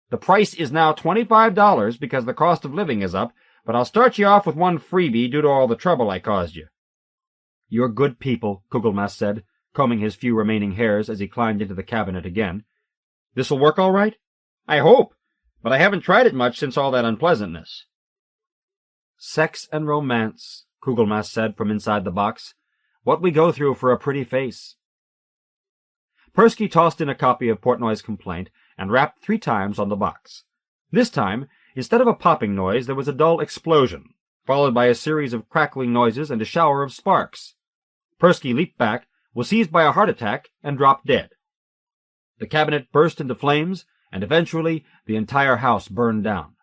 The price is now $25 because the cost of living is up, but I'll start you off with one freebie due to all the trouble I caused you." "You're good people," Kugelmass said, combing his few remaining hairs as he climbed into the cabinet again. "This'll work all right?" "I hope, but I haven't tried it much since all that unpleasantness." "Sex and romance," Kugelmass said from inside the box. "What we go through for a pretty face." Persky tossed in a copy of Portnoy's complaint and rapped 3 times on the box. This time, instead of a popping noise, there was a dull explosion, followed by a series of crackling noises and a shower of sparks. Persky leaped back, was seized by a heart attack, and dropped dead. The cabinet burst into flames, and eventually the entire house burned down.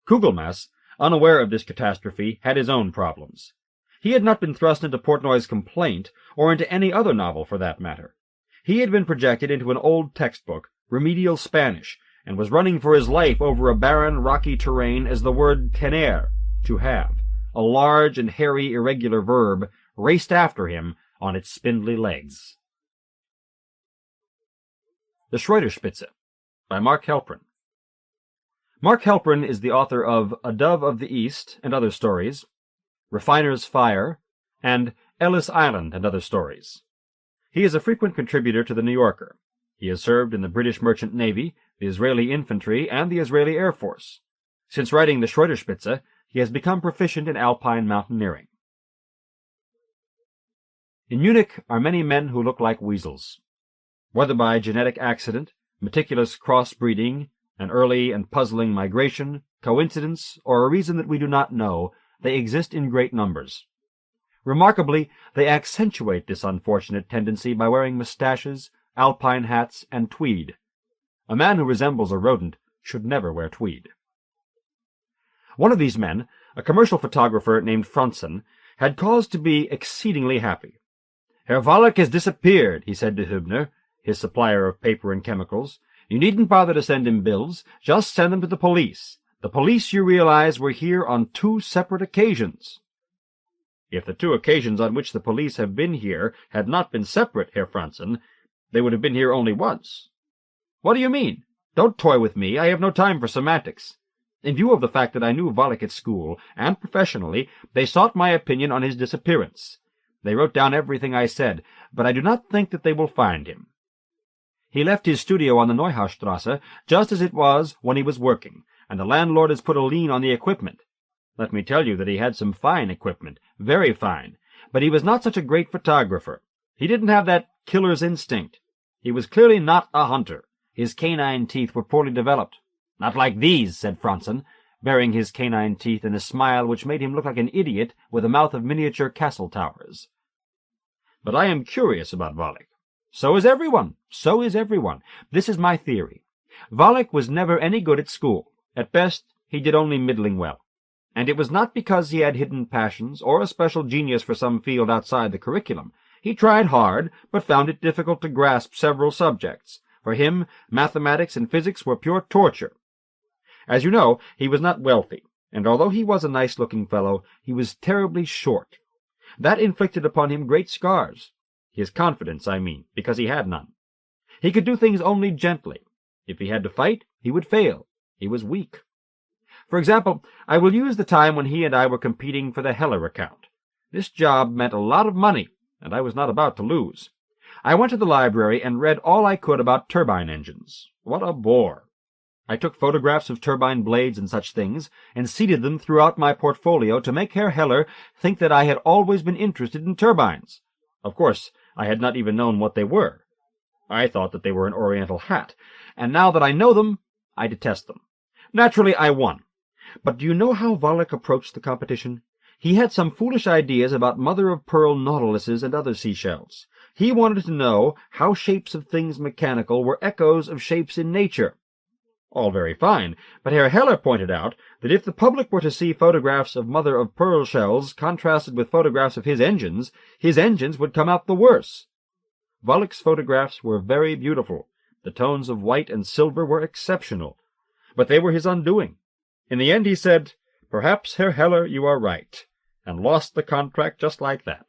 Kugelmass, unaware of this catastrophe, had his own problems. He had not been thrust into Portnoy's complaint, or into any other novel for that matter. He had been projected into an old textbook, remedial Spanish, and was running for his life over a barren, rocky terrain as the word tener, to have, a large and hairy irregular verb, raced after him on its spindly legs. The Schreuderspitze, by Mark Helprin. Mark Helprin is the author of A Dove of the East and Other Stories, Refiner's Fire, and Ellis Island and Other Stories. He is a frequent contributor to The New Yorker. He has served in the British Merchant Navy, the Israeli Infantry, and the Israeli Air Force. Since writing the Schreuderspitze, he has become proficient in alpine mountaineering. In Munich are many men who look like weasels. Whether by genetic accident, meticulous cross-breeding, an early and puzzling migration, coincidence, or a reason that we do not know, they exist in great numbers. Remarkably, they accentuate this unfortunate tendency by wearing mustaches, alpine hats, and tweed. A man who resembles a rodent should never wear tweed. One of these men, a commercial photographer named Franzen, had cause to be exceedingly happy. "Herr Wallach has disappeared," he said to Hübner, his supplier of paper and chemicals. "You needn't bother to send him bills. Just send them to the police. The police, you realize, were here on 2 separate occasions." "If the 2 occasions on which the police have been here had not been separate, Herr Franzen, they would have been here only once." "What do you mean? Don't toy with me. I have no time for semantics. In view of the fact that I knew Wallach at school, and professionally, they sought my opinion on his disappearance. They wrote down everything I said, but I do not think that they will find him. He left his studio on the Neuhausstrasse just as it was when he was working, and the landlord has put a lien on the equipment. Let me tell you that he had some fine equipment, very fine, but he was not such a great photographer. He didn't have that killer's instinct. He was clearly not a hunter. His canine teeth were poorly developed. "Not like these," said Franzen, baring his canine teeth in a smile which made him look like an idiot with a mouth of miniature castle towers. "But I am curious about Wallach. So is everyone. So is everyone. This is my theory. Wallach was never any good at school. At best, he did only middling well. And it was not because he had hidden passions or a special genius for some field outside the curriculum. He tried hard, but found it difficult to grasp several subjects,
For him, mathematics and physics were pure torture. As you know, he was not wealthy, and although he was a nice-looking fellow, he was terribly short. That inflicted upon him great scars. His confidence, I mean, because he had none. He could do things only gently. If he had to fight, he would fail. He was weak. For example, I will use the time when he and I were competing for the Heller account. This job meant a lot of money, and I was not about to lose. I went to the library and read all I could about turbine engines. What a bore! I took photographs of turbine blades and such things, and seeded them throughout my portfolio to make Herr Heller think that I had always been interested in turbines. Of course, I had not even known what they were. I thought that they were an Oriental hat, and now that I know them, I detest them. Naturally, I won. But do you know how Wallach approached the competition? He had some foolish ideas about mother-of-pearl nautiluses and other seashells. He wanted to know how shapes of things mechanical were echoes of shapes in nature. All very fine, but Herr Heller pointed out that if the public were to see photographs of mother-of-pearl shells contrasted with photographs of his engines would come out the worse. Wallach's photographs were very beautiful. The tones of white and silver were exceptional. But they were his undoing. In the end he said, "Perhaps, Herr Heller, you are right," and lost the contract just like that.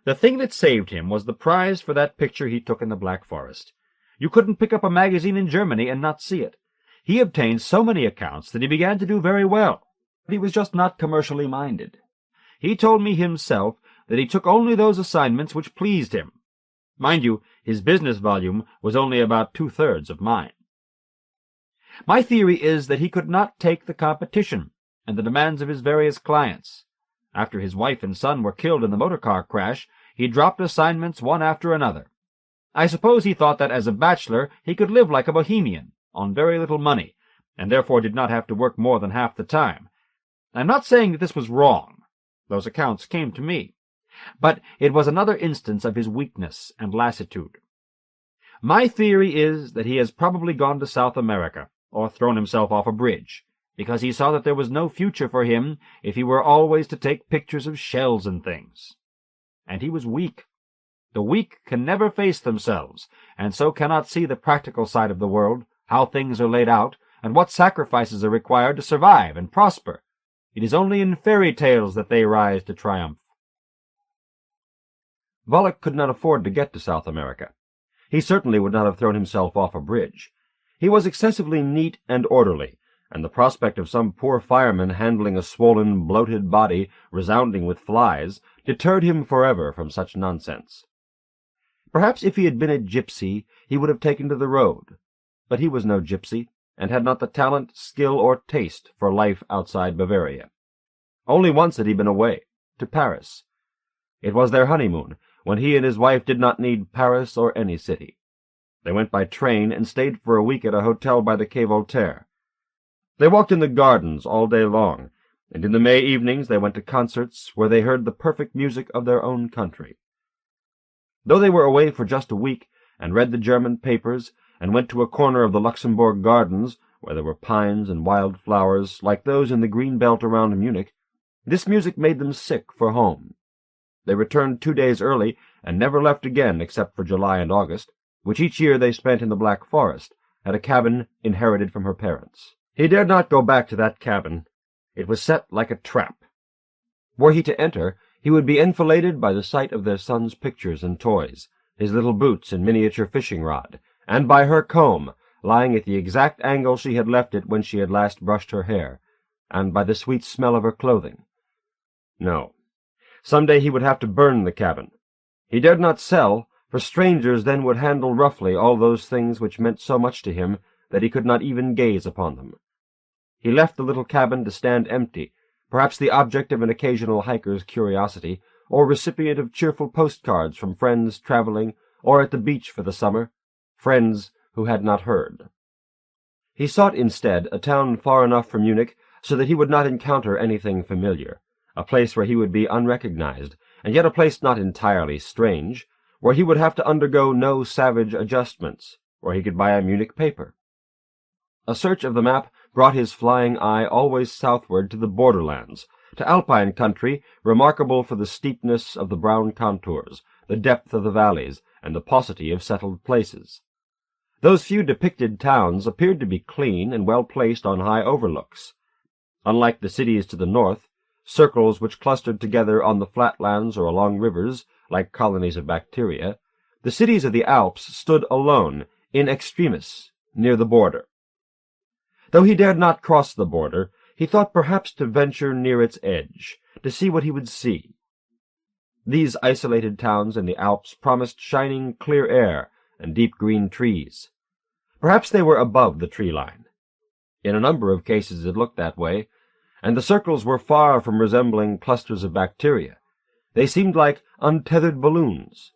The thing that saved him was the prize for that picture he took in the Black Forest. You couldn't pick up a magazine in Germany and not see it. He obtained so many accounts that he began to do very well. But he was just not commercially minded. He told me himself that he took only those assignments which pleased him. Mind you, his business volume was only about 2/3 of mine. My theory is that he could not take the competition and the demands of his various clients. After his wife and son were killed in the motor-car crash, he dropped assignments one after another. I suppose he thought that as a bachelor he could live like a bohemian, on very little money, and therefore did not have to work more than half the time. I'm not saying that this was wrong. Those accounts came to me. But it was another instance of his weakness and lassitude. My theory is that he has probably gone to South America, or thrown himself off a bridge, because he saw that there was no future for him if he were always to take pictures of shells and things. And he was weak. The weak can never face themselves, and so cannot see the practical side of the world, how things are laid out, and what sacrifices are required to survive and prosper. It is only in fairy tales that they rise to triumph. Wallach could not afford to get to South America. He certainly would not have thrown himself off a bridge. He was excessively neat and orderly, and the prospect of some poor fireman handling a swollen, bloated body resounding with flies deterred him forever from such nonsense. Perhaps if he had been a gypsy, he would have taken to the road. But he was no gypsy, and had not the talent, skill, or taste for life outside Bavaria. Only once had he been away, to Paris. It was their honeymoon, when he and his wife did not need Paris or any city. They went by train and stayed for a week at a hotel by the Quai Voltaire. They walked in the gardens all day long, and in the May evenings they went to concerts where they heard the perfect music of their own country. Though they were away for just a week, and read the German papers, and went to a corner of the Luxembourg Gardens, where there were pines and wild flowers like those in the green belt around Munich, this music made them sick for home. They returned 2 days early, and never left again except for July and August, which each year they spent in the Black Forest, at a cabin inherited from her parents. He dared not go back to that cabin. It was set like a trap. Were he to enter, he would be enfiladed by the sight of their son's pictures and toys, his little boots and miniature fishing rod, and by her comb, lying at the exact angle she had left it when she had last brushed her hair, and by the sweet smell of her clothing. No. Some day he would have to burn the cabin. He dared not sell, for strangers then would handle roughly all those things which meant so much to him that he could not even gaze upon them. He left the little cabin to stand empty, perhaps the object of an occasional hiker's curiosity, or recipient of cheerful postcards from friends traveling or at the beach for the summer, friends who had not heard. He sought instead a town far enough from Munich so that he would not encounter anything familiar, a place where he would be unrecognized, and yet a place not entirely strange, where he would have to undergo no savage adjustments, where he could buy a Munich paper. A search of the map brought his flying eye always southward to the borderlands, to alpine country remarkable for the steepness of the brown contours, the depth of the valleys, and the paucity of settled places.
Those few depicted towns appeared to be clean and well placed on high overlooks. Unlike the cities to the north, circles which clustered together on the flatlands or along rivers, like colonies of bacteria, the cities of the Alps stood alone, in extremis, near the border. Though he dared not cross the border, he thought perhaps to venture near its edge, to see what he would see. These isolated towns in the Alps promised shining, clear air and deep green trees. Perhaps they were above the tree line. In a number of cases it looked that way, and the circles were far from resembling clusters of bacteria. They seemed like untethered balloons.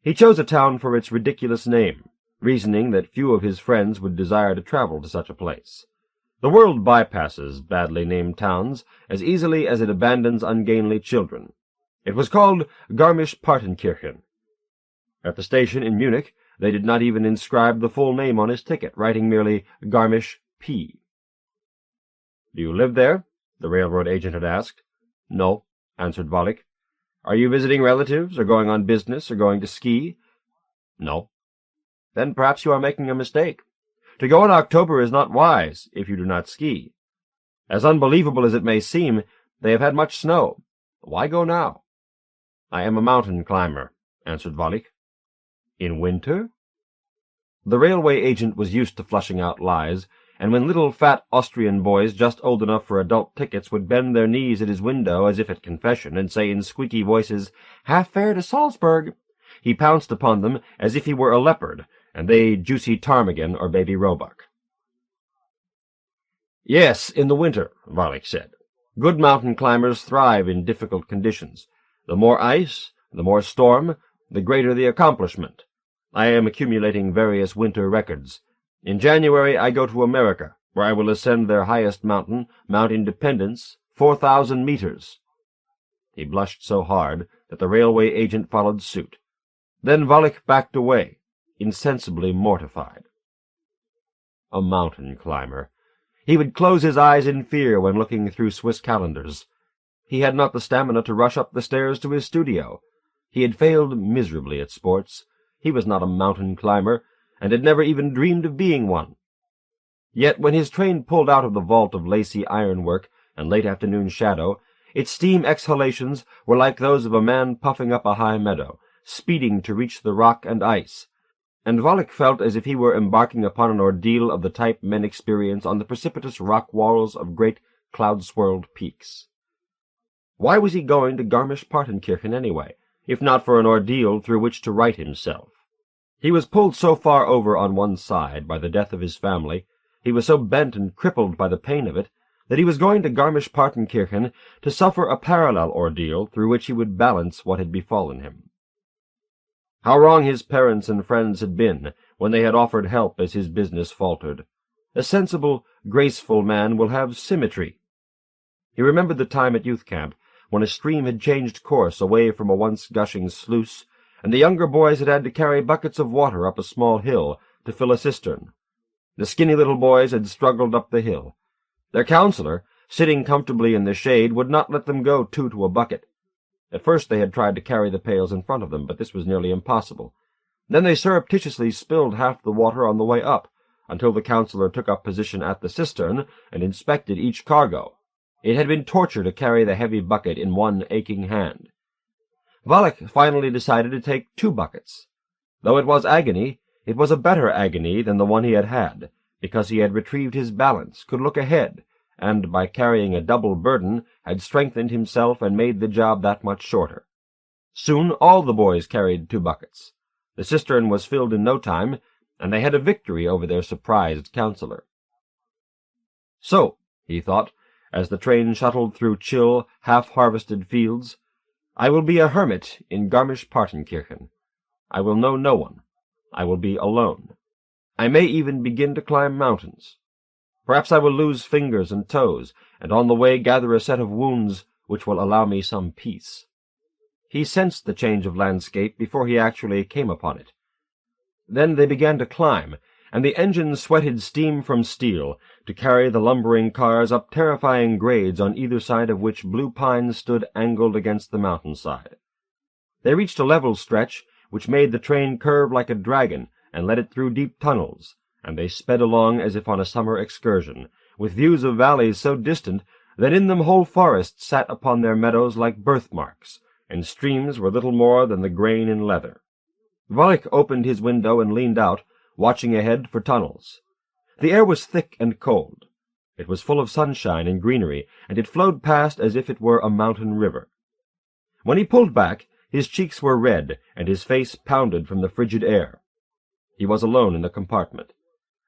He chose a town for its ridiculous name, reasoning that few of his friends would desire to travel to such a place. The world bypasses badly named towns as easily as it abandons ungainly children. It was called Garmisch-Partenkirchen. At the station in Munich, they did not even inscribe the full name on his ticket, writing merely Garmisch P. "Do you live there?" the railroad agent had asked. "No," answered Volek. "Are you visiting relatives, or going on business, or going to ski?" "No." "Then perhaps you are making a mistake. To go in October is not wise, if you do not ski. As unbelievable as it may seem, they have had much snow. Why go now?" "I am a mountain climber," answered Volek. "In winter?" The railway agent was used to flushing out lies, and when little fat Austrian boys just old enough for adult tickets would bend their knees at his window as if at confession, and say in squeaky voices, "Half fare to Salzburg," he pounced upon them as if he were a leopard, and they juicy ptarmigan or baby roebuck. "Yes, in the winter," Volek said. "Good mountain climbers thrive in difficult conditions. The more ice, the more storm, the greater the accomplishment. I am accumulating various winter records. In January I go to America, where I will ascend their highest mountain, Mount Independence, 4,000 meters. He blushed so hard that the railway agent followed suit. Then Volek backed away, insensibly mortified. A mountain climber. He would close his eyes in fear when looking through Swiss calendars. He had not the stamina to rush up the stairs to his studio. He had failed miserably at sports. He was not a mountain climber, and had never even dreamed of being one. Yet when his train pulled out of the vault of lacy ironwork and late afternoon shadow, its steam exhalations were like those of a man puffing up a high meadow, speeding to reach the rock and ice, and Volek felt as if he were embarking upon an ordeal of the type men experience on the precipitous rock walls of great cloud-swirled peaks. Why was he going to Garmisch-Partenkirchen anyway, if not for an ordeal through which to right himself? He was pulled so far over on one side by the death of his family, he was so bent and crippled by the pain of it, that he was going to Garmisch-Partenkirchen to suffer a parallel ordeal through which he would balance what had befallen him. How wrong his parents and friends had been when they had offered help as his business faltered. A sensible, graceful man will have symmetry. He remembered the time at youth camp, when a stream had changed course away from a once gushing sluice, and the younger boys had to carry buckets of water up a small hill to fill a cistern. The skinny little boys had struggled up the hill. Their counselor, sitting comfortably in the shade, would not let them go two to a bucket. At first they had tried to carry the pails in front of them, but this was nearly impossible. Then they surreptitiously spilled half the water on the way up, until the counselor took up position at the cistern and inspected each cargo. It had been torture to carry the heavy bucket in one aching hand. Volek finally decided to take 2 buckets. Though it was agony, it was a better agony than the one he had had, because he had retrieved his balance, could look ahead, and by carrying a double burden had strengthened himself and made the job that much shorter. Soon all the boys carried 2 buckets. The cistern was filled in no time, and they had a victory over their surprised counselor. So, he thought, as the train shuttled through chill, half-harvested fields, I will be a hermit in Garmisch-Partenkirchen. I will know no one. I will be alone. I may even begin to climb mountains. Perhaps I will lose fingers and toes, and on the way gather a set of wounds which will allow me some peace. He sensed the change of landscape before he actually came upon it. Then they began to climb, and the engine sweated steam from steel to carry the lumbering cars up terrifying grades on either side of which blue pines stood angled against the mountainside. They reached a level stretch which made the train curve like a dragon and led it through deep tunnels, and they sped along as if on a summer excursion, with views of valleys so distant that in them whole forests sat upon their meadows like birthmarks, and streams were little more than the grain in leather. Volek opened his window and leaned out, watching ahead for tunnels. The air was thick and cold. It was full of sunshine and greenery, and it flowed past as if it were a mountain river. When he pulled back, his cheeks were red, and his face pounded from the frigid air. He was alone in the compartment.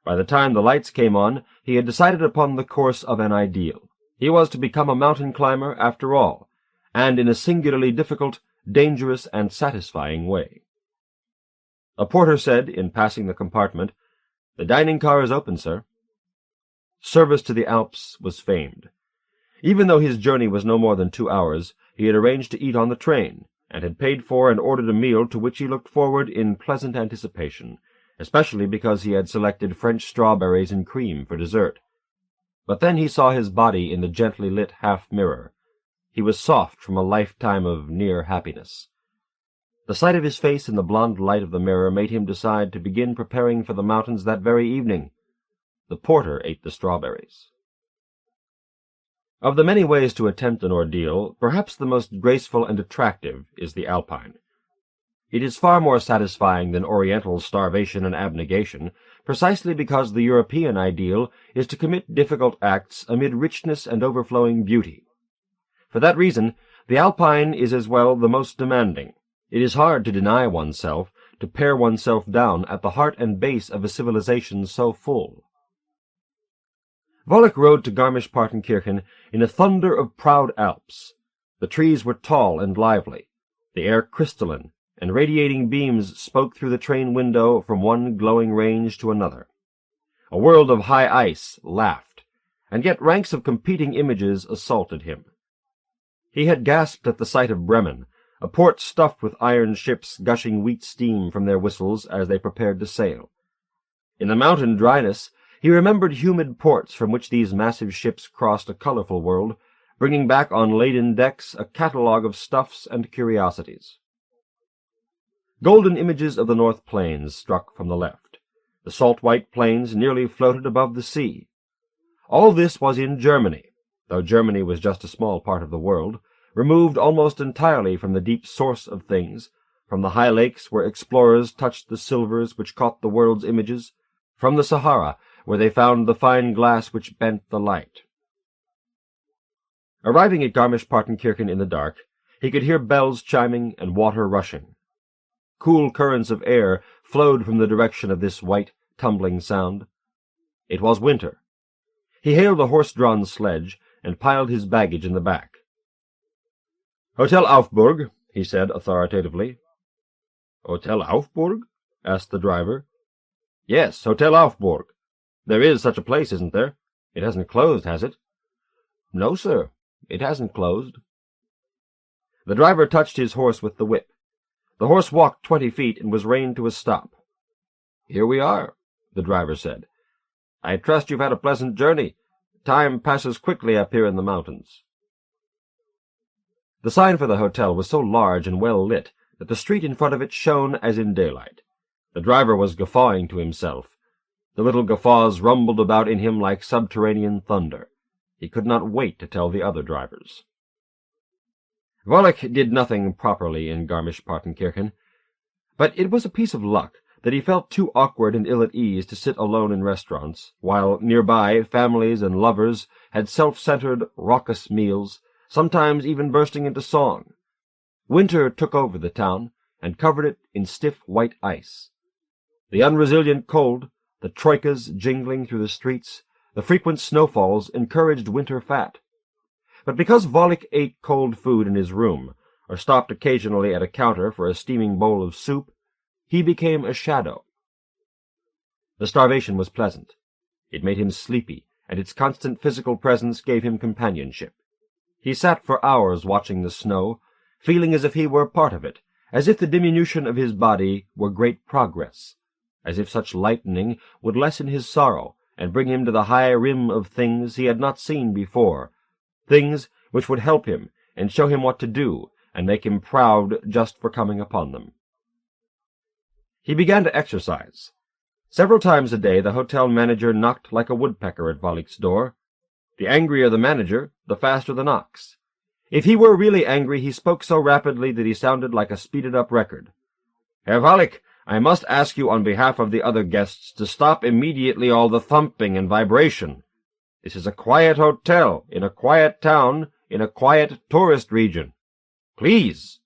By the time the lights came on, he had decided upon the course of an ideal. He was to become a mountain climber after all, and in a singularly difficult, dangerous, and satisfying way. A porter said, in passing the compartment, "The dining car is open, sir." Service to the Alps was famed. Even though his journey was no more than 2 hours, he had arranged to eat on the train, and had paid for and ordered a meal to which he looked forward in pleasant anticipation, especially because he had selected French strawberries and cream for dessert. But then he saw his body in the gently lit half-mirror. He was soft from a lifetime of near happiness. The sight of his face in the blond light of the mirror made him decide to begin preparing for the mountains that very evening. The porter ate the strawberries. Of the many ways to attempt an ordeal, perhaps the most graceful and attractive is the Alpine. It is far more satisfying than Oriental starvation and abnegation, precisely because the European ideal is to commit difficult acts amid richness and overflowing beauty. For that reason, the Alpine is as well the most demanding. It is hard to deny oneself, to pare oneself down at the heart and base of a civilization so full. Volek rode to Garmisch-Partenkirchen in a thunder of proud Alps. The trees were tall and lively, the air crystalline, and radiating beams spoke through the train window from one glowing range to another. A world of high ice laughed, and yet ranks of competing images assaulted him. He had gasped at the sight of Bremen, a port stuffed with iron ships gushing wheat steam from their whistles as they prepared to sail. In the mountain dryness, he remembered humid ports from which these massive ships crossed a colorful world, bringing back on laden decks a catalogue of stuffs and curiosities. Golden images of the North Plains struck from the left. The salt-white plains nearly floated above the sea. All this was in Germany, though Germany was just a small part of the world, removed almost entirely from the deep source of things, from the high lakes where explorers touched the silvers which caught the world's images, from the Sahara, where they found the fine glass which bent the light. Arriving at Garmisch-Partenkirchen in the dark, he could hear bells chiming and water rushing. Cool currents of air flowed from the direction of this white, tumbling sound. It was winter. He hailed a horse-drawn sledge and piled his baggage in the back. "Hotel Aufburg," he said authoritatively. "Hotel Aufburg?" asked the driver. "Yes, Hotel Aufburg. There is such a place, isn't there? It hasn't closed, has it?" "No, sir, it hasn't closed." The driver touched his horse with the whip. The horse walked 20 feet and was reined to a stop. "Here we are," the driver said. "I trust you've had a pleasant journey. Time passes quickly up here in the mountains." The sign for the hotel was so large and well lit that the street in front of it shone as in daylight. The driver was guffawing to himself. The little guffaws rumbled about in him like subterranean thunder. He could not wait to tell the other drivers. Volek did nothing properly in Garmisch-Partenkirchen, but it was a piece of luck that he felt too awkward and ill at ease to sit alone in restaurants, while nearby families and lovers had self-centered, raucous meals, sometimes even bursting into song. Winter took over the town and covered it in stiff white ice. The unresilient cold, the troikas jingling through the streets, the frequent snowfalls encouraged winter fat. But because Volek ate cold food in his room, or stopped occasionally at a counter for a steaming bowl of soup, he became a shadow. The starvation was pleasant. It made him sleepy, and its constant physical presence gave him companionship. He sat for hours watching the snow, feeling as if he were part of it, as if the diminution of his body were great progress, as if such lightening would lessen his sorrow and bring him to the high rim of things he had not seen before, things which would help him and show him what to do and make him proud just for coming upon them. He began to exercise. Several times a day the hotel manager knocked like a woodpecker at Walik's door. The angrier the manager, the faster the knocks. If he were really angry, he spoke so rapidly that he sounded like a speeded-up record. "Herr Walik, I must ask you on behalf of the other guests to stop immediately all the thumping and vibration. This is a quiet hotel, in a quiet town, in a quiet tourist region. Please."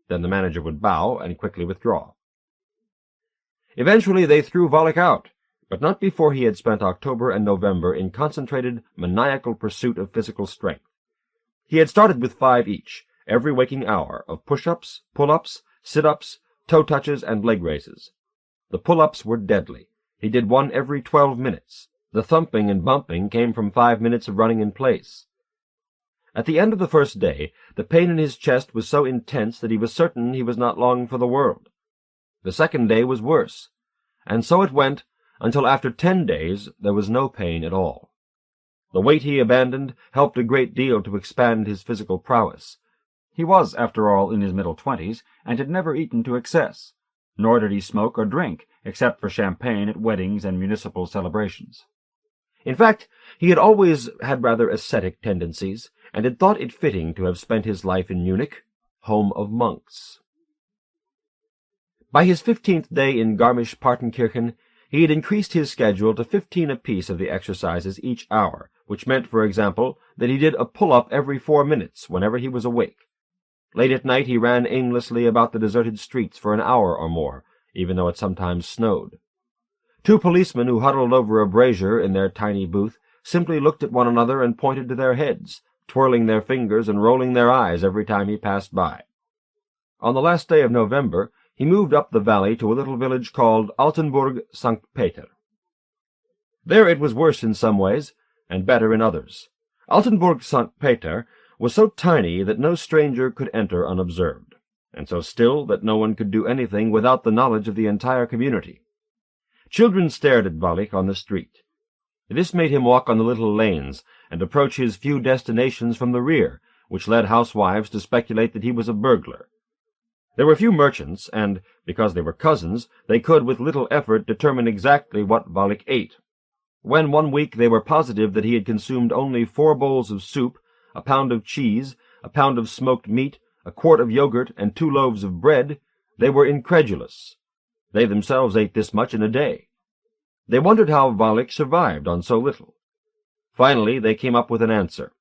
Then the manager would bow and quickly withdraw. Eventually they threw Walik out, but not before he had spent October and November in concentrated, maniacal pursuit of physical strength. He had started with 5 each, every waking hour, of push-ups, pull-ups, sit-ups, toe-touches, and leg raises. The pull-ups were deadly. He did one every 12 minutes. The thumping and bumping came from 5 minutes of running in place. At the end of the first day, the pain in his chest was so intense that he was certain he was not long for the world. The second day was worse, and so it went until after 10 days there was no pain at all. The weight he abandoned helped a great deal to expand his physical prowess.
He was, after all, in his middle 20s, and had never eaten to excess, nor did he smoke or drink, except for champagne at weddings and municipal celebrations.
In fact, he had always had rather ascetic tendencies, and had thought it fitting to have spent his life in Munich, home of monks. By his 15th day in Garmisch-Partenkirchen, he had increased his schedule to 15 apiece of the exercises each hour, which meant, for example, that he did a pull-up every 4 minutes whenever he was awake. Late at night he ran aimlessly about the deserted streets for an hour or more, even though it sometimes snowed. 2 policemen who huddled over a brazier in their tiny booth simply looked at one another and pointed to their heads, twirling their fingers and rolling their eyes every time he passed by. On the last day of November, he moved up the valley to a little village called Altenburg-St. Peter. There it was worse in some ways, and better in others. Altenburg-St. Peter was so tiny that no stranger could enter unobserved, and so still that no one could do anything without the knowledge of the entire community. Children stared at Walik on the street. This made him walk on the little lanes and approach his few destinations from the rear, which led housewives to speculate that he was a burglar. There were few merchants, and, because they were cousins, they could with little effort determine exactly what Walik ate. When one week they were positive that he had consumed only 4 bowls of soup, a pound of cheese, a pound of smoked meat, a quart of yogurt, and 2 loaves of bread, they were incredulous. They themselves ate this much in a day. They wondered how Walik survived on so little. Finally, they came up with an answer.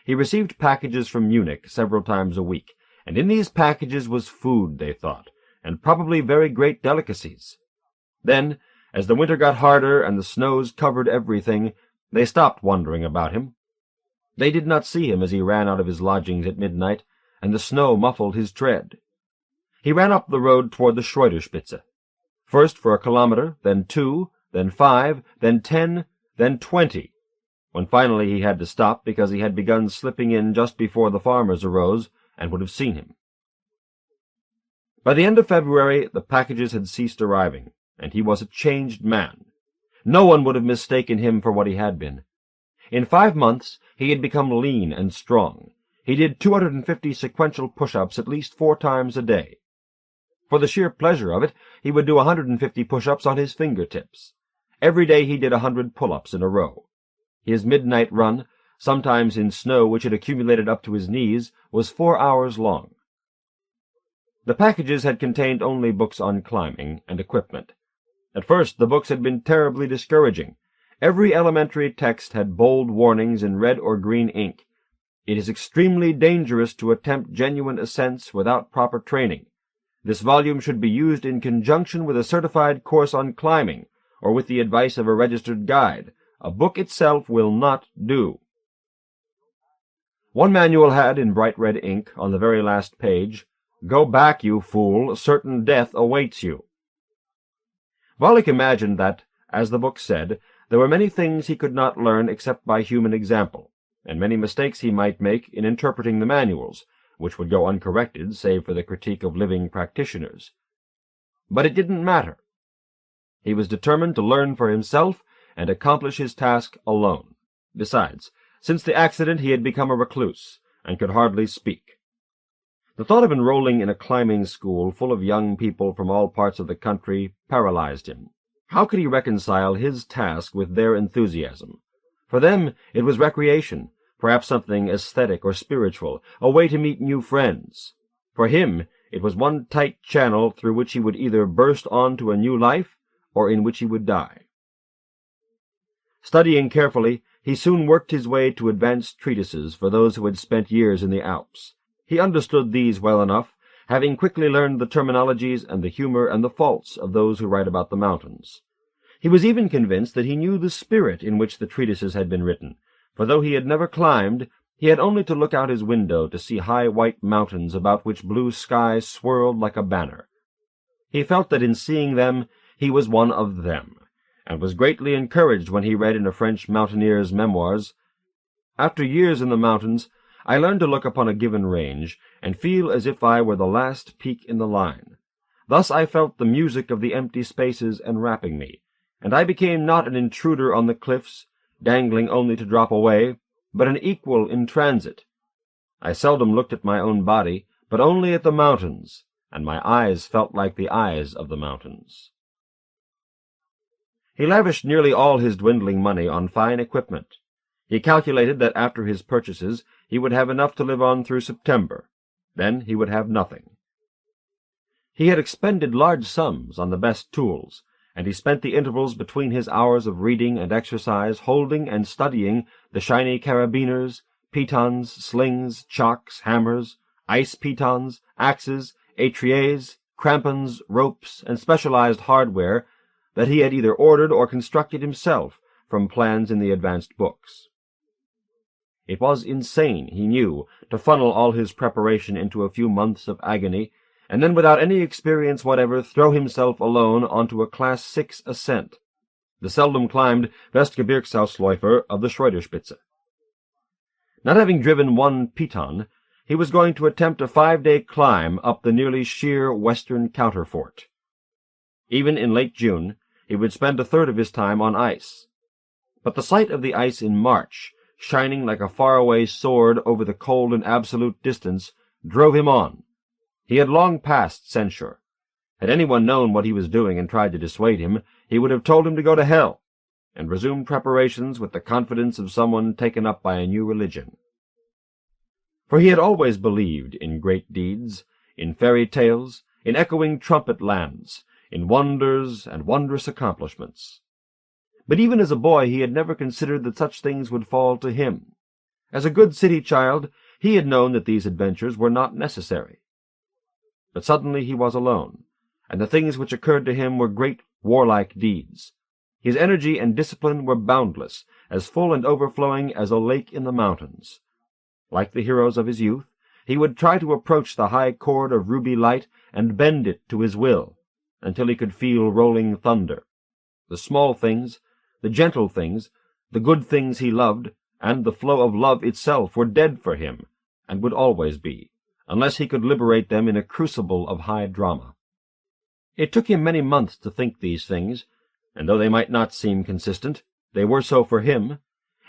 He received packages from Munich several times a week, and in these packages was food, they thought, and probably very great delicacies. Then, as the winter got harder and the snows covered everything, they stopped wondering about him. They did not see him as he ran out of his lodgings at midnight, and the snow muffled his tread. He ran up the road toward the Schreuderspitze, first for a kilometer, then 2, then 5, then 10, then 20, when finally he had to stop because he had begun slipping in just before the farmers arose and would have seen him. By the end of February, the packages had ceased arriving, and he was a changed man. No one would have mistaken him for what he had been. In 5 months, he had become lean and strong. He did 250 sequential push-ups at least 4 times a day. For the sheer pleasure of it, he would do 150 push-ups on his fingertips. Every day he did 100 pull-ups in a row. His midnight run, sometimes in snow which had accumulated up to his knees, was 4 hours long. The packages had contained only books on climbing and equipment. At first the books had been terribly discouraging. Every elementary text had bold warnings in red or green ink. It is extremely dangerous to attempt genuine ascents without proper training. This volume should be used in conjunction with a certified course on climbing, or with the advice of a registered guide. A book itself will not do. One manual had, in bright red ink, on the very last page, "Go back, you fool, certain death awaits you." Walik imagined that, as the book said, there were many things he could not learn except by human example, and many mistakes he might make in interpreting the manuals, which would go uncorrected save for the critique of living practitioners. But it didn't matter. He was determined to learn for himself and accomplish his task alone. Besides, since the accident he had become a recluse, and could hardly speak. The thought of enrolling in a climbing school full of young people from all parts of the country paralyzed him. How could he reconcile his task with their enthusiasm? For them it was recreation, perhaps something aesthetic or spiritual, a way to meet new friends. For him it was one tight channel through which he would either burst on to a new life or in which he would die. Studying carefully, he soon worked his way to advanced treatises for those who had spent years in the Alps. He understood these well enough, having quickly learned the terminologies and the humor and the faults of those who write about the mountains. He was even convinced that he knew the spirit in which the treatises had been written, for though he had never climbed, he had only to look out his window to see high white mountains about which blue sky swirled like a banner. He felt that in seeing them he was one of them, and was greatly encouraged when he read in a French mountaineer's memoirs, "After years in the mountains, I learned to look upon a given range, and feel as if I were the last peak in the line. Thus I felt the music of the empty spaces enwrapping me, and I became not an intruder on the cliffs, dangling only to drop away, but an equal in transit. I seldom looked at my own body, but only at the mountains, and my eyes felt like the eyes of the mountains." He lavished nearly all his dwindling money on fine equipment. He calculated that after his purchases he would have enough to live on through September. Then he would have nothing. He had expended large sums on the best tools, and he spent the intervals between his hours of reading and exercise holding and studying the shiny carabiners, pitons, slings, chocks, hammers, ice pitons, axes, étriers, crampons, ropes, and specialized hardware that he had either ordered or constructed himself from plans in the advanced books. It was insane, he knew, to funnel all his preparation into a few months of agony, and then without any experience whatever throw himself alone onto a Class 6 ascent, the seldom climbed Westgebirgshausläufer of the Schreuderspitze. Not having driven one piton, he was going to attempt a 5-day climb up the nearly sheer western counterfort. Even in late June, he would spend a third of his time on ice. But the sight of the ice in March, shining like a faraway sword over the cold and absolute distance, drove him on. He had long passed censure. Had anyone known what he was doing and tried to dissuade him, he would have told him to go to hell, and resumed preparations with the confidence of someone taken up by a new religion. For he had always believed in great deeds, in fairy tales, in echoing trumpet lands, in wonders and wondrous accomplishments. But even as a boy he had never considered that such things would fall to him. As a good city child, he had known that these adventures were not necessary. But suddenly he was alone, and the things which occurred to him were great warlike deeds. His energy and discipline were boundless, as full and overflowing as a lake in the mountains. Like the heroes of his youth, he would try to approach the high chord of ruby light and bend it to his will, until he could feel rolling thunder. The small things, the gentle things, the good things he loved, and the flow of love itself were dead for him, and would always be, unless he could liberate them in a crucible of high drama. It took him many months to think these things, and though they might not seem consistent, they were so for him,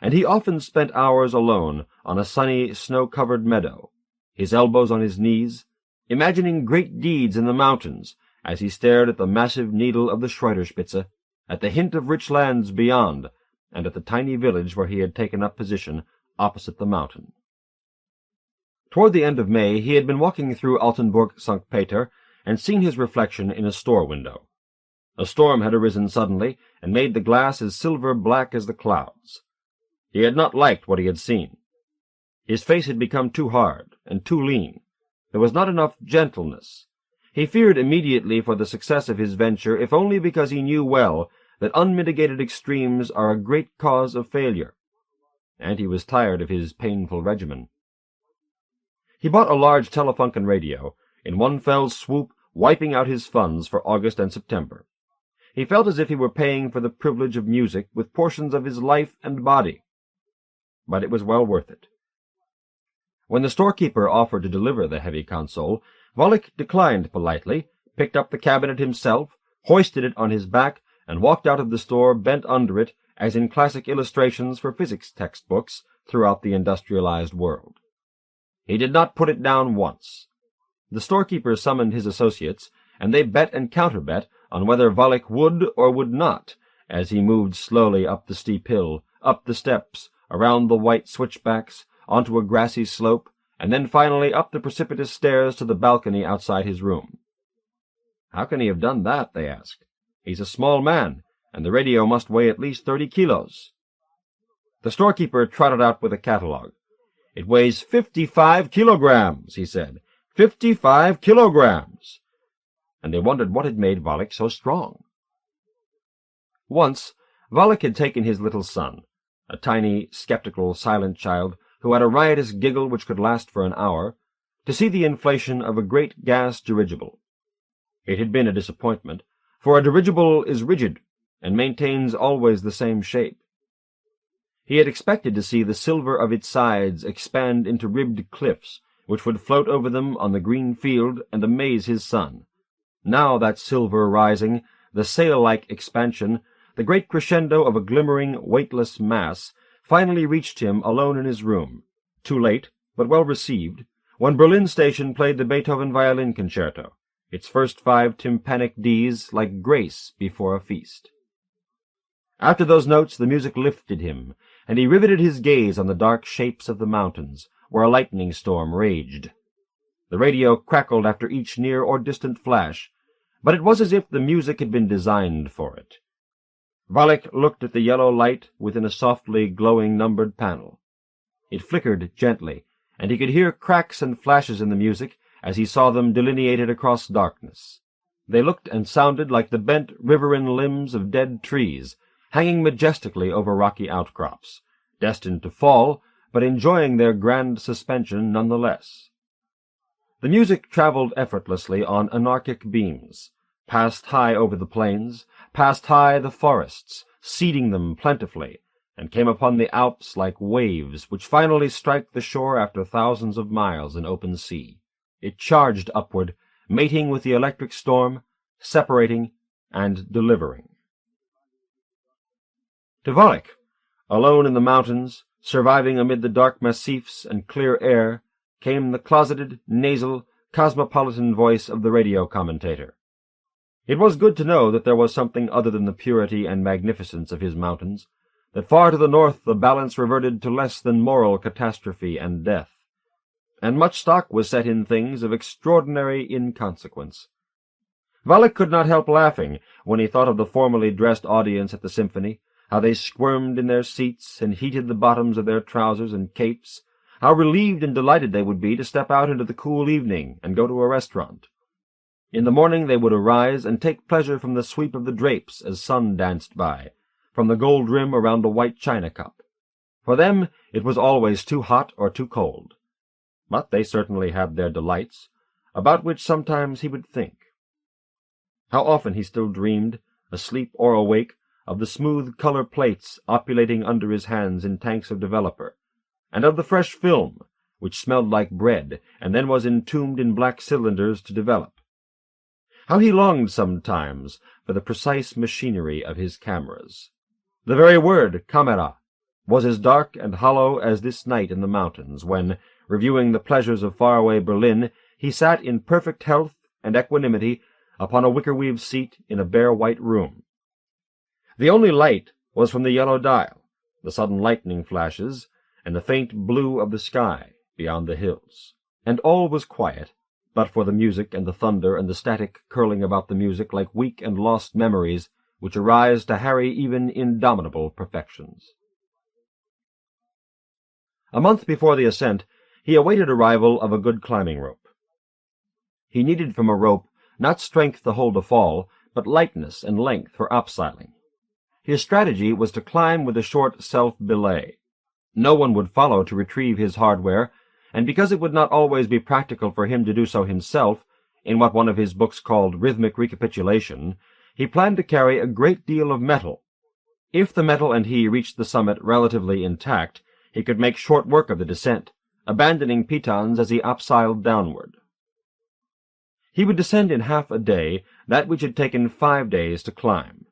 and he often spent hours alone on a sunny, snow-covered meadow, his elbows on his knees, imagining great deeds in the mountains as he stared at the massive needle of the Schreuderspitze, at the hint of rich lands beyond, and at the tiny village where he had taken up position opposite the mountain. Toward the end of May he had been walking through Altenburg St. Peter and seen his reflection in a store window. A storm had arisen suddenly and made the glass as silver black as the clouds. He had not liked what he had seen. His face had become too hard and too lean. There was not enough gentleness. He feared immediately for the success of his venture, if only because he knew well that unmitigated extremes are a great cause of failure, and he was tired of his painful regimen. He bought a large Telefunken radio, in one fell swoop wiping out his funds for August and September. He felt as if he were paying for the privilege of music with portions of his life and body. But it was well worth it. When the storekeeper offered to deliver the heavy console, Volek declined politely, picked up the cabinet himself, hoisted it on his back, and walked out of the store bent under it, as in classic illustrations for physics textbooks throughout the industrialized world. He did not put it down once. The storekeeper summoned his associates, and they bet and counterbet on whether Volek would or would not, as he moved slowly up the steep hill, up the steps, around the white switchbacks, onto a grassy slope, and then finally up the precipitous stairs to the balcony outside his room. "How can he have done that?" they asked. "He's a small man, and the radio must weigh at least 30 kilos. The storekeeper trotted out with a catalogue. "It weighs 55 kilograms, he said. 55 kilograms! And they wondered what had made Volek so strong. Once, Volek had taken his little son, a tiny, skeptical, silent child who had a riotous giggle which could last for an hour, to see the inflation of a great gas dirigible. It had been a disappointment, for a dirigible is rigid and maintains always the same shape. He had expected to see the silver of its sides expand into ribbed cliffs, which would float over them on the green field and amaze his son. Now that silver rising, the sail-like expansion, the great crescendo of a glimmering, weightless mass, finally reached him alone in his room, too late, but well received, when Berlin Station played the Beethoven Violin Concerto, its first 5 tympanic Ds like grace before a feast. After those notes the music lifted him, and he riveted his gaze on the dark shapes of the mountains, where a lightning storm raged. The radio crackled after each near or distant flash, but it was as if the music had been designed for it. Volek looked at the yellow light within a softly glowing numbered panel. It flickered gently, and he could hear cracks and flashes in the music as he saw them delineated across darkness. They looked and sounded like the bent riverine limbs of dead trees, hanging majestically over rocky outcrops, destined to fall, but enjoying their grand suspension none the less. The music traveled effortlessly on anarchic beams, passed high over the plains, passed high the forests, seeding them plentifully, and came upon the Alps like waves which finally strike the shore after thousands of miles in open sea. It charged upward, mating with the electric storm, separating and delivering. To Volek, alone in the mountains, surviving amid the dark massifs and clear air, came the closeted, nasal, cosmopolitan voice of the radio commentator. It was good to know that there was something other than the purity and magnificence of his mountains, that far to the north the balance reverted to less than moral catastrophe and death, and much stock was set in things of extraordinary inconsequence. Volek could not help laughing when he thought of the formally dressed audience at the symphony, how they squirmed in their seats and heated the bottoms of their trousers and capes, how relieved and delighted they would be to step out into the cool evening and go to a restaurant. In the morning they would arise and take pleasure from the sweep of the drapes as sun danced by, from the gold rim around a white china cup. For them it was always too hot or too cold. But they certainly had their delights, about which sometimes he would think. How often he still dreamed, asleep or awake, of the smooth color plates opulating under his hands in tanks of developer, and of the fresh film, which smelled like bread, and then was entombed in black cylinders to develop. How he longed sometimes for the precise machinery of his cameras. The very word, camera, was as dark and hollow as this night in the mountains, when, reviewing the pleasures of faraway Berlin, he sat in perfect health and equanimity upon a wicker-weave seat in a bare white room. The only light was from the yellow dial, the sudden lightning flashes, and the faint blue of the sky beyond the hills. And all was quiet, but for the music and the thunder and the static curling about the music like weak and lost memories which arise to harry even indomitable perfections. A month before the ascent, he awaited arrival of a good climbing rope. He needed from a rope not strength to hold a fall, but lightness and length for opsiling. His strategy was to climb with a short self-belay. No one would follow to retrieve his hardware, and because it would not always be practical for him to do so himself, in what one of his books called rhythmic recapitulation, he planned to carry a great deal of metal. If the metal and he reached the summit relatively intact, he could make short work of the descent, abandoning pitons as he opsiled downward. He would descend in half a day that which had taken 5 days to climb.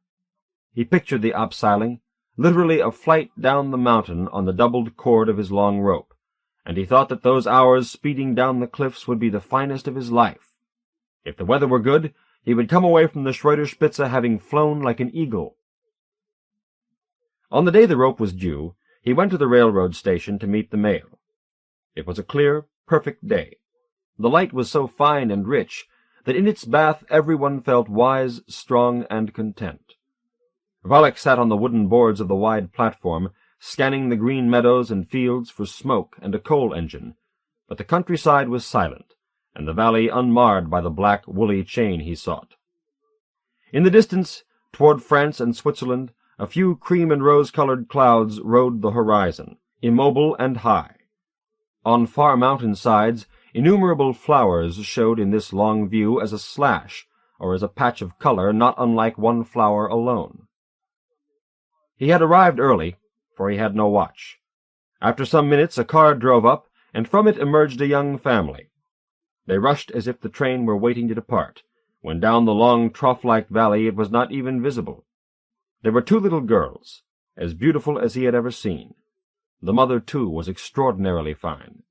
He pictured the opsiling, literally a flight down the mountain on the doubled cord of his long rope, and he thought that those hours speeding down the cliffs would be the finest of his life. If the weather were good, he would come away from the Schreuderspitze having flown like an eagle. On the day the rope was due, he went to the railroad station to meet the mail. It was a clear, perfect day. The light was so fine and rich that in its bath everyone felt wise, strong, and content. Volek sat on the wooden boards of the wide platform, scanning the green meadows and fields for smoke and a coal engine, but the countryside was silent, and the valley unmarred by the black, woolly chain he sought. In the distance, toward France and Switzerland, a few cream and rose-colored clouds rode the horizon, immobile and high. On far mountain sides, innumerable flowers showed in this long view as a slash, or as a patch of color not unlike one flower alone. He had arrived early, for he had no watch. After some minutes a car drove up, and from it emerged a young family. They rushed as if the train were waiting to depart, when down the long trough-like valley it was not even visible. There were two little girls, as beautiful as he had ever seen. The mother, too, was extraordinarily fine.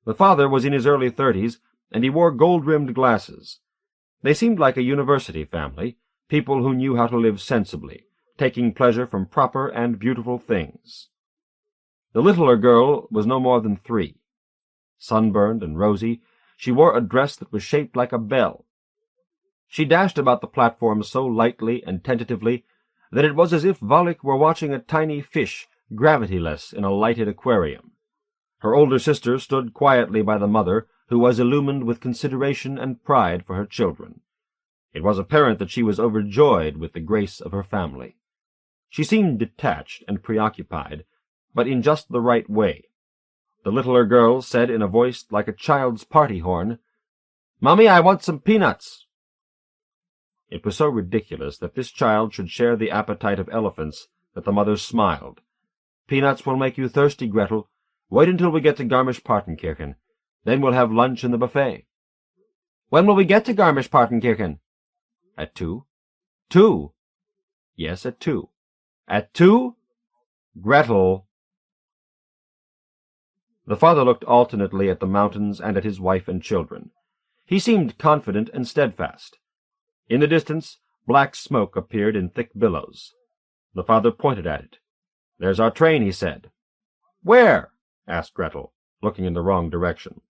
The father was in his early 30s, and he wore gold-rimmed glasses. They seemed like a university family, people who knew how to live sensibly, taking pleasure from proper and beautiful things. The littler girl was no more than 3. Sunburned and rosy, she wore a dress that was shaped like a bell. She dashed about the platform so lightly and tentatively that it was as if Volek were watching a tiny fish, gravityless in a lighted aquarium. Her older sister stood quietly by the mother, who was illumined with consideration and pride for her children. It was apparent that she was overjoyed with the grace of her family. She seemed detached and preoccupied, but in just the right way. The littler girl said in a voice like a child's party horn, "Mommy, I want some peanuts." It was so ridiculous that this child should share the appetite of elephants that the mother smiled. "Peanuts will make you thirsty, Gretel. Wait until we get to Garmisch-Partenkirchen. Then we'll have lunch in the buffet." "When will we get to Garmisch-Partenkirchen?" "At 2. 2? Yes, at 2. At 2? Gretel." The father looked alternately at the mountains and at his wife and children. He seemed confident and steadfast. In the distance, black smoke appeared in thick billows. The father pointed at it. "There's our train," he said. "Where?" asked Gretel, looking in the wrong direction.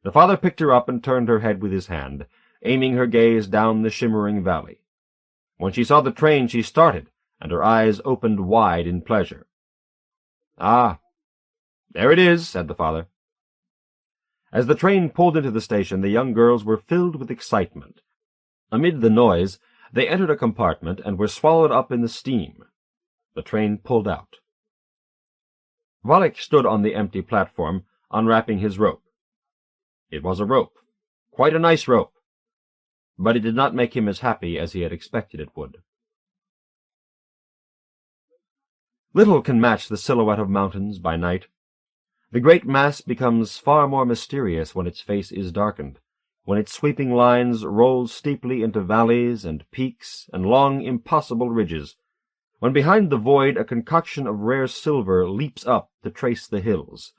The father picked her up and turned her head with his hand, aiming her gaze down the shimmering valley. When she saw the train, she started, and her eyes opened wide in pleasure. "Ah, there it is," said the father. As the train pulled into the station, the young girls were filled with excitement. Amid the noise, they entered a compartment and were swallowed up in the steam. The train pulled out. Volek stood on the empty platform, unwrapping his rope. It was a rope, quite a nice rope, but it did not make him as happy as he had expected it would. Little can match the silhouette of mountains by night. The great mass becomes far more mysterious when its face is darkened, when its sweeping lines roll steeply into valleys and peaks and long, impossible ridges, when behind the void a concoction of rare silver leaps up to trace the hills,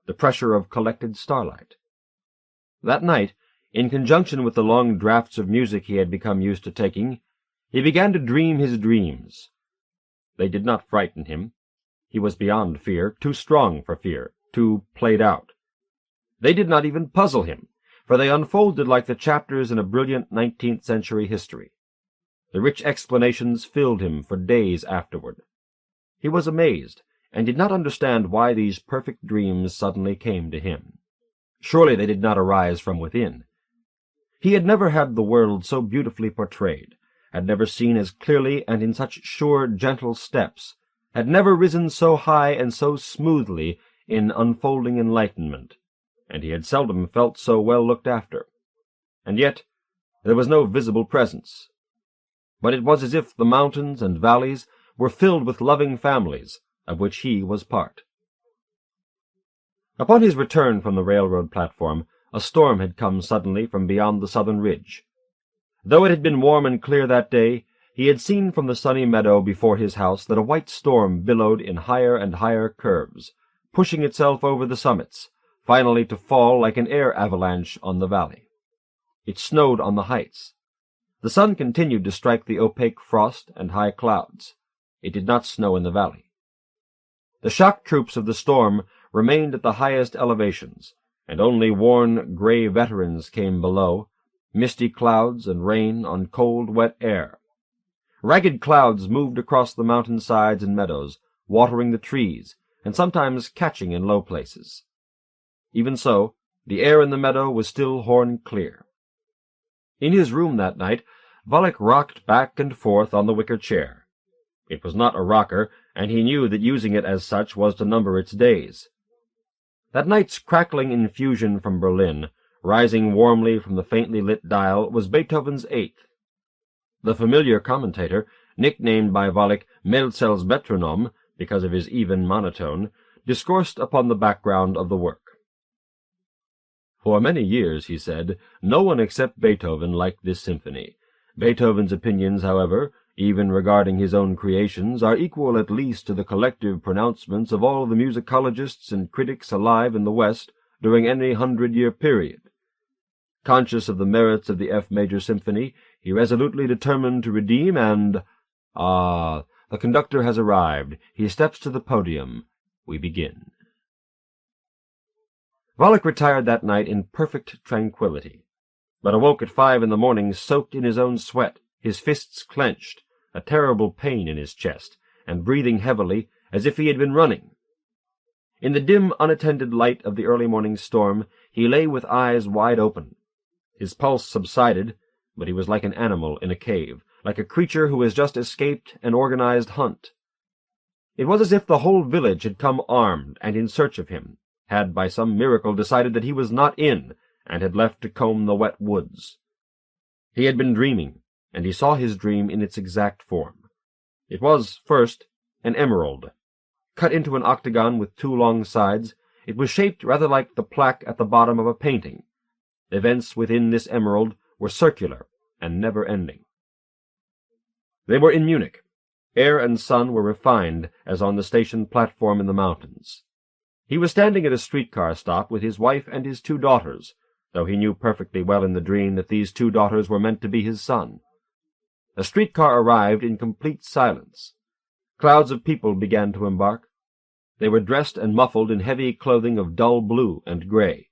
the pressure of collected starlight. That night, in conjunction with the long draughts of music he had become used to taking, he began to dream his dreams. They did not frighten him. He was beyond fear, too strong for fear, too played out. They did not even puzzle him, for they unfolded like the chapters in a brilliant 19th-century history. The rich explanations filled him for days afterward. He was amazed, and did not understand why these perfect dreams suddenly came to him. Surely they did not arise from within. He had never had the world so beautifully portrayed, had never seen as clearly and in such sure, gentle steps, had never risen so high and so smoothly in unfolding enlightenment, and he had seldom felt so well looked after. And yet there was no visible presence. But it was as if the mountains and valleys were filled with loving families, of which he was part. Upon his return from the railroad platform, a storm had come suddenly from beyond the southern ridge. Though it had been warm and clear that day, he had seen from the sunny meadow before his house that a white storm billowed in higher and higher curves, pushing itself over the summits, finally to fall like an air avalanche on the valley. It snowed on the heights. The sun continued to strike the opaque frost and high clouds. It did not snow in the valley. The shock troops of the storm remained at the highest elevations, and only worn gray veterans came below, misty clouds and rain on cold, wet air. Ragged clouds moved across the mountain sides and meadows, watering the trees, and sometimes catching in low places. Even so, the air in the meadow was still horn-clear. In his room that night, Volek rocked back and forth on the wicker chair. It was not a rocker, and he knew that using it as such was to number its days. That night's crackling infusion from Berlin, rising warmly from the faintly lit dial, was Beethoven's 8th. The familiar commentator, nicknamed by Volek Melzel's metronome because of his even monotone, discoursed upon the background of the work. For many years, he said, no one except Beethoven liked this symphony. Beethoven's opinions, however, even regarding his own creations, are equal at least to the collective pronouncements of all the musicologists and critics alive in the West during any 100-year period. Conscious of the merits of the F major symphony, he resolutely determined to redeem and— the conductor has arrived. He steps to the podium. We begin. Volek retired that night in perfect tranquillity, but awoke at 5 in the morning soaked in his own sweat, his fists clenched, a terrible pain in his chest, and breathing heavily as if he had been running. In the dim, unattended light of the early morning storm, he lay with eyes wide open. His pulse subsided, but he was like an animal in a cave, like a creature who has just escaped an organized hunt. It was as if the whole village had come armed and in search of him, had by some miracle decided that he was not in, and had left to comb the wet woods. He had been dreaming, and he saw his dream in its exact form. It was, first, an emerald. Cut into an octagon with 2 long sides, it was shaped rather like the plaque at the bottom of a painting. Events within this emerald were circular and never-ending. They were in Munich. Air and sun were refined as on the station platform in the mountains. He was standing at a streetcar stop with his wife and his 2 daughters, though he knew perfectly well in the dream that these 2 daughters were meant to be his son. A streetcar arrived in complete silence. Clouds of people began to embark. They were dressed and muffled in heavy clothing of dull blue and gray.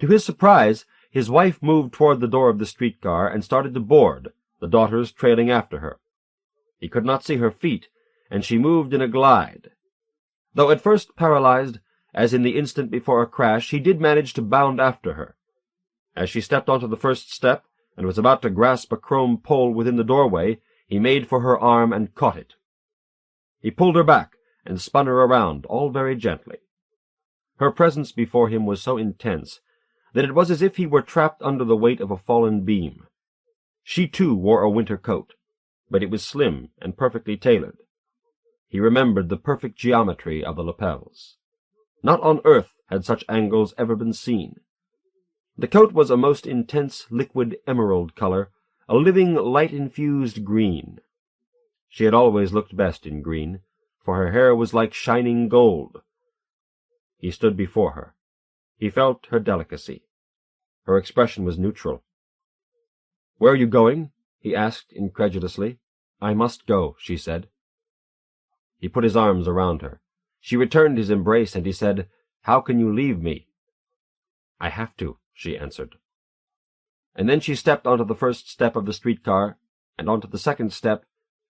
To his surprise, his wife moved toward the door of the streetcar and started to board, the daughters trailing after her. He could not see her feet, and she moved in a glide. Though at first paralyzed, as in the instant before a crash, he did manage to bound after her. As she stepped onto the first step, and was about to grasp a chrome pole within the doorway, he made for her arm and caught it. He pulled her back and spun her around, all very gently. Her presence before him was so intense that it was as if he were trapped under the weight of a fallen beam. She, too, wore a winter coat, but it was slim and perfectly tailored. He remembered the perfect geometry of the lapels. Not on earth had such angles ever been seen. The coat was a most intense liquid emerald color, a living light-infused green. She had always looked best in green, for her hair was like shining gold. He stood before her. He felt her delicacy. Her expression was neutral. "Where are you going?" he asked incredulously. "I must go," she said. He put his arms around her. She returned his embrace, and he said, "How can you leave me?" "I have to," she answered. And then she stepped onto the first step of the streetcar, and onto the second step,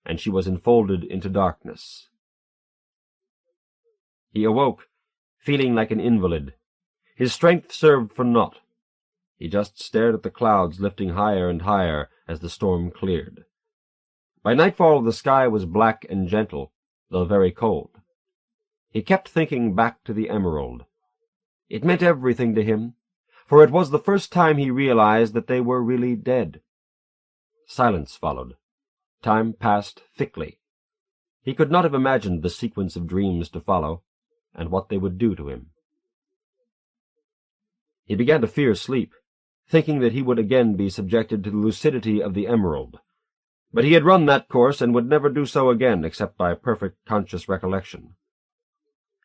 and she was enfolded into darkness. He awoke, feeling like an invalid. His strength served for naught. He just stared at the clouds lifting higher and higher as the storm cleared. By nightfall the sky was black and gentle, though very cold. He kept thinking back to the emerald. It meant everything to him, for it was the first time he realized that they were really dead. Silence followed. Time passed thickly. He could not have imagined the sequence of dreams to follow, and what they would do to him. He began to fear sleep, thinking that he would again be subjected to the lucidity of the emerald. But he had run that course and would never do so again except by perfect conscious recollection.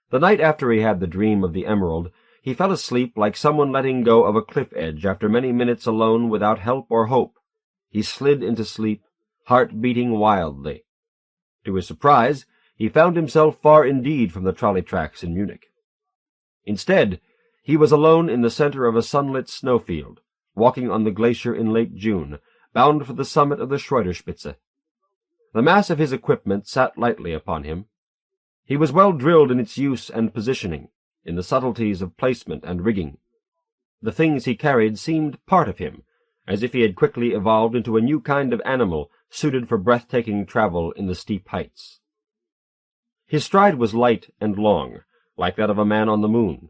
The night after he had the dream of the emerald, he fell asleep like someone letting go of a cliff edge after many minutes alone without help or hope. He slid into sleep, heart beating wildly. To his surprise, he found himself far indeed from the trolley tracks in Munich. Instead, he was alone in the center of a sunlit snowfield, walking on the glacier in late June, bound for the summit of the Schreuderspitze. The mass of his equipment sat lightly upon him. He was well drilled in its use and positioning, in the subtleties of placement and rigging. The things he carried seemed part of him, as if he had quickly evolved into a new kind of animal suited for breathtaking travel in the steep heights. His stride was light and long, like that of a man on the moon.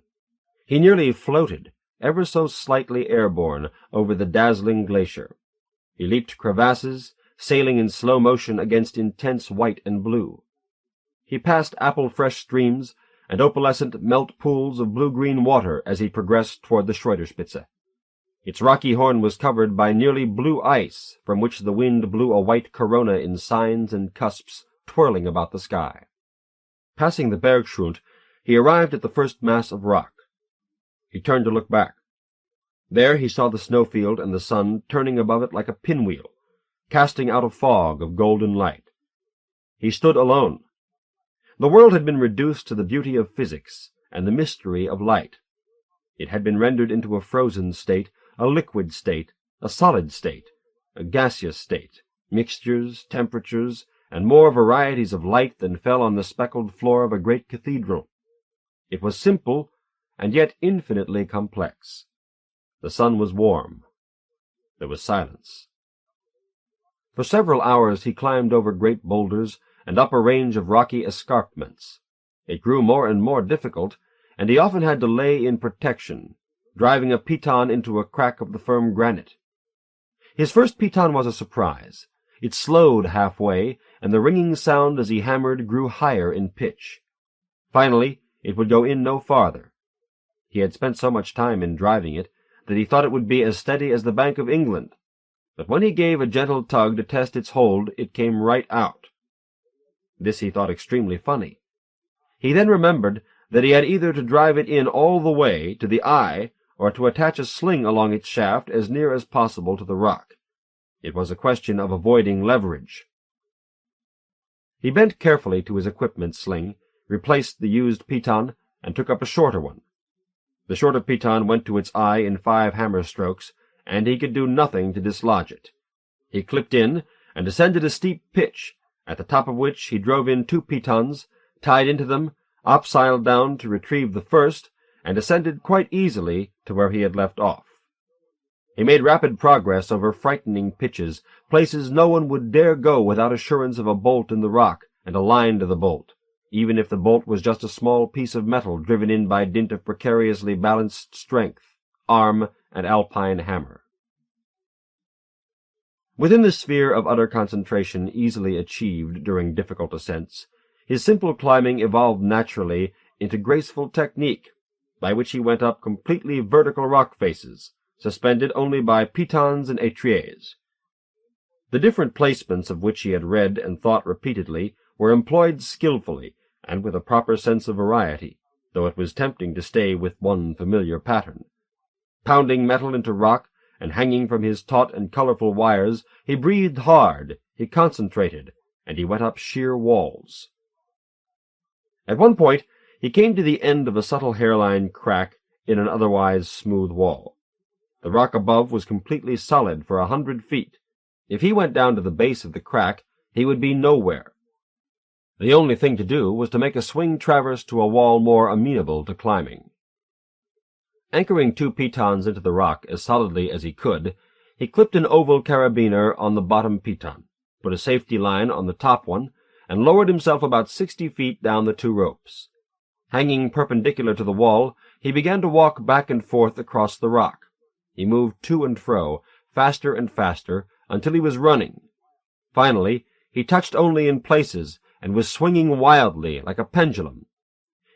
He nearly floated, ever so slightly airborne, over the dazzling glacier. He leaped crevasses, sailing in slow motion against intense white and blue. He passed apple-fresh streams and opalescent melt pools of blue-green water as he progressed toward the Schreuderspitze. Its rocky horn was covered by nearly blue ice, from which the wind blew a white corona in signs and cusps, twirling about the sky. Passing the Bergschrund, he arrived at the first mass of rock. He turned to look back. There he saw the snowfield and the sun turning above it like a pinwheel, casting out a fog of golden light. He stood alone. The world had been reduced to the beauty of physics and the mystery of light. It had been rendered into a frozen state, a liquid state, a solid state, a gaseous state, mixtures, temperatures, and more varieties of light than fell on the speckled floor of a great cathedral. It was simple, and yet infinitely complex. The sun was warm. There was silence. For several hours he climbed over great boulders and up a range of rocky escarpments. It grew more and more difficult, and he often had to lay in protection, driving a piton into a crack of the firm granite. His first piton was a surprise. It slowed halfway, and the ringing sound as he hammered grew higher in pitch. Finally, it would go in no farther. He had spent so much time in driving it that he thought it would be as steady as the Bank of England. But when he gave a gentle tug to test its hold, it came right out. This he thought extremely funny. He then remembered that he had either to drive it in all the way to the eye or to attach a sling along its shaft as near as possible to the rock. It was a question of avoiding leverage. He bent carefully to his equipment sling, replaced the used piton, and took up a shorter one. The shorter piton went to its eye in 5 hammer strokes, and he could do nothing to dislodge it. He clipped in and descended a steep pitch, at the top of which he drove in 2 pitons, tied into them, opsiled down to retrieve the first, and ascended quite easily to where he had left off. He made rapid progress over frightening pitches, places no one would dare go without assurance of a bolt in the rock and a line to the bolt, even if the bolt was just a small piece of metal driven in by dint of precariously balanced strength, arm, and alpine hammer. Within the sphere of utter concentration easily achieved during difficult ascents, his simple climbing evolved naturally into graceful technique, by which he went up completely vertical rock faces, suspended only by pitons and étriers. The different placements of which he had read and thought repeatedly were employed skilfully and with a proper sense of variety, though it was tempting to stay with one familiar pattern. Pounding metal into rock and hanging from his taut and colorful wires, he breathed hard, he concentrated, and he went up sheer walls. At one point he came to the end of a subtle hairline crack in an otherwise smooth wall. The rock above was completely solid for 100 feet. If he went down to the base of the crack, he would be nowhere. The only thing to do was to make a swing traverse to a wall more amenable to climbing. Anchoring 2 pitons into the rock as solidly as he could, he clipped an oval carabiner on the bottom piton, put a safety line on the top one, and lowered himself about 60 feet down the 2 ropes. Hanging perpendicular to the wall, he began to walk back and forth across the rock. He moved to and fro, faster and faster, until he was running. Finally, he touched only in places, and was swinging wildly, like a pendulum.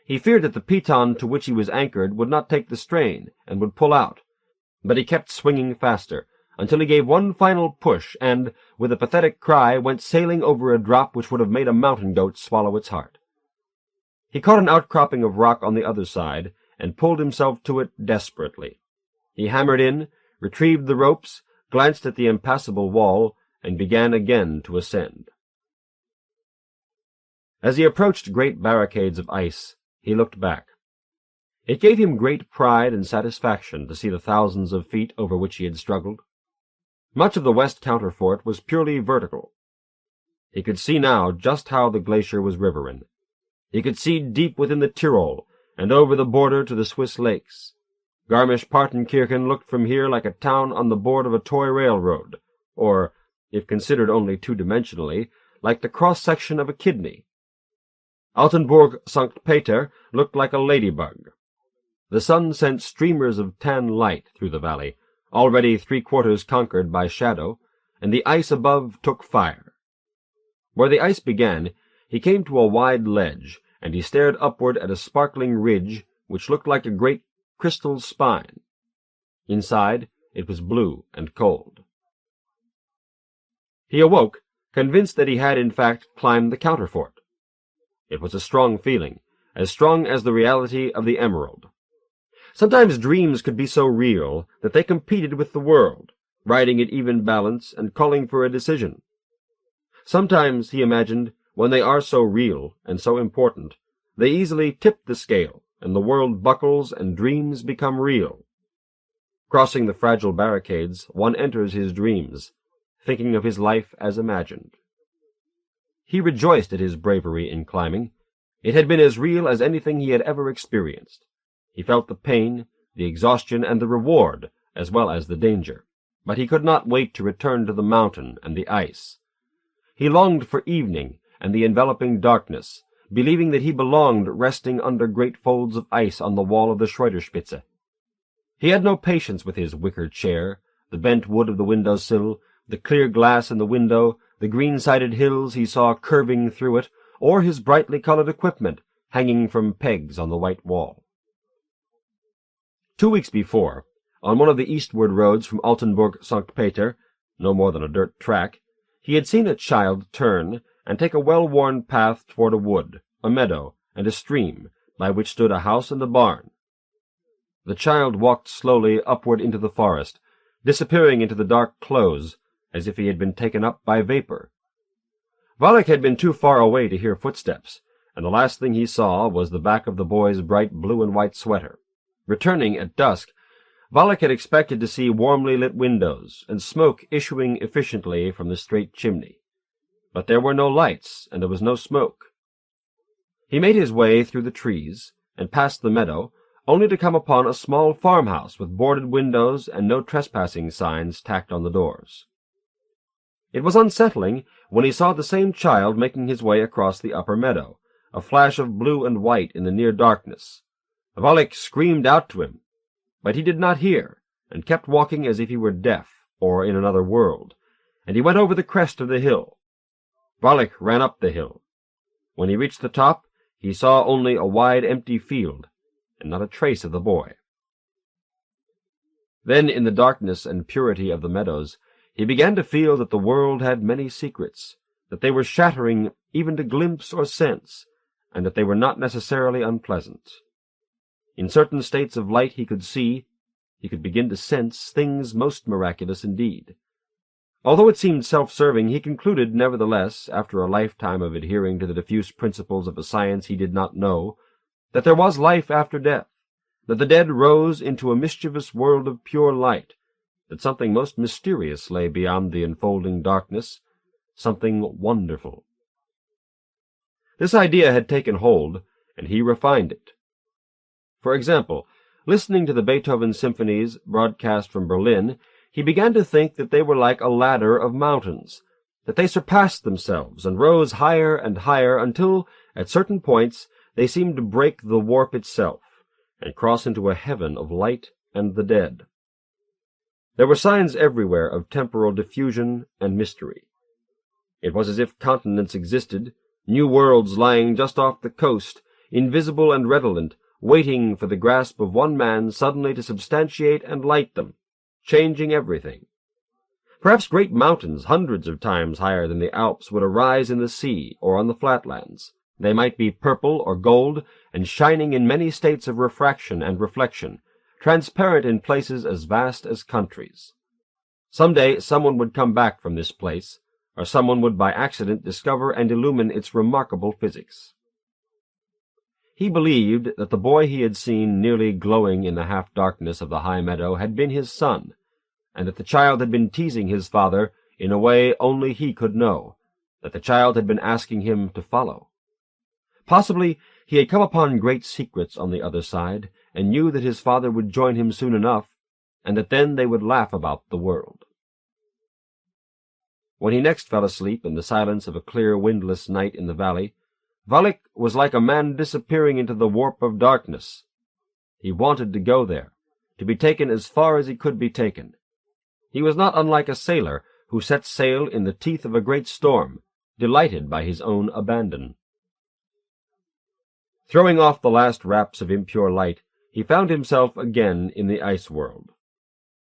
He feared that the piton to which he was anchored would not take the strain, and would pull out. But he kept swinging faster, until he gave one final push, and, with a pathetic cry, went sailing over a drop which would have made a mountain goat swallow its heart. He caught an outcropping of rock on the other side, and pulled himself to it desperately. He hammered in, retrieved the ropes, glanced at the impassable wall, and began again to ascend. As he approached great barricades of ice, he looked back. It gave him great pride and satisfaction to see the thousands of feet over which he had struggled. Much of the west counterfort was purely vertical. He could see now just how the glacier was riverine. He could see deep within the Tyrol and over the border to the Swiss lakes. Garmisch-Partenkirchen looked from here like a town on the board of a toy railroad, or, if considered only two-dimensionally, like the cross-section of a kidney. Altenburg-St. Peter looked like a ladybug. The sun sent streamers of tan light through the valley, already three-quarters conquered by shadow, and the ice above took fire. Where the ice began, he came to a wide ledge, and he stared upward at a sparkling ridge which looked like a great crystal spine. Inside, it was blue and cold. He awoke, convinced that he had in fact climbed the counterfort. It was a strong feeling, as strong as the reality of the emerald. Sometimes dreams could be so real that they competed with the world, riding at even balance and calling for a decision. Sometimes, he imagined, when they are so real and so important, they easily tip the scale, and the world buckles and dreams become real. Crossing the fragile barricades, one enters his dreams, thinking of his life as imagined. He rejoiced at his bravery in climbing. It had been as real as anything he had ever experienced. He felt the pain, the exhaustion, and the reward, as well as the danger, but he could not wait to return to the mountain and the ice. He longed for evening and the enveloping darkness, believing that he belonged resting under great folds of ice on the wall of the Schreuderspitze. He had no patience with his wicker chair, the bent wood of the window-sill, the clear glass in the window, the green-sided hills he saw curving through it, or his brightly colored equipment hanging from pegs on the white wall. 2 weeks before, on one of the eastward roads from Altenburg-St. Peter, no more than a dirt track, he had seen a child turn and take a well-worn path toward a wood, a meadow, and a stream, by which stood a house and a barn. The child walked slowly upward into the forest, disappearing into the dark close, as if he had been taken up by vapor. Wallach had been too far away to hear footsteps, and the last thing he saw was the back of the boy's bright blue and white sweater. Returning at dusk, Wallach had expected to see warmly lit windows and smoke issuing efficiently from the straight chimney. But there were no lights, and there was no smoke. He made his way through the trees and past the meadow, only to come upon a small farmhouse with boarded windows and no trespassing signs tacked on the doors. It was unsettling when he saw the same child making his way across the upper meadow, a flash of blue and white in the near darkness. Wallach screamed out to him, but he did not hear, and kept walking as if he were deaf, or in another world, and he went over the crest of the hill. Wallach ran up the hill. When he reached the top, he saw only a wide empty field, and not a trace of the boy. Then, in the darkness and purity of the meadows, he began to feel that the world had many secrets, that they were shattering even to glimpse or sense, and that they were not necessarily unpleasant. In certain states of light he could see, he could begin to sense things most miraculous indeed. Although it seemed self-serving, he concluded, nevertheless, after a lifetime of adhering to the diffuse principles of a science he did not know, that there was life after death, that the dead rose into a mischievous world of pure light, that something most mysterious lay beyond the enfolding darkness, something wonderful. This idea had taken hold, and he refined it. For example, listening to the Beethoven symphonies broadcast from Berlin, he began to think that they were like a ladder of mountains, that they surpassed themselves and rose higher and higher until, at certain points, they seemed to break the warp itself and cross into a heaven of light and the dead. There were signs everywhere of temporal diffusion and mystery. It was as if continents existed, new worlds lying just off the coast, invisible and redolent, waiting for the grasp of one man suddenly to substantiate and light them, changing everything. Perhaps great mountains hundreds of times higher than the Alps would arise in the sea or on the flatlands, They might be purple or gold, and shining in many states of refraction and reflection, transparent in places as vast as countries. Some day someone would come back from this place, or someone would by accident discover and illumine its remarkable physics. He believed that the boy he had seen nearly glowing in the half-darkness of the high meadow had been his son, and that the child had been teasing his father in a way only he could know, that the child had been asking him to follow. Possibly he had come upon great secrets on the other side, and knew that his father would join him soon enough, and that then they would laugh about the world. When he next fell asleep in the silence of a clear, windless night in the valley, Valak was like a man disappearing into the warp of darkness. He wanted to go there, to be taken as far as he could be taken. He was not unlike a sailor who sets sail in the teeth of a great storm, delighted by his own abandon. Throwing off the last wraps of impure light, he found himself again in the ice world.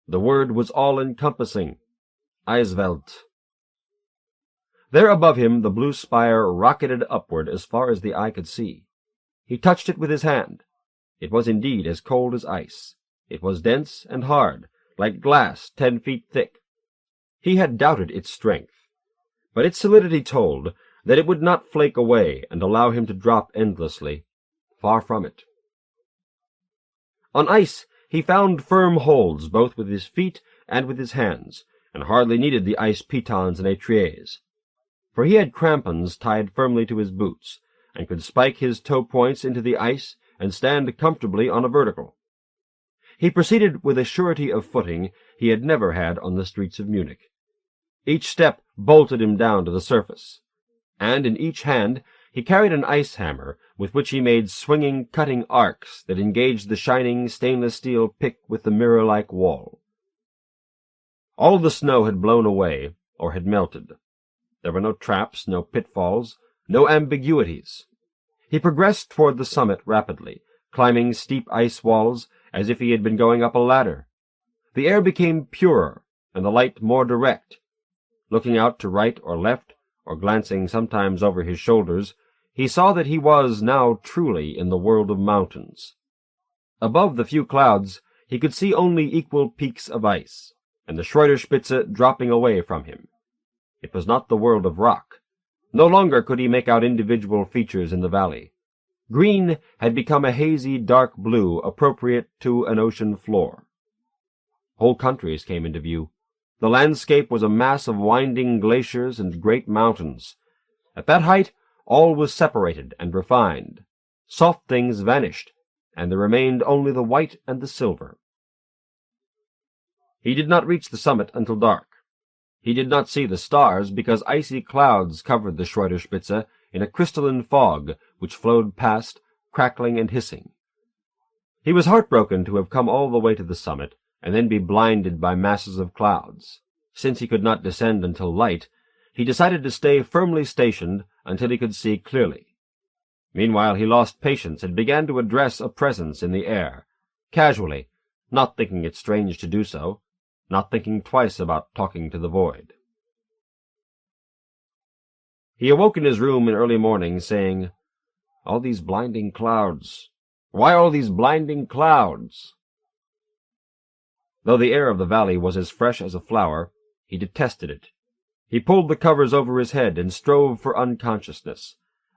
The word was all-encompassing, Eiswelt. There above him the blue spire rocketed upward as far as the eye could see. He touched it with his hand. It was indeed as cold as ice. It was dense and hard, like glass 10 feet thick. He had doubted its strength, but its solidity told that it would not flake away and allow him to drop endlessly. Far from it. On ice he found firm holds both with his feet and with his hands, and hardly needed the ice pitons and étriers, for he had crampons tied firmly to his boots, and could spike his toe points into the ice and stand comfortably on a vertical. He proceeded with a surety of footing he had never had on the streets of Munich. Each step bolted him down to the surface, and in each hand he carried an ice hammer with which he made swinging, cutting arcs that engaged the shining stainless steel pick with the mirror-like wall. All the snow had blown away or had melted. There were no traps, no pitfalls, no ambiguities. He progressed toward the summit rapidly, climbing steep ice walls as if he had been going up a ladder. The air became purer, and the light more direct. Looking out to right or left, or glancing sometimes over his shoulders, he saw that he was now truly in the world of mountains. Above the few clouds he could see only equal peaks of ice, and the Schreuderspitze dropping away from him. It was not the world of rock. No longer could he make out individual features in the valley. Green had become a hazy dark blue appropriate to an ocean floor. Whole countries came into view. The landscape was a mass of winding glaciers and great mountains. At that height all was separated and refined. Soft things vanished, and there remained only the white and the silver. He did not reach the summit until dark. He did not see the stars because icy clouds covered the Schreuderspitze in a crystalline fog which flowed past, crackling and hissing. He was heartbroken to have come all the way to the summit and then be blinded by masses of clouds. Since he could not descend until light, he decided to stay firmly stationed until he could see clearly. Meanwhile he lost patience and began to address a presence in the air, casually, not thinking it strange to do so, not thinking twice about talking to the void. He awoke in his room in early morning, saying, "All these blinding clouds! Why all these blinding clouds?" Though the air of the valley was as fresh as a flower, he detested it. He pulled the covers over his head and strove for unconsciousness,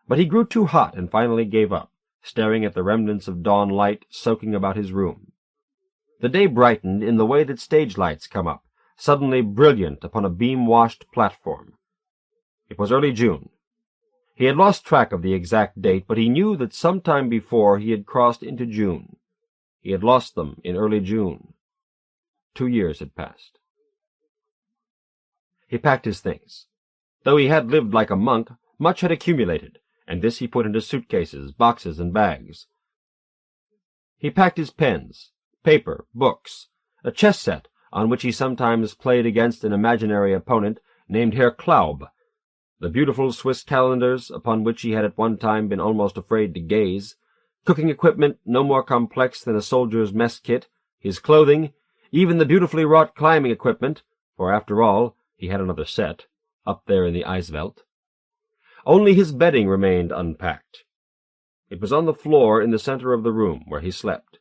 but he grew too hot and finally gave up, staring at the remnants of dawn light soaking about his room. The day brightened in the way that stage lights come up, suddenly brilliant upon a beam-washed platform. It was early June. He had lost track of the exact date, but he knew that some time before he had crossed into June. He had lost them in early June. 2 years had passed. He packed his things. Though he had lived like a monk, much had accumulated, and this he put into suitcases, boxes, and bags. He packed his pens, paper, books, a chess set on which he sometimes played against an imaginary opponent named Hrkach, the beautiful Swiss calendars upon which he had at one time been almost afraid to gaze, cooking equipment no more complex than a soldier's mess kit, his clothing, even the beautifully wrought climbing equipment, for after all he had another set, up there in the Eiswelt. Only his bedding remained unpacked. It was on the floor in the center of the room where he slept.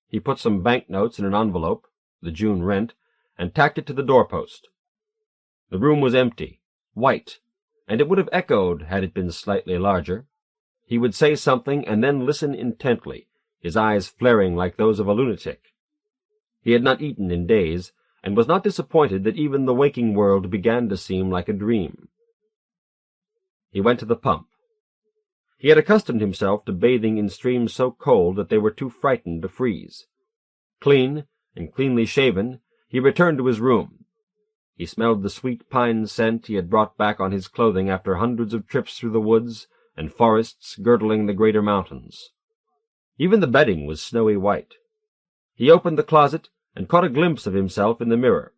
He put some banknotes in an envelope, the June rent, and tacked it to the doorpost. The room was empty, white, and it would have echoed had it been slightly larger. He would say something and then listen intently, his eyes flaring like those of a lunatic. He had not eaten in days, and was not disappointed that even the waking world began to seem like a dream. He went to the pump. He had accustomed himself to bathing in streams so cold that they were too frightened to freeze. Clean and cleanly shaven, he returned to his room. He smelled the sweet pine scent he had brought back on his clothing after hundreds of trips through the woods and forests girdling the greater mountains. Even the bedding was snowy white. He opened the closet and caught a glimpse of himself in the mirror.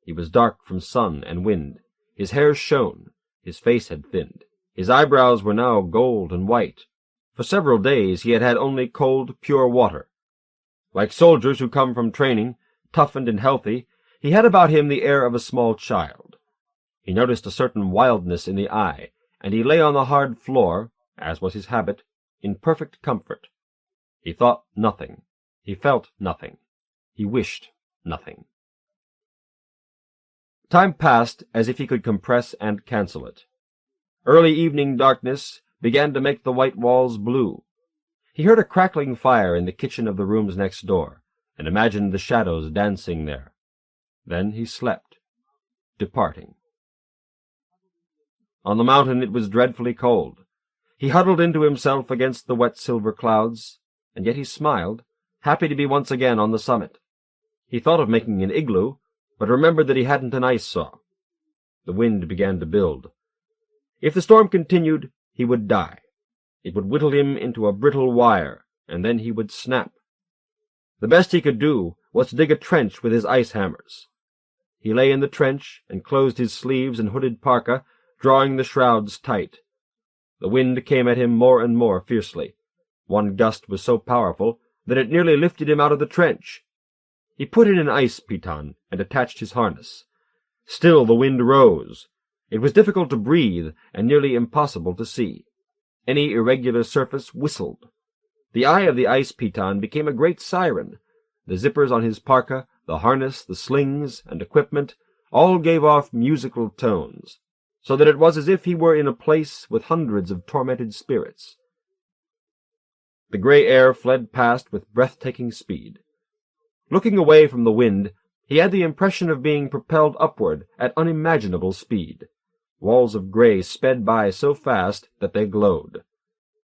He was dark from sun and wind. His hair shone. His face had thinned. His eyebrows were now gold and white. For several days he had had only cold, pure water. Like soldiers who come from training, toughened and healthy, he had about him the air of a small child. He noticed a certain wildness in the eye, and he lay on the hard floor, as was his habit, in perfect comfort. He thought nothing. He felt nothing. He wished nothing. Time passed as if he could compress and cancel it. Early evening darkness began to make the white walls blue. He heard a crackling fire in the kitchen of the rooms next door, and imagined the shadows dancing there. Then he slept, departing. On the mountain it was dreadfully cold. He huddled into himself against the wet silver clouds, and yet he smiled, happy to be once again on the summit. He thought of making an igloo, but remembered that he hadn't an ice saw. The wind began to build. If the storm continued, he would die. It would whittle him into a brittle wire, and then he would snap. The best he could do was to dig a trench with his ice hammers. He lay in the trench and closed his sleeves and hooded parka, drawing the shrouds tight. The wind came at him more and more fiercely. One gust was so powerful that it nearly lifted him out of the trench. He put in an ice piton and attached his harness. Still the wind rose. It was difficult to breathe and nearly impossible to see. Any irregular surface whistled. The eye of the ice piton became a great siren. The zippers on his parka, the harness, the slings, and equipment all gave off musical tones, so that it was as if he were in a place with hundreds of tormented spirits. The gray air fled past with breathtaking speed. Looking away from the wind, he had the impression of being propelled upward at unimaginable speed. Walls of gray sped by so fast that they glowed.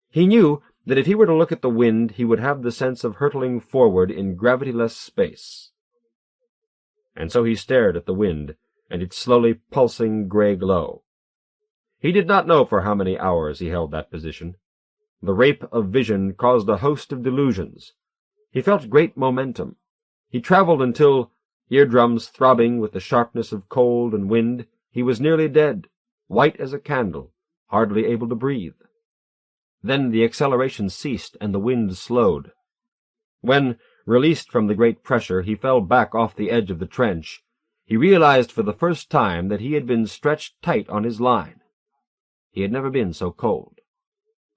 He knew that if he were to look at the wind, he would have the sense of hurtling forward in gravity-less space. And so he stared at the wind and its slowly pulsing gray glow. He did not know for how many hours he held that position. The rape of vision caused a host of delusions. He felt great momentum. He traveled until, eardrums throbbing with the sharpness of cold and wind, he was nearly dead, white as a candle, hardly able to breathe. Then the acceleration ceased and the wind slowed. When, released from the great pressure, he fell back off the edge of the trench, he realized for the first time that he had been stretched tight on his line. He had never been so cold.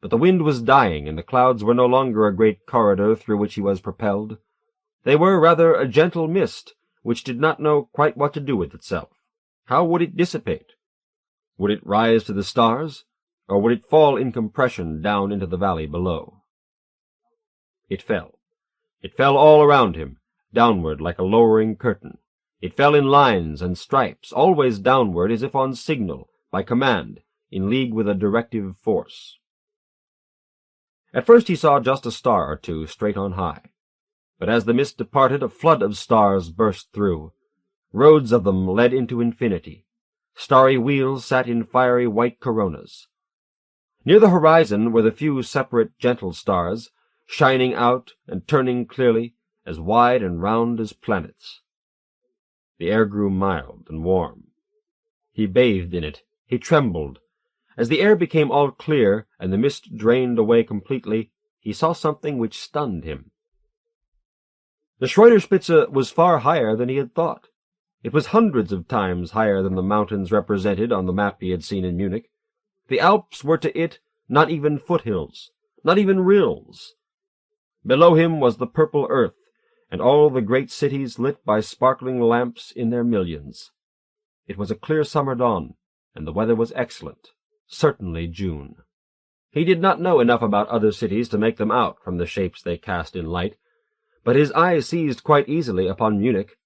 But the wind was dying, and the clouds were no longer a great corridor through which he was propelled. They were rather a gentle mist, which did not know quite what to do with itself. How would it dissipate? Would it rise to the stars, or would it fall in compression down into the valley below? It fell. It fell all around him, downward like a lowering curtain. It fell in lines and stripes, always downward as if on signal, by command, in league with a directive force. At first he saw just a star or two straight on high. But as the mist departed, a flood of stars burst through. Roads of them led into infinity. Starry wheels sat in fiery white coronas. Near the horizon were the few separate gentle stars, shining out and turning clearly, as wide and round as planets. The air grew mild and warm. He bathed in it. He trembled. As the air became all clear and the mist drained away completely, he saw something which stunned him. The Schreuderspitze was far higher than he had thought. It was hundreds of times higher than the mountains represented on the map he had seen in Munich. The Alps were to it not even foothills, not even rills. Below him was the purple earth, and all the great cities lit by sparkling lamps in their millions. It was a clear summer dawn, and the weather was excellent, certainly June. He did not know enough about other cities to make them out from the shapes they cast in light, but his eye seized quite easily upon Munich.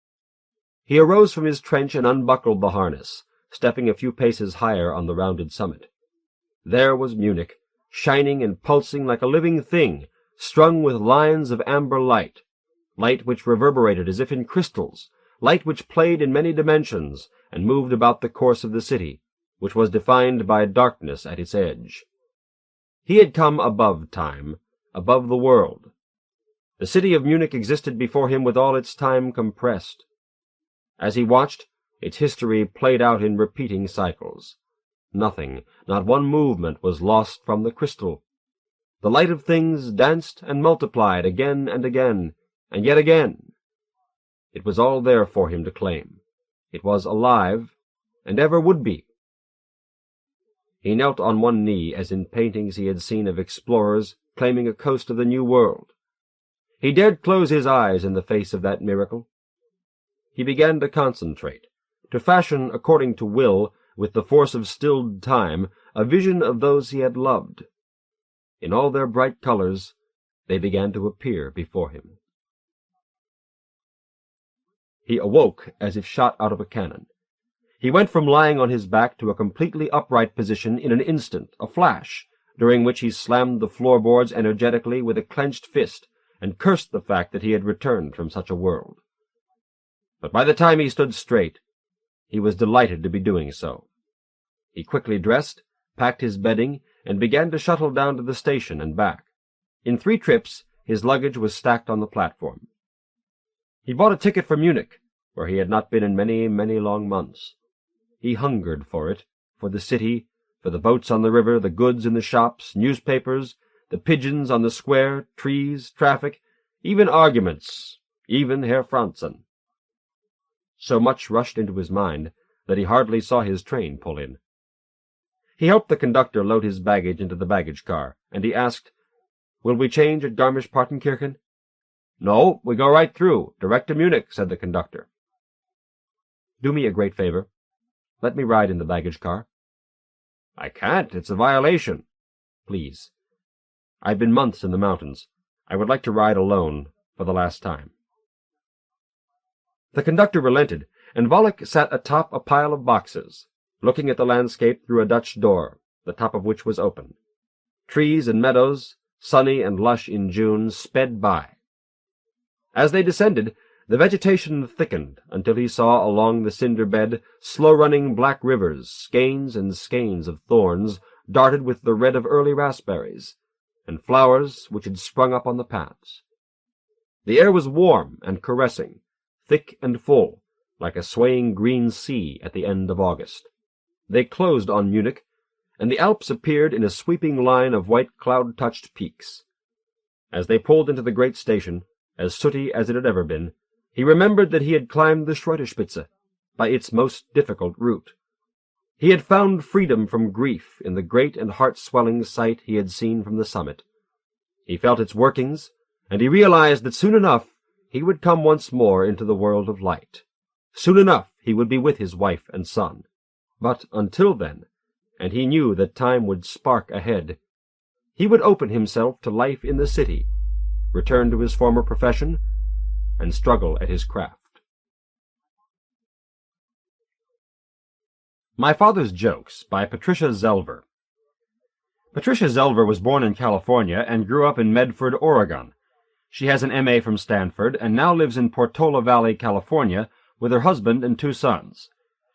He arose from his trench and unbuckled the harness, stepping a few paces higher on the rounded summit. There was Munich, shining and pulsing like a living thing, strung with lines of amber light, light which reverberated as if in crystals, light which played in many dimensions and moved about the course of the city, which was defined by darkness at its edge. He had come above time, above the world. The city of Munich existed before him with all its time compressed. As he watched, its history played out in repeating cycles. Nothing, not one movement, was lost from the crystal. The light of things danced and multiplied again and again, and yet again. It was all there for him to claim. It was alive, and ever would be. He knelt on one knee, as in paintings he had seen of explorers claiming a coast of the New World. He dared close his eyes in the face of that miracle. He began to concentrate, to fashion according to will, with the force of stilled time, a vision of those he had loved. In all their bright colors, they began to appear before him. He awoke as if shot out of a cannon. He went from lying on his back to a completely upright position in an instant, a flash, during which he slammed the floorboards energetically with a clenched fist, and cursed the fact that he had returned from such a world. But by the time he stood straight, he was delighted to be doing so. He quickly dressed, packed his bedding, and began to shuttle down to the station and back. In 3 trips, his luggage was stacked on the platform. He bought a ticket for Munich, where he had not been in many, many long months. He hungered for it, for the city, for the boats on the river, the goods in the shops, newspapers, the pigeons on the square, trees, traffic, even arguments, even Herr Franzen. So much rushed into his mind that he hardly saw his train pull in. He helped the conductor load his baggage into the baggage car, and he asked, "Will we change at Garmisch-Partenkirchen?" "No, we go right through, direct to Munich," said the conductor. "Do me a great favor. Let me ride in the baggage car." "I can't. It's a violation." "Please. I've been months in the mountains. I would like to ride alone for the last time." The conductor relented, and Volek sat atop a pile of boxes, looking at the landscape through a Dutch door, the top of which was open. Trees and meadows, sunny and lush in June, sped by. As they descended, the vegetation thickened until he saw along the cinder bed slow-running black rivers, skeins and skeins of thorns, darted with the red of early raspberries, and flowers which had sprung up on the paths. The air was warm and caressing, thick and full, like a swaying green sea at the end of August. They closed on Munich, and the Alps appeared in a sweeping line of white cloud-touched peaks. As they pulled into the great station, as sooty as it had ever been, he remembered that he had climbed the Schreuderspitze, by its most difficult route. He had found freedom from grief in the great and heart-swelling sight he had seen from the summit. He felt its workings, and he realized that soon enough he would come once more into the world of light. Soon enough he would be with his wife and son. But until then, and he knew that time would spark ahead, he would open himself to life in the city, return to his former profession, and struggle at his craft.
My Father's Jokes, by Patricia Zelver. Patricia Zelver was born in California and grew up in Medford, Oregon. She has an M.A. from Stanford and now lives in Portola Valley, California, with her husband and 2 sons.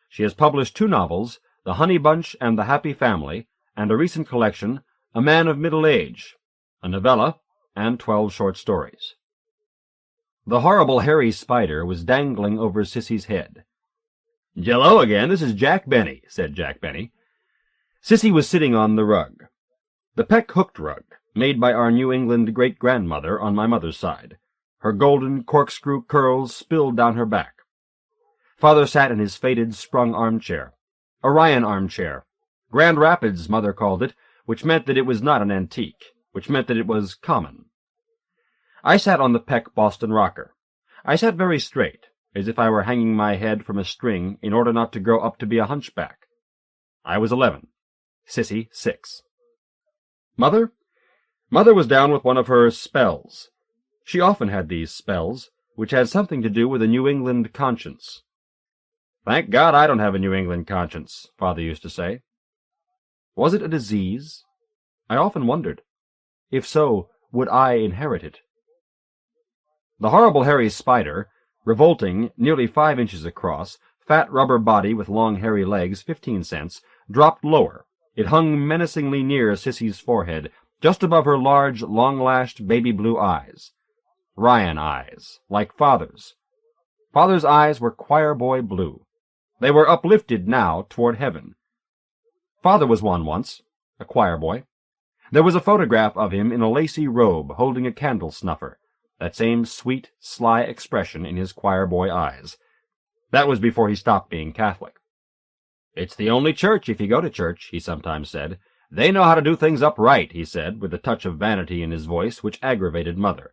She has published 2 novels, The Honey Bunch and The Happy Family, and a recent collection, A Man of Middle Age, a novella, and 12 short stories. The horrible hairy spider was dangling over Sissy's head. "Jello again, this is Jack Benny," said Jack Benny. Sissy was sitting on the rug. The peck-hooked rug, made by our New England great-grandmother on my mother's side. Her golden corkscrew curls spilled down her back. Father sat in his faded, sprung armchair, a Ryan armchair,
Grand Rapids, Mother called it, which meant that it was not an antique, which meant that it was common. I sat on the Peck Boston rocker. I sat very straight, as if I were hanging my head from a string in order not to grow up to be a hunchback. I was 11. Sissy 6. Mother was down with one of her spells. She often had these spells, which had something to do with a New England conscience. Thank God I don't have a New England conscience, Father used to say. Was it a disease? I often wondered. If so, would I inherit it? The horrible hairy spider, revolting, nearly 5 inches across, fat rubber body with long hairy legs, 15 cents, dropped lower. It hung menacingly near Sissy's forehead, just above her large, long-lashed baby blue eyes. Ryan eyes, like Father's. Father's eyes were choir-boy blue. They were uplifted now toward heaven. Father was one once, a choir-boy. There was a photograph of him in a lacy robe, holding a candle snuffer, that same sweet, sly expression in his choir-boy eyes. That was before he stopped being Catholic. "It's the only church if you go to church," he sometimes said. "They know how to do things up right," he said, with a touch of vanity in his voice which aggravated Mother.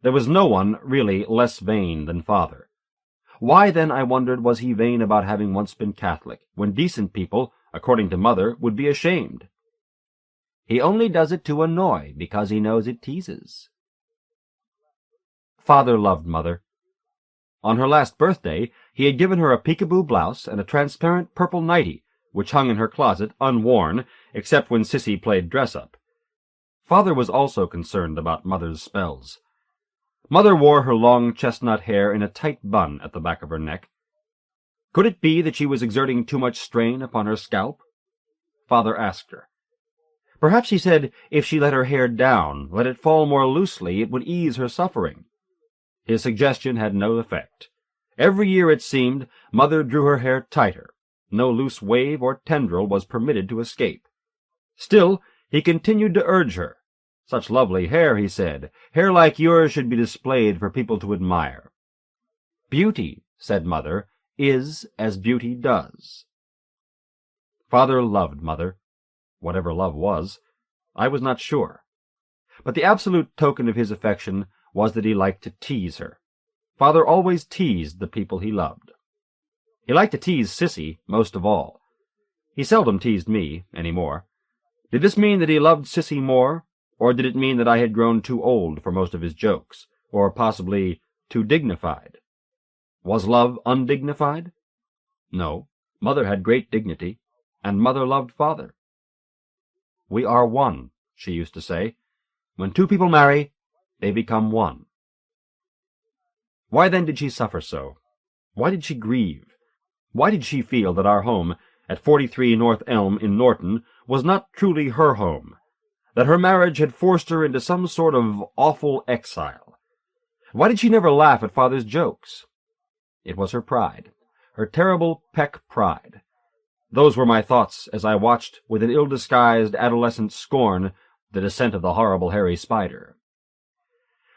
There was no one really less vain than Father. Why, then, I wondered, was he vain about having once been Catholic, when decent people, according to Mother, would be ashamed? "He only does it to annoy, because he knows it teases." Father loved Mother. On her last birthday, he had given her a peekaboo blouse and a transparent purple nightie, which hung in her closet, unworn, except when Sissy played dress-up. Father was also concerned about Mother's spells. Mother wore her long chestnut hair in a tight bun at the back of her neck. Could it be that she was exerting too much strain upon her scalp? Father asked her. Perhaps, he said, if she let her hair down, let it fall more loosely, it would ease her suffering. His suggestion had no effect. Every year, it seemed, Mother drew her hair tighter. No loose wave or tendril was permitted to escape. Still, he continued to urge her. Such lovely hair, he said. Hair like yours should be displayed for people to admire. Beauty, said Mother, is as beauty does. Father loved Mother. Whatever love was, I was not sure. But the absolute token of his affection was that he liked to tease her. Father always teased the people he loved. He liked to tease Sissy most of all. He seldom teased me any more. Did this mean that he loved Sissy more, or did it mean that I had grown too old for most of his jokes, or possibly too dignified? Was love undignified? No, Mother had great dignity, and Mother loved Father. We are one, she used to say. When two people marry, they become one. Why then did she suffer so? Why did she grieve? Why did she feel that our home at 43 North Elm in Norton was not truly her home, that her marriage had forced her into some sort of awful exile? Why did she never laugh at Father's jokes? It was her pride, her terrible Peck pride. Those were my thoughts as I watched with an ill-disguised adolescent scorn the descent of the horrible hairy spider.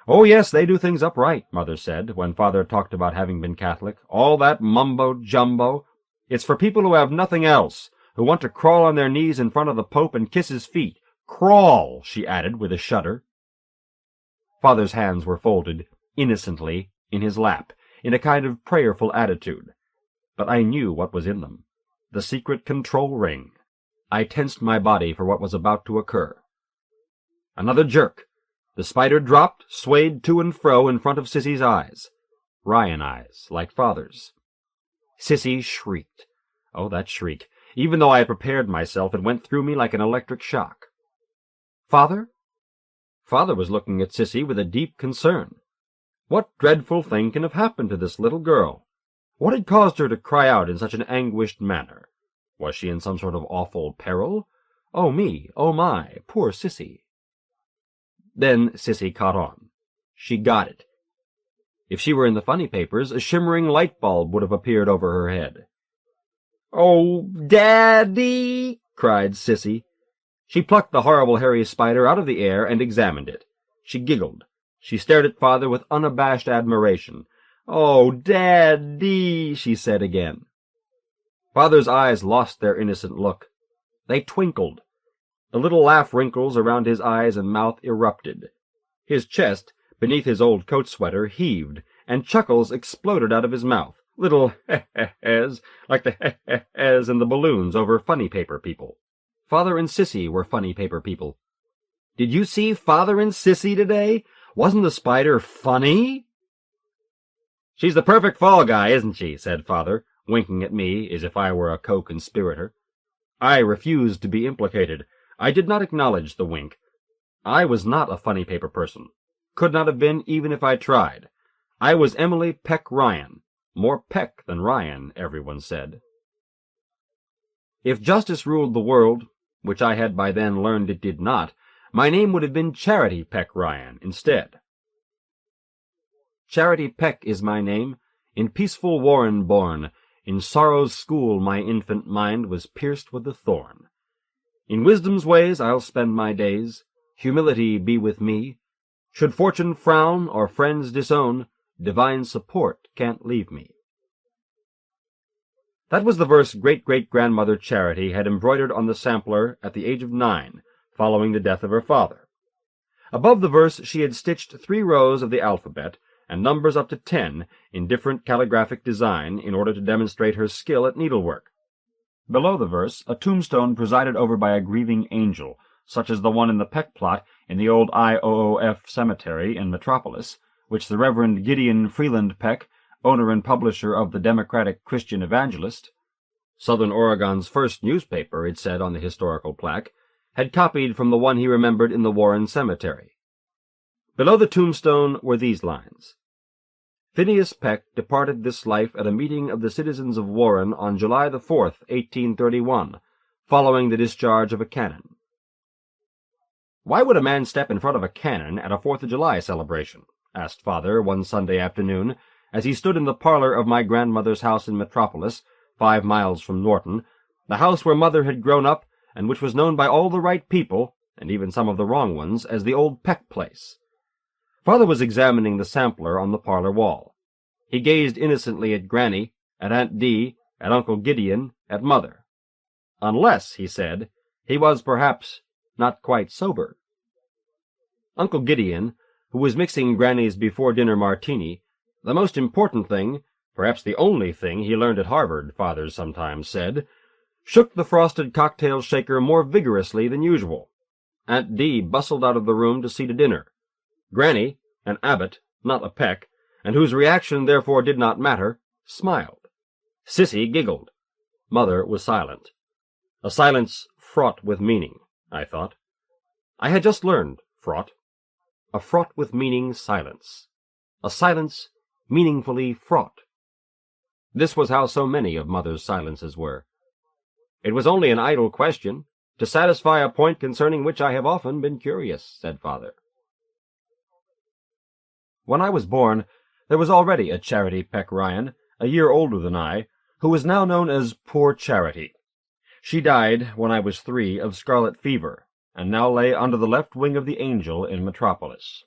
"Oh, yes, they do things up right," Mother said, when Father talked about having been Catholic. "All that mumbo-jumbo. It's for people who have nothing else, who want to crawl on their knees in front of the Pope and kiss his feet. Crawl," she added with a shudder. Father's hands were folded, innocently, in his lap, in a kind of prayerful attitude. But I knew what was in them. The secret control ring. I tensed my body for what was about to occur. Another jerk. The spider dropped, swayed to and fro in front of Sissy's eyes. Ryan eyes, like Father's. Sissy shrieked. Oh, that shriek! Even though I had prepared myself, it went through me like an electric shock. "Father?" Father was looking at Sissy with a deep concern. What dreadful thing can have happened to this little girl? What had caused her to cry out in such an anguished manner? Was she in some sort of awful peril? Oh, me! Oh, my! Poor Sissy! Then Sissy caught on. She got it. If she were in the funny papers, a shimmering light bulb would have appeared over her head. "Oh, Daddy!" cried Sissy. She plucked the horrible hairy spider out of the air and examined it. She giggled. She stared at Father with unabashed admiration. "Oh, Daddy!" she said again. Father's eyes lost their innocent look. They twinkled. The little laugh wrinkles around his eyes and mouth erupted. His chest, beneath his old coat sweater, heaved, and chuckles exploded out of his mouth, little heh-heh-hehs, like the heh-heh-hehs in the balloons over funny paper people. Father and Sissy were funny paper people. "Did you see Father and Sissy today? Wasn't the spider funny?" "She's the perfect fall guy, isn't she?" said Father, winking at me as if I were a co-conspirator. I refused to be implicated. I did not acknowledge the wink. I was not a funny paper person. Could not have been, even if I tried. I was Emily Peck Ryan. More Peck than Ryan, everyone said. If justice ruled the world, which I had by then learned it did not, my name would have been Charity Peck Ryan instead. Charity Peck is my name, in peaceful Warren born. In sorrow's school my infant mind was pierced with the thorn. In wisdom's ways I'll spend my days, humility be with me. Should fortune frown or friends disown, divine support can't leave me. That was the verse great-great-grandmother Charity had embroidered on the sampler at the age of 9, following the death of her father. Above the verse she had stitched 3 rows of the alphabet, and numbers up to 10 in different calligraphic design in order to demonstrate her skill at needlework. Below the verse, a tombstone presided over by a grieving angel, such as the one in the Peck plot in the old IOOF cemetery in Metropolis, which the Reverend Gideon Freeland Peck, owner and publisher of the Democratic Christian Evangelist, Southern Oregon's first newspaper, it said on the historical plaque, had copied from the one he remembered in the Warren Cemetery. Below the tombstone were these lines: Phineas Peck departed this life at a meeting of the citizens of Warren on July the 4th, 1831, following the discharge of a cannon. "Why would a man step in front of a cannon at a 4th of July celebration?" asked Father one Sunday afternoon, as he stood in the parlor of my grandmother's house in Metropolis, 5 miles from Norton, the house where Mother had grown up, and which was known by all the right people, and even some of the wrong ones, as the old Peck place. Father was examining the sampler on the parlor wall. He gazed innocently at Granny, at Aunt Dee, at Uncle Gideon, at Mother. Unless, he said, he was perhaps not quite sober. Uncle Gideon, who was mixing Granny's before-dinner martini, the most important thing, perhaps the only thing he learned at Harvard, Father sometimes said, shook the frosted cocktail shaker more vigorously than usual. Aunt Dee bustled out of the room to see to dinner. Granny, an Abbott, not a Peck, and whose reaction therefore did not matter, smiled. Sissy giggled. Mother was silent. A silence fraught with meaning, I thought. I had just learned fraught. A fraught with meaning silence. A silence meaningfully fraught. This was how so many of Mother's silences were. "It was only an idle question, to satisfy a point concerning which I have often been curious," said Father. When I was born, there was already a Charity Peck Ryan, a year older than I, who was now known as Poor Charity. She died, when I was 3, of scarlet fever, and now lay under the left wing of the Angel in Metropolis.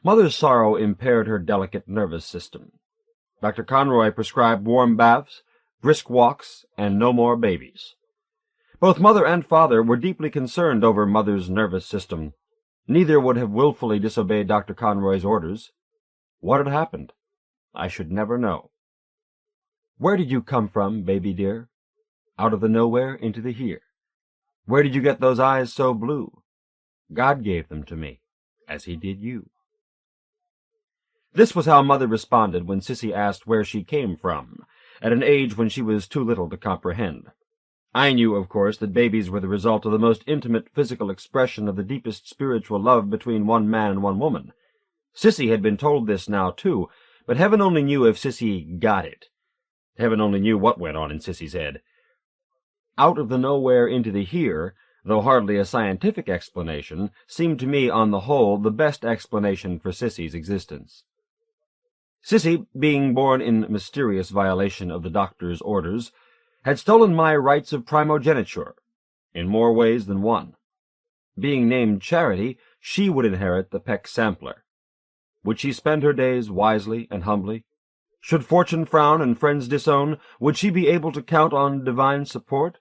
Mother's sorrow impaired her delicate nervous system. Dr. Conroy prescribed warm baths, brisk walks, and no more babies. Both Mother and Father were deeply concerned over Mother's nervous system. Neither would have willfully disobeyed Dr. Conroy's orders. What had happened? I should never know. "Where did you come from, baby dear? Out of the nowhere into the here. Where did you get those eyes so blue? God gave them to me, as he did you." This was how Mother responded when Sissy asked where she came from, at an age when she was too little to comprehend. I knew, of course, that babies were the result of the most intimate physical expression of the deepest spiritual love between one man and one woman. Sissy had been told this now, too, but heaven only knew if Sissy got it. Heaven only knew what went on in Sissy's head. Out of the nowhere into the here, though hardly a scientific explanation, seemed to me, on the whole, the best explanation for Sissy's existence. Sissy, being born in mysterious violation of the doctor's orders, had stolen my rights of primogeniture, in more ways than one. Being named Charity, she would inherit the Peck sampler. Would she spend her days wisely and humbly? Should fortune frown and friends disown, would she be able to count on divine support?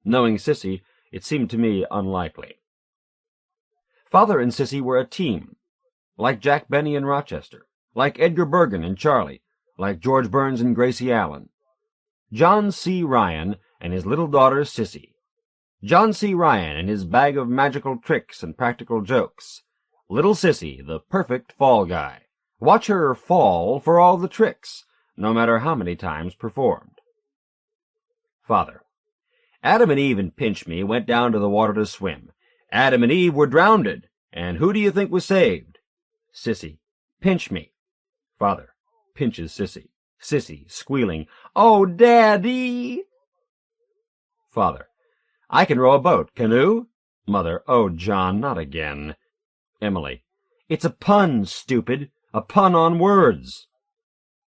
Knowing Sissy, it seemed to me unlikely. Father and Sissy were a team, like Jack Benny and Rochester, like Edgar Bergen and Charlie, like George Burns and Gracie Allen. John C. Ryan and his little daughter Sissy. John C. Ryan and his bag of magical tricks and practical jokes. Little Sissy, the perfect fall guy. Watch her fall for all the tricks, no matter how many times performed. Father. Adam and Eve and Pinch-Me went down to the water to swim. Adam and Eve were drowned, and who do you think was saved? Sissy. Pinch-Me. Father. Pinches Sissy. Sissy, squealing, "Oh, Daddy!" Father. I can row a boat. Canoe? Mother. Oh, John, not again. Emily. It's a pun, stupid. A pun on words.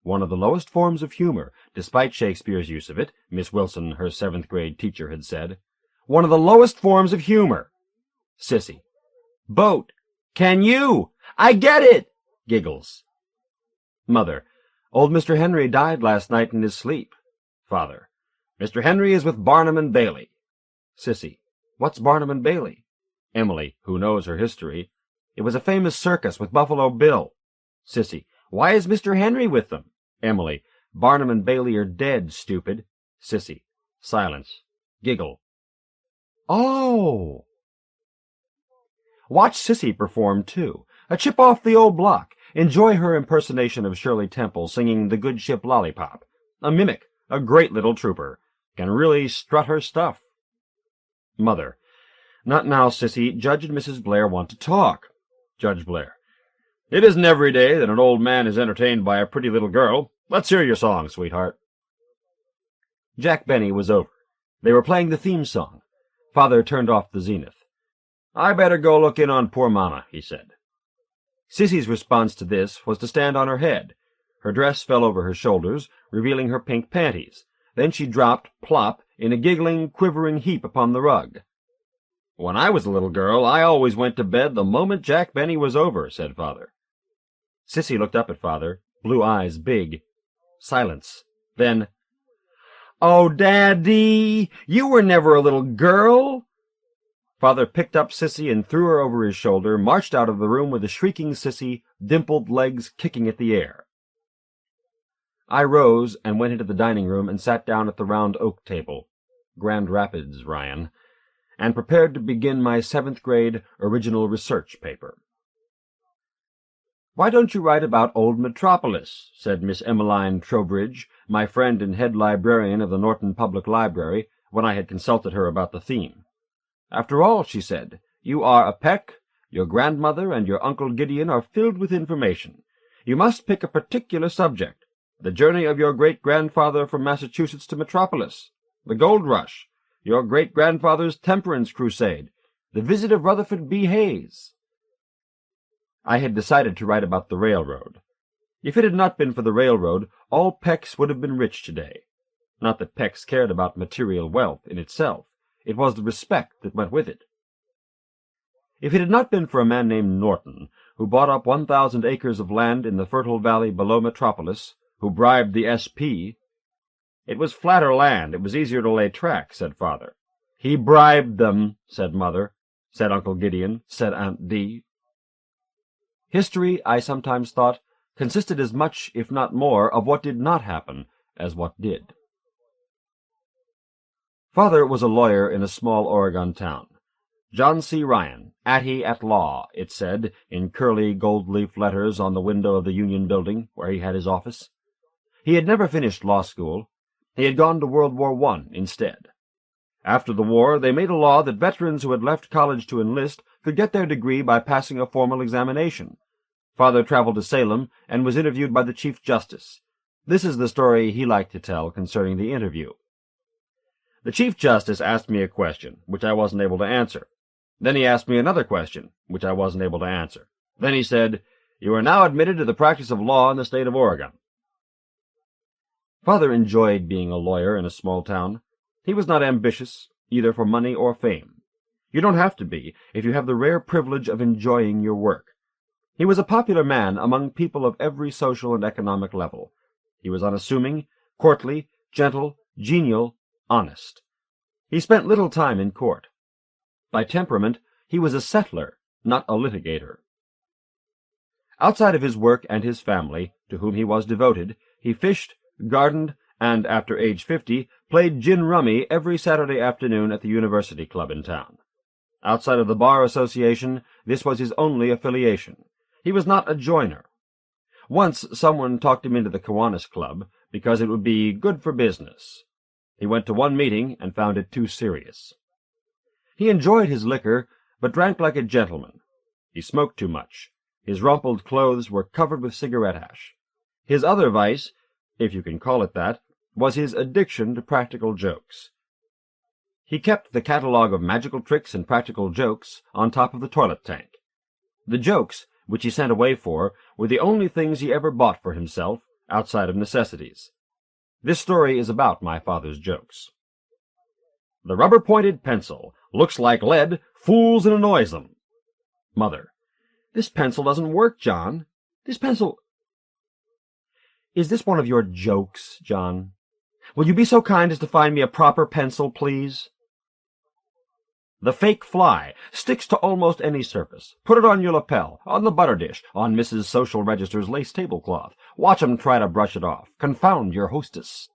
One of the lowest forms of humor, despite Shakespeare's use of it, Miss Wilson, her 7th-grade teacher, had said. One of the lowest forms of humor. Sissy. Boat. Can you? I get it! Giggles. Mother. Old Mr. Henry died last night in his sleep. Father. Mr. Henry is with Barnum and Bailey. Sissy. What's Barnum and Bailey? Emily, who knows her history. It was a famous circus with Buffalo Bill. Sissy. Why is Mr. Henry with them? Emily. Barnum and Bailey are dead, stupid. Sissy. Silence. Giggle. Oh! Watch Sissy perform, too. A chip off the old block. Enjoy her impersonation of Shirley Temple singing The Good Ship Lollipop. A mimic, a great little trooper. Can really strut her stuff. Mother. Not now, Sissy. Judge and Mrs. Blair want to talk. Judge Blair. It isn't every day that an old man is entertained by a pretty little girl. Let's hear your song, sweetheart. Jack Benny was over. They were playing the theme song. Father turned off the zenith. I better go look in on poor Mama, he said. Sissy's response to this was to stand on her head. Her dress fell over her shoulders, revealing her pink panties. Then she dropped, plop, in a giggling, quivering heap upon the rug. When I was a little girl, I always went to bed the moment Jack Benny was over, said Father. Sissy looked up at Father, blue eyes big. Silence. Then, Oh, Daddy, you were never a little girl. Father picked up Sissy and threw her over his shoulder, marched out of the room with a shrieking Sissy, dimpled legs kicking at the air. I rose and went into the dining room and sat down at the round oak table, Grand Rapids, Ryan, and prepared to begin my 7th-grade original research paper. Why don't you write about old Metropolis? Said Miss Emmeline Trowbridge, my friend and head librarian of the Norton Public Library, when I had consulted her about the theme. After all, she said, you are a Peck, your grandmother and your Uncle Gideon are filled with information. You must pick a particular subject. The journey of your great-grandfather from Massachusetts to Metropolis, the gold rush, your great-grandfather's temperance crusade, the visit of Rutherford B. Hayes. I had decided to write about the railroad. If it had not been for the railroad, all Pecks would have been rich today. Not that Pecks cared about material wealth in itself. It was the respect that went with it. If it had not been for a man named Norton, who bought up 1,000 acres of land in the fertile valley below Metropolis, who bribed the S.P., it was flatter land, it was easier to lay track, said Father. He bribed them, said Mother, said Uncle Gideon, said Aunt Dee. History, I sometimes thought, consisted as much, if not more, of what did not happen as what did. Father was a lawyer in a small Oregon town. John C. Ryan, Atty at law, it said, in curly gold-leaf letters on the window of the Union Building, where he had his office. He had never finished law school. He had gone to World War I instead. After the war, they made a law that veterans who had left college to enlist could get their degree by passing a formal examination. Father traveled to Salem and was interviewed by the Chief Justice. This is the story he liked to tell concerning the interview. The Chief Justice asked me a question, which I wasn't able to answer. Then he asked me another question, which I wasn't able to answer. Then he said, "You are now admitted to the practice of law in the state of Oregon." Father enjoyed being a lawyer in a small town. He was not ambitious, either for money or fame. You don't have to be, if you have the rare privilege of enjoying your work. He was a popular man among people of every social and economic level. He was unassuming, courtly, gentle, genial, honest. He spent little time in court. By temperament, he was a settler, not a litigator. Outside of his work and his family, to whom he was devoted, he fished, gardened, and, after age 50, played gin-rummy every Saturday afternoon at the University Club in town. Outside of the Bar Association, this was his only affiliation. He was not a joiner. Once someone talked him into the Kiwanis Club because it would be good for business. He went to one meeting and found it too serious. He enjoyed his liquor, but drank like a gentleman. He smoked too much. His rumpled clothes were covered with cigarette ash. His other vice, if you can call it that, was his addiction to practical jokes. He kept the catalogue of magical tricks and practical jokes on top of the toilet tank. The jokes, which he sent away for, were the only things he ever bought for himself, outside of necessities. This story is about my father's jokes. The rubber-pointed pencil looks like lead, fools and annoys them. Mother: This pencil doesn't work, John. This pencil... Is this one of your jokes, John? Will you be so kind as to find me a proper pencil, please? The fake fly sticks to almost any surface. Put it on your lapel, on the butter dish, on Mrs. Social Register's lace tablecloth. Watch 'em try to brush it off. Confound your hostess.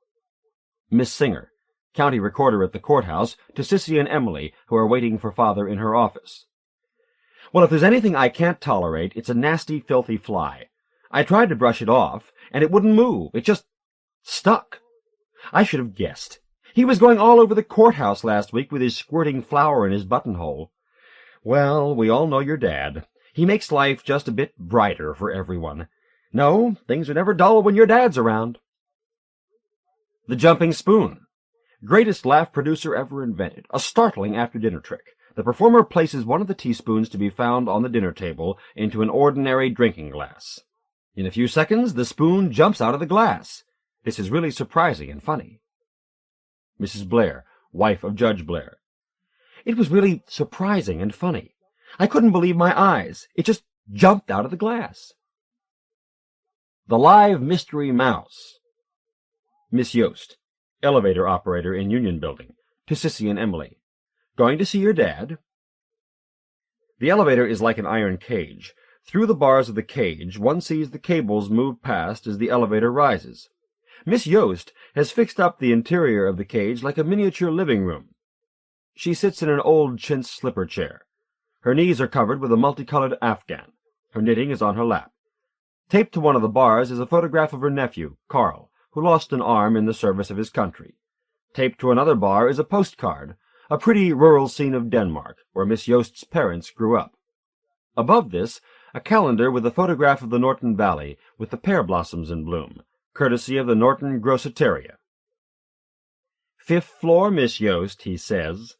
Miss Singer, county recorder at the courthouse, to Sissy and Emily, who are waiting for father in her office. Well, if there's anything I can't tolerate, it's a nasty, filthy fly. I tried to brush it off, and it wouldn't move. It just stuck. I should have guessed. He was going all over the courthouse last week with his squirting flour in his buttonhole. Well, we all know your dad. He makes life just a bit brighter for everyone. No, things are never dull when your dad's around. The jumping spoon. Greatest laugh producer ever invented. A startling after-dinner trick. The performer places one of the teaspoons to be found on the dinner table into an ordinary drinking glass. In a few seconds, the spoon jumps out of the glass. This is really surprising and funny. Mrs. Blair, wife of Judge Blair. It was really surprising and funny. I couldn't believe my eyes. It just jumped out of the glass. The live mystery mouse. Miss Yost, elevator operator in Union Building, to Sissy and Emily. Going to see your dad? The elevator is like an iron cage. Through the bars of the cage, one sees the cables move past as the elevator rises. Miss Yost has fixed up the interior of the cage like a miniature living room. She sits in an old chintz slipper chair. Her knees are covered with a multicolored afghan. Her knitting is on her lap. Taped to one of the bars is a photograph of her nephew, Carl, who lost an arm in the service of his country. Taped to another bar is a postcard, a pretty rural scene of Denmark, where Miss Yost's parents grew up. Above this, a calendar with a photograph of the Norton Valley, with the pear blossoms in bloom, courtesy of the Norton Groceteria. 5th floor, Miss Yost, he says,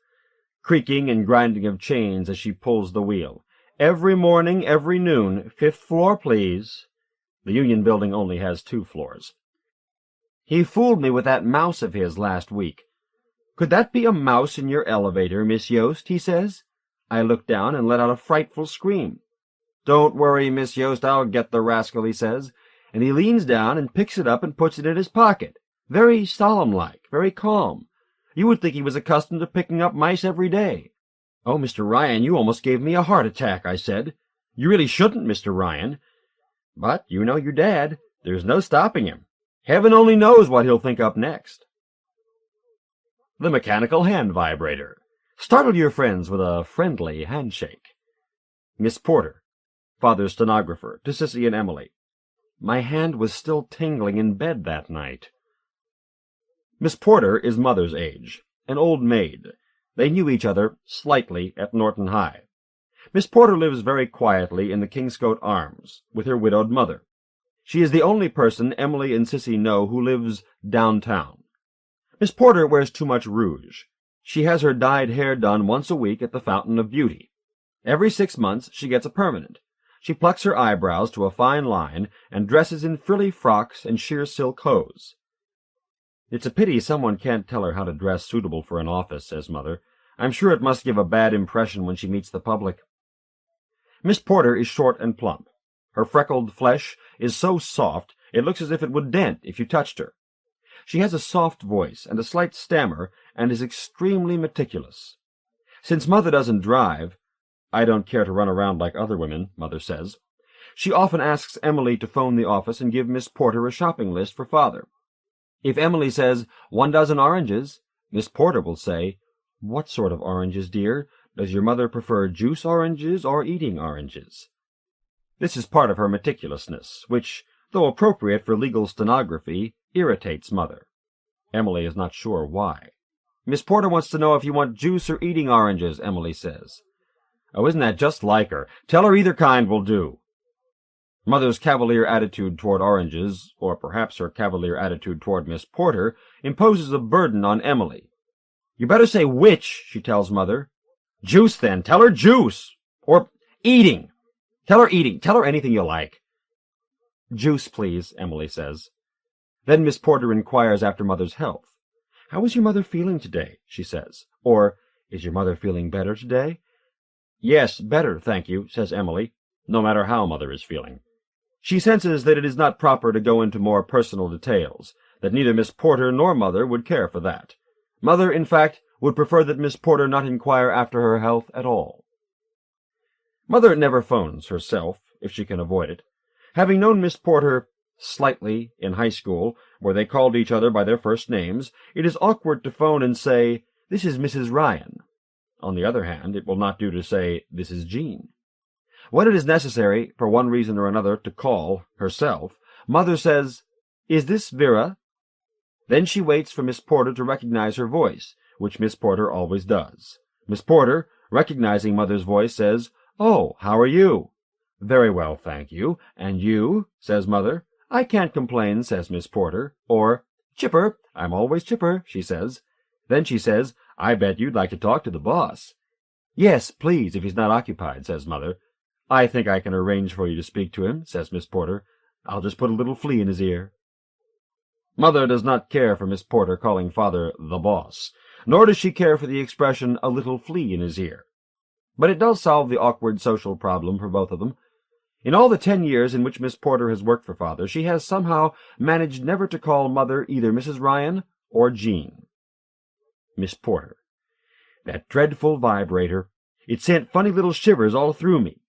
creaking and grinding of chains as she pulls the wheel. Every morning, every noon. 5th floor, please. The Union Building only has 2 floors. He fooled me with that mouse of his last week. Could that be a mouse in your elevator, Miss Yost, he says. I looked down and let out a frightful scream. Don't worry, Miss Yost, I'll get the rascal, he says, and he leans down and picks it up and puts it in his pocket. Very solemn-like, very calm. You would think he was accustomed to picking up mice every day. Oh, Mr. Ryan, you almost gave me a heart attack, I said. You really shouldn't, Mr. Ryan. But you know your dad. There's no stopping him. Heaven only knows what he'll think up next. The mechanical hand vibrator. Startle your friends with a friendly handshake. Miss Porter, father's stenographer, to Sissy and Emily. My hand was still tingling in bed that night. Miss Porter is mother's age, an old maid. They knew each other slightly at Norton High. Miss Porter lives very quietly in the Kingscote Arms, with her widowed mother. She is the only person Emily and Sissy know who lives downtown. Miss Porter wears too much rouge. She has her dyed hair done once a week at the Fountain of Beauty. Every 6 months she gets a permanent. She plucks her eyebrows to a fine line and dresses in frilly frocks and sheer silk hose. It's a pity someone can't tell her how to dress suitable for an office, says Mother. I'm sure it must give a bad impression when she meets the public. Miss Porter is short and plump. Her freckled flesh is so soft it looks as if it would dent if you touched her. She has a soft voice and a slight stammer, and is extremely meticulous. Since Mother doesn't drive, I don't care to run around like other women, Mother says. She often asks Emily to phone the office and give Miss Porter a shopping list for Father. If Emily says 1 dozen oranges, Miss Porter will say, "What sort of oranges, dear? Does your mother prefer juice oranges or eating oranges?" This is part of her meticulousness, which, though appropriate for legal stenography, irritates Mother. Emily is not sure why. "Miss Porter wants to know if you want juice or eating oranges," Emily says. "Oh, isn't that just like her? Tell her either kind will do." Mother's cavalier attitude toward oranges, or perhaps her cavalier attitude toward Miss Porter, imposes a burden on Emily. "You better say which," she tells Mother. "Juice, then. Tell her juice. Or eating. Tell her eating. Tell her anything you like." "Juice, please," Emily says. Then Miss Porter inquires after Mother's health. "How is your mother feeling today?" she says. Or, "Is your mother feeling better today?" "Yes, better, thank you," says Emily, no matter how Mother is feeling. She senses that it is not proper to go into more personal details, that neither Miss Porter nor Mother would care for that. Mother, in fact, would prefer that Miss Porter not inquire after her health at all. Mother never phones herself, if she can avoid it. Having known Miss Porter slightly in high school, where they called each other by their first names, it is awkward to phone and say, "This is Mrs. Ryan." On the other hand, it will not do to say, "This is Jean." When it is necessary, for one reason or another, to call herself, Mother says, "Is this Vera?" Then she waits for Miss Porter to recognize her voice, which Miss Porter always does. Miss Porter, recognizing Mother's voice, says, "Oh, how are you?" "Very well, thank you. And you?" says Mother. "I can't complain," says Miss Porter. Or, "Chipper, I'm always chipper," she says. Then she says, "I bet you'd like to talk to the boss." "Yes, please, if he's not occupied," says Mother. "I think I can arrange for you to speak to him," says Miss Porter. "I'll just put a little flea in his ear." Mother does not care for Miss Porter calling Father the boss, nor does she care for the expression "a little flea in his ear." But it does solve the awkward social problem for both of them. In all the 10 years in which Miss Porter has worked for Father, she has somehow managed never to call Mother either Mrs. Ryan or Jean. Miss Porter. That dreadful vibrator. It sent funny little shivers all through me.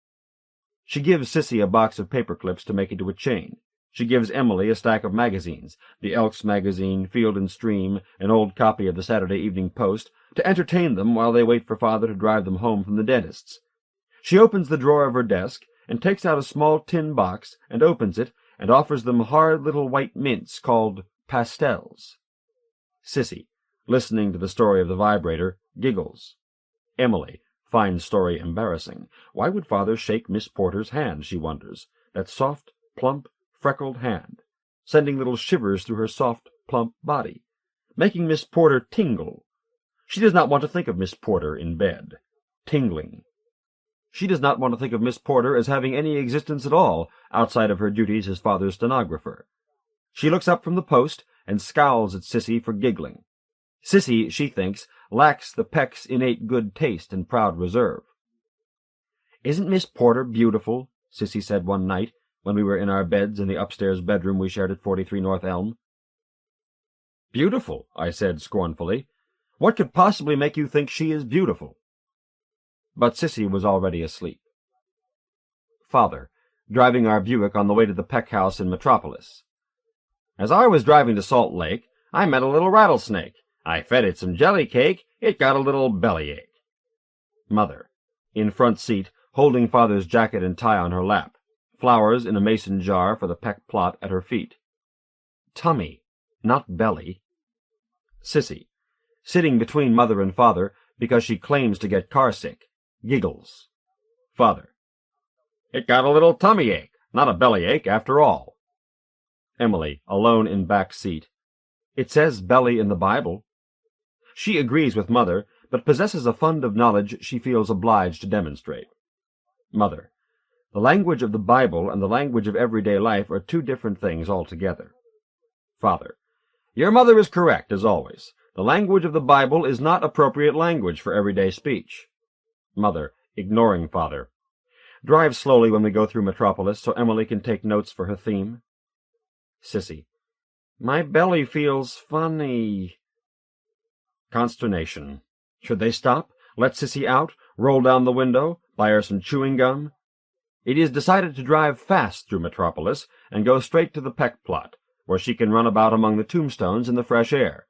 She gives Sissy a box of paper clips to make into a chain. She gives Emily a stack of magazines, the Elks magazine, Field and Stream, an old copy of the Saturday Evening Post, to entertain them while they wait for Father to drive them home from the dentist's. She opens the drawer of her desk, and takes out a small tin box, and opens it, and offers them hard little white mints called pastels. Sissy, listening to the story of the vibrator, giggles. Emily finds story embarrassing. Why would Father shake Miss Porter's hand, she wonders, that soft, plump, freckled hand, sending little shivers through her soft, plump body, making Miss Porter tingle. She does not want to think of Miss Porter in bed. Tingling. She does not want to think of Miss Porter as having any existence at all outside of her duties as Father's stenographer. She looks up from the post and scowls at Sissy for giggling. Sissy, she thinks, lacks the Peck's innate good taste and proud reserve. "Isn't Miss Porter beautiful?" Sissy said one night, when we were in our beds in the upstairs bedroom we shared at 43 North Elm. "Beautiful," I said scornfully. "What could possibly make you think she is beautiful?" But Sissy was already asleep. Father, driving our Buick on the way to the Peck house in Metropolis. "As I was driving to Salt Lake, I met a little rattlesnake. I fed it some jelly cake. It got a little bellyache." Mother, in front seat, holding Father's jacket and tie on her lap, flowers in a mason jar for the Peck plot at her feet. Tummy, not belly. Sissy, sitting between Mother and Father because she claims to get car-sick, giggles. Father, "It got a little tummy ache, not a bellyache after all." Emily, alone in back seat. "It says belly in the Bible." She agrees with Mother, but possesses a fund of knowledge she feels obliged to demonstrate. Mother, the language of the Bible and the language of everyday life are two different things altogether. Father, your mother is correct, as always. The language of the Bible is not appropriate language for everyday speech. Mother, ignoring Father, drive slowly when we go through Metropolis so Emily can take notes for her theme. Sissy, My belly feels funny. Consternation. Should they stop, let Sissy out, roll down the window, buy her some chewing gum? It is decided to drive fast through Metropolis and go straight to the Peck plot, where she can run about among the tombstones in the fresh air.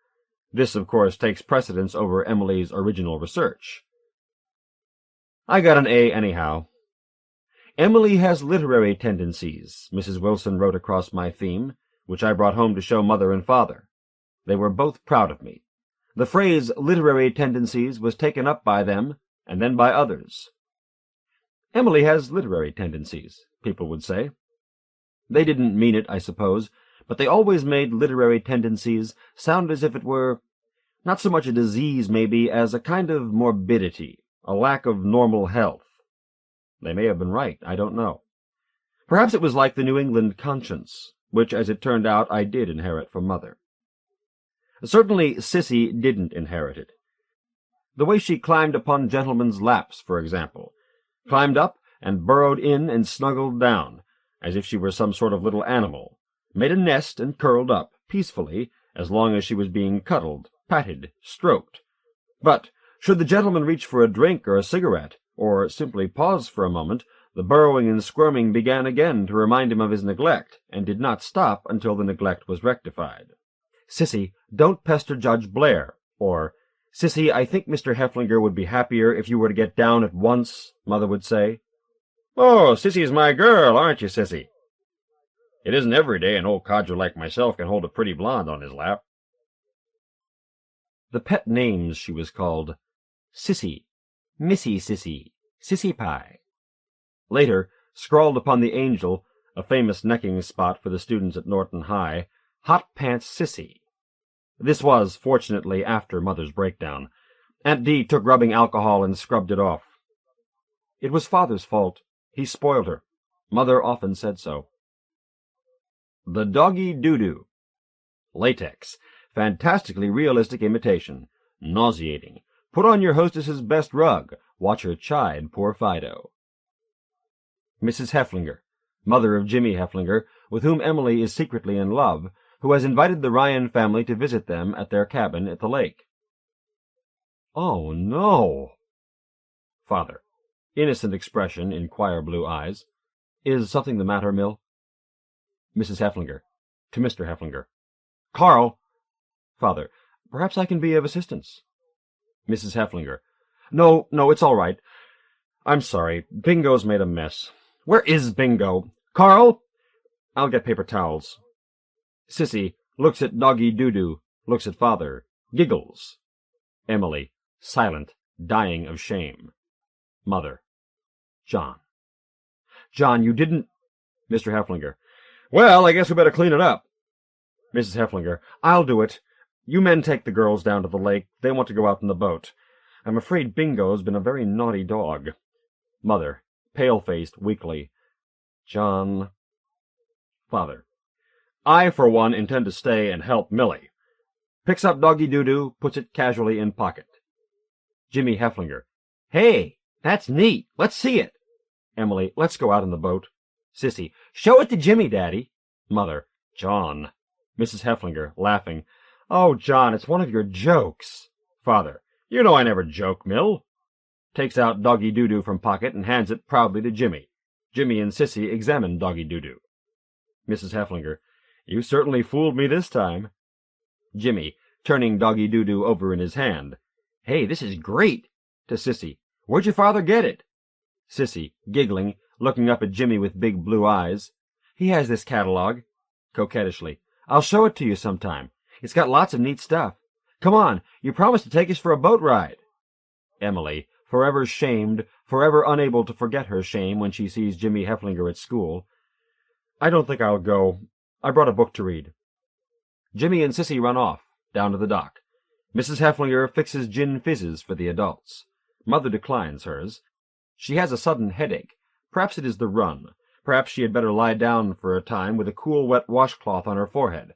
This, of course, takes precedence over Emily's original research. I got an A anyhow. Emily has literary tendencies, Mrs. Wilson wrote across my theme, which I brought home to show Mother and Father. They were both proud of me. The phrase literary tendencies was taken up by them, and then by others. Emily has literary tendencies, people would say. They didn't mean it, I suppose, but they always made literary tendencies sound as if it were not so much a disease, maybe, as a kind of morbidity, a lack of normal health. They may have been right, I don't know. Perhaps it was like the New England conscience, which, as it turned out, I did inherit from Mother. Certainly Sissy didn't inherit it. The way she climbed upon gentlemen's laps, for example, climbed up and burrowed in and snuggled down, as if she were some sort of little animal, made a nest and curled up, peacefully, as long as she was being cuddled, patted, stroked. But should the gentleman reach for a drink or a cigarette, or simply pause for a moment, the burrowing and squirming began again to remind him of his neglect, and did not stop until the neglect was rectified. "Sissy, don't pester Judge Blair," or, "Sissy, I think Mr. Hefflinger would be happier if you were to get down at once," Mother would say. "Oh, Sissy's my girl, aren't you, Sissy? It isn't every day an old codger like myself can hold a pretty blonde on his lap." The pet names she was called: Sissy, Missy Sissy, Sissy Pie. Later, scrawled upon the angel, a famous necking spot for the students at Norton High, Hot Pants Sissy. This was, fortunately, after Mother's breakdown. Aunt Dee took rubbing alcohol and scrubbed it off. It was Father's fault. He spoiled her. Mother often said so. The Doggy Doo-Doo. Latex. Fantastically realistic imitation. Nauseating. Put on your hostess's best rug. Watch her chide poor Fido. Mrs. Hefflinger, mother of Jimmy Hefflinger, with whom Emily is secretly in love, who has invited the Ryan family to visit them at their cabin at the lake. Oh, no! Father, innocent expression in choir blue eyes. Is something the matter, Mill? Mrs. Hefflinger, to Mr. Hefflinger. Carl! Father, perhaps I can be of assistance. Mrs. Hefflinger. No, it's all right. I'm sorry. Bingo's made a mess. Where is Bingo? Carl! I'll get paper towels. Sissy looks at Doggy Doo-Doo, looks at Father, giggles. Emily, silent, dying of shame. Mother. John. John, you didn't... Mr. Hefflinger. Well, I guess we better clean it up. Mrs. Hefflinger. I'll do it. You men take the girls down to the lake. They want to go out in the boat. I'm afraid Bingo's been a very naughty dog. Mother, pale-faced, weakly. John. Father. I, for one, intend to stay and help Millie. Picks up Doggy Doo-Doo, puts it casually in pocket. Jimmy Hefflinger. Hey, that's neat. Let's see it. Emily, let's go out in the boat. Sissy. Show it to Jimmy, Daddy. Mother. John. Mrs. Hefflinger, laughing. Oh, John, it's one of your jokes. Father. You know I never joke, Mill. Takes out Doggy Doo-Doo from pocket and hands it proudly to Jimmy. Jimmy and Sissy examine Doggy Doo-Doo. Mrs. Hefflinger. You certainly fooled me this time. Jimmy, turning Doggy Doo-Doo over in his hand. Hey, this is great. To Sissy. Where'd your father get it? Sissy, giggling, looking up at Jimmy with big blue eyes. He has this catalog. Coquettishly. I'll show it to you sometime. It's got lots of neat stuff. Come on, you promised to take us for a boat ride. Emily, forever shamed, forever unable to forget her shame when she sees Jimmy Hefflinger at school. I don't think I'll go. I brought a book to read. Jimmy and Sissy run off, down to the dock. Mrs. Hefflinger fixes gin fizzes for the adults. Mother declines hers. She has a sudden headache. Perhaps it is the run. Perhaps she had better lie down for a time with a cool, wet washcloth on her forehead.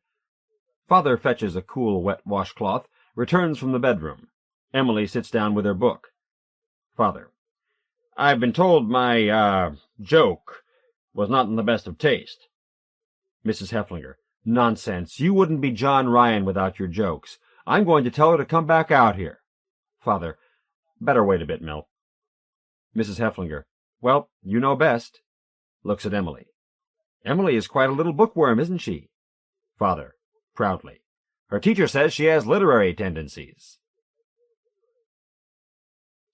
Father fetches a cool, wet washcloth, returns from the bedroom. Emily sits down with her book. Father. I've been told my, joke was not in the best of taste. Mrs. Hefflinger. Nonsense. You wouldn't be John Ryan without your jokes. I'm going to tell her to come back out here. Father, better wait a bit, Mill. Mrs. Hefflinger, well, you know best. Looks at Emily. Emily is quite a little bookworm, isn't she? Father, proudly. Her teacher says she has literary tendencies.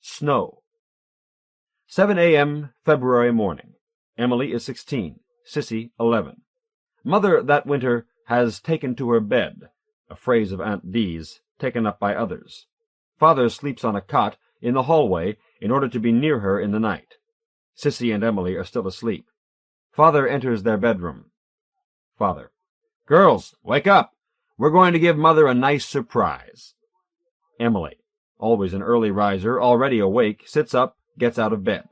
Snow. 7 a.m. February morning. Emily is 16, Sissy 11. Mother that winter has taken to her bed, a phrase of Aunt Dee's, taken up by others. Father sleeps on a cot in the hallway in order to be near her in the night. Sissy and Emily are still asleep. Father enters their bedroom. Father, girls, wake up! We're going to give Mother a nice surprise. Emily, always an early riser, already awake, sits up, gets out of bed.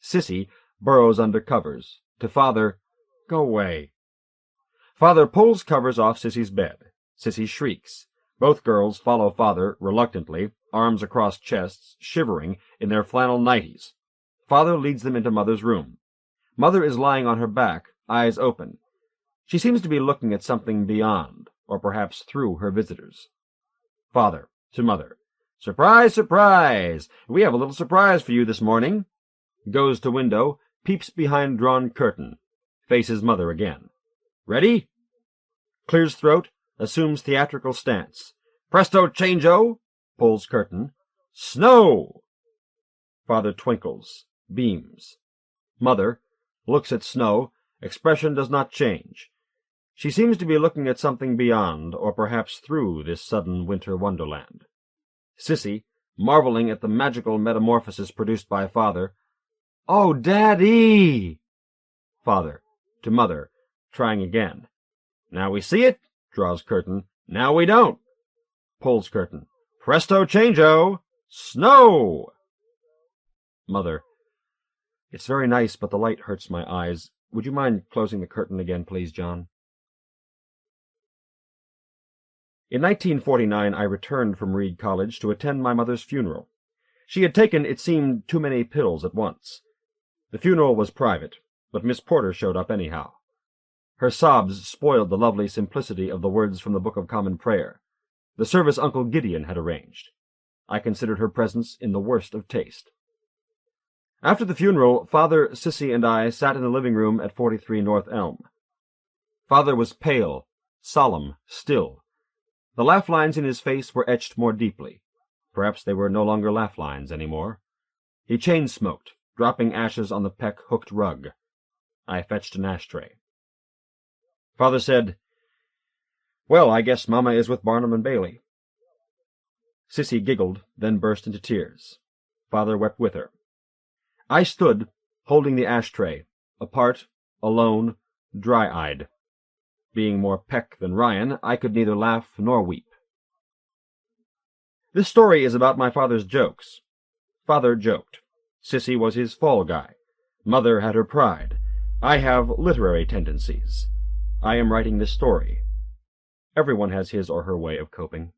Sissy burrows under covers. To Father, go away. Father pulls covers off Sissy's bed. Sissy shrieks. Both girls follow Father, reluctantly, arms across chests, shivering, in their flannel nighties. Father leads them into Mother's room. Mother is lying on her back, eyes open. She seems to be looking at something beyond, or perhaps through her visitors. Father, to Mother, surprise, surprise! We have a little surprise for you this morning. Goes to window, peeps behind drawn curtain. Faces Mother again. Ready? Clears throat, assumes theatrical stance. Presto changeo! Pulls curtain. Snow! Father twinkles, beams. Mother looks at Snow, expression does not change. She seems to be looking at something beyond, or perhaps through this sudden winter wonderland. Sissy, marveling at the magical metamorphosis produced by Father, "Oh, Daddy!" Father, to Mother, trying again. Now we see it, draws curtain. Now we don't. Pulls curtain. Presto changeo! Snow! Mother, it's very nice, but the light hurts my eyes. Would you mind closing the curtain again, please, John? In 1949 I returned from Reed College to attend my mother's funeral. She had taken, it seemed, too many pills at once. The funeral was private, but Miss Porter showed up anyhow. Her sobs spoiled the lovely simplicity of the words from the Book of Common Prayer, the service Uncle Gideon had arranged. I considered her presence in the worst of taste. After the funeral, Father, Sissy, and I sat in the living room at 43 North Elm. Father was pale, solemn, still. The laugh lines in his face were etched more deeply. Perhaps they were no longer laugh lines any more. He chain-smoked, dropping ashes on the peck-hooked rug. I fetched an ashtray. Father said, "Well, I guess Mama is with Barnum and Bailey." Sissy giggled, then burst into tears. Father wept with her. I stood, holding the ashtray, apart, alone, dry-eyed. Being more Peck than Ryan, I could neither laugh nor weep. This story is about my father's jokes. Father joked. Sissy was his fall guy. Mother had her pride. I have literary tendencies. I am writing this story. Everyone has his or her way of coping.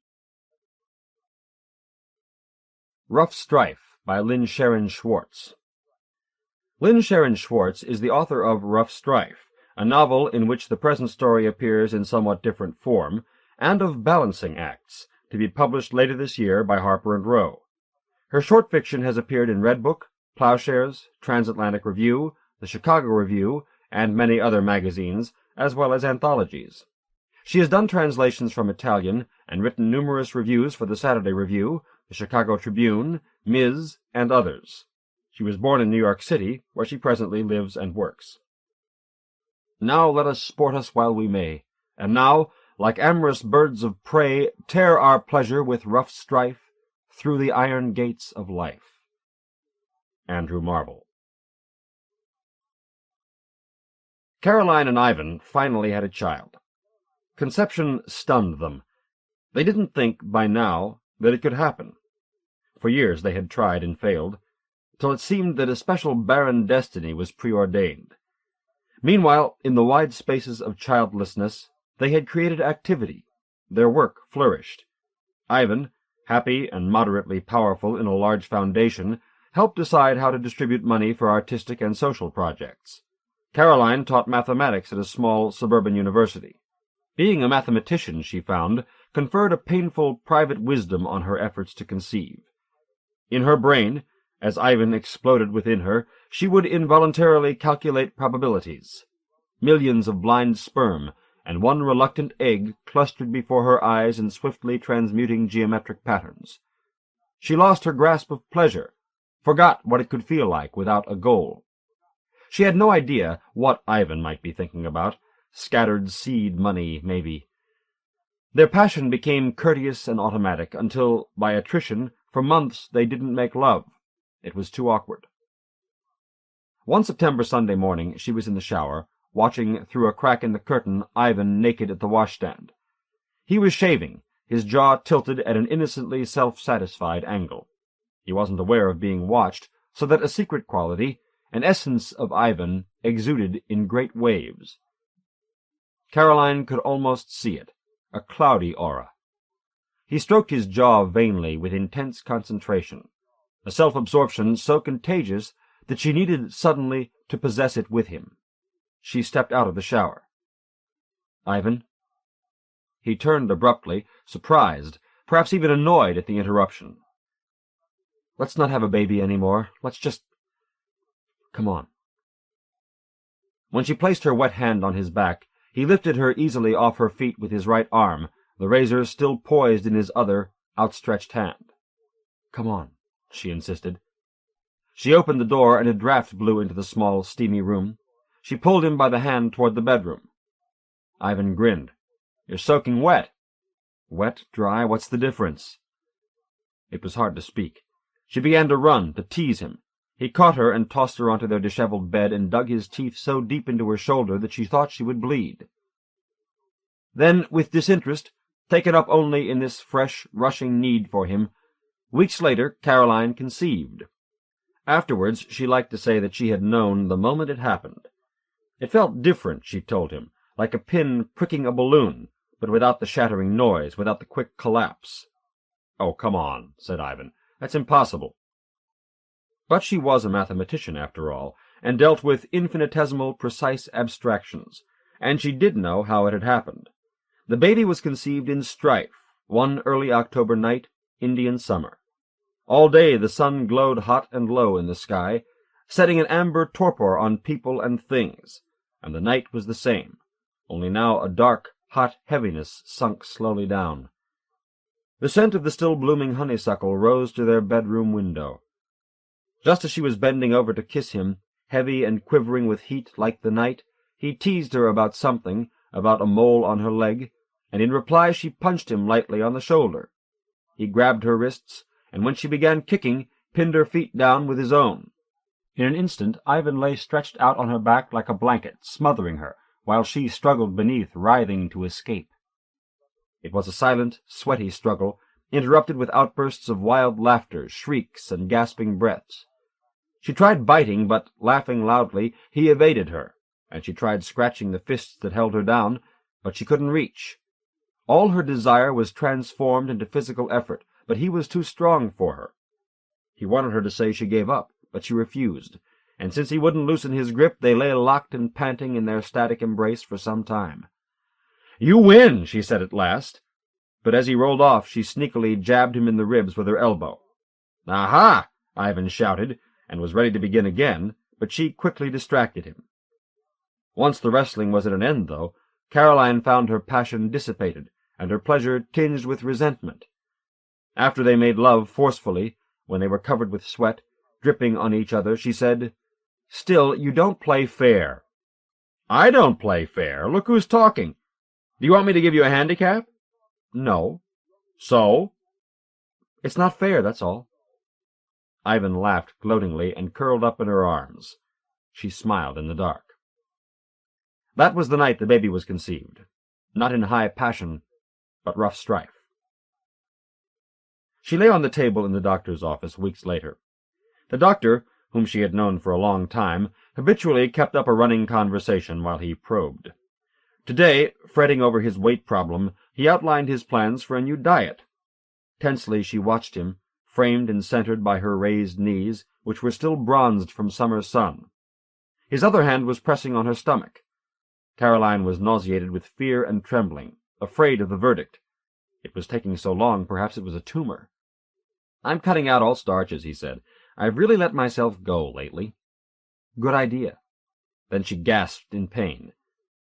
Rough Strife by Lynne Sharon Schwartz. Lynne Sharon Schwartz is the author of Rough Strife, a novel in which the present story appears in somewhat different form, and of Balancing Acts, to be published later this year by Harper & Row. Her short fiction has appeared in Redbook, Plowshares, Transatlantic Review, the Chicago Review, and many other magazines, as well as anthologies. She has done translations from Italian and written numerous reviews for the Saturday Review, the Chicago Tribune, Ms., and others. She was born in New York City, where she presently lives and works. Now let us sport us while we may, and now, like amorous birds of prey, tear our pleasure with rough strife through the iron gates of life. Andrew Marvell. Caroline and Ivan finally had a child. Conception stunned them. They didn't think, by now, that it could happen. For years they had tried and failed, till it seemed that a special barren destiny was preordained. Meanwhile, in the wide spaces of childlessness, they had created activity. Their work flourished. Ivan, happy and moderately powerful in a large foundation, helped decide how to distribute money for artistic and social projects. Caroline taught mathematics at a small suburban university. Being a mathematician, she found, conferred a painful private wisdom on her efforts to conceive. In her brain, as Ivan exploded within her, she would involuntarily calculate probabilities. Millions of blind sperm and one reluctant egg clustered before her eyes in swiftly transmuting geometric patterns. She lost her grasp of pleasure, forgot what it could feel like without a goal. She had no idea what Ivan might be thinking about. Scattered seed money, maybe. Their passion became courteous and automatic until, by attrition, for months they didn't make love. It was too awkward. One September Sunday morning she was in the shower, watching through a crack in the curtain Ivan naked at the washstand. He was shaving, his jaw tilted at an innocently self-satisfied angle. He wasn't aware of being watched, so that a secret quality, an essence of Ivan, exuded in great waves. Caroline could almost see it, a cloudy aura. He stroked his jaw vainly with intense concentration, a self-absorption so contagious that she needed suddenly to possess it with him. She stepped out of the shower. "Ivan?" He turned abruptly, surprised, perhaps even annoyed at the interruption. "Let's not have a baby any more. Let's just... come on." When she placed her wet hand on his back, he lifted her easily off her feet with his right arm, the razor still poised in his other, outstretched hand. "Come on," she insisted. She opened the door, and a draught blew into the small, steamy room. She pulled him by the hand toward the bedroom. Ivan grinned. "You're soaking wet." "Wet, dry, what's the difference?" It was hard to speak. She began to run, to tease him. He caught her and tossed her onto their disheveled bed and dug his teeth so deep into her shoulder that she thought she would bleed. Then, with disinterest, taken up only in this fresh, rushing need for him, weeks later Caroline conceived. Afterwards she liked to say that she had known the moment it happened. It felt different, she told him, like a pin pricking a balloon, but without the shattering noise, without the quick collapse. "Oh, come on," said Ivan. "That's impossible." But she was a mathematician, after all, and dealt with infinitesimal, precise abstractions, and she did know how it had happened. The baby was conceived in Strife, one early October night, Indian summer. All day the sun glowed hot and low in the sky, setting an amber torpor on people and things, and the night was the same, only now a dark, hot heaviness sunk slowly down. The scent of the still-blooming honeysuckle rose to their bedroom window. Just as she was bending over to kiss him, heavy and quivering with heat like the night, he teased her about something, about a mole on her leg, and in reply she punched him lightly on the shoulder. He grabbed her wrists, and when she began kicking, pinned her feet down with his own. In an instant Ivan lay stretched out on her back like a blanket, smothering her, while she struggled beneath, writhing to escape. It was a silent, sweaty struggle, interrupted with outbursts of wild laughter, shrieks, and gasping breaths. She tried biting, but, laughing loudly, he evaded her, and she tried scratching the fists that held her down, but she couldn't reach. All her desire was transformed into physical effort, but he was too strong for her. He wanted her to say she gave up, but she refused, and since he wouldn't loosen his grip, they lay locked and panting in their static embrace for some time. "You win," she said at last, but as he rolled off, she sneakily jabbed him in the ribs with her elbow. "Aha!" Ivan shouted, and was ready to begin again, but she quickly distracted him. Once the wrestling was at an end, though, Caroline found her passion dissipated, and her pleasure tinged with resentment. After they made love forcefully, when they were covered with sweat, dripping on each other, she said, "Still, you don't play fair." "I don't play fair? Look who's talking. Do you want me to give you a handicap?" "No." "So?" "It's not fair, that's all." Ivan laughed gloatingly and curled up in her arms. She smiled in the dark. That was the night the baby was conceived, not in high passion, but rough strife. She lay on the table in the doctor's office weeks later. The doctor, whom she had known for a long time, habitually kept up a running conversation while he probed. Today, fretting over his weight problem, he outlined his plans for a new diet. Tensely she watched him, framed and centered by her raised knees, which were still bronzed from summer sun. His other hand was pressing on her stomach. Caroline was nauseated with fear and trembling, afraid of the verdict. It was taking so long, perhaps it was a tumor. "I'm cutting out all starches," he said. "I've really let myself go lately." "Good idea." Then she gasped in pain.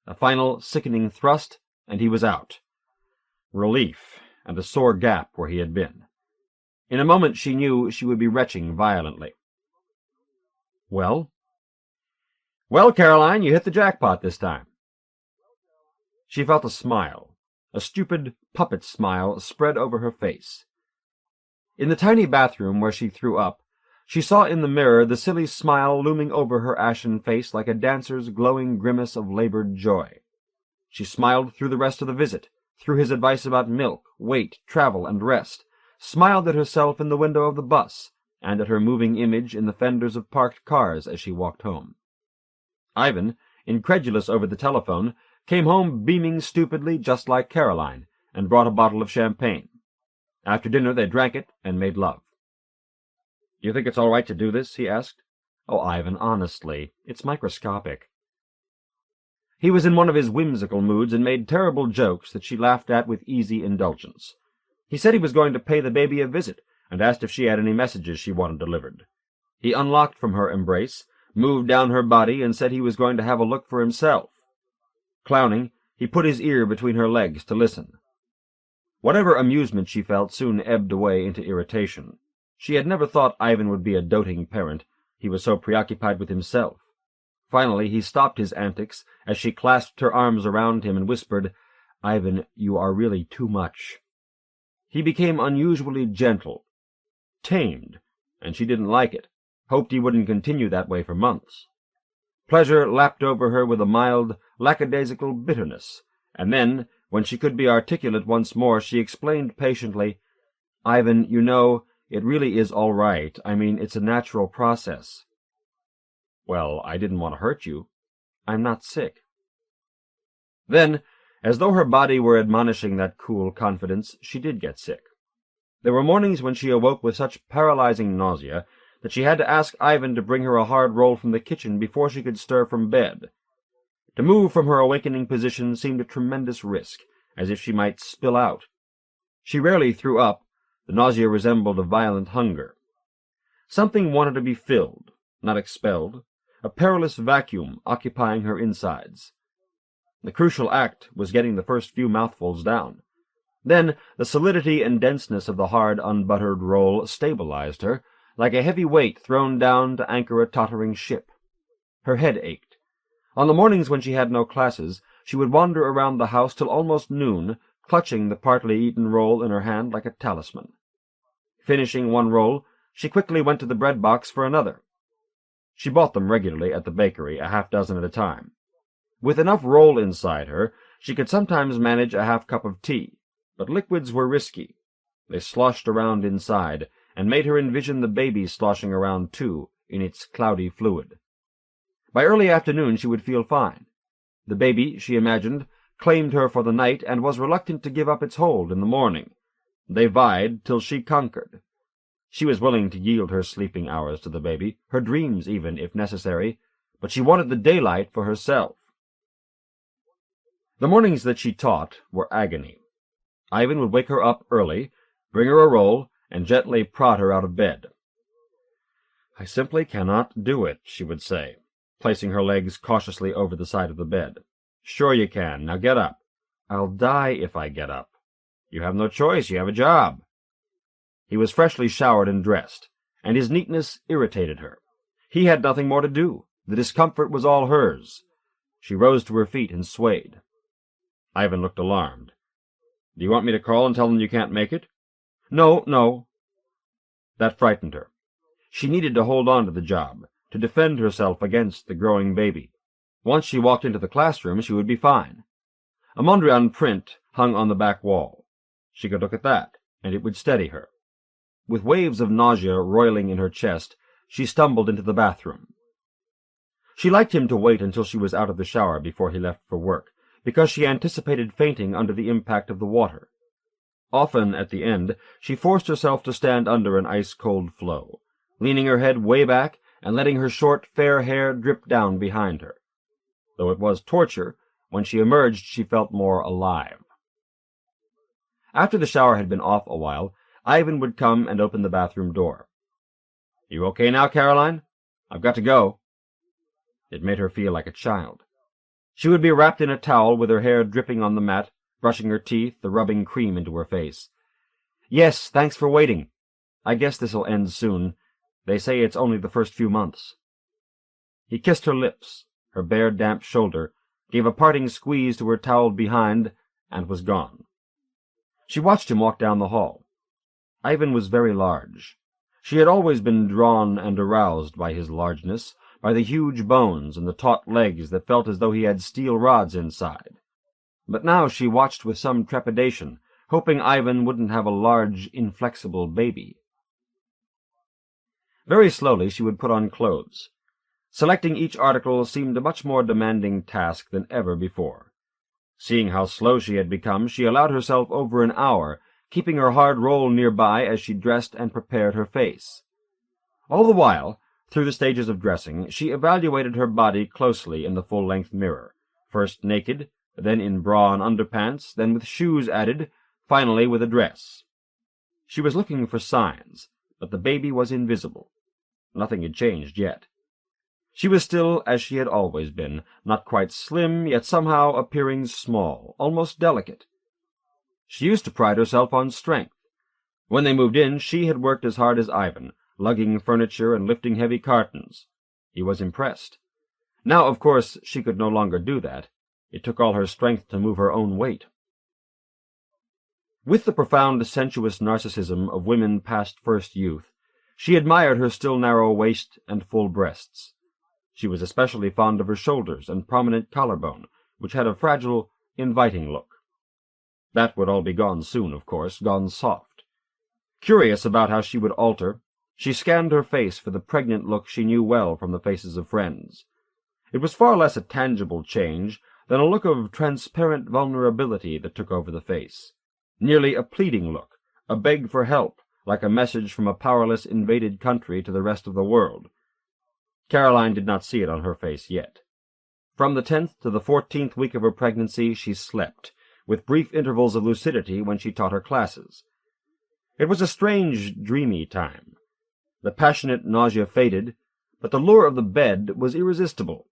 A final, sickening thrust, and he was out. Relief, and a sore gap where he had been. In a moment she knew she would be retching violently. "Well?" "Well, Caroline, you hit the jackpot this time." She felt a smile, a stupid puppet smile, spread over her face. In the tiny bathroom where she threw up, she saw in the mirror the silly smile looming over her ashen face like a dancer's glowing grimace of labored joy. She smiled through the rest of the visit, through his advice about milk, weight, travel, and rest, smiled at herself in the window of the bus, and at her moving image in the fenders of parked cars as she walked home. Ivan, incredulous over the telephone, came home beaming stupidly just like Caroline, and brought a bottle of champagne. After dinner they drank it and made love. "You think it's all right to do this?" he asked. "Oh, Ivan, honestly, it's microscopic." He was in one of his whimsical moods and made terrible jokes that she laughed at with easy indulgence. He said he was going to pay the baby a visit, and asked if she had any messages she wanted delivered. He unlocked from her embrace, moved down her body, and said he was going to have a look for himself. Clowning, he put his ear between her legs to listen. Whatever amusement she felt soon ebbed away into irritation. She had never thought Ivan would be a doting parent. He was so preoccupied with himself. Finally he stopped his antics as she clasped her arms around him and whispered, "Ivan, you are really too much." He became unusually gentle, tamed, and she didn't like it, hoped he wouldn't continue that way for months. Pleasure lapped over her with a mild, lackadaisical bitterness, and then, when she could be articulate once more, she explained patiently, "Ivan, you know, it really is all right. I mean, it's a natural process." "Well, I didn't want to hurt you. I'm not sick." Then, as though her body were admonishing that cool confidence, she did get sick. There were mornings when she awoke with such paralyzing nausea that she had to ask Ivan to bring her a hard roll from the kitchen before she could stir from bed. To move from her awakening position seemed a tremendous risk, as if she might spill out. She rarely threw up. The nausea resembled a violent hunger. Something wanted to be filled, not expelled, a perilous vacuum occupying her insides. The crucial act was getting the first few mouthfuls down. Then the solidity and denseness of the hard, unbuttered roll stabilized her, like a heavy weight thrown down to anchor a tottering ship. Her head ached. On the mornings when she had no classes, she would wander around the house till almost noon, clutching the partly eaten roll in her hand like a talisman. Finishing one roll, she quickly went to the bread box for another. She bought them regularly at the bakery, a half-dozen at a time. With enough roll inside her, she could sometimes manage a half-cup of tea, but liquids were risky. They sloshed around inside, and made her envision the baby sloshing around too, in its cloudy fluid. By early afternoon she would feel fine. The baby, she imagined, claimed her for the night, and was reluctant to give up its hold in the morning. They vied till she conquered. She was willing to yield her sleeping hours to the baby, her dreams even, if necessary, but she wanted the daylight for herself. The mornings that she taught were agony. Ivan would wake her up early, bring her a roll, and gently prod her out of bed. "I simply cannot do it," she would say, placing her legs cautiously over the side of the bed. "Sure you can. Now get up." "I'll die if I get up." "You have no choice. You have a job." He was freshly showered and dressed, and his neatness irritated her. He had nothing more to do. The discomfort was all hers. She rose to her feet and swayed. Ivan looked alarmed. "Do you want me to call and tell them you can't make it?" "No, no." That frightened her. She needed to hold on to the job, to defend herself against the growing baby. Once she walked into the classroom, she would be fine. A Mondrian print hung on the back wall. She could look at that, and it would steady her. With waves of nausea roiling in her chest, she stumbled into the bathroom. She liked him to wait until she was out of the shower before he left for work, because she anticipated fainting under the impact of the water. Often, at the end, she forced herself to stand under an ice-cold flow, leaning her head way back and letting her short, fair hair drip down behind her. Though it was torture, When she emerged, she felt more alive. After the shower had been off a while, Ivan would come and open the bathroom door. "You okay now, Caroline? I've got to go." It made her feel like a child. She would be wrapped in a towel with her hair dripping on the mat, brushing her teeth, the rubbing cream into her face. "Yes, thanks for waiting. I guess this'll end soon. They say it's only the first few months." He kissed her lips, her bare, damp shoulder, gave a parting squeeze to her toweled behind, and was gone. She watched him walk down the hall. Ivan was very large. She had always been drawn and aroused by his largeness, by the huge bones and the taut legs that felt as though he had steel rods inside. But now she watched with some trepidation, hoping Ivan wouldn't have a large, inflexible baby. Very slowly she would put on clothes. Selecting each article seemed a much more demanding task than ever before. Seeing how slow she had become, she allowed herself over an hour, keeping her hard roll nearby as she dressed and prepared her face. All the while, through the stages of dressing, she evaluated her body closely in the full-length mirror, first naked, then in bra and underpants, then with shoes added, finally with a dress. She was looking for signs, but the baby was invisible. Nothing had changed yet. She was still as she had always been, not quite slim, yet somehow appearing small, almost delicate. She used to pride herself on strength. When they moved in, she had worked as hard as Ivan, lugging furniture and lifting heavy cartons. He was impressed. Now, of course, she could no longer do that. It took all her strength to move her own weight. With the profound, sensuous narcissism of women past first youth, she admired her still narrow waist and full breasts. She was especially fond of her shoulders and prominent collarbone, which had a fragile, inviting look. That would all be gone soon, of course, gone soft. Curious about how she would alter, she scanned her face for the pregnant look she knew well from the faces of friends. It was far less a tangible change than a look of transparent vulnerability that took over the face. Nearly a pleading look, a beg for help, like a message from a powerless invaded country to the rest of the world. Caroline did not see it on her face yet. From the 10th to the 14th week of her pregnancy she slept, with brief intervals of lucidity when she taught her classes. It was a strange, dreamy time. The passionate nausea faded, but the lure of the bed was irresistible.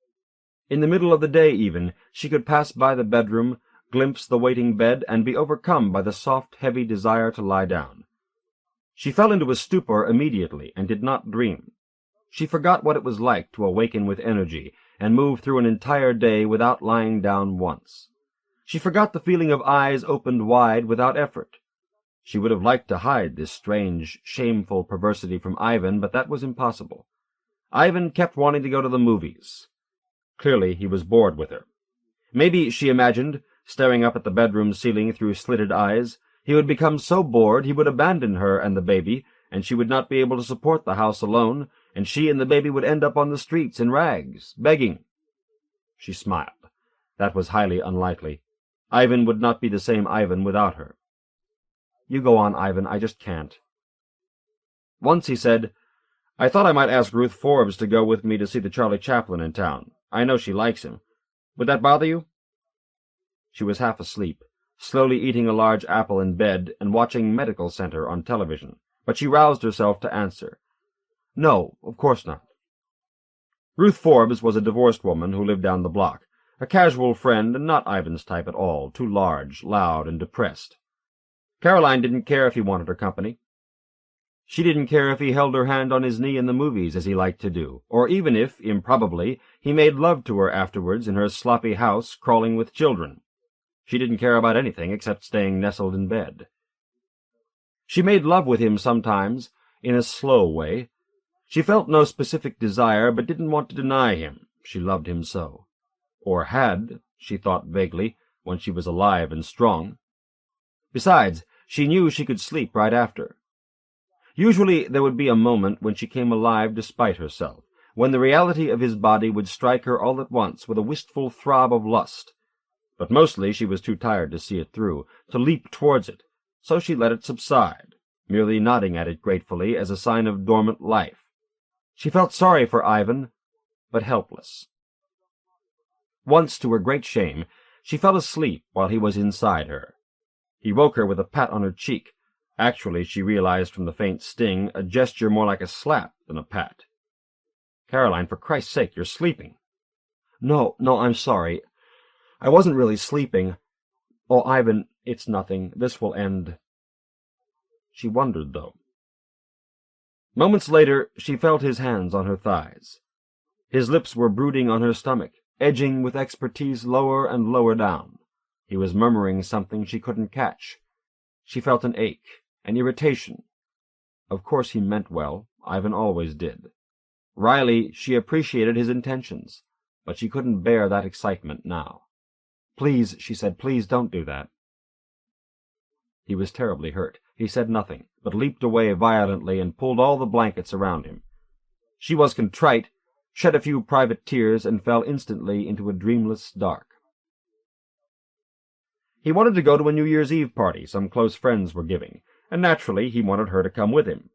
In the middle of the day even, she could pass by the bedroom, glimpse the waiting bed, and be overcome by the soft, heavy desire to lie down. She fell into a stupor immediately, and did not dream. She forgot what it was like to awaken with energy, and move through an entire day without lying down once. She forgot the feeling of eyes opened wide without effort. She would have liked to hide this strange, shameful perversity from Ivan, but that was impossible. Ivan kept wanting to go to the movies. Clearly he was bored with her. Maybe, she imagined, staring up at the bedroom ceiling through slitted eyes, he would become so bored he would abandon her and the baby, and she would not be able to support the house alone, and she and the baby would end up on the streets in rags, begging. She smiled. That was highly unlikely. Ivan would not be the same Ivan without her. "You go on, Ivan, I just can't." Once he said, "I thought I might ask Ruth Forbes to go with me to see the Charlie Chaplin in town. I know she likes him. Would that bother you?" She was half asleep, slowly eating a large apple in bed and watching Medical Center on television, but she roused herself to answer. "No, of course not." Ruth Forbes was a divorced woman who lived down the block, a casual friend and not Ivan's type at all, too large, loud, and depressed. Caroline didn't care if he wanted her company. She didn't care if he held her hand on his knee in the movies, as he liked to do, or even if, improbably, he made love to her afterwards in her sloppy house crawling with children. She didn't care about anything except staying nestled in bed. She made love with him sometimes, in a slow way. She felt no specific desire, but didn't want to deny him. She loved him so. Or had, she thought vaguely, when she was alive and strong. Besides, she knew she could sleep right after. Usually there would be a moment when she came alive despite herself, when the reality of his body would strike her all at once with a wistful throb of lust. But mostly she was too tired to see it through, to leap towards it, so she let it subside, merely nodding at it gratefully as a sign of dormant life. She felt sorry for Ivan, but helpless. Once, to her great shame, She fell asleep while he was inside her. He woke her with a pat on her cheek. Actually, she realized from the faint sting, a gesture more like a slap than a pat. "Caroline, for Christ's sake, you're sleeping." No, I'm sorry. I wasn't really sleeping. Oh, Ivan, it's nothing. This will end." She wondered, though. Moments later, she felt his hands on her thighs. His lips were brooding on her stomach, edging with expertise lower and lower down. He was murmuring something she couldn't catch. She felt an ache, an irritation. Of course he meant well. Ivan always did. Wryly, she appreciated his intentions, but she couldn't bear that excitement now. "Please," she said, "please don't do that." He was terribly hurt. He said nothing, but leaped away violently and pulled all the blankets around him. She was contrite, shed a few private tears, and fell instantly into a dreamless dark. He wanted to go to a New Year's Eve party some close friends were giving, and naturally he wanted her to come with him.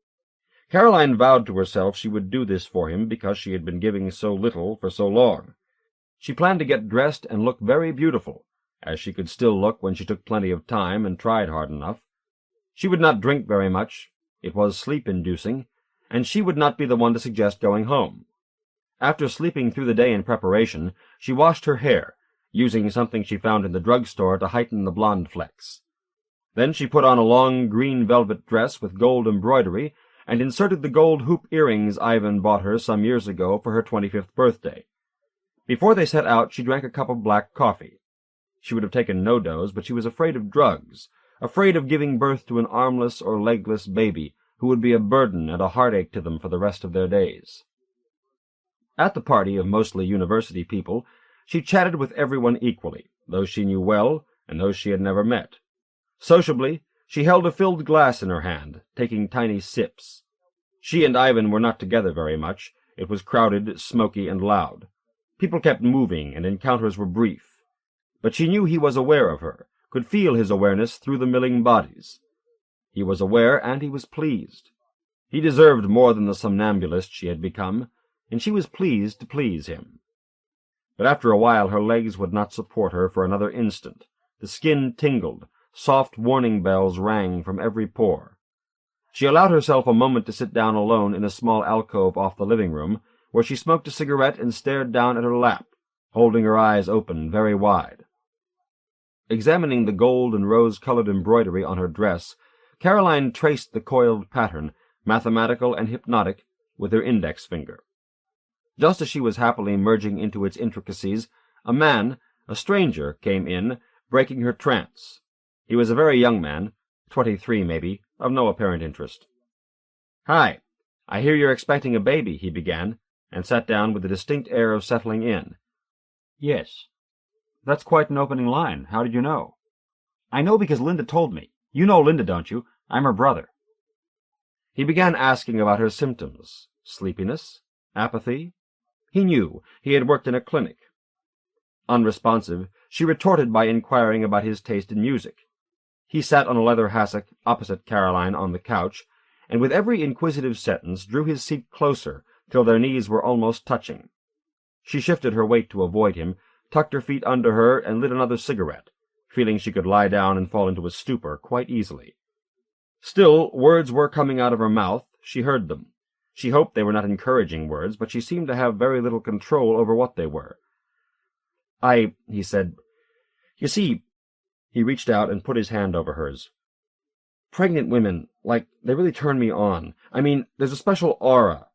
Caroline vowed to herself she would do this for him because she had been giving so little for so long. She planned to get dressed and look very beautiful, as she could still look when she took plenty of time and tried hard enough. She would not drink very much. It was sleep-inducing, and she would not be the one to suggest going home. After sleeping through the day in preparation, she washed her hair, using something she found in the drugstore to heighten the blonde flecks. Then she put on a long green velvet dress with gold embroidery and inserted the gold hoop earrings Ivan bought her some years ago for her 25th birthday. Before they set out, she drank a cup of black coffee. She would have taken no dose, but she was afraid of drugs, afraid of giving birth to an armless or legless baby who would be a burden and a heartache to them for the rest of their days. At the party of mostly university people, she chatted with everyone equally, those she knew well and those she had never met. Sociably, she held a filled glass in her hand, taking tiny sips. She and Ivan were not together very much. It was crowded, smoky, and loud. People kept moving, and encounters were brief. But she knew he was aware of her, could feel his awareness through the milling bodies. He was aware, and he was pleased. He deserved more than the somnambulist she had become, and she was pleased to please him. But after a while her legs would not support her for another instant. The skin tingled. Soft warning bells rang from every pore. She allowed herself a moment to sit down alone in a small alcove off the living room, where she smoked a cigarette and stared down at her lap, holding her eyes open very wide. Examining the gold and rose-colored embroidery on her dress, Caroline traced the coiled pattern, mathematical and hypnotic, with her index finger. Just as she was happily merging into its intricacies, a man, a stranger, came in, breaking her trance. He was a very young man, 23 maybe, of no apparent interest. "Hi, I hear you're expecting a baby," he began, and sat down with a distinct air of settling in.
"Yes. That's quite an opening line. How did you know?" "I know because Linda told me. You know Linda, don't you? I'm her brother."
He began asking about her symptoms. Sleepiness? Apathy? He knew. He had worked in a clinic. Unresponsive, she retorted by inquiring about his taste in music. He sat on a leather hassock opposite Caroline on the couch, and with every inquisitive sentence drew his seat closer till their knees were almost touching. She shifted her weight to avoid him, tucked her feet under her, and lit another cigarette, feeling she could lie down and fall into a stupor quite easily. Still, words were coming out of her mouth. She heard them. She hoped they were not encouraging words, but she seemed to have very little control over what they were. He said, "You see," he reached out and put his hand over hers. "Pregnant women, they really turn me on. I mean, there's a special aura."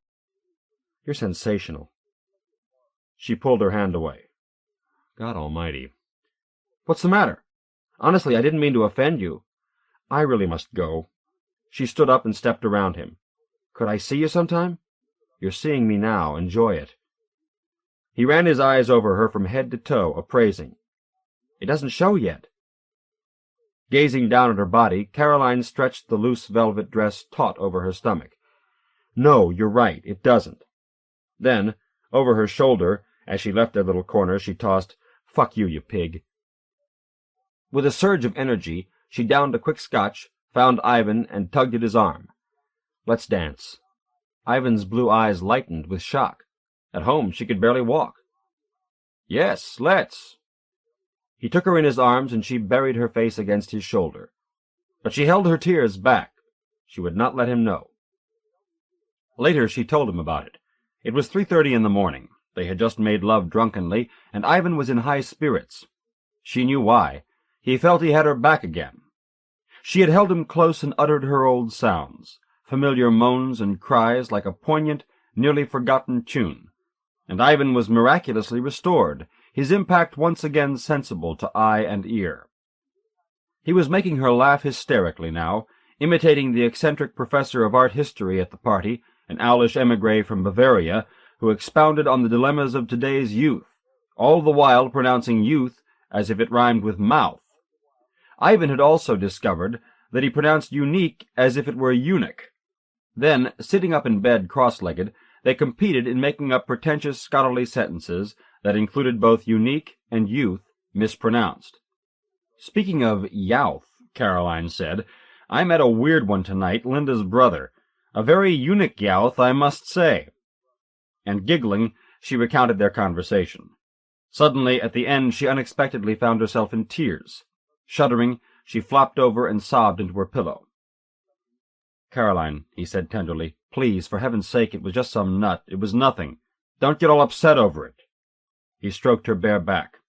"You're sensational." She pulled her hand away. God almighty. "What's the matter? Honestly, I didn't mean to offend you. I really must go." She stood up and stepped around him. "Could I see you sometime?" "You're seeing me now. Enjoy it." He ran his eyes over her from head to toe, appraising. "It doesn't show yet." Gazing down at her body, Caroline stretched the loose velvet dress taut over her stomach. "No, you're right, it doesn't." Then, over her shoulder, as she left their little corner, she tossed, "Fuck you, you pig." With a surge of energy, she downed a quick scotch, found Ivan, and tugged at his arm. "Let's dance." Ivan's blue eyes lightened with shock. At home she could barely walk. "Yes, let's." He took her in his arms, and she buried her face against his shoulder. But she held her tears back. She would not let him know. Later she told him about it. It was 3:30 in the morning. They had just made love drunkenly, and Ivan was in high spirits. She knew why. He felt he had her back again. She had held him close and uttered her old sounds, familiar moans and cries like a poignant, nearly forgotten tune. And Ivan was miraculously restored, his impact once again sensible to eye and ear. He was making her laugh hysterically now, imitating the eccentric professor of art history at the party, an owlish émigré from Bavaria, who expounded on the dilemmas of today's youth, all the while pronouncing youth as if it rhymed with mouth. Ivan had also discovered that he pronounced unique as if it were eunuch. Then, sitting up in bed cross-legged, they competed in making up pretentious scholarly sentences that included both unique and youth mispronounced. "Speaking of youth," Caroline said, "I met a weird one tonight, Linda's brother. A very eunuch youth, I must say." And giggling, she recounted their conversation. Suddenly, at the end, she unexpectedly found herself in tears. Shuddering, she flopped over and sobbed into her pillow. "Caroline," he said tenderly, "please, for heaven's sake, it was just some nut. It was nothing. Don't get all upset over it." He stroked her bare back.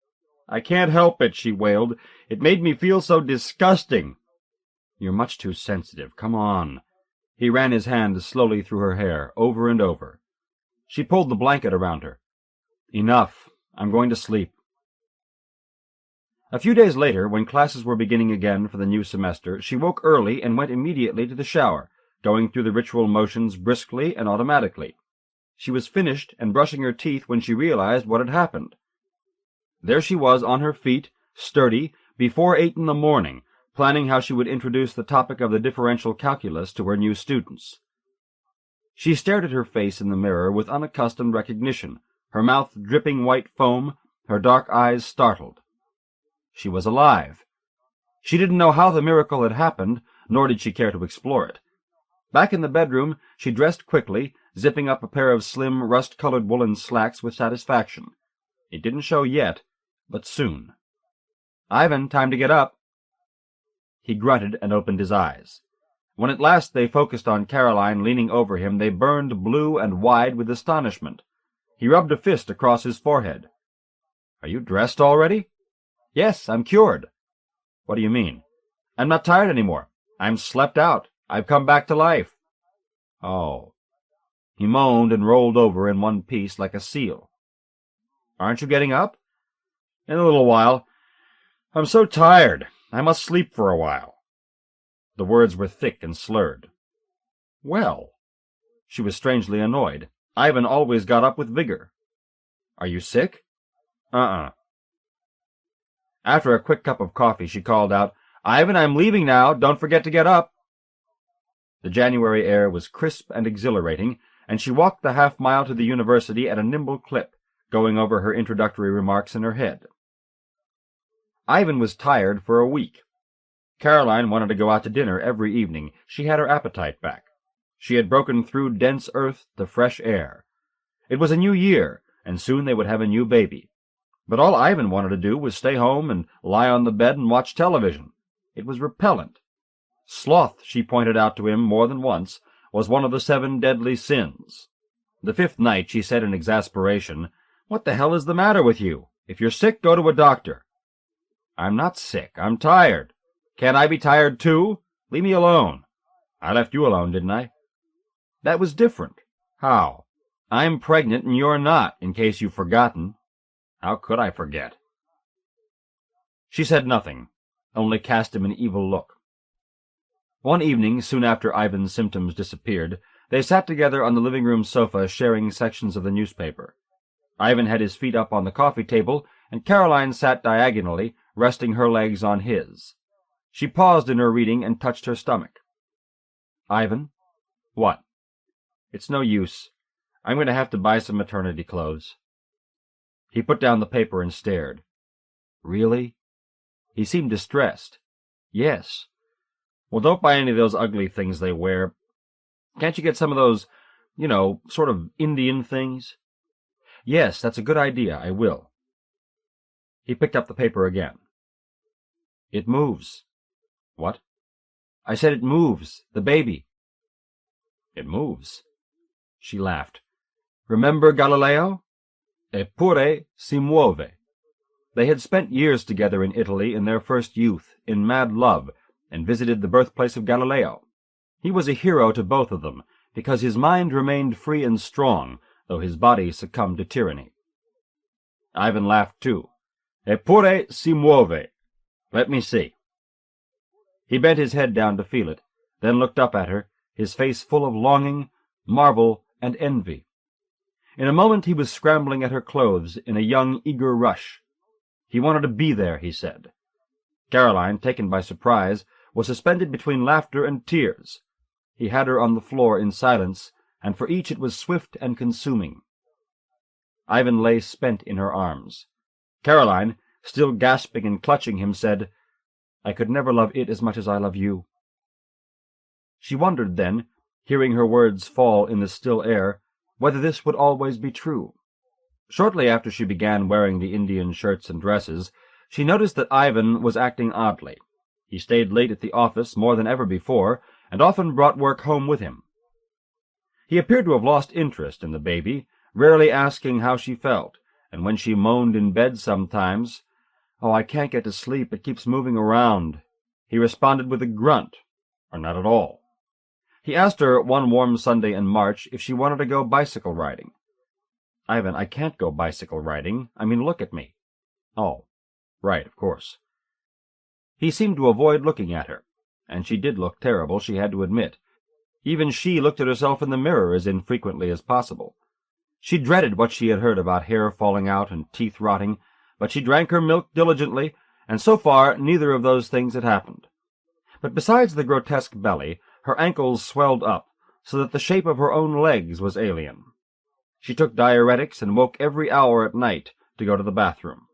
"I can't help it," she wailed. "It made me feel so disgusting." "You're much too sensitive. Come on." He ran his hand slowly through her hair, over and over. She pulled the blanket around her. "Enough. I'm going to sleep." A few days later, when classes were beginning again for the new semester, she woke early and went immediately to the shower, going through the ritual motions briskly and automatically. She was finished and brushing her teeth when she realized what had happened. There she was on her feet, sturdy, before 8 in the morning, planning how she would introduce the topic of the differential calculus to her new students. She stared at her face in the mirror with unaccustomed recognition, her mouth dripping white foam, her dark eyes startled. She was alive. She didn't know how the miracle had happened, nor did she care to explore it. Back in the bedroom, she dressed quickly, zipping up a pair of slim, rust-colored woolen slacks with satisfaction. It didn't show yet, but soon. "Ivan, time to get up." He grunted and opened his eyes. When at last they focused on Caroline leaning over him, they burned blue and wide with astonishment. He rubbed a fist across his forehead. "Are you dressed already?" "Yes, I'm cured." "What do you mean?" "I'm not tired any more. I'm slept out. I've come back to life." "Oh." He moaned and rolled over in one piece like a seal. "Aren't you getting up?" "In a little while. I'm so tired. I must sleep for a while." The words were thick and slurred. "Well." She was strangely annoyed. Ivan always got up with vigor. "Are you sick?" "Uh-uh." After a quick cup of coffee, she called out, "Ivan, I'm leaving now. Don't forget to get up." The January air was crisp and exhilarating, and she walked the half-mile to the university at a nimble clip, going over her introductory remarks in her head. Ivan was tired for a week. Caroline wanted to go out to dinner every evening. She had her appetite back. She had broken through dense earth to fresh air. It was a new year, and soon they would have a new baby. But all Ivan wanted to do was stay home and lie on the bed and watch television. It was repellent. Sloth, she pointed out to him more than once, was one of the 7 deadly sins. The 5th night she said in exasperation, "What the hell is the matter with you? If you're sick, go to a doctor." "I'm not sick. I'm tired." "Can't I be tired too? Leave me alone." "I left you alone, didn't I?" "That was different." "How?" "I'm pregnant and you're not, in case you've forgotten." "How could I forget?" She said nothing, only cast him an evil look. One evening, soon after Ivan's symptoms disappeared, they sat together on the living-room sofa sharing sections of the newspaper. Ivan had his feet up on the coffee table, and Caroline sat diagonally, resting her legs on his. She paused in her reading and touched her stomach. "Ivan?" "What?" "It's no use. I'm going to have to buy some maternity clothes." He put down the paper and stared. "Really?" He seemed distressed. "Yes." "Well, don't buy any of those ugly things they wear. Can't you get some of those, sort of Indian things?" "Yes, that's a good idea. I will."
He picked up the paper again. "It moves." "What?" "I said it moves. The baby." "It moves." She laughed. "Remember Galileo? Eppure si muove." They had spent years together in Italy in their first youth, in mad love, and visited the birthplace of Galileo. He was a hero to both of them, because his mind remained free and strong, though his body succumbed to tyranny. Ivan laughed too. "Eppure si muove. Let me see." He bent his head down to feel it, then looked up at her, his face full of longing, marvel, and envy. In a moment he was scrambling at her clothes in a young, eager rush. He wanted to be there, he said. Caroline, taken by surprise, was suspended between laughter and tears. He had her on the floor in silence, and for each it was swift and consuming. Ivan lay spent in her arms. Caroline, still gasping and clutching him, said, "I could never love it as much as I love you." She wondered then, hearing her words fall in the still air, whether this would always be true. Shortly after she began wearing the Indian shirts and dresses, she noticed that Ivan was acting oddly. He stayed late at the office more than ever before, and often brought work home with him. He appeared to have lost interest in the baby, rarely asking how she felt, and when she moaned in bed sometimes, "Oh, I can't get to sleep, it keeps moving around," he responded with a grunt, or not at all. He asked her one warm Sunday in March if she wanted to go bicycle riding. "Ivan, I can't go bicycle riding. I mean, look at me." "Oh, right, of course." He seemed to avoid looking at her, and she did look terrible, she had to admit. Even she looked at herself in the mirror as infrequently as possible. She dreaded what she had heard about hair falling out and teeth rotting, but she drank her milk diligently, and so far neither of those things had happened. But besides the grotesque belly, her ankles swelled up, so that the shape of her own legs was alien. She took diuretics and woke every hour at night to go to the bathroom.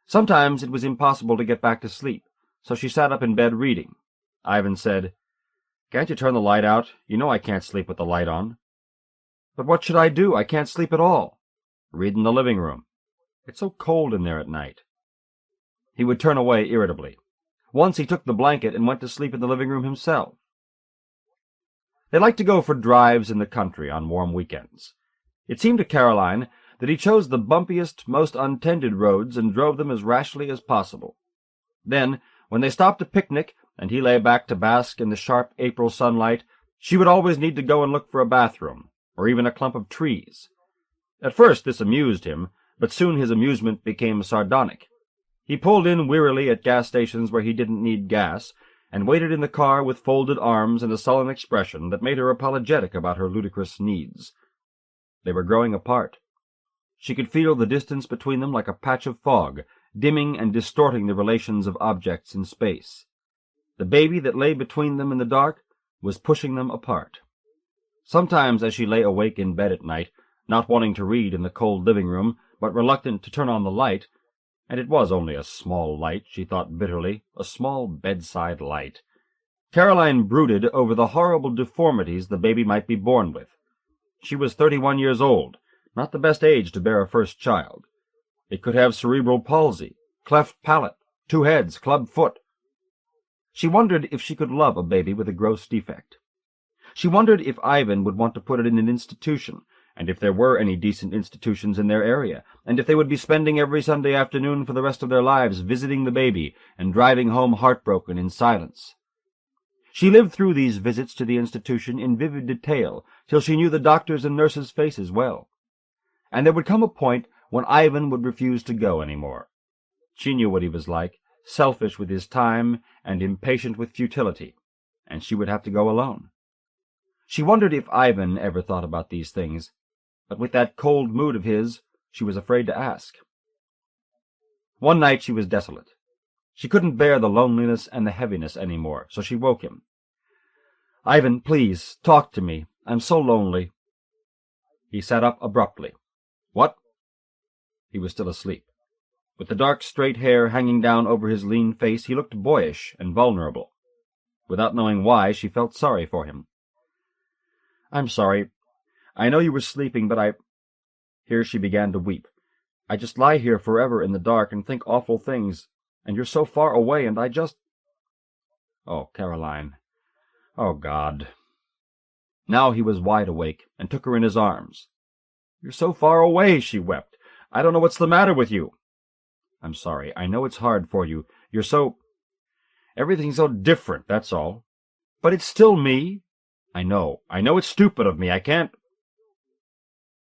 Sometimes it was impossible to get back to sleep, so she sat up in bed reading. Ivan said, "Can't you turn the light out? You know I can't sleep with the light on." "But what should I do? I can't sleep at all." "Read in the living room. It's so cold in there at night." He would turn away irritably. Once he took the blanket and went to sleep in the living room himself. They liked to go for drives in the country on warm weekends. It seemed to Caroline that he chose the bumpiest, most untended roads and drove them as rashly as possible. Then, when they stopped to picnic, and he lay back to bask in the sharp April sunlight, she would always need to go and look for a bathroom, or even a clump of trees. At first this amused him, but soon his amusement became sardonic. He pulled in wearily at gas stations where he didn't need gas, and waited in the car with folded arms and a sullen expression that made her apologetic about her ludicrous needs. They were growing apart. She could feel the distance between them like a patch of fog, dimming and distorting the relations of objects in space. The baby that lay between them in the dark was pushing them apart. Sometimes as she lay awake in bed at night, not wanting to read in the cold living room, but reluctant to turn on the light, and it was only a small light, she thought bitterly, a small bedside light, Caroline brooded over the horrible deformities the baby might be born with. She was 31 years old, not the best age to bear a first child. It could have cerebral palsy, cleft palate, 2 heads, club foot. She wondered if she could love a baby with a gross defect. She wondered if Ivan would want to put it in an institution, and if there were any decent institutions in their area, and if they would be spending every Sunday afternoon for the rest of their lives visiting the baby and driving home heartbroken in silence. She lived through these visits to the institution in vivid detail till she knew the doctors' and nurses' faces well. And there would come a point when Ivan would refuse to go any more. She knew what he was like, selfish with his time and impatient with futility, and she would have to go alone. She wondered if Ivan ever thought about these things, but with that cold mood of his, she was afraid to ask. One night she was desolate. She couldn't bear the loneliness and the heaviness any more, so she woke him. "Ivan, please, talk to me. I'm so lonely." He sat up abruptly. "What?" He was still asleep. With the dark, straight hair hanging down over his lean face, he looked boyish and vulnerable. Without knowing why, she felt sorry for him. "I'm sorry. I know you were sleeping, but Here she began to weep. I just lie here forever in the dark and think awful things, and you're so far away, and I just... Oh, Caroline. Oh, God. Now he was wide awake, and took her in his arms. You're so far away, she wept. I don't know what's the matter with you. I'm sorry. I know it's hard for you. You're so... Everything's so different, that's all. But it's still me. I know it's stupid of me. I can't...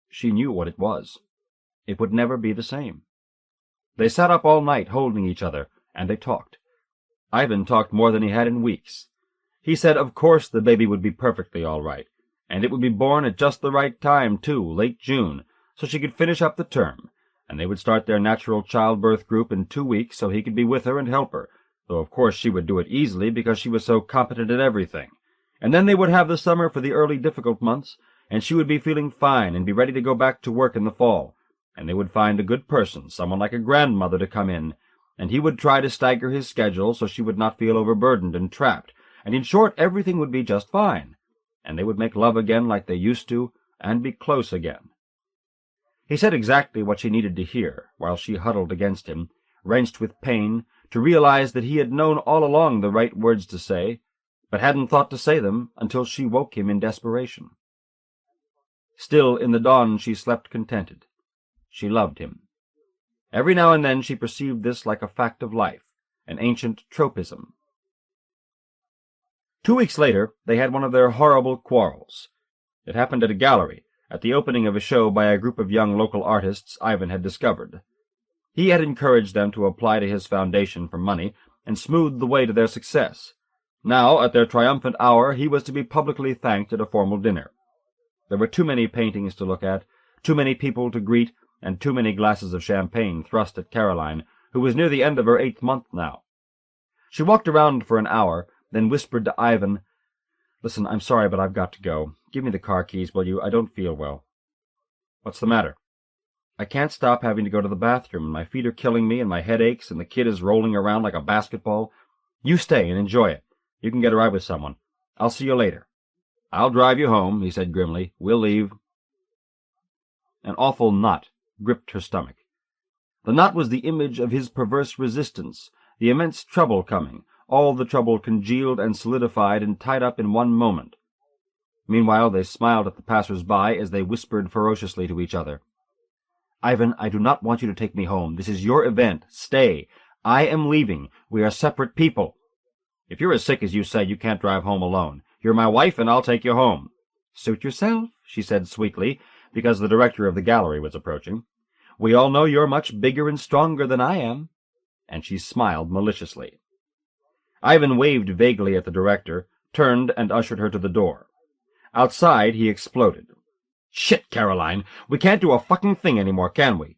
She knew what it was. It would never be the same. They sat up all night holding each other, and they talked. Ivan talked more than he had in weeks. He said of course the baby would be perfectly all right, and it would be born at just the right time, too, late June, so she could finish up the term, and they would start their natural childbirth group in 2 weeks so he could be with her and help her, though of course she would do it easily because she was so competent at everything. And then they would have the summer for the early difficult months, and she would be feeling fine and be ready to go back to work in the fall, and they would find a good person, someone like a grandmother, to come in, and he would try to stagger his schedule so she would not feel overburdened and trapped, and in short everything would be just fine, and they would make love again like they used to, and be close again. He said exactly what she needed to hear, while she huddled against him, wrenched with pain, to realize that he had known all along the right words to say, but hadn't thought to say them until she woke him in desperation. Still, in the dawn she slept contented. She loved him. Every now and then she perceived this like a fact of life, an ancient tropism. 2 weeks later they had one of their horrible quarrels. It happened at a gallery, at the opening of a show by a group of young local artists Ivan had discovered. He had encouraged them to apply to his foundation for money, and smoothed the way to their success. Now, at their triumphant hour, he was to be publicly thanked at a formal dinner. There were too many paintings to look at, too many people to greet, and too many glasses of champagne thrust at Caroline, who was near the end of her 8th month now. She walked around for an hour, then whispered to Ivan, "Listen, I'm sorry, but I've got to go. Give me the car keys, will you? I don't feel well." "What's the matter?" "I can't stop having to go to the bathroom, and my feet are killing me, and my head aches, and the kid is rolling around like a basketball. You stay and enjoy it. You can get a ride with someone. I'll see you later." "I'll drive you home," he said grimly. "We'll leave." An awful knot gripped her stomach. The knot was the image of his perverse resistance, the immense trouble coming, all the trouble congealed and solidified and tied up in one moment. Meanwhile they smiled at the passers-by as they whispered ferociously to each other. "Ivan, I do not want you to take me home. This is your event. Stay. I am leaving. We are separate people." "If you're as sick as you say, you can't drive home alone. You're my wife, and I'll take you home." "Suit yourself," she said sweetly, because the director of the gallery was approaching. "We all know you're much bigger and stronger than I am." And she smiled maliciously. Ivan waved vaguely at the director, turned and ushered her to the door. Outside he exploded. "Shit, Caroline! We can't do a fucking thing anymore, can we?"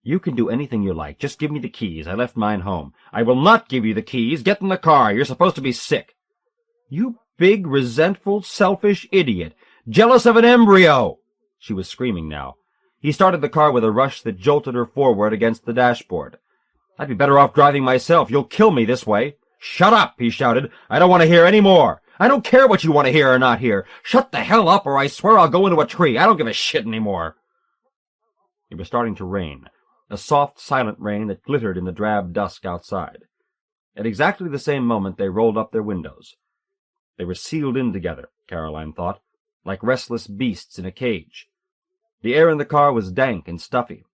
"You can do anything you like. Just give me the keys. I left mine home." "I will not give you the keys. Get in the car. You're supposed to be sick." "You big, resentful, selfish idiot! Jealous of an embryo!" She was screaming now. He started the car with a rush that jolted her forward against the dashboard. "I'd be better off driving myself. You'll kill me this way." "Shut up!" he shouted. "I don't want to hear any more. I don't care what you want to hear or not hear. Shut the hell up, or I swear I'll go into a tree. I don't give a shit any more." It was starting to rain, a soft, silent rain that glittered in the drab dusk outside. At exactly the same moment they rolled up their windows. They were sealed in together, Caroline thought, like restless beasts in a cage. The air in the car was dank and stuffy.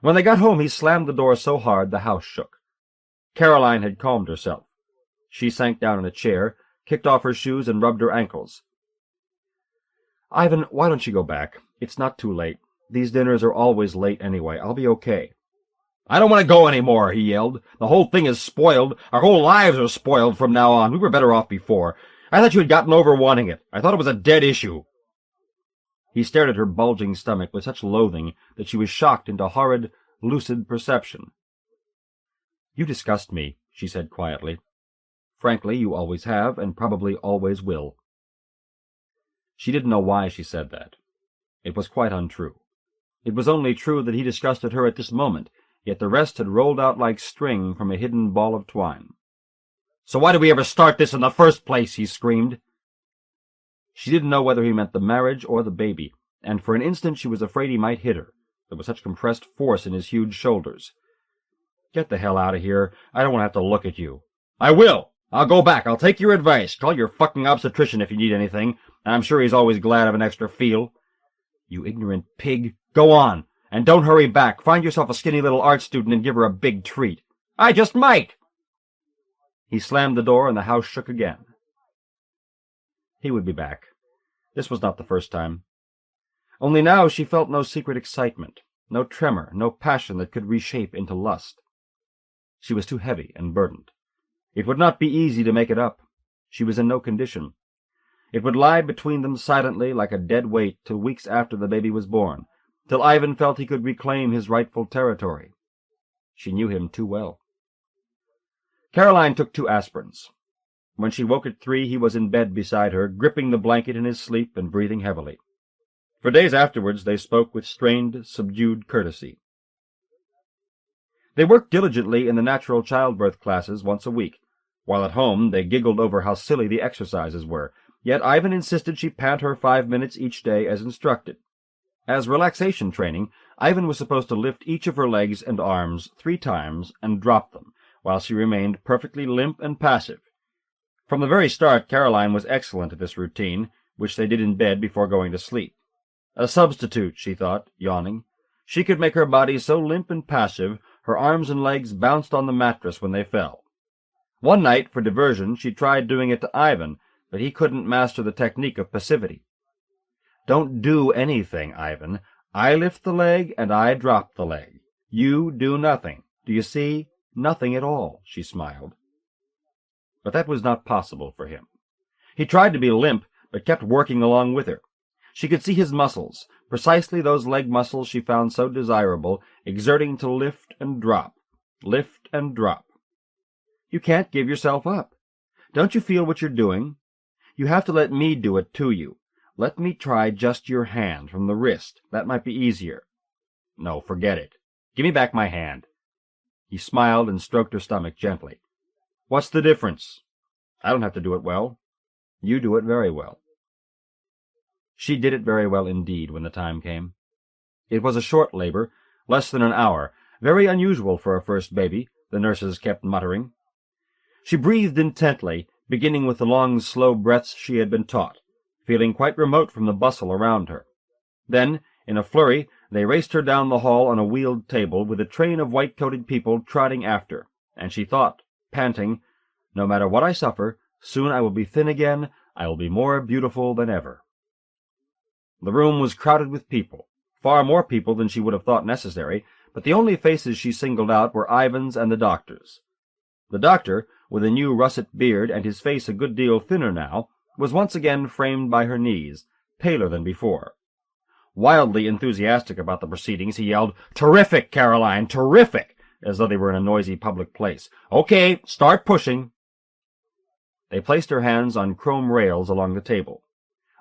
When they got home he slammed the door so hard the house shook. Caroline had calmed herself. She sank down in a chair, kicked off her shoes, and rubbed her ankles. "Ivan, why don't you go back? It's not too late. These dinners are always late anyway. I'll be okay." "I don't want to go any more," he yelled. "The whole thing is spoiled. Our whole lives are spoiled from now on. We were better off before. I thought you had gotten over wanting it. I thought it was a dead issue." He stared at her bulging stomach with such loathing that she was shocked into horrid, lucid perception. "You disgust me," she said quietly. "Frankly, you always have, and probably always will." She didn't know why she said that. It was quite untrue. It was only true that he disgusted her at this moment, yet the rest had rolled out like string from a hidden ball of twine. "So why did we ever start this in the first place?" he screamed. She didn't know whether he meant the marriage or the baby, and for an instant she was afraid he might hit her. There was such compressed force in his huge shoulders. "Get the hell out of here. I don't want to have to look at you." "I will. I'll go back. I'll take your advice. Call your fucking obstetrician if you need anything. I'm sure he's always glad of an extra feel." "You ignorant pig. Go on. And don't hurry back. Find yourself a skinny little art student and give her a big treat." "I just might." He slammed the door and the house shook again. He would be back. This was not the first time. Only now she felt no secret excitement, no tremor, no passion that could reshape into lust. She was too heavy and burdened. It would not be easy to make it up. She was in no condition. It would lie between them silently like a dead weight till weeks after the baby was born, till Ivan felt he could reclaim his rightful territory. She knew him too well. Caroline took 2 aspirins. When she woke at 3, he was in bed beside her, gripping the blanket in his sleep and breathing heavily. For days afterwards they spoke with strained, subdued courtesy. They worked diligently in the natural childbirth classes once a week. While at home they giggled over how silly the exercises were, yet Ivan insisted she pant her 5 minutes each day as instructed. As relaxation training, Ivan was supposed to lift each of her legs and arms 3 times and drop them, while she remained perfectly limp and passive. From the very start, Caroline was excellent at this routine, which they did in bed before going to sleep. A substitute, she thought, yawning. She could make her body so limp and passive, her arms and legs bounced on the mattress when they fell. One night, for diversion, she tried doing it to Ivan, but he couldn't master the technique of passivity. "Don't do anything, Ivan. I lift the leg and I drop the leg. You do nothing. Do you see? Nothing at all," she smiled. But that was not possible for him. He tried to be limp, but kept working along with her. She could see his muscles, precisely those leg muscles she found so desirable, exerting to lift and drop, lift and drop. "You can't give yourself up. Don't you feel what you're doing? You have to let me do it to you. Let me try just your hand, from the wrist. That might be easier." "No, forget it. Give me back my hand." He smiled and stroked her stomach gently. "What's the difference? I don't have to do it well. You do it very well." She did it very well indeed when the time came. It was a short labor, less than an hour, very unusual for a first baby, the nurses kept muttering. She breathed intently, beginning with the long, slow breaths she had been taught, feeling quite remote from the bustle around her. Then, in a flurry, they raced her down the hall on a wheeled table, with a train of white-coated people trotting after, and she thought, panting, "No matter what I suffer, soon I will be thin again, I will be more beautiful than ever." The room was crowded with people, far more people than she would have thought necessary, but the only faces she singled out were Ivan's and the doctor's. The doctor, with a new russet beard and his face a good deal thinner now, was once again framed by her knees, paler than before. Wildly enthusiastic about the proceedings, he yelled, "Terrific, Caroline, terrific!" as though they were in a noisy public place. "Okay, start pushing." They placed her hands on chrome rails along the table.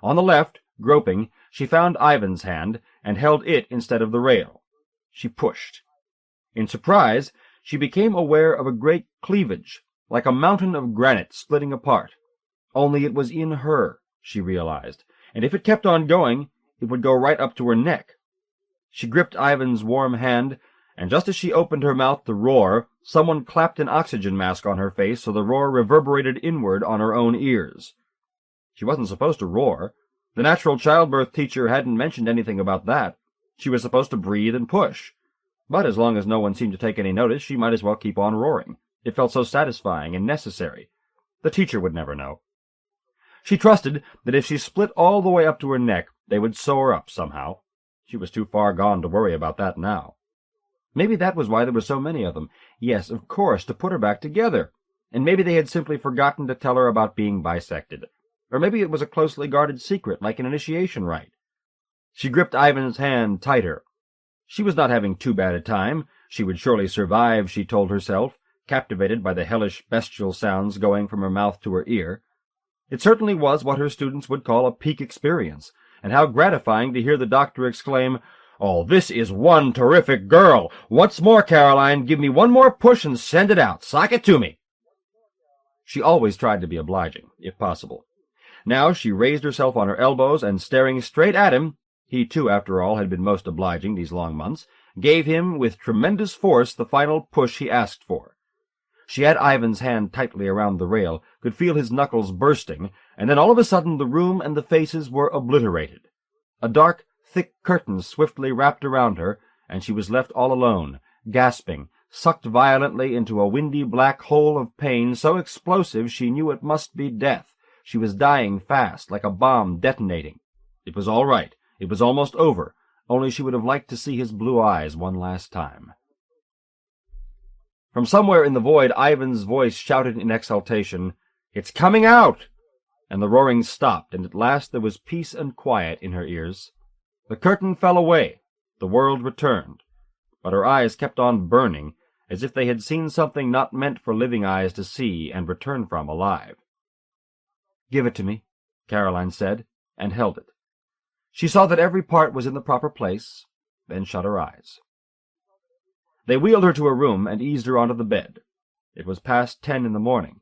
On the left, groping, she found Ivan's hand, and held it instead of the rail. She pushed. In surprise, she became aware of a great cleavage, like a mountain of granite splitting apart. Only it was in her, she realized, and if it kept on going, it would go right up to her neck. She gripped Ivan's warm hand, and just as she opened her mouth to roar, someone clapped an oxygen mask on her face so the roar reverberated inward on her own ears. She wasn't supposed to roar. The natural childbirth teacher hadn't mentioned anything about that. She was supposed to breathe and push. But as long as no one seemed to take any notice, she might as well keep on roaring. It felt so satisfying and necessary. The teacher would never know. She trusted that if she split all the way up to her neck, they would sew her up somehow. She was too far gone to worry about that now. Maybe that was why there were so many of them. Yes, of course, to put her back together. And maybe they had simply forgotten to tell her about being bisected. Or maybe it was a closely guarded secret, like an initiation rite. She gripped Ivan's hand tighter. She was not having too bad a time. She would surely survive, she told herself, captivated by the hellish, bestial sounds going from her mouth to her ear. It certainly was what her students would call a peak experience, and how gratifying to hear the doctor exclaim, "Oh, this is one terrific girl! Once more, Caroline, give me one more push and send it out. Sock it to me!" She always tried to be obliging, if possible. Now she raised herself on her elbows, and staring straight at him, he too, after all, had been most obliging these long months, gave him with tremendous force the final push he asked for. She had Ivan's hand tightly around the rail, could feel his knuckles bursting, and then all of a sudden the room and the faces were obliterated. A dark, thick curtain swiftly wrapped around her, and she was left all alone, gasping, sucked violently into a windy black hole of pain so explosive she knew it must be death. She was dying fast, like a bomb detonating. It was all right. It was almost over, only she would have liked to see his blue eyes one last time. From somewhere in the void, Ivan's voice shouted in exultation, "It's coming out!" And the roaring stopped, and at last there was peace and quiet in her ears. The curtain fell away. The world returned. But her eyes kept on burning, as if they had seen something not meant for living eyes to see and return from alive. "Give it to me," Caroline said, and held it. She saw that every part was in the proper place, then shut her eyes. They wheeled her to her room and eased her onto the bed. It was past 10 in the morning.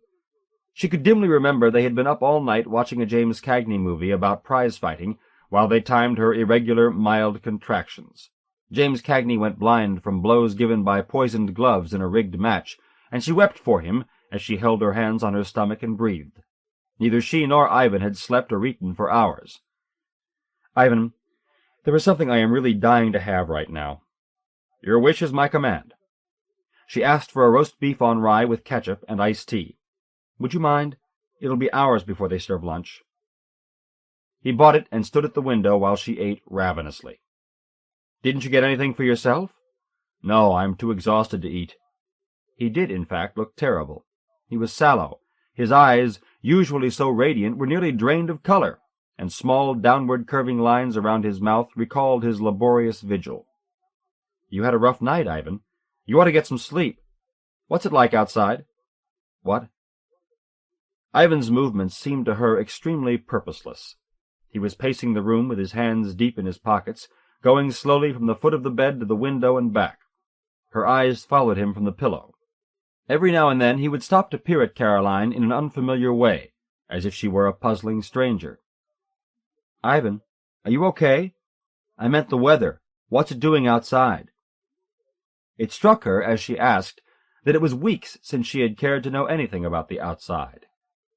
She could dimly remember they had been up all night watching a James Cagney movie about prize-fighting while they timed her irregular, mild contractions. James Cagney went blind from blows given by poisoned gloves in a rigged match, and she wept for him as she held her hands on her stomach and breathed. Neither she nor Ivan had slept or eaten for hours. "Ivan, there is something I am really dying to have right now." "Your wish is my command." She asked for a roast beef on rye with ketchup and iced tea. "Would you mind? It'll be hours before they serve lunch." He bought it and stood at the window while she ate ravenously. "Didn't you get anything for yourself?" "No, I'm too exhausted to eat." He did, in fact, look terrible. He was sallow. His eyes, usually so radiant, were nearly drained of color, and small downward curving lines around his mouth recalled his laborious vigil. "You had a rough night, Ivan. You ought to get some sleep. What's it like outside?" "What?" Ivan's movements seemed to her extremely purposeless. He was pacing the room with his hands deep in his pockets, going slowly from the foot of the bed to the window and back. Her eyes followed him from the pillow. Every now and then he would stop to peer at Caroline in an unfamiliar way, as if she were a puzzling stranger. "Ivan, are you okay? I meant the weather. What's it doing outside?" It struck her, as she asked, that it was weeks since she had cared to know anything about the outside.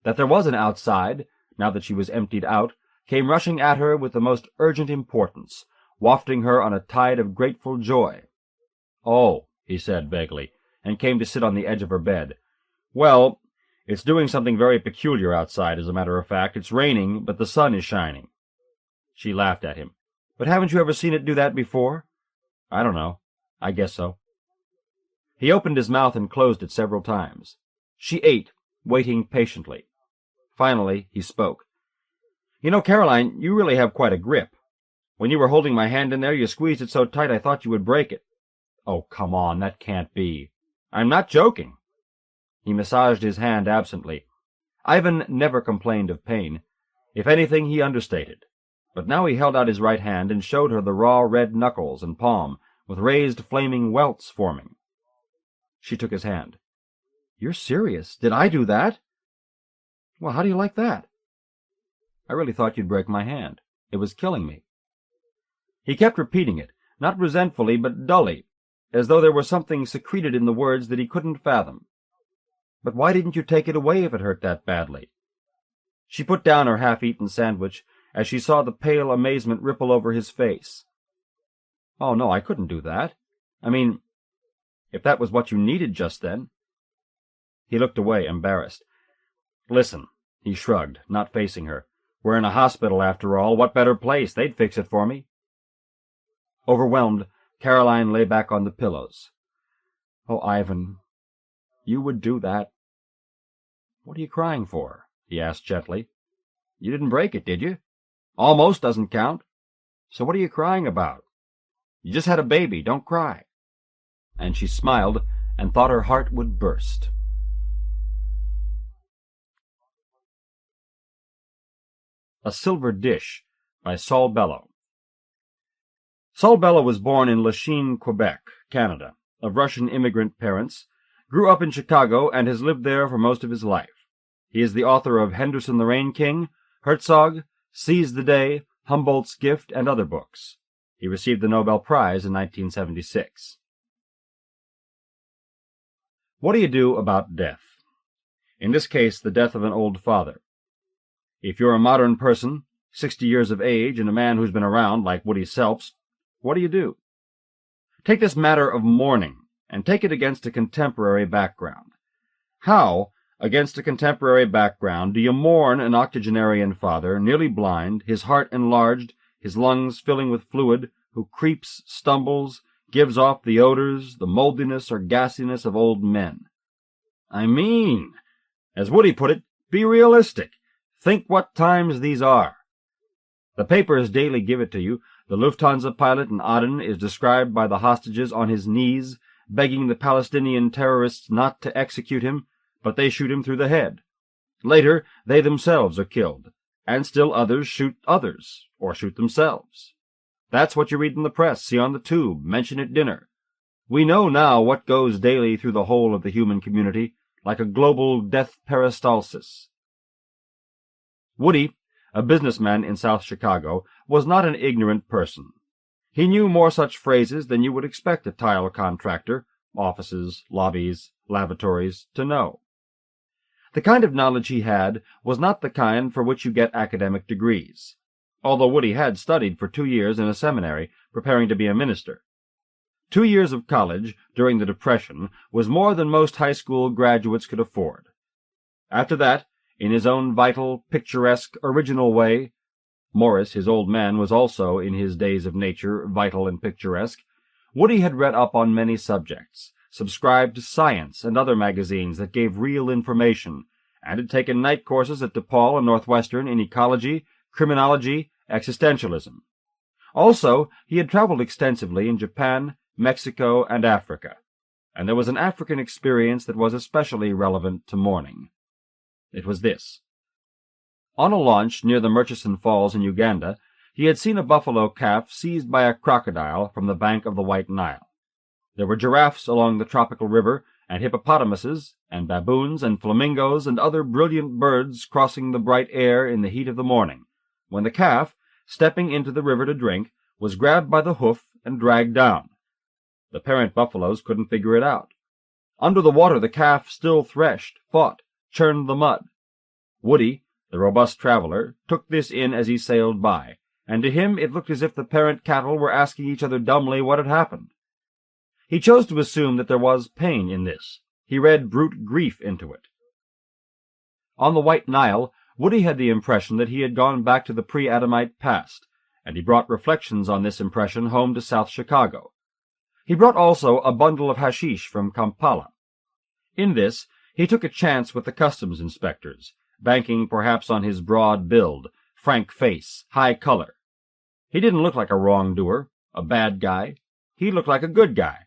That there was an outside, now that she was emptied out, came rushing at her with the most urgent importance, wafting her on a tide of grateful joy. "Oh," he said vaguely, and came to sit on the edge of her bed. "Well, it's doing something very peculiar outside, as a matter of fact. It's raining, but the sun is shining." She laughed at him. "But haven't you ever seen it do that before?" "I don't know. I guess so." He opened his mouth and closed it several times. She ate, waiting patiently. Finally he spoke. "You know, Caroline, you really have quite a grip. When you were holding my hand in there, you squeezed it so tight I thought you would break it." "Oh, come on, that can't be." "I'm not joking." He massaged his hand absently. Ivan never complained of pain. If anything, he understated. But now he held out his right hand and showed her the raw red knuckles and palm, with raised flaming welts forming. She took his hand. "You're serious? Did I do that?" "Well, how do you like that?" "I really thought you'd break my hand. It was killing me." He kept repeating it, not resentfully, but dully, as though there were something secreted in the words that he couldn't fathom. "But why didn't you take it away if it hurt that badly?" She put down her half-eaten sandwich as she saw the pale amazement ripple over his face. "Oh, no, I couldn't do that. I mean, if that was what you needed just then." He looked away, embarrassed. "Listen," he shrugged, not facing her. "We're in a hospital, after all. What better place? They'd fix it for me." Overwhelmed, Caroline lay back on the pillows. "Oh, Ivan, you would do that?" "What are you crying for?" he asked gently. "You didn't break it, did you? Almost doesn't count. So what are you crying about? You just had a baby. Don't cry." And she smiled and thought her heart would burst. A Silver Dish by Saul Bellow. Saul Bellow was born in Lachine, Quebec, Canada, of Russian immigrant parents, grew up in Chicago, and has lived there for most of his life. He is the author of Henderson the Rain King, Herzog, Seize the Day, Humboldt's Gift, and other books. He received the Nobel Prize in 1976. What do you do about death? In this case, the death of an old father. If you're a modern person, 60 years of age, and a man who's been around, like Woody Selps, what do? Take this matter of mourning, and take it against a contemporary background. How, against a contemporary background, do you mourn an octogenarian father, nearly blind, his heart enlarged, his lungs filling with fluid, who creeps, stumbles, gives off the odors, the moldiness or gassiness of old men? I mean, as Woody put it, be realistic. Think what times these are. The papers daily give it to you. The Lufthansa pilot in Aden is described by the hostages on his knees, begging the Palestinian terrorists not to execute him, but they shoot him through the head. Later, they themselves are killed, and still others shoot others, or shoot themselves. That's what you read in the press, see on the tube, mention at dinner. We know now what goes daily through the whole of the human community, like a global death peristalsis. Woody, a businessman in South Chicago, was not an ignorant person. He knew more such phrases than you would expect a tile contractor, offices, lobbies, lavatories, to know. The kind of knowledge he had was not the kind for which you get academic degrees, although Woody had studied for 2 years in a seminary, preparing to be a minister. 2 years of college during the Depression was more than most high school graduates could afford. After that, in his own vital, picturesque, original way, Morris, his old man, was also, in his days of nature, vital and picturesque, Woody had read up on many subjects, subscribed to Science and other magazines that gave real information, and had taken night courses at DePaul and Northwestern in ecology, criminology, existentialism. Also, he had traveled extensively in Japan, Mexico, and Africa, and there was an African experience that was especially relevant to mourning. It was this. On a launch near the Murchison Falls in Uganda, he had seen a buffalo calf seized by a crocodile from the bank of the White Nile. There were giraffes along the tropical river, and hippopotamuses, and baboons, and flamingos, and other brilliant birds crossing the bright air in the heat of the morning, when the calf, stepping into the river to drink, was grabbed by the hoof and dragged down. The parent buffaloes couldn't figure it out. Under the water the calf still threshed, fought, churned the mud. Woody, the robust traveler, took this in as he sailed by, and to him it looked as if the parent cattle were asking each other dumbly what had happened. He chose to assume that there was pain in this. He read brute grief into it. On the White Nile, Woody had the impression that he had gone back to the pre-Adamite past, and he brought reflections on this impression home to South Chicago. He brought also a bundle of hashish from Kampala. In this, he took a chance with the customs inspectors, banking perhaps on his broad build, frank face, high color. He didn't look like a wrongdoer, a bad guy. He looked like a good guy.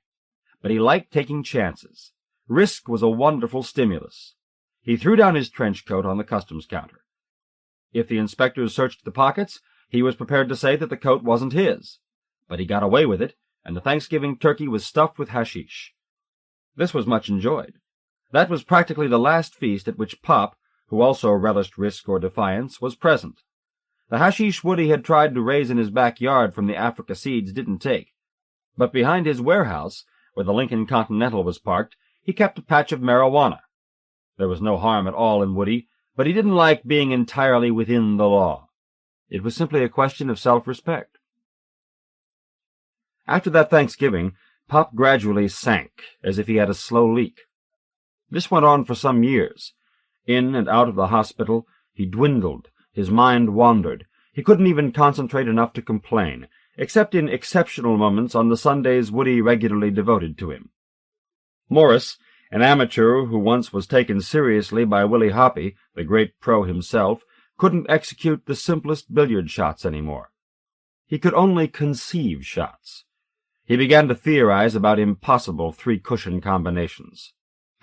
But he liked taking chances. Risk was a wonderful stimulus. He threw down his trench coat on the customs counter. If the inspectors searched the pockets, he was prepared to say that the coat wasn't his. But he got away with it, and the Thanksgiving turkey was stuffed with hashish. This was much enjoyed. That was practically the last feast at which Pop, who also relished risk or defiance, was present. The hashish Woody had tried to raise in his backyard from the Africa seeds didn't take. But behind his warehouse, where the Lincoln Continental was parked, he kept a patch of marijuana. There was no harm at all in Woody, but he didn't like being entirely within the law. It was simply a question of self-respect. After that Thanksgiving, Pop gradually sank, as if he had a slow leak. This went on for some years. In and out of the hospital, he dwindled, his mind wandered. He couldn't even concentrate enough to complain, except in exceptional moments on the Sundays Woody regularly devoted to him. Morris, an amateur who once was taken seriously by Willie Hoppy, the great pro himself, couldn't execute the simplest billiard shots any more. He could only conceive shots. He began to theorize about impossible three-cushion combinations.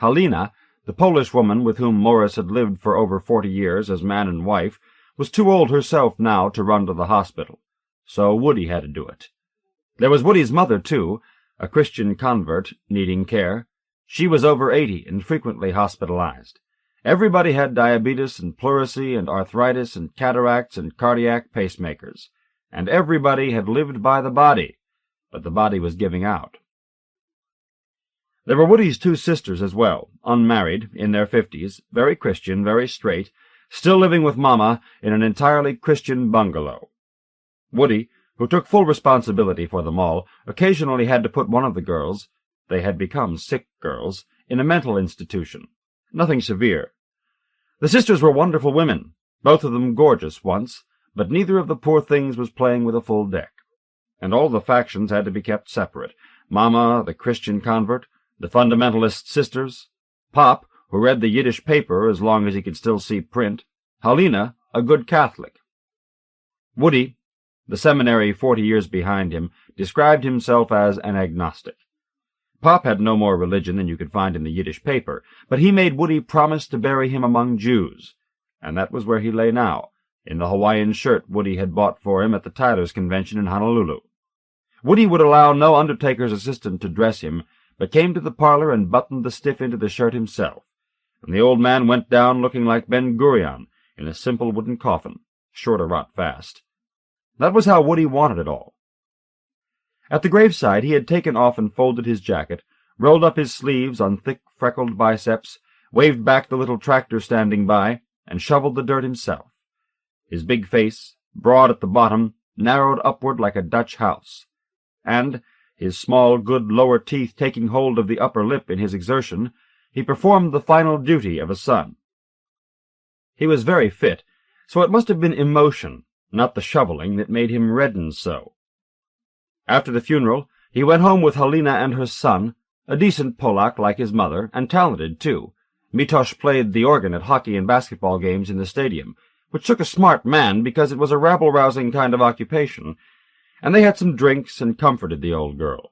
Halina, the Polish woman with whom Morris had lived for over 40 years as man and wife, was too old herself now to run to the hospital, so Woody had to do it. There was Woody's mother, too, a Christian convert needing care. She was over 80 and frequently hospitalized. Everybody had diabetes and pleurisy and arthritis and cataracts and cardiac pacemakers.
and everybody had lived by the body, but the body was giving out. There were Woody's 2 sisters as well, unmarried, in their 50s, very Christian, very straight, still living with Mama in an entirely Christian bungalow. Woody, who took full responsibility for them all, occasionally had to put one of the girls, they had become sick girls, in a mental institution. Nothing severe. The sisters were wonderful women, both of them gorgeous once, but neither of the poor things was playing with a full deck. And all the factions had to be kept separate. Mama, the Christian convert, the fundamentalist sisters, Pop, who read the Yiddish paper as long as he could still see print, Helena, a good Catholic. Woody, the seminary 40 years behind him, described himself as an agnostic. Pop had no more religion than you could find in the Yiddish paper, but he made Woody promise to bury him among Jews, and that was where he lay now, in the Hawaiian shirt Woody had bought for him at the Tyler's convention in Honolulu. Woody would allow no undertaker's assistant to dress him, but came to the parlor and buttoned the stiff into the shirt himself, and the old man went down looking like Ben-Gurion in a simple wooden coffin, sure to rot fast. That was how Woody wanted it all. At the graveside he had taken off and folded his jacket, rolled up his sleeves on thick, freckled biceps, waved back the little tractor standing by, and shoveled the dirt himself. His big face, broad at the bottom, narrowed upward like a Dutch house, and, his small, good lower teeth taking hold of the upper lip in his exertion, he performed the final duty of a son. He was very fit, so it must have been emotion, not the shoveling, that made him redden so. After the funeral, he went home with Helena and her son, a decent Polak like his mother, and talented, too. Mitosh played the organ at hockey and basketball games in the stadium, which took a smart man because it was a rabble-rousing kind of occupation, and they had some drinks and comforted the old girl.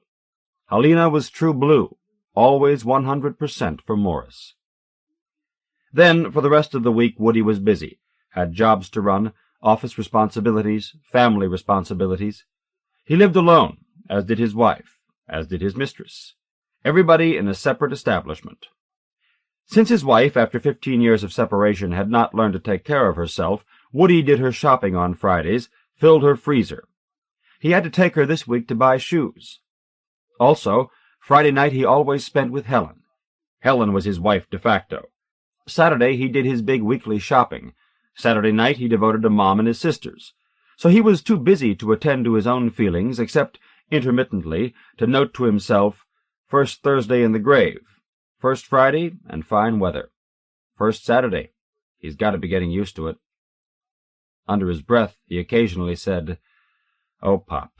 Helena was true blue, always 100% for Morris. Then, for the rest of the week, Woody was busy, had jobs to run, office responsibilities, family responsibilities. He lived alone, as did his wife, as did his mistress, everybody in a separate establishment. Since his wife, after 15 years of separation, had not learned to take care of herself, Woody did her shopping on Fridays, filled her freezer. He had to take her this week to buy shoes. Also, Friday night he always spent with Helen. Helen was his wife de facto. Saturday he did his big weekly shopping. Saturday night he devoted to Mom and his sisters. So he was too busy to attend to his own feelings, except intermittently to note to himself, first Thursday in the grave, first Friday, and fine weather. First Saturday. He's got to be getting used to it. Under his breath, he occasionally said, "Oh, Pop."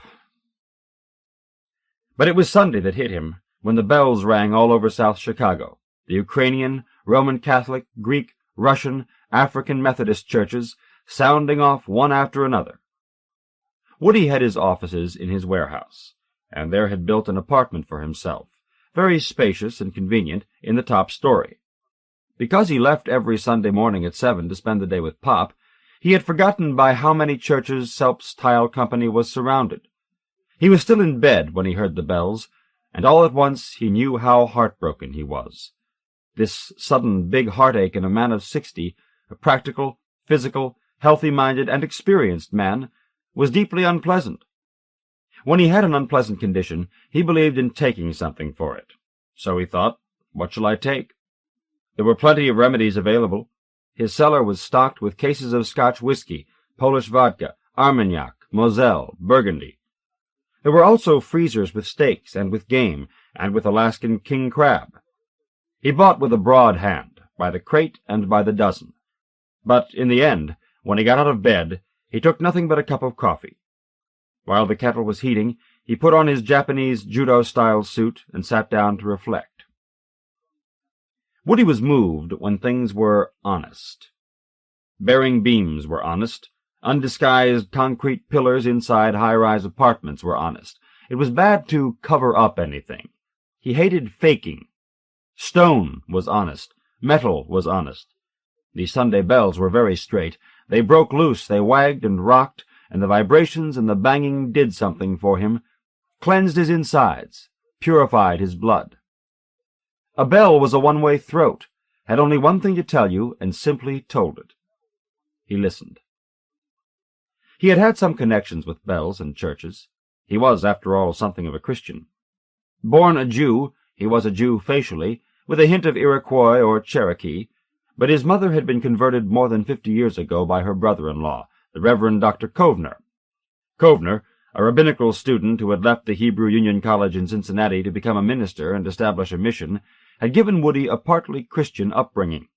But it was Sunday that hit him, when the bells rang all over South Chicago, the Ukrainian, Roman Catholic, Greek, Russian, African Methodist churches, sounding off one after another. Woody had his offices in his warehouse, and there had built an apartment for himself, very spacious and convenient, in the top story. Because he left every Sunday morning at 7 to spend the day with Pop, he had forgotten by how many churches Selp's Tile Company was surrounded. He was still in bed when he heard the bells, and all at once he knew how heartbroken he was. This sudden big heartache in a man of 60, a practical, physical, healthy-minded, and experienced man, was deeply unpleasant. When he had an unpleasant condition, he believed in taking something for it. So he thought, what shall I take? There were plenty of remedies available. His cellar was stocked with cases of Scotch whiskey, Polish vodka, Armagnac, Moselle, Burgundy. There were also freezers with steaks and with game, and with Alaskan king crab. He bought with a broad hand, by the crate and by the dozen. But in the end, when he got out of bed, he took nothing but a cup of coffee. While the kettle was heating, he put on his Japanese judo-style suit and sat down to reflect. Woody was moved when things were honest. Bearing beams were honest. Undisguised concrete pillars inside high-rise apartments were honest. It was bad to cover up anything. He hated faking. Stone was honest. Metal was honest. The Sunday bells were very straight. They broke loose, they wagged and rocked, and the vibrations and the banging did something for him, cleansed his insides, purified his blood. A bell was a one-way throat, had only one thing to tell you, and simply told it. He listened.
He had had some connections with bells and churches. He was, after all, something of a Christian. Born a Jew, he was a Jew facially, with a hint of Iroquois or Cherokee, but his mother had been converted more than 50 years ago by her brother-in-law, the Reverend Dr. Kovner. Kovner, a rabbinical student who had left the Hebrew Union College in Cincinnati to become a minister and establish a mission, had given Woody a partly Christian upbringing.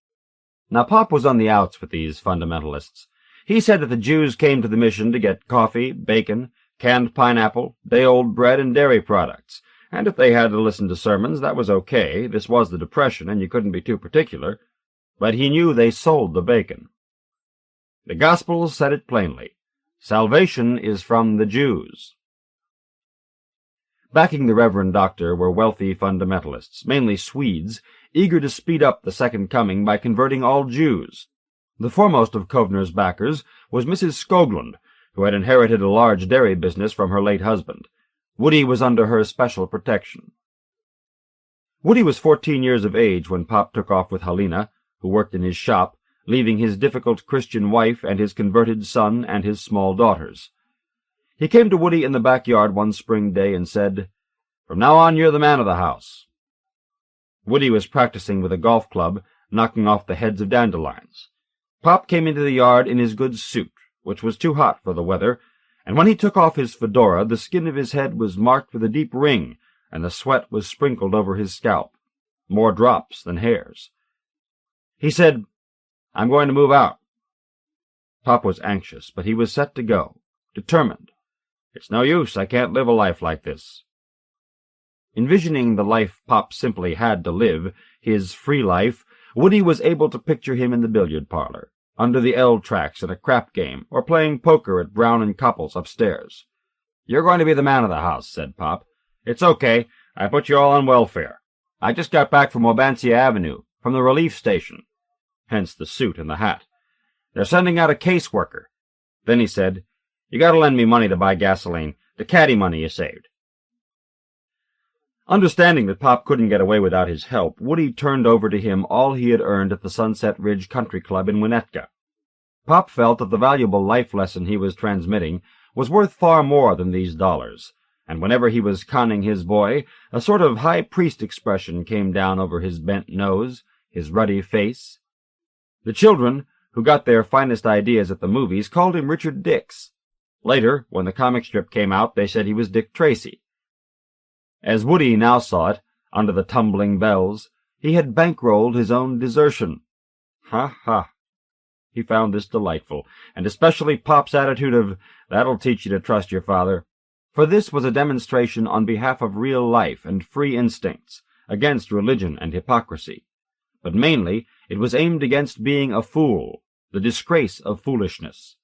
Now Pop was on the outs with these fundamentalists. He said that the Jews came to the mission to get coffee, bacon, canned pineapple, day-old bread, and dairy products, and if they had to listen to sermons, that was okay. This was the Depression, and you couldn't be too particular. But he knew they sold the bacon. The Gospels said it plainly. Salvation is from the Jews. Backing the Reverend Doctor were wealthy fundamentalists, mainly Swedes, eager to speed up the Second Coming by converting all Jews. The foremost of Kovner's backers was Mrs. Skoglund, who had inherited a large dairy business from her late husband. Woody was under her special protection. Woody was 14 years of age when Pop took off with Helena, who worked in his shop, leaving his difficult Christian wife and his converted son and his small daughters. He came to Woody in the backyard one spring day and said, "From now on you're the man of the house." Woody was practicing with a golf club, knocking off the heads of dandelions. Pop came into the yard in his good suit, which was too hot for the weather, and when he took off his fedora, the skin of his head was marked with a deep ring, and the sweat was sprinkled over his scalp, more drops than hairs. He said, "I'm going to move out." Pop was anxious, but he was set to go, determined. "It's no use, I can't live a life like this." Envisioning the life Pop simply had to live, his free life, Woody was able to picture him in the billiard parlor, under the L tracks at a crap game, or playing poker at Brown and Couples upstairs. "You're going to be the man of the house," said Pop. "It's okay. I put you all on welfare. I just got back from Wabansia Avenue, from the relief station." Hence the suit and the hat. "They're sending out a caseworker." Then he said, "You got to lend me money to buy gasoline, the caddy money you saved." Understanding that Pop couldn't get away without his help, Woody turned over to him all he had earned at the Sunset Ridge Country Club in Winnetka. Pop felt that the valuable life lesson he was transmitting was worth far more than these dollars, and whenever he was conning his boy, a sort of high priest expression came down over his bent nose, his ruddy face. The children, who got their finest ideas at the movies, called him Richard Dix. Later, when the comic strip came out, they said he was Dick Tracy. As Woody now saw it, under the tumbling bells, he had bankrolled his own desertion. Ha ha! He found this delightful, and especially Pop's attitude of, "That'll teach you to trust your father," for this was a demonstration on behalf of real life and free instincts, against religion and hypocrisy. But mainly it was aimed against being a fool, the disgrace of foolishness.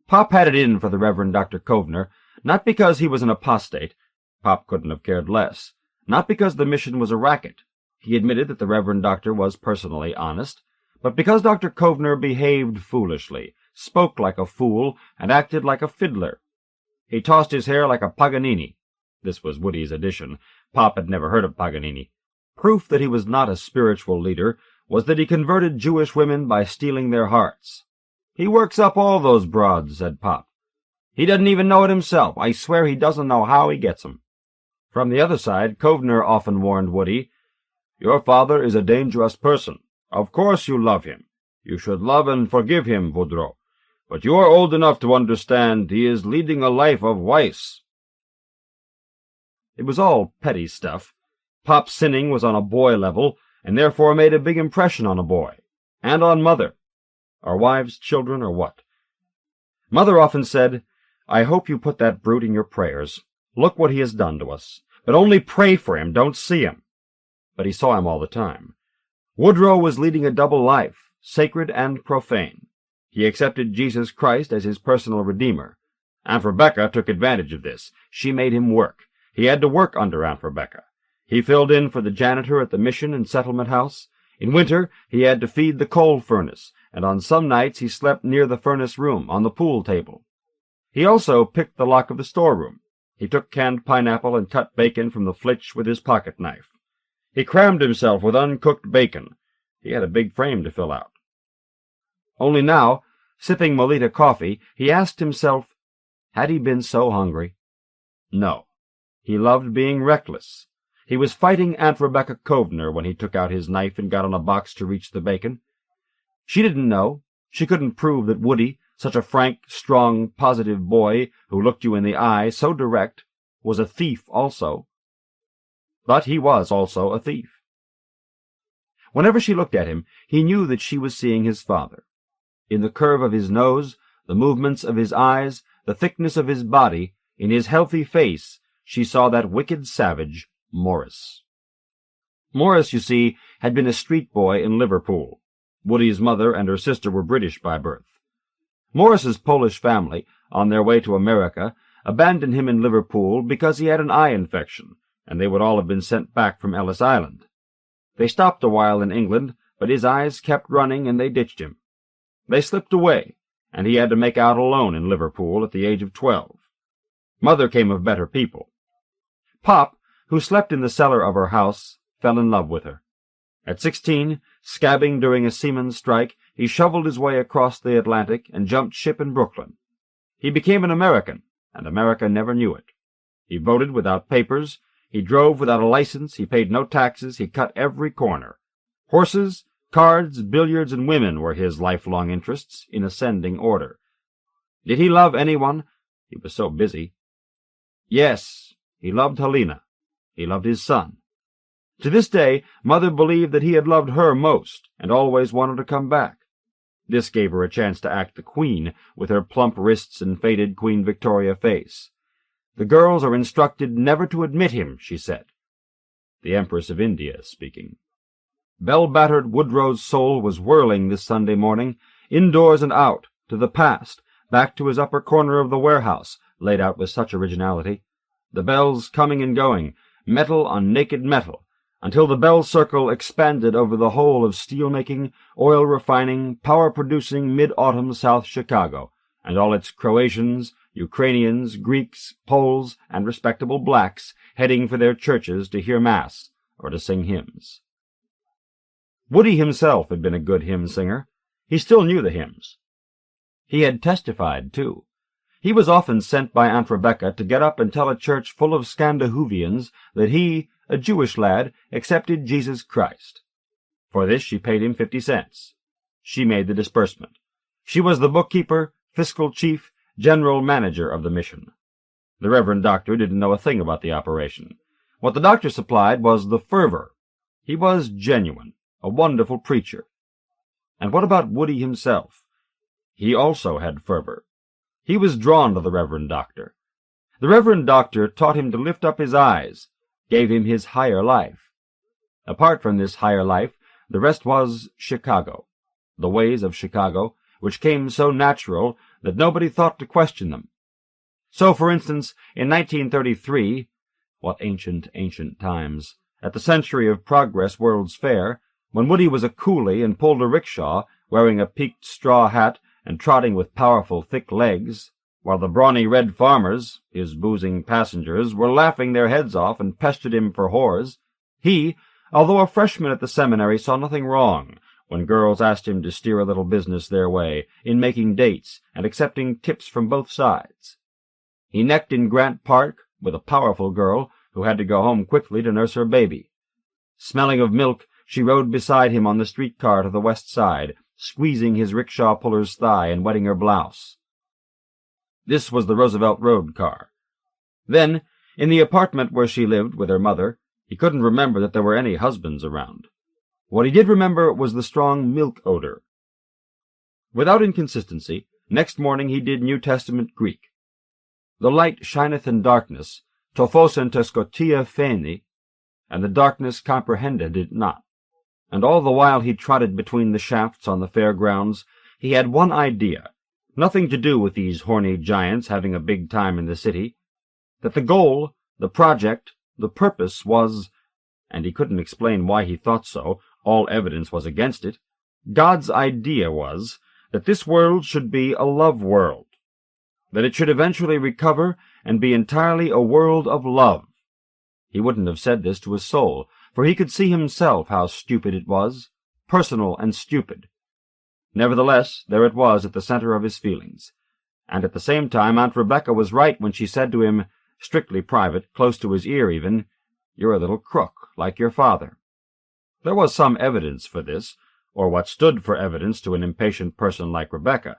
Pop had it in for the Reverend Dr. Kovner, not because he was an apostate. Pop couldn't have cared less. Not because the mission was a racket. He admitted that the Reverend Doctor was personally honest, but because Dr. Kovner behaved foolishly, spoke like a fool, and acted like a fiddler. He tossed his hair like a Paganini. This was Woody's addition. Pop had never heard of Paganini. Proof that he was not a spiritual leader was that he converted Jewish women by stealing their hearts. "He works up all those broads," said Pop. "He doesn't even know it himself. I swear he doesn't know how he gets 'em." From the other side, Kovner often warned Woody, "Your father is a dangerous person. Of course you love him. You should love and forgive him, Woodrow. But you are old enough to understand he is leading a life of vice." It was all petty stuff. Pop's sinning was on a boy level, and therefore made a big impression on a boy, and on Mother. Our wives, children, or what? Mother often said, "I hope you put that brute in your prayers. Look what he has done to us. But only pray for him, don't see him." But he saw him all the time. Woodrow was leading a double life, sacred and profane. He accepted Jesus Christ as his personal redeemer. Aunt Rebecca took advantage of this. She made him work. He had to work under Aunt Rebecca. He filled in for the janitor at the mission and settlement house. In winter, he had to feed the coal furnace, and on some nights he slept near the furnace room, on the pool table. He also picked the lock of the storeroom. He took canned pineapple and cut bacon from the flitch with his pocket knife. He crammed himself with uncooked bacon. He had a big frame to fill out. Only now, sipping Melita coffee, he asked himself,
Had he been so hungry? No. He loved being reckless. He was fighting Aunt Rebecca Kovner when he took out his knife and got on a box to reach the bacon. She didn't know. She couldn't prove that Woody, such a frank, strong, positive boy who looked you in the eye so direct, was a thief also. But he was also a thief. Whenever she looked at him, he knew that she was seeing his father. In the curve of his nose, the movements of his eyes, the thickness of his body, in his healthy face, she saw that wicked savage, Morris. Morris, you see, had been a street boy in Liverpool. Woody's mother and her sister were British by birth. Morris's Polish family, on their way to America, abandoned him in Liverpool because he had an eye infection, and they would all have been sent back from Ellis Island. They stopped a while in England, but his eyes kept running and they ditched him. They slipped away, and he had to make out alone in Liverpool at the age of 12. Mother came of better people. Pop, who slept in the cellar of her house, fell in love with her. At 16, scabbing during a seaman's strike, he shoveled his way across the Atlantic and jumped ship in Brooklyn. He became an American, and America never knew it. He voted without papers, he drove without a license, he paid no taxes, he cut every corner. Horses, cards, billiards, and women were his lifelong interests, in ascending order. Did he love anyone? He was so busy. Yes, he loved Helena. He loved his son. To this day, Mother believed that he had loved her most, and always wanted to come back. This gave her a chance to act the queen, with her plump wrists and faded Queen Victoria face. The girls are instructed never to admit him, she said. The Empress of India speaking. Bell-battered Woodrow's soul was whirling this Sunday morning, indoors and out, to the past, back to his upper corner of the warehouse, laid out with such originality. The bells coming and going, metal on naked metal, until the bell circle expanded over the whole of steel-making, oil-refining, power-producing mid-autumn South Chicago, and all its Croatians, Ukrainians, Greeks, Poles, and respectable blacks heading for their churches to hear Mass or to sing hymns. Woody himself had been a good hymn-singer. He still knew the hymns. He had testified, too. He was often sent by Aunt Rebecca to get up and tell a church full of Scandahoovians that he, a Jewish lad, accepted Jesus Christ. For this she paid him 50 cents. She made the disbursement. She was the bookkeeper, fiscal chief, general manager of the mission. The Reverend Doctor didn't know a thing about the operation. What the doctor supplied was the fervor. He was genuine, a wonderful preacher. And what about Woody himself? He also had fervor. He was drawn to the Reverend Doctor. The Reverend Doctor taught him to lift up his eyes, gave him his higher life. Apart from this higher life, the rest was Chicago, the ways of Chicago, which came so natural that nobody thought to question them. So, for instance, in 1933, what ancient times, at the Century of Progress World's Fair, when Woody was a coolie and pulled a rickshaw, wearing a peaked straw hat and trotting with powerful thick legs, while the brawny red farmers, his boozing passengers, were laughing their heads off and pestered him for whores, he, although a freshman at the seminary, saw nothing wrong when girls asked him to steer a little business their way, in making dates and accepting tips from both sides. He necked in Grant Park with a powerful girl who had to go home quickly to nurse her baby. Smelling of milk, she rode beside him on the streetcar to the west side, squeezing his rickshaw puller's thigh and wetting her blouse. This was the Roosevelt Road car. Then, in the apartment where she lived with her mother, he couldn't remember that there were any husbands around. What he did remember was the strong milk odor. Without inconsistency, next morning he did New Testament Greek. The light shineth in darkness, tophos en tescotia pheni, and the darkness comprehended it not. And all the while he trotted between the shafts on the fairgrounds, he had one idea, nothing to do with these horny giants having a big time in the city, that the goal, the project, the purpose was, and he couldn't explain why he thought so, all evidence was against it, God's idea was that this world should be a love world, that it should eventually recover and be entirely a world of love. He wouldn't have said this to his soul, for he could see himself how stupid it was, personal and stupid. Nevertheless, there it was at the center of his feelings, and at the same time Aunt Rebecca was right when she said to him, strictly private, close to his ear even, "You're a little crook, like your father." There was some evidence for this, or what stood for evidence to an impatient person like Rebecca.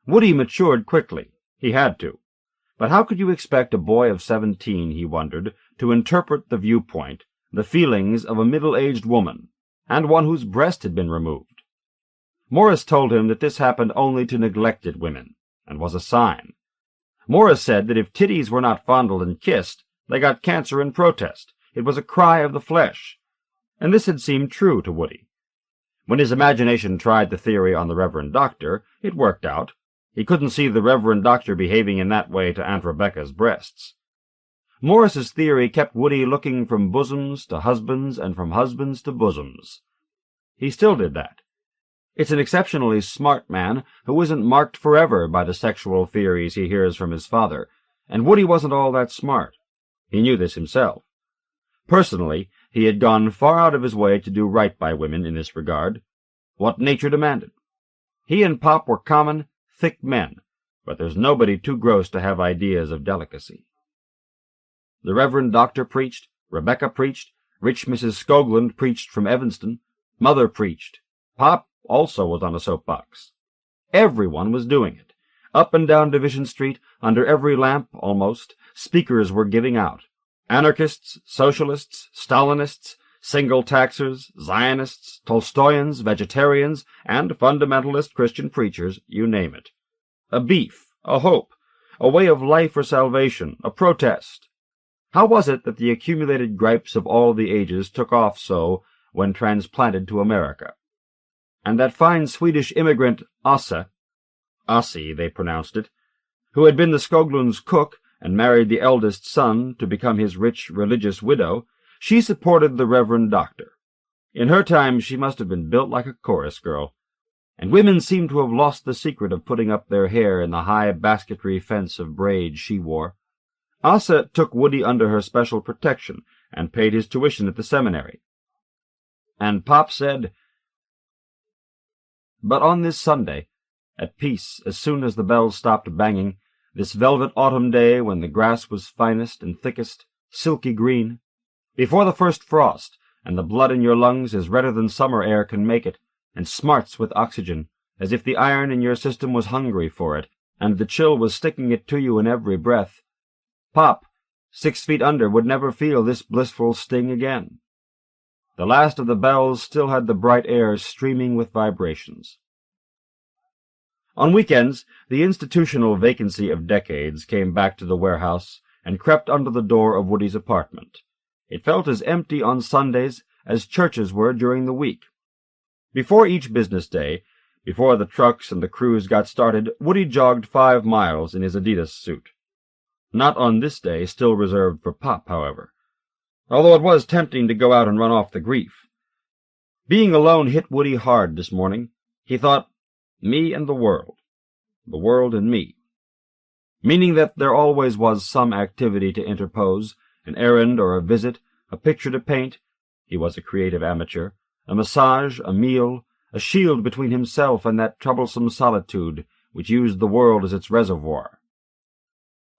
Woody matured quickly. He had to. But how could you expect a boy of 17, he wondered, to interpret the viewpoint, the feelings of a middle-aged woman, and one whose breast had been removed? Morris told him that this happened only to neglected women, and was a sign. Morris said that if titties were not fondled and kissed, they got cancer in protest. It was a cry of the flesh. And this had seemed true to Woody. When his imagination tried the theory on the Reverend Doctor, it worked out. He couldn't see the Reverend Doctor behaving in that way to Aunt Rebecca's breasts. Morris's theory kept Woody looking from bosoms to husbands and from husbands to bosoms. He still did that. It's an exceptionally smart man who isn't marked forever by the sexual theories he hears from his father, and Woody wasn't all that smart. He knew this himself. Personally, he had gone far out of his way to do right by women in this regard, what nature demanded. He and Pop were common, thick men, but there's nobody too gross to have ideas of delicacy. The Reverend Doctor preached, Rebecca preached, rich Mrs. Skoglund preached from Evanston, Mother preached, Pop also was on a soapbox. Everyone was doing it. Up and down Division Street, under every lamp, almost, speakers were giving out. Anarchists, socialists, Stalinists, single-taxers, Zionists, Tolstoyans, vegetarians, and fundamentalist Christian preachers, you name it. A beef, a hope, a way of life or salvation, a protest. How was it that the accumulated gripes of all the ages took off so when transplanted to America? And that fine Swedish immigrant Ossie they pronounced it, who had been the Skoglunds' cook and married the eldest son to become his rich religious widow, she supported the Reverend Doctor. In her time she must have been built like a chorus girl, and women seemed to have lost the secret of putting up their hair in the high basketry fence of braids she wore. Asa took Woody under her special protection and paid his tuition at the seminary. And Pop said, but on this Sunday, at peace as soon as the bells stopped banging, this velvet autumn day when the grass was finest and thickest, silky green, before the first frost, and the blood in your lungs is redder than summer air can make it, and smarts with oxygen, as if the iron in your system was hungry for it, and the chill was sticking it to you in every breath, Pop, 6 feet under, would never feel this blissful sting again. The last of the bells still had the bright air streaming with vibrations. On weekends, the institutional vacancy of decades came back to the warehouse and crept under the door of Woody's apartment. It felt as empty on Sundays as churches were during the week. Before each business day, before the trucks and the crews got started, Woody jogged 5 miles in his Adidas suit. Not on this day, still reserved for Pop, however, although it was tempting to go out and run off the grief. Being alone hit Woody hard this morning. He thought, me and the world and me, meaning that there always was some activity to interpose, an errand or a visit, a picture to paint. He was a creative amateur, a massage, a meal, a shield between himself and that troublesome solitude which used the world as its reservoir.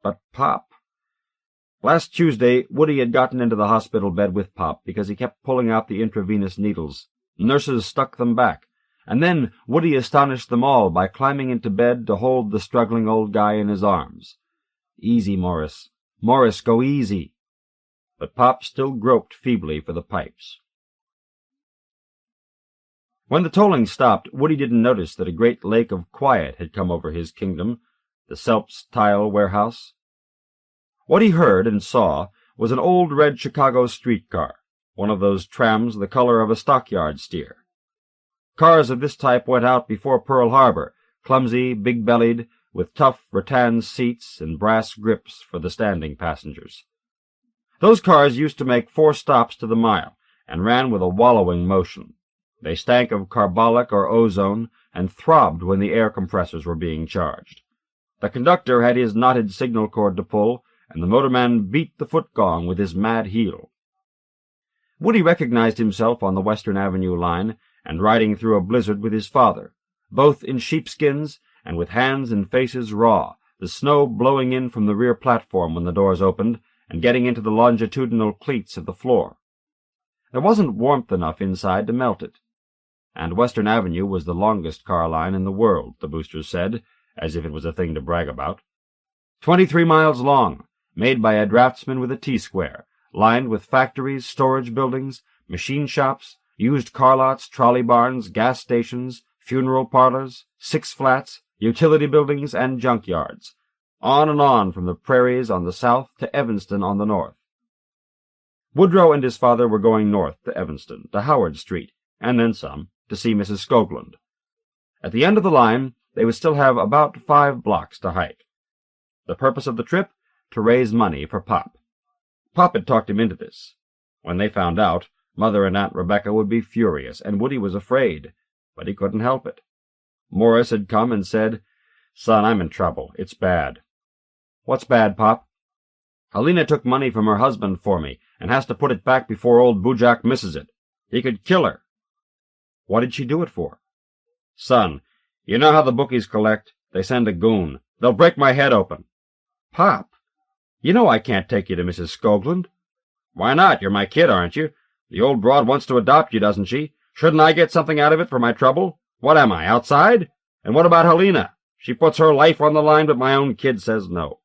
But Pop. Last Tuesday, Woody had gotten into the hospital bed with Pop because he kept pulling out the intravenous needles. Nurses stuck them back, and then Woody astonished them all by climbing into bed to hold the struggling old guy in his arms. Easy, Morris. Morris, go easy. But Pop still groped feebly for the pipes. When the tolling stopped, Woody didn't notice that a great lake of quiet had come over his kingdom, the Selps tile warehouse. What he heard and saw was an old red Chicago streetcar, one of those trams the color of a stockyard steer. Cars of this type went out before Pearl Harbor, clumsy, big-bellied, with tough rattan seats and brass grips for the standing passengers. Those cars used to make 4 stops to the mile, and ran with a wallowing motion. They stank of carbolic or ozone, and throbbed when the air compressors were being charged. The conductor had his knotted signal cord to pull, and the motorman beat the foot-gong with his mad heel. Woody recognized himself on the Western Avenue line, and riding through a blizzard with his father, both in sheepskins and with hands and faces raw, the snow blowing in from the rear platform when the doors opened, and getting into the longitudinal cleats of the floor. There wasn't warmth enough inside to melt it. And Western Avenue was the longest car line in the world, the boosters said, as if it was a thing to brag about. 23 miles long, made by a draftsman with a T-square, lined with factories, storage buildings, machine shops, used car lots, trolley barns, gas stations, funeral parlors, six flats, utility buildings, and junkyards, on and on from the prairies on the south to Evanston on the north. Woodrow and his father were going north to Evanston, to Howard Street, and then some, to see Mrs. Skoglund. At the end of the line, they would still have about 5 blocks to hike. The purpose of the trip? To raise money for Pop. Pop had talked him into this. When they found out, Mother and Aunt Rebecca would be furious, and Woody was afraid, but he couldn't help it. Morris had come and said, "Son, I'm in trouble. It's bad." "What's bad, Pop?" "Helena took money from her husband for me, and has to put it back before old Bujak misses it. He could kill her." "What did she do it for?" "Son, you know how the bookies collect? They send a goon. They'll break my head open." "Pop, you know I can't take you to Mrs. Skoglund." "Why not? You're my kid, aren't you? The old broad wants to adopt you, doesn't she? Shouldn't I get something out of it for my trouble? What am I, outside? And what about Helena? She puts her life on the line, but my own kid says no."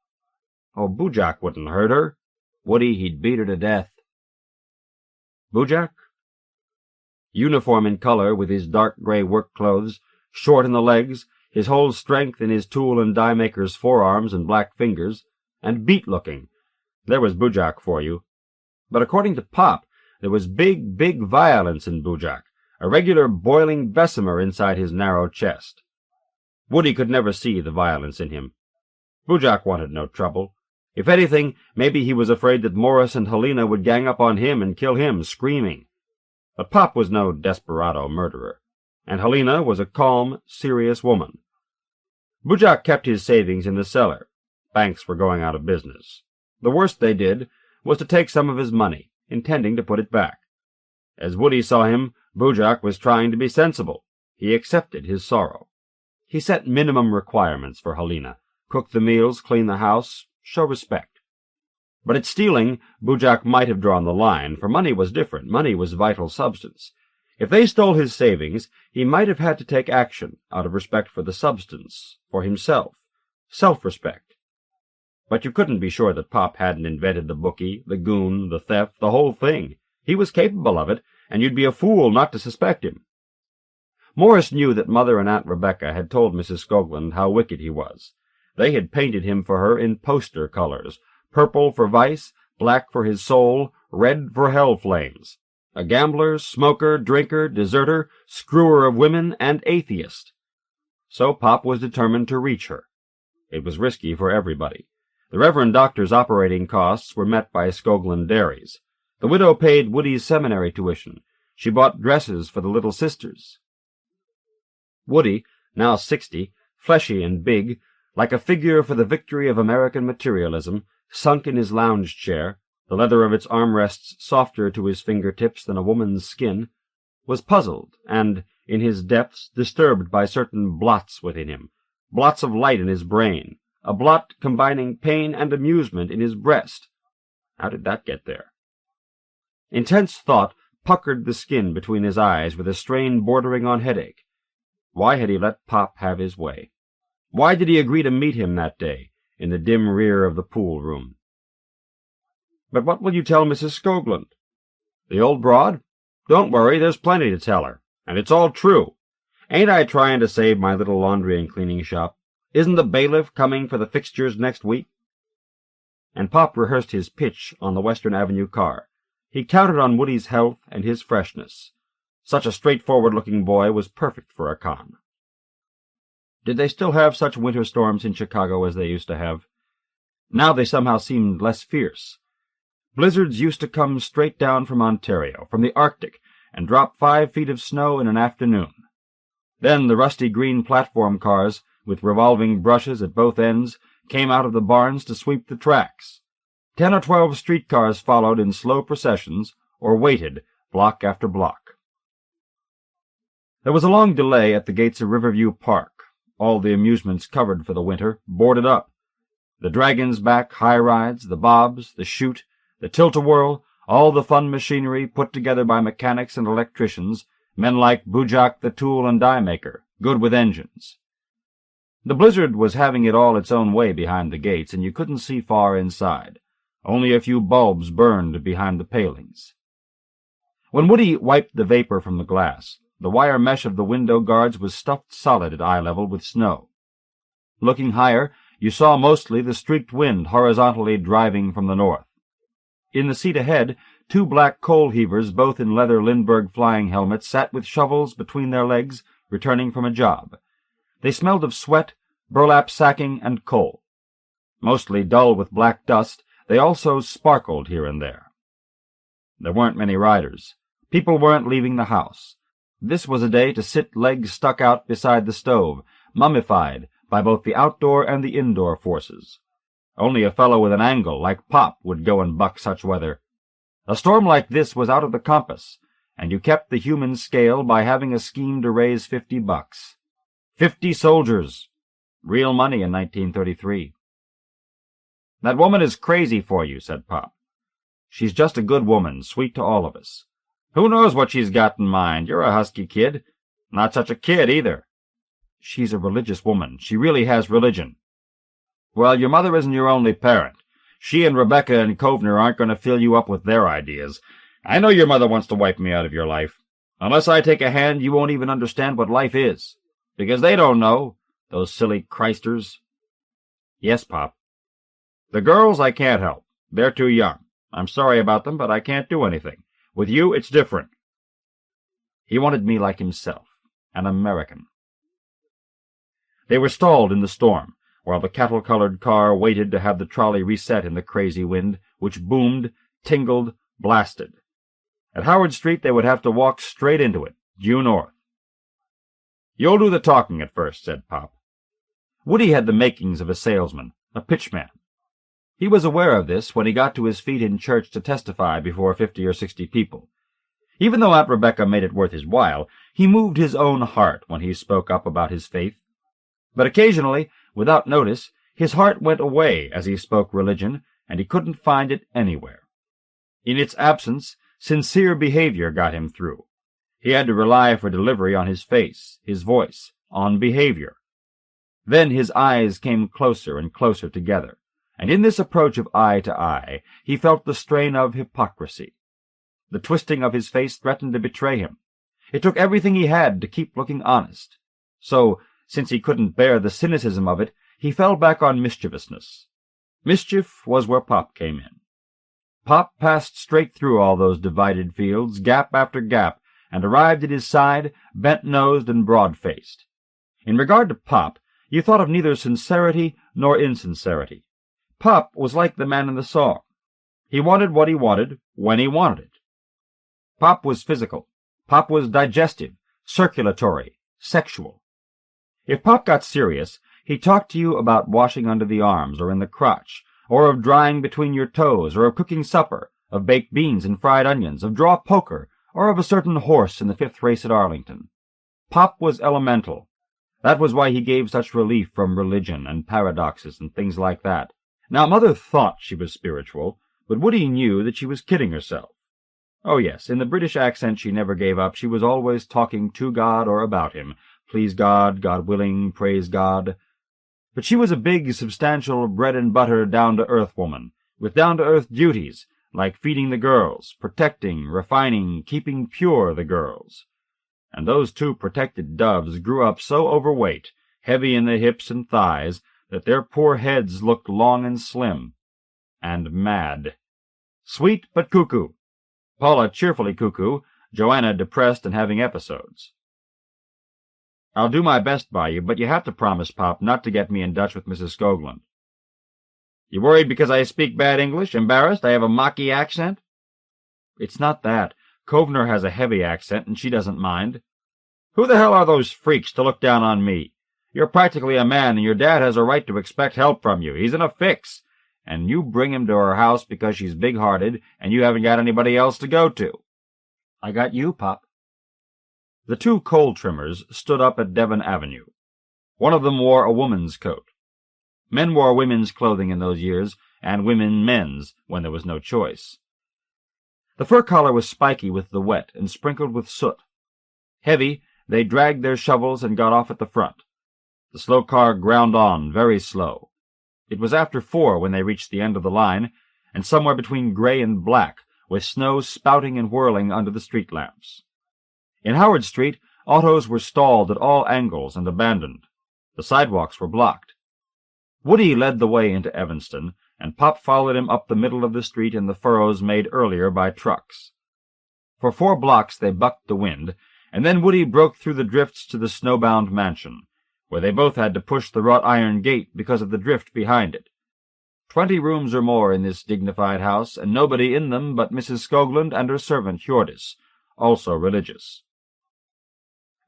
"Oh, Bujak wouldn't hurt her." "Woody, he'd beat her to death." Bujak? Uniform in color, with his dark gray work clothes, short in the legs, his whole strength in his tool and die-maker's forearms and black fingers, and beat-looking. There was Bujak for you. But according to Pop, there was big, big violence in Bujak, a regular boiling Bessemer inside his narrow chest. Woody could never see the violence in him. Bujak wanted no trouble. If anything, maybe he was afraid that Morris and Helena would gang up on him and kill him, screaming. But Pop was no desperado murderer, and Helena was a calm, serious woman. Bujak kept his savings in the cellar. Banks were going out of business. The worst they did was to take some of his money, intending to put it back. As Woody saw him, Bujak was trying to be sensible. He accepted his sorrow. He set minimum requirements for Helena: cook the meals, clean the house, show respect. But at stealing, Bujak might have drawn the line, for money was different. Money was vital substance. If they stole his savings, he might have had to take action, out of respect for the substance, for himself. Self-respect. But you couldn't be sure that Pop hadn't invented the bookie, the goon, the theft, the whole thing. He was capable of it, and you'd be a fool not to suspect him. Morris knew that Mother and Aunt Rebecca had told Mrs. Skoglund how wicked he was. They had painted him for her in poster colors: purple for vice, black for his soul, red for hell flames. A gambler, smoker, drinker, deserter, screwer of women, and atheist. So Pop was determined to reach her. It was risky for everybody. The Reverend Doctor's operating costs were met by Skoglund dairies. The widow paid Woody's seminary tuition. She bought dresses for the little sisters. Woody, now 60, fleshy and big, like a figure for the victory of American materialism, sunk in his lounge chair, the leather of its armrests softer to his fingertips than a woman's skin, was puzzled and, in his depths, disturbed by certain blots within him, blots of light in his brain, a blot combining pain and amusement in his breast. How did that get there? Intense thought puckered the skin between his eyes with a strain bordering on headache. Why had he let Pop have his way? Why did he agree to meet him that day, in the dim rear of the pool room? "But what will you tell Mrs. Skoglund?" "The old broad? Don't worry, there's plenty to tell her, and it's all true. Ain't I trying to save my little laundry and cleaning shop? Isn't the bailiff coming for the fixtures next week?" And Pop rehearsed his pitch on the Western Avenue car. He counted on Woody's health and his freshness. Such a straightforward-looking boy was perfect for a con. Did they still have such winter storms in Chicago as they used to have? Now they somehow seemed less fierce. Blizzards used to come straight down from Ontario, from the Arctic, and drop 5 feet of snow in an afternoon. Then the rusty green platform cars, with revolving brushes at both ends, came out of the barns to sweep the tracks. 10 or 12 streetcars followed in slow processions, or waited, block after block. There was a long delay at the gates of Riverview Park.
all the amusements covered for the winter, boarded up. The Dragon's Back high-rides, the bobs, the chute, the tilt-a-whirl, all the fun machinery put together by mechanics and electricians, men like Bujak the tool and die-maker, good with engines. The blizzard was having it all its own way behind the gates, and you couldn't see far inside. Only a few bulbs burned behind the palings. When Woody wiped the vapor from the glass, the wire mesh of the window guards was stuffed solid at eye level with snow. Looking higher, you saw mostly the streaked wind horizontally driving from the north. In the seat ahead, two black coal-heavers, both in leather Lindbergh flying helmets, sat with shovels between their legs, returning from a job. They smelled of sweat, burlap sacking, and coal. Mostly dull with black dust, they also sparkled here and there. There weren't many riders. People weren't leaving the house. This was a day to sit legs stuck out beside the stove, mummified by both the outdoor and the indoor forces. Only a fellow with an angle like Pop would go and buck such weather. A storm like this was out of the compass, and you kept the human scale by having a scheme to raise $50. 50 soldiers. Real money in 1933. "That woman is crazy for you," said Pop. "She's just a good woman, sweet to all of us. Who knows what she's got in mind? You're a husky kid. Not such a kid, either." "She's a religious woman. She really has religion." "Well, your mother isn't your only parent. She and Rebecca and Kovner aren't going to fill you up with their ideas. I know your mother wants to wipe me out of your life. Unless I take a hand, you won't even understand what life is. Because they don't know, those silly Christers." "Yes, Pop." "The girls I can't help. They're too young. I'm sorry about them, but I can't do anything. With you, it's different." He wanted me like himself, an American. They were stalled in the storm, while the cattle-colored car waited to have the trolley reset in the crazy wind, which boomed, tingled, blasted. At Howard Street they would have to walk straight into it, due north. "You'll do the talking at first," said Pop. Woody had the makings of a salesman, a pitchman. He was aware of this when he got to his feet in church to testify before 50 or 60 people. Even though Aunt Rebecca made it worth his while, he moved his own heart when he spoke up about his faith. But occasionally, without notice, his heart went away as he spoke religion, and he couldn't find it anywhere. In its absence, sincere behavior got him through. He had to rely for delivery on his face, his voice, on behavior. Then his eyes came closer and closer together, and in this approach of eye to eye, he felt the strain of hypocrisy. The twisting of his face threatened to betray him. It took everything he had to keep looking honest. So, since he couldn't bear the cynicism of it, he fell back on mischievousness. Mischief was where Pop came in. Pop passed straight through all those divided fields, gap after gap, and arrived at his side, bent-nosed and broad-faced. In regard to Pop, you thought of neither sincerity nor insincerity. Pop was like the man in the song. He wanted what he wanted, when he wanted it. Pop was physical. Pop was digestive, circulatory, sexual. If Pop got serious, he talked to you about washing under the arms or in the crotch, or of drying between your toes, or of cooking supper, of baked beans and fried onions, of draw poker, or of a certain horse in the 5th race at Arlington. Pop was elemental. That was why he gave such relief from religion and paradoxes and things like that. Now, Mother thought she was spiritual, but Woody knew that she was kidding herself. Oh, yes, in the British accent she never gave up, she was always talking to God or about him. Please God, God willing, praise God. But she was a big, substantial, bread-and-butter, down-to-earth woman, with down-to-earth duties, like feeding the girls, protecting, refining, keeping pure the girls. And those two protected doves grew up so overweight, heavy in the hips and thighs, that their poor heads looked long and slim, and mad. Sweet but cuckoo. Paula cheerfully cuckoo, Joanna depressed and having episodes. "I'll do my best by you, but you have to promise, Pop, not to get me in Dutch with Mrs. Skoglund." "You worried because I speak bad English? Embarrassed I have a Mocky accent?" "It's not that. Kovner has a heavy accent, and she doesn't mind." "Who the hell are those freaks to look down on me? You're practically a man, and your dad has a right to expect help from you. He's in a fix, and you bring him to her house because she's big-hearted, and you haven't got anybody else to go to." "I got you, Pop." The two coal trimmers stood up at Devon Avenue. One of them wore a woman's coat. Men wore women's clothing in those years, and women men's, when there was no choice. The fur collar was spiky with the wet and sprinkled with soot. Heavy, they dragged their shovels and got off at the front. The slow car ground on, very slow. It was after 4 when they reached the end of the line, and somewhere between gray and black, with snow spouting and whirling under the street lamps. In Howard Street, autos were stalled at all angles and abandoned. The sidewalks were blocked. Woody led the way into Evanston, and Pop followed him up the middle of the street in the furrows made earlier by trucks. For 4 blocks they bucked the wind, and then Woody broke through the drifts to the snowbound mansion, where they both had to push the wrought iron gate because of the drift behind it. 20 rooms or more in this dignified house, and nobody in them but Mrs. Skoglund and her servant Hjordis, also religious.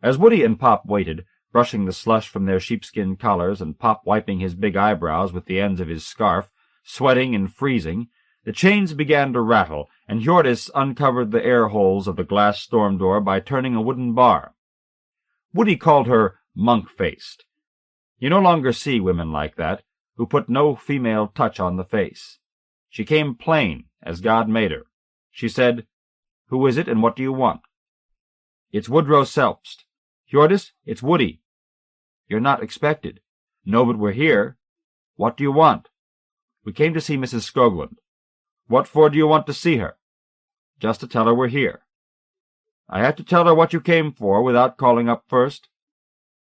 As Woody and Pop waited, brushing the slush from their sheepskin collars and Pop wiping his big eyebrows with the ends of his scarf, sweating and freezing, the chains began to rattle, and Hjordis uncovered the air holes of the glass storm door by turning a wooden bar. Woody called her monk-faced. You no longer see women like that, who put no female touch on the face. She came plain, as God made her. She said, "Who is it, and what do you want?" "It's Woodrow Selbst." "Hjordis, it's Woody." "You're not expected." "No, but we're here." "What do you want?" "We came to see Mrs. Skoglund." "What for do you want to see her?" "Just to tell her we're here." "I have to tell her what you came for without calling up first?"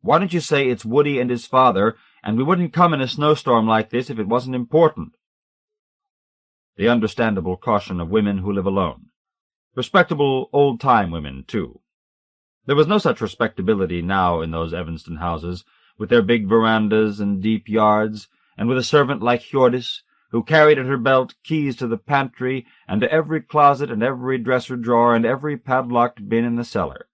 "Why don't you say it's Woody and his father, and we wouldn't come in a snowstorm like this if it wasn't important?" The understandable caution of women who live alone. Respectable old-time women, too. There was no such respectability now in those Evanston houses, with their big verandas and deep yards, and with a servant like Hjordis, who carried at her belt keys to the pantry and to every closet and every dresser-drawer and every padlocked bin in the cellar.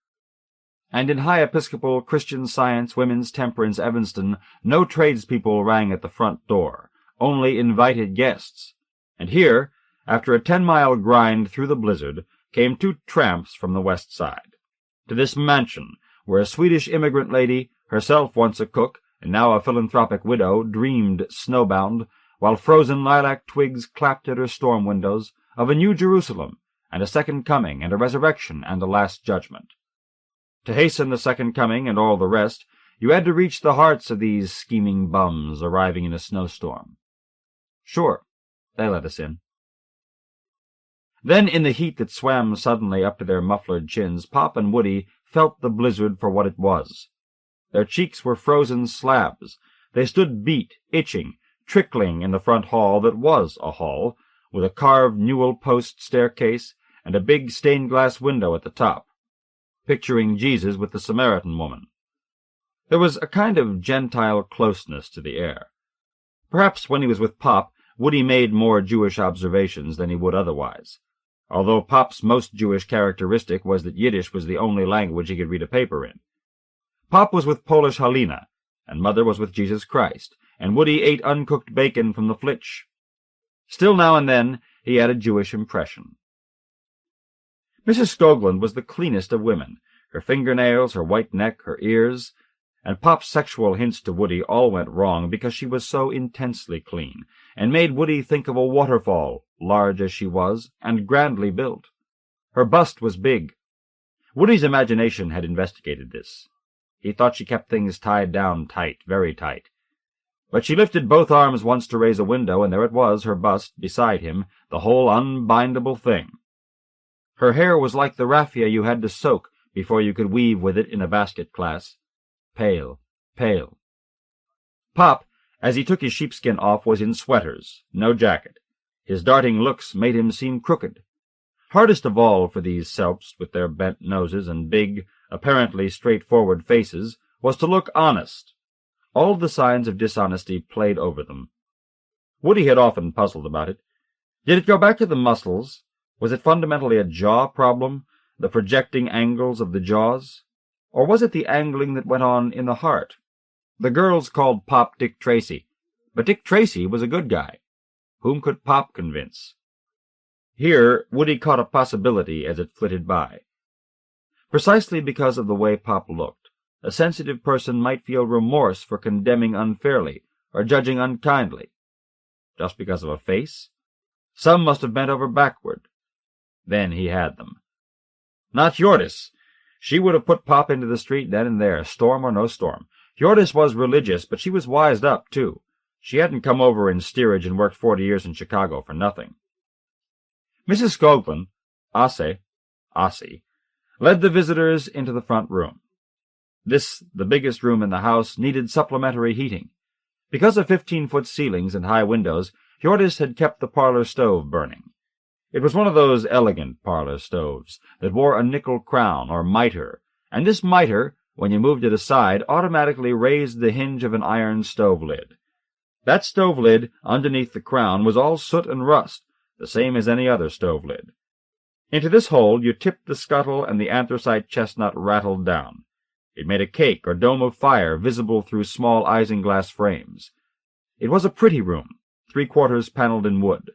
And in high Episcopal Christian Science Women's Temperance Evanston, no tradespeople rang at the front door, only invited guests. And here, after a 10-mile grind through the blizzard, came 2 tramps from the west side, to this mansion, where a Swedish immigrant lady, herself once a cook, and now a philanthropic widow, dreamed, snowbound, while frozen lilac twigs clapped at her storm windows, of a new Jerusalem, and a second coming, and a resurrection, and a last judgment. To hasten the second coming and all the rest, you had to reach the hearts of these scheming bums arriving in a snowstorm. Sure, they let us in. Then, in the heat that swam suddenly up to their muffled chins, Pop and Woody felt the blizzard for what it was. Their cheeks were frozen slabs. They stood beat, itching, trickling in the front hall that was a hall, with a carved newel-post staircase and a big stained-glass window at the top, picturing Jesus with the Samaritan woman. There was a kind of Gentile closeness to the air. Perhaps when he was with Pop, Woody made more Jewish observations than he would otherwise, although Pop's most Jewish characteristic was that Yiddish was the only language he could read a paper in. Pop was with Polish Halina, and Mother was with Jesus Christ, and Woody ate uncooked bacon from the flitch. Still now and then he had a Jewish impression. Mrs. Skoglund was the cleanest of women, her fingernails, her white neck, her ears, and Pop's sexual hints to Woody all went wrong because she was so intensely clean, and made Woody think of a waterfall, large as she was, and grandly built. Her bust was big. Woody's imagination had investigated this. He thought she kept things tied down tight, very tight. But she lifted both arms once to raise a window, and there it was, her bust, beside him, the whole unbindable thing. Her hair was like the raffia you had to soak before you could weave with it in a basket class. Pale, pale. Pop, as he took his sheepskin off, was in sweaters, no jacket. His darting looks made him seem crooked. Hardest of all for these Selbsts with their bent noses and big, apparently straightforward faces, was to look honest. All the signs of dishonesty played over them. Woody had often puzzled about it. Did it go back to the muscles? Was it fundamentally a jaw problem, the projecting angles of the jaws? Or was it the angling that went on in the heart? The girls called Pop Dick Tracy, but Dick Tracy was a good guy. Whom could Pop convince? Here Woody caught a possibility as it flitted by. Precisely because of the way Pop looked, a sensitive person might feel remorse for condemning unfairly or judging unkindly. Just because of a face? Some must have bent over backward. Then he had them. Not Hjordis. She would have put Pop into the street then and there, storm or no storm. Hjordis was religious, but she was wised up, too. She hadn't come over in steerage and worked 40 years in Chicago for nothing. Mrs. Skoglund, Ossie, led the visitors into the front room. This, the biggest room in the house, needed supplementary heating. Because of 15-foot ceilings and high windows, Hjordis had kept the parlor stove burning. It was one of those elegant parlor stoves that wore a nickel crown or mitre, and this mitre, when you moved it aside, automatically raised the hinge of an iron stove lid. That stove lid, underneath the crown, was all soot and rust, the same as any other stove lid. Into this hole you tipped the scuttle, and the anthracite chestnut rattled down. It made a cake or dome of fire visible through small isinglass frames. It was a pretty room, 3/4 panelled in wood.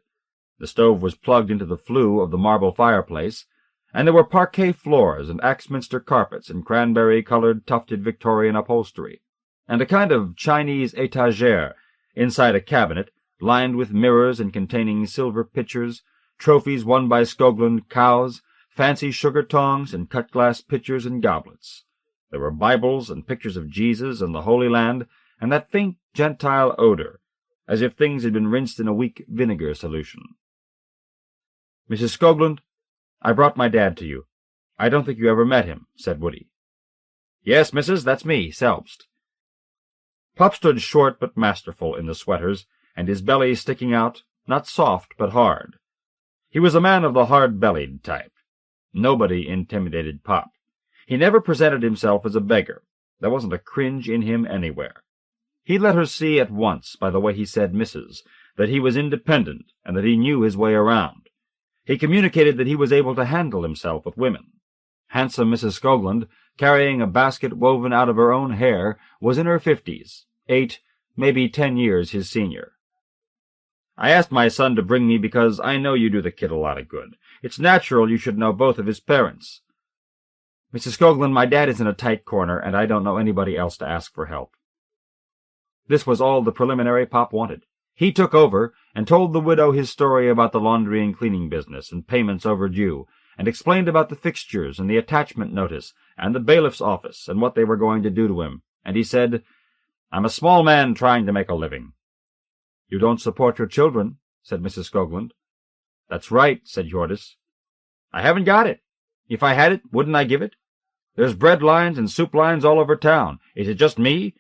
The stove was plugged into the flue of the marble fireplace, and there were parquet floors and Axminster carpets and cranberry-colored tufted Victorian upholstery, and a kind of Chinese étagère inside a cabinet lined with mirrors and containing silver pitchers, trophies won by Skoglund cows, fancy sugar tongs, and cut-glass pitchers and goblets. There were Bibles and pictures of Jesus and the Holy Land, and that faint Gentile odor, as if things had been rinsed in a weak vinegar solution. "Mrs. Skoglund, I brought my dad to you. I don't think you ever met him," said Woody. "Yes, missus, that's me, Selbst." Pop stood short but masterful in the sweaters, and his belly sticking out, not soft but hard. He was a man of the hard-bellied type. Nobody intimidated Pop. He never presented himself as a beggar. There wasn't a cringe in him anywhere. He let her see at once, by the way he said missus, that he was independent and that he knew his way around. He communicated that he was able to handle himself with women. Handsome Mrs. Skoglund, carrying a basket woven out of her own hair, was in her 50s, 8, maybe 10 years his senior. "I asked my son to bring me because I know you do the kid a lot of good. It's natural you should know both of his parents." "Mrs. Skoglund, my dad is in a tight corner, and I don't know anybody else to ask for help." This was all the preliminary Pop wanted. He took over and told the widow his story about the laundry and cleaning business and payments overdue, and explained about the fixtures and the attachment notice and the bailiff's office and what they were going to do to him, and he said, "I'm a small man trying to make a living." "You don't support your children," said Mrs. Skoglund. "That's right," said Hjordis. "I haven't got it. If I had it, wouldn't I give it? There's bread lines and soup lines all over town. Is it just me?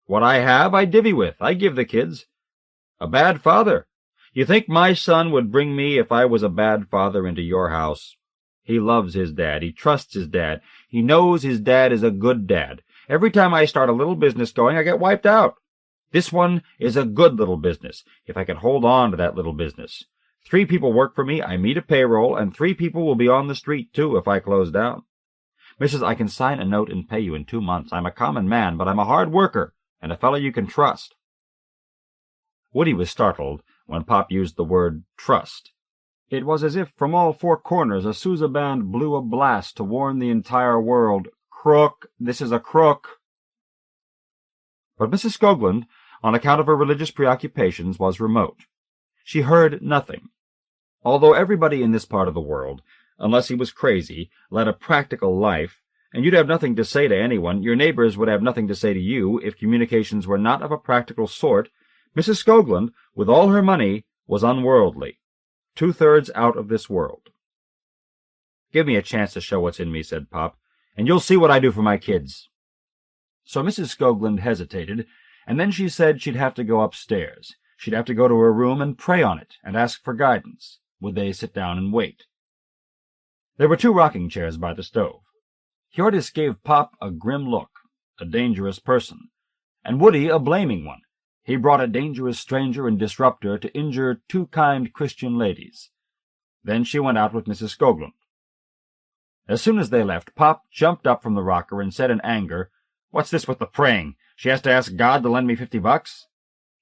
What I have, I divvy with. I give the kids. A bad father. You think my son would bring me if I was a bad father into your house? He loves his dad. He trusts his dad. He knows his dad is a good dad. Every time I start a little business going, I get wiped out. This one is a good little business, if I can hold on to that little business. 3 people work for me, I meet a payroll, and 3 people will be on the street, too, if I close down. Missus, I can sign a note and pay you in 2 months. I'm a common man, but I'm a hard worker, and a fellow you can trust." Woody was startled when Pop used the word trust. It was as if from all 4 corners a Sousa band blew a blast to warn the entire world, "Crook, this is a crook." But Mrs. Skoglund, on account of her religious preoccupations, was remote. She heard nothing. Although everybody in this part of the world, unless he was crazy, led a practical life, and you'd have nothing to say to anyone, your neighbors would have nothing to say to you if communications were not of a practical sort, Mrs. Skoglund, with all her money, was unworldly, 2/3 out of this world. "Give me a chance to show what's in me," said Pop, "and you'll see what I do for my kids." So Mrs. Skoglund hesitated, and then she said she'd have to go upstairs. She'd have to go to her room and pray on it, and ask for guidance. Would they sit down and wait? There were 2 rocking chairs by the stove. Hjordis gave Pop a grim look, a dangerous person, and Woody a blaming one. He brought a dangerous stranger and disruptor to injure 2 kind Christian ladies. Then she went out with Mrs. Skoglund. As soon as they left, Pop jumped up from the rocker and said in anger, "What's this with the praying? She has to ask God to lend me $50?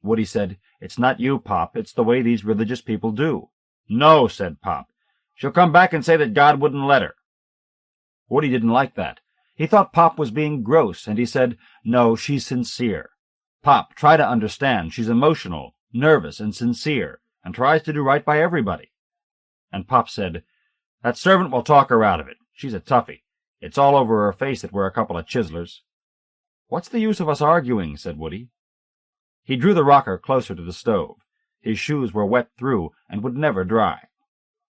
Woody said, "It's not you, Pop. It's the way these religious people do." "No," said Pop. "She'll come back and say that God wouldn't let her." Woody didn't like that. He thought Pop was being gross, and he said, "No, she's sincere. Pop, try to understand. She's emotional, nervous, and sincere, and tries to do right by everybody." And Pop said, "That servant will talk her out of it. She's a toughie. It's all over her face that we're a couple of chiselers." "What's the use of us arguing?" said Woody. He drew the rocker closer to the stove. His shoes were wet through and would never dry.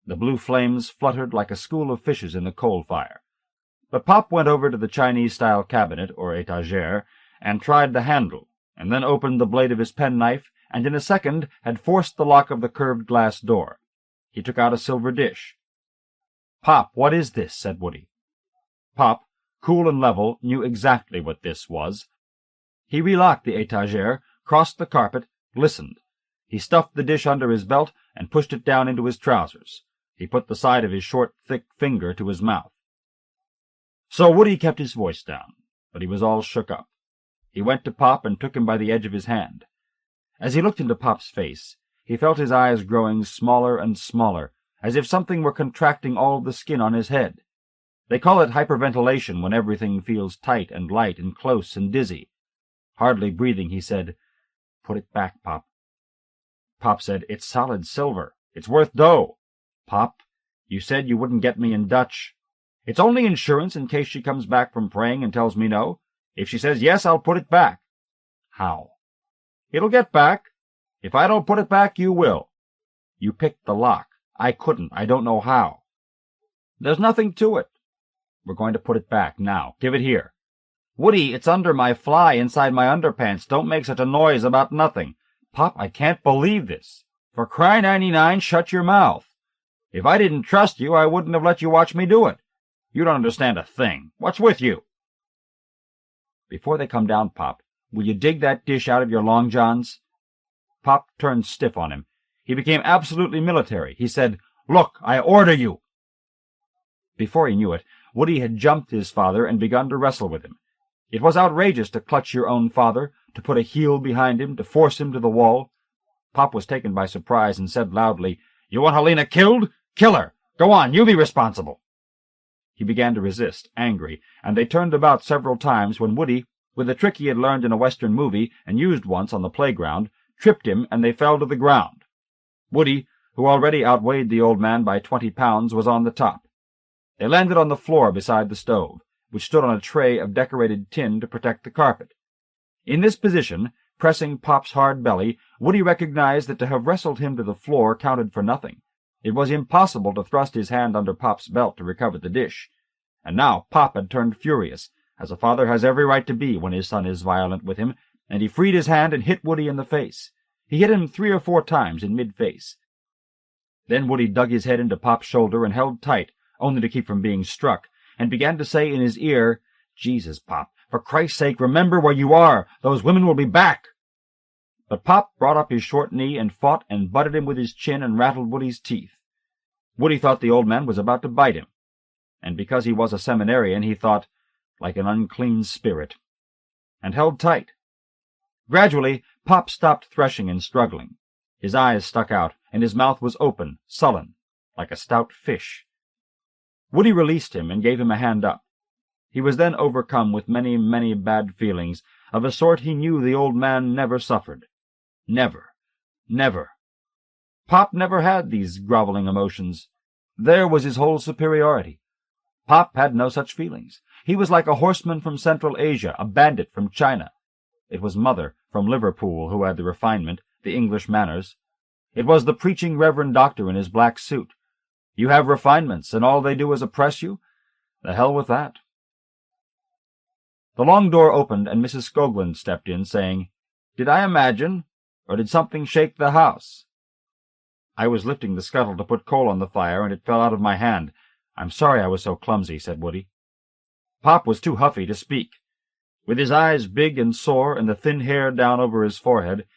The blue flames fluttered like a school of fishes in the coal fire. But Pop went over to the Chinese-style cabinet, or étagère, and tried the handle, and then opened the blade of his penknife, and in a second had forced the lock of the curved glass door. He took out a silver dish. "Pop, what is this?" said Woody. Pop, cool and level, knew exactly what this was. He relocked the étagère, crossed the carpet, listened. He stuffed the dish under his belt and pushed it down into his trousers. He put the side of his short, thick finger to his mouth. So Woody kept his voice down, but he was all shook up. He went to Pop and took him by the edge of his hand. As he looked into Pop's face, he felt his eyes growing smaller and smaller, as if something were contracting all the skin on his head. They call it hyperventilation when everything feels tight and light and close and dizzy. Hardly breathing, he said, "Put it back, Pop." Pop said, "It's solid silver. It's worth dough." "Pop, you said you wouldn't get me in Dutch." "It's only insurance in case she comes back from praying and tells me no. If she says yes, I'll put it back." "How?" "It'll get back. If I don't put it back, you will." "You picked the lock. I couldn't. I don't know how." "There's nothing to it." "We're going to put it back now. Give it here." "Woody, it's under my fly inside my underpants. Don't make such a noise about nothing." "Pop, I can't believe this." "For cry-99, shut your mouth. If I didn't trust you, I wouldn't have let you watch me do it. You don't understand a thing. What's with you?" "Before they come down, Pop, will you dig that dish out of your long johns?" Pop turned stiff on him. He became absolutely military. He said, "Look, I order you." Before he knew it, Woody had jumped his father and begun to wrestle with him. It was outrageous to clutch your own father, to put a heel behind him, to force him to the wall. Pop was taken by surprise and said loudly, "You want Helena killed? Kill her! Go on, you be responsible." He began to resist, angry, and they turned about several times when Woody, with a trick he had learned in a Western movie and used once on the playground, tripped him and they fell to the ground. Woody, who already outweighed the old man by 20 pounds, was on the top. They landed on the floor beside the stove, which stood on a tray of decorated tin to protect the carpet. In this position, pressing Pop's hard belly, Woody recognized that to have wrestled him to the floor counted for nothing. It was impossible to thrust his hand under Pop's belt to recover the dish. And now Pop had turned furious, as a father has every right to be when his son is violent with him, and he freed his hand and hit Woody in the face. He hit him 3 or 4 times in mid-face. Then Woody dug his head into Pop's shoulder and held tight, only to keep from being struck, and began to say in his ear, "Jesus, Pop, for Christ's sake, remember where you are. Those women will be back." But Pop brought up his short knee and fought and butted him with his chin and rattled Woody's teeth. Woody thought the old man was about to bite him, and because he was a seminarian, he thought, like an unclean spirit, and held tight. Gradually, Pop stopped threshing and struggling. His eyes stuck out, and his mouth was open, sullen, like a stout fish. Woody released him and gave him a hand up. He was then overcome with many, many bad feelings, of a sort he knew the old man never suffered. Never. Never. Pop never had these groveling emotions. There was his whole superiority. Pop had no such feelings. He was like a horseman from Central Asia, a bandit from China. It was Mother, from Liverpool, who had the refinement, the English manners. It was the preaching Reverend Doctor in his black suit. You have refinements, and all they do is oppress you? The hell with that. The long door opened, and Mrs. Skoglund stepped in, saying, "Did I imagine, or did something shake the house?" "I was lifting the scuttle to put coal on the fire, and it fell out of my hand. I'm sorry I was so clumsy," said Woody. Pop was too huffy to speak. With his eyes big and sore and the thin hair down over his forehead,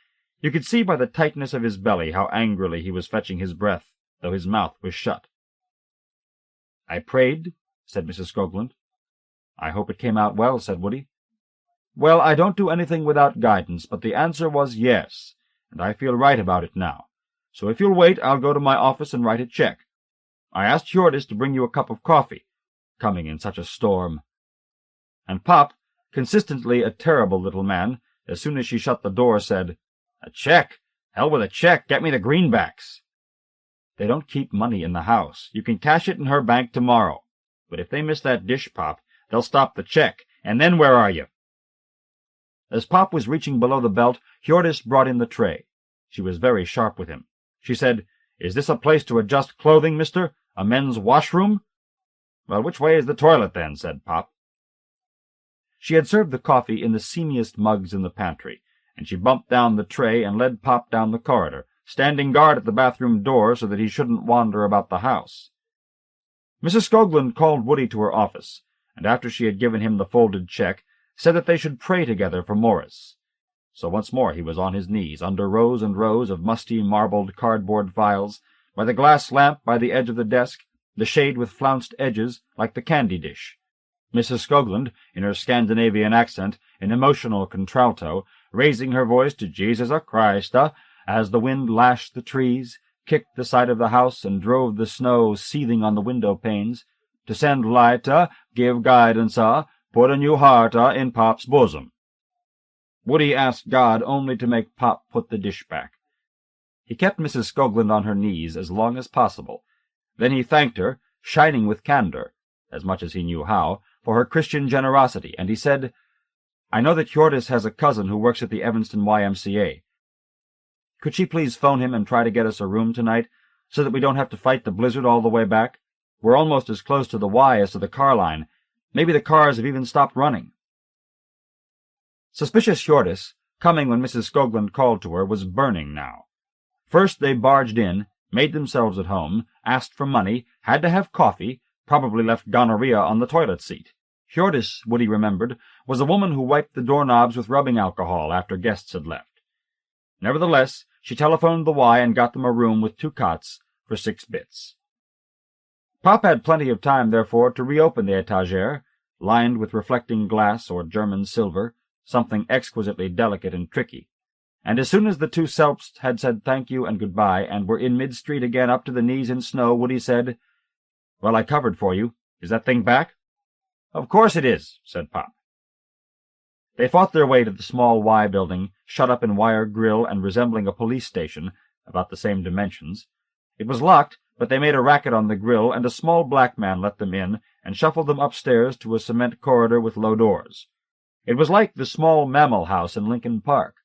you could see by the tightness of his belly how angrily he was fetching his breath, though his mouth was shut. "I prayed," said Mrs. Skoglund. "I hope it came out well," said Woody. "Well, I don't do anything without guidance, but the answer was yes, and I feel right about it now. So if you'll wait, I'll go to my office and write a check. I asked Hjordis to bring you a cup of coffee, coming in such a storm." And Pop, consistently a terrible little man, as soon as she shut the door, said, "A check? Hell with a check. Get me the greenbacks." "They don't keep money in the house. You can cash it in her bank tomorrow. But if they miss that dish, Pop, they'll stop the check. And then where are you?" As Pop was reaching below the belt, Hjordis brought in the tray. She was very sharp with him. She said, "Is this a place to adjust clothing, mister? A men's washroom?" "Well, which way is the toilet, then?" said Pop. She had served the coffee in the seamiest mugs in the pantry, and she bumped down the tray and led Pop down the corridor, standing guard at the bathroom door so that he shouldn't wander about the house. Mrs. Skoglund called Woody to her office, and after she had given him the folded check, said that they should pray together for Morris. So once more he was on his knees, under rows and rows of musty, marbled cardboard files, by the glass lamp by the edge of the desk, the shade with flounced edges like the candy dish. Mrs. Skoglund, in her Scandinavian accent, in emotional contralto, raising her voice to Jesus a Christ, as the wind lashed the trees, kicked the side of the house, and drove the snow seething on the window panes, to send light, give guidance, put a new heart in Pop's bosom. Woody asked God only to make Pop put the dish back. He kept Mrs. Skoglund on her knees as long as possible. Then he thanked her, shining with candor, as much as he knew how, for her Christian generosity, and he said, "I know that Hjordis has a cousin who works at the Evanston YMCA. Could she please phone him and try to get us a room tonight, so that we don't have to fight the blizzard all the way back? We're almost as close to the Y as to the car line. Maybe the cars have even stopped running." Suspicious Hjordis, coming when Mrs. Skoglund called to her, was burning now. First they barged in, made themselves at home, asked for money, had to have coffee, probably left gonorrhea on the toilet seat. Hjordis, Woody remembered, was a woman who wiped the doorknobs with rubbing alcohol after guests had left. Nevertheless, she telephoned the Y and got them a room with 2 cots for 6 bits. Pop had plenty of time, therefore, to reopen the étagère, lined with reflecting glass or German silver, something exquisitely delicate and tricky. And as soon as the 2 Selps had said thank you and goodbye and were in mid-street again up to the knees in snow, Woody said, "Well, I covered for you. Is that thing back?" "Of course it is," said Pop. They fought their way to the small Y building, shut up in wire grill and resembling a police station, about the same dimensions. It was locked, but they made a racket on the grill, and a small black man let them in and shuffled them upstairs to a cement corridor with low doors. It was like the small Mammal House in Lincoln Park.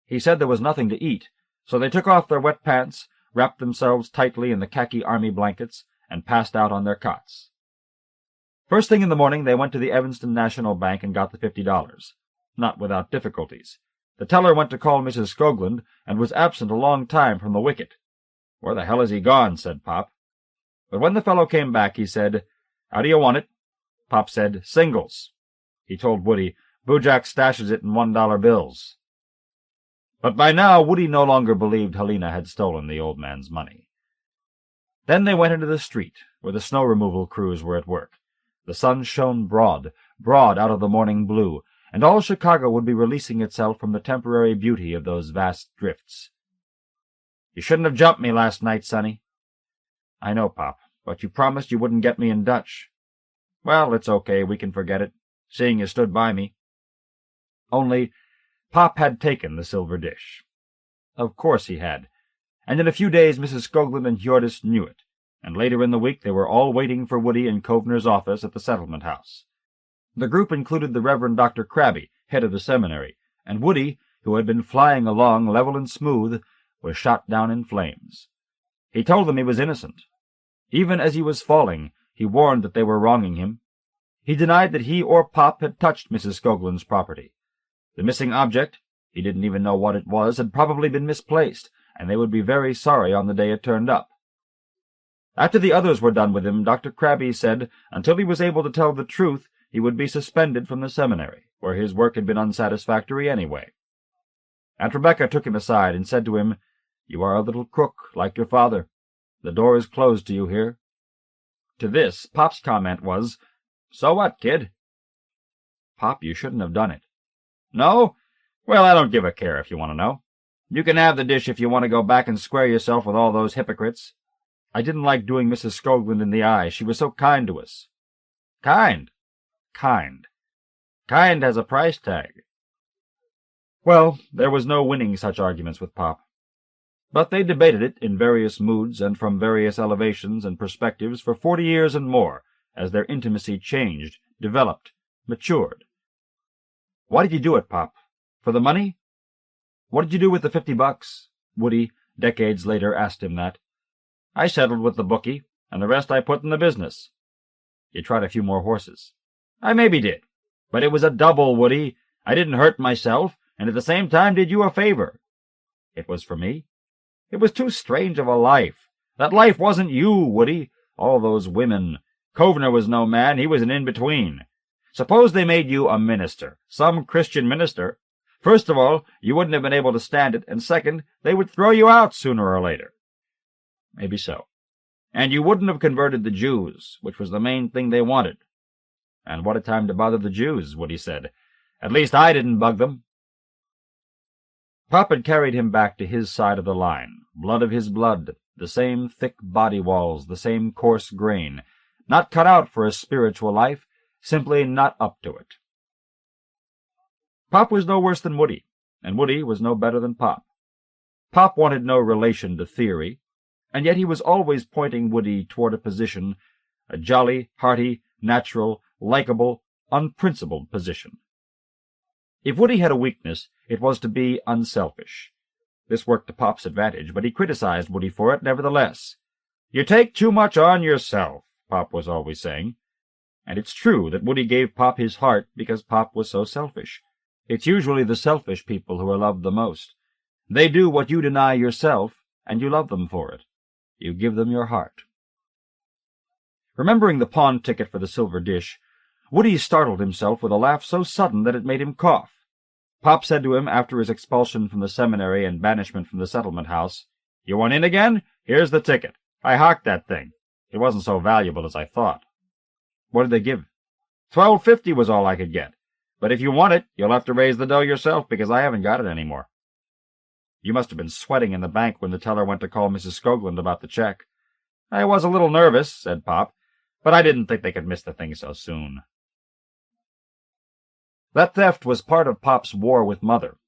He said there was nothing to eat, so they took off their wet pants, wrapped themselves tightly in the khaki army blankets, and passed out on their cots. First thing in the morning they went to the Evanston National Bank and got the $50. Not without difficulties. The teller went to call Mrs. Skoglund, and was absent a long time from the wicket. "Where the hell has he gone?" said Pop. But when the fellow came back, he said, "How do you want it?" Pop said, "Singles." He told Woody, "Boojak stashes it in $1 bills." But by now Woody no longer believed Helena had stolen the old man's money. Then they went into the street, where the snow removal crews were at work. The sun shone broad out of the morning blue, and all Chicago would be releasing itself from the temporary beauty of those vast drifts. "You shouldn't have jumped me last night, Sonny." "I know, Pop, but you promised you wouldn't get me in Dutch." "Well, it's okay, we can forget it, seeing you stood by me." Only, Pop had taken the silver dish. Of course he had, and in a few days Mrs. Skoglund and Hjordis knew it, and later in the week they were all waiting for Woody in Kovner's office at the settlement house. The group included the Reverend Dr. Krabby, head of the seminary, and Woody, who had been flying along level and smooth, was shot down in flames. He told them he was innocent. Even as he was falling, he warned that they were wronging him. He denied that he or Pop had touched Mrs. Skoglund's property. The missing object, he didn't even know what it was, had probably been misplaced, and they would be very sorry on the day it turned up. After the others were done with him, Dr. Krabby said until he was able to tell the truth, he would be suspended from the seminary, where his work had been unsatisfactory anyway. Aunt Rebecca took him aside and said to him, "You are a little crook, like your father. The door is closed to you here." To this, Pop's comment was, "So what, kid?" "Pop, you shouldn't have done it." "No? Well, I don't give a care if you want to know. You can have the dish if you want to go back and square yourself with all those hypocrites. I didn't like doing Mrs. Skoglund in the eye. She was so kind to us." "Kind?" "Kind.
Kind has a price tag.
Well, there was no winning such arguments with Pop. But they debated it in various moods and from various elevations and perspectives for 40 years and more, as their intimacy changed, developed, matured. Why did you do it, Pop? For the money? What did you do with the $50? Woody, decades later, asked him that.
I settled with the bookie, and the rest I put in the business.
You tried a few more horses.
I maybe did, but it was a double, Woody. I didn't hurt myself, and at the same time did you a favor.
It was for me?
It was too strange of a life. That life wasn't you, Woody. All those women. Kovner was no man, he was an in-between. Suppose they made you a minister, some Christian minister. First of all, you wouldn't have been able to stand it, and second, they would throw you out sooner or later.
Maybe so.
And you wouldn't have converted the Jews, which was the main thing they wanted.
And what a time to bother the Jews, Woody said.
At least I didn't bug them.
Pop had carried him back to his side of the line, blood of his blood, the same thick body walls, the same coarse grain, not cut out for a spiritual life, simply not up to it. Pop was no worse than Woody, and Woody was no better than Pop. Pop wanted no relation to theory, and yet he was always pointing Woody toward a position, a jolly, hearty, natural, likable, unprincipled position. If Woody had a weakness, it was to be unselfish. This worked to Pop's advantage, but he criticized Woody for it nevertheless.
You take too much on yourself,
Pop was always saying. And it's true that Woody gave Pop his heart because Pop was so selfish. It's usually the selfish people who are loved the most. They do what you deny yourself, and you love them for it. You give them your heart. Remembering the pawn ticket for the silver dish, Woody startled himself with a laugh so sudden that it made him cough. Pop said to him after his expulsion from the seminary and banishment from the settlement house,
"You want in again? Here's the ticket. I hocked that thing. It wasn't so valuable as I thought."
"What did they give?"
$12.50 was all I could get. But if you want it, you'll have to raise the dough yourself, because I haven't got it any more."
"You must have been sweating in the bank when the teller went to call Mrs. Skoglund about the check."
"I was a little nervous," said Pop, "but I didn't think they could miss the thing so soon."
That theft was part of Pop's war with Mother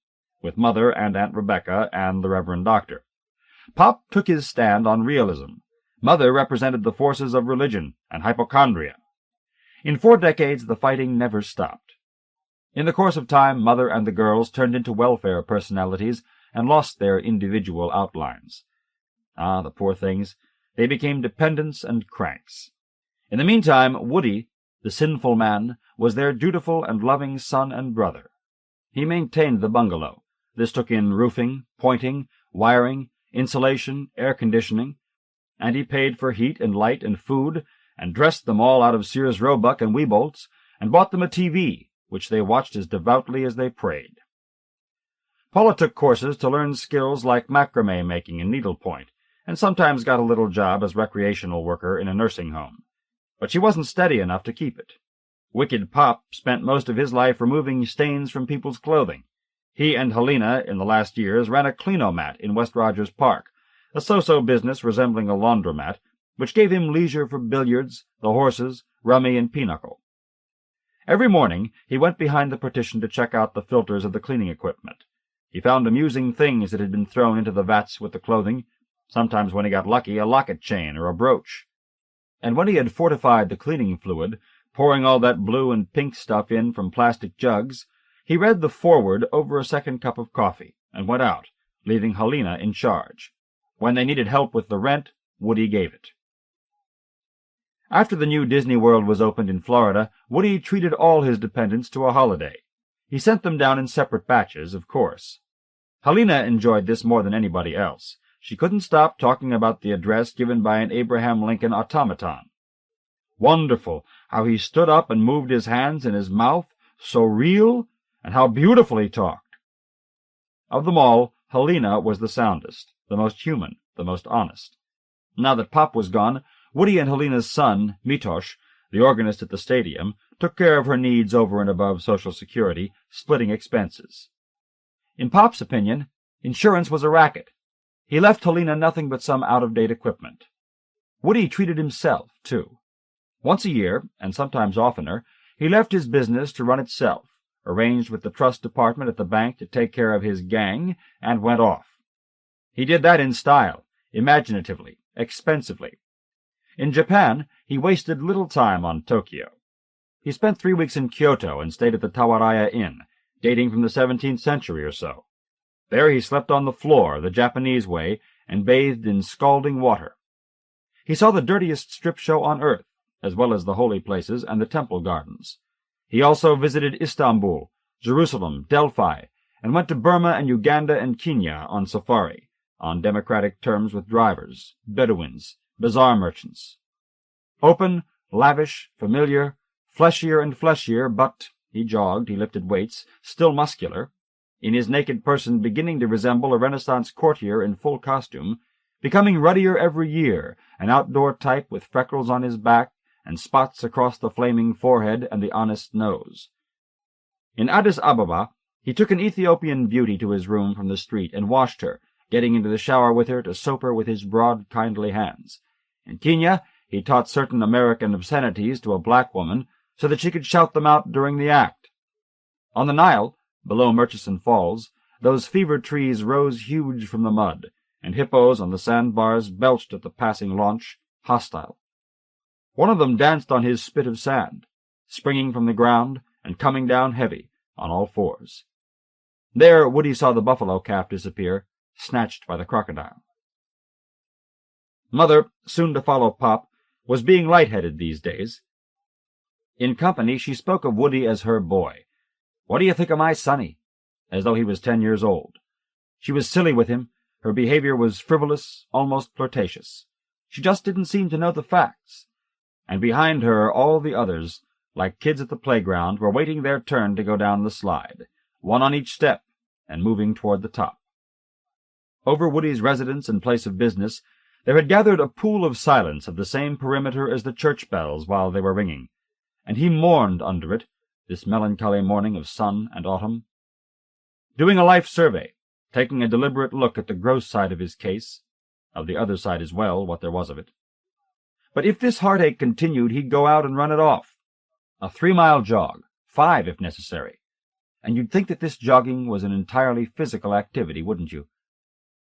and Aunt Rebecca and the Reverend Doctor. Pop took his stand on realism. Mother represented the forces of religion and hypochondria. In 4 decades, the fighting never stopped. In the course of time, Mother and the girls turned into welfare personalities and lost their individual outlines. Ah, the poor things. They became dependents and cranks. In the meantime, Woody, the sinful man, was their dutiful and loving son and brother. He maintained the bungalow. This took in roofing, pointing, wiring, insulation, air conditioning, and he paid for heat and light and food, and dressed them all out of Sears Roebuck and Weebolts, and bought them a TV, which they watched as devoutly as they prayed. Paula took courses to learn skills like macrame making and needlepoint, and sometimes got a little job as recreational worker in a nursing home. But she wasn't steady enough to keep it. Wicked Pop spent most of his life removing stains from people's clothing. He and Helena, in the last years, ran a cleanomat in West Rogers Park, a so-so business resembling a laundromat, which gave him leisure for billiards, the horses, rummy, and pinochle. Every morning he went behind the partition to check out the filters of the cleaning equipment. He found amusing things that had been thrown into the vats with the clothing, sometimes when he got lucky, a locket chain or a brooch. And when he had fortified the cleaning fluid, pouring all that blue and pink stuff in from plastic jugs, he read the foreword over a second cup of coffee, and went out, leaving Helena in charge. When they needed help with the rent, Woody gave it. After the new Disney World was opened in Florida, Woody treated all his dependents to a holiday. He sent them down in separate batches, of course. Helena enjoyed this more than anybody else. She couldn't stop talking about the address given by an Abraham Lincoln automaton. Wonderful how he stood up and moved his hands and his mouth, so real, and how beautiful he talked. Of them all, Helena was the soundest, the most human, the most honest. Now that Pop was gone, Woody and Helena's son, Mitosh, the organist at the stadium, took care of her needs over and above Social Security, splitting expenses. In Pop's opinion, insurance was a racket. He left Helena nothing but some out-of-date equipment. Woody treated himself, too. Once a year, and sometimes oftener, he left his business to run itself, arranged with the trust department at the bank to take care of his gang, and went off. He did that in style, imaginatively, expensively. In Japan, he wasted little time on Tokyo. He spent 3 weeks in Kyoto and stayed at the Tawaraya Inn, dating from the 17th century or so. There he slept on the floor, the Japanese way, and bathed in scalding water. He saw the dirtiest strip show on earth, as well as the holy places and the temple gardens. He also visited Istanbul, Jerusalem, Delphi, and went to Burma and Uganda and Kenya on safari, on democratic terms with drivers, Bedouins, bazaar merchants. Open, lavish, familiar, fleshier and fleshier, but he jogged, he lifted weights, still muscular, in his naked person beginning to resemble a Renaissance courtier in full costume, becoming ruddier every year, an outdoor type with freckles on his back and spots across the flaming forehead and the honest nose. In Addis Ababa, he took an Ethiopian beauty to his room from the street and washed her, getting into the shower with her to soap her with his broad, kindly hands. In Kenya, he taught certain American obscenities to a black woman so that she could shout them out during the act. On the Nile, below Murchison Falls, those fever trees rose huge from the mud, and hippos on the sandbars belched at the passing launch, hostile. One of them danced on his spit of sand, springing from the ground and coming down heavy on all fours. There Woody saw the buffalo calf disappear, snatched by the crocodile. Mother, soon to follow Pop, was being light-headed these days. In company she spoke of Woody as her boy. "What do you think of my sonny?" as though he was 10 years old. She was silly with him. Her behavior was frivolous, almost flirtatious. She just didn't seem to know the facts. And behind her all the others, like kids at the playground, were waiting their turn to go down the slide, one on each step, and moving toward the top. Over Woody's residence and place of business there had gathered a pool of silence of the same perimeter as the church bells while they were ringing, and he mourned under it, this melancholy morning of sun and autumn. Doing a life survey, taking a deliberate look at the gross side of his case, of the other side as well, what there was of it. But if this heartache continued, he'd go out and run it off. A 3-mile jog, 5 if necessary. And you'd think that this jogging was an entirely physical activity, wouldn't you?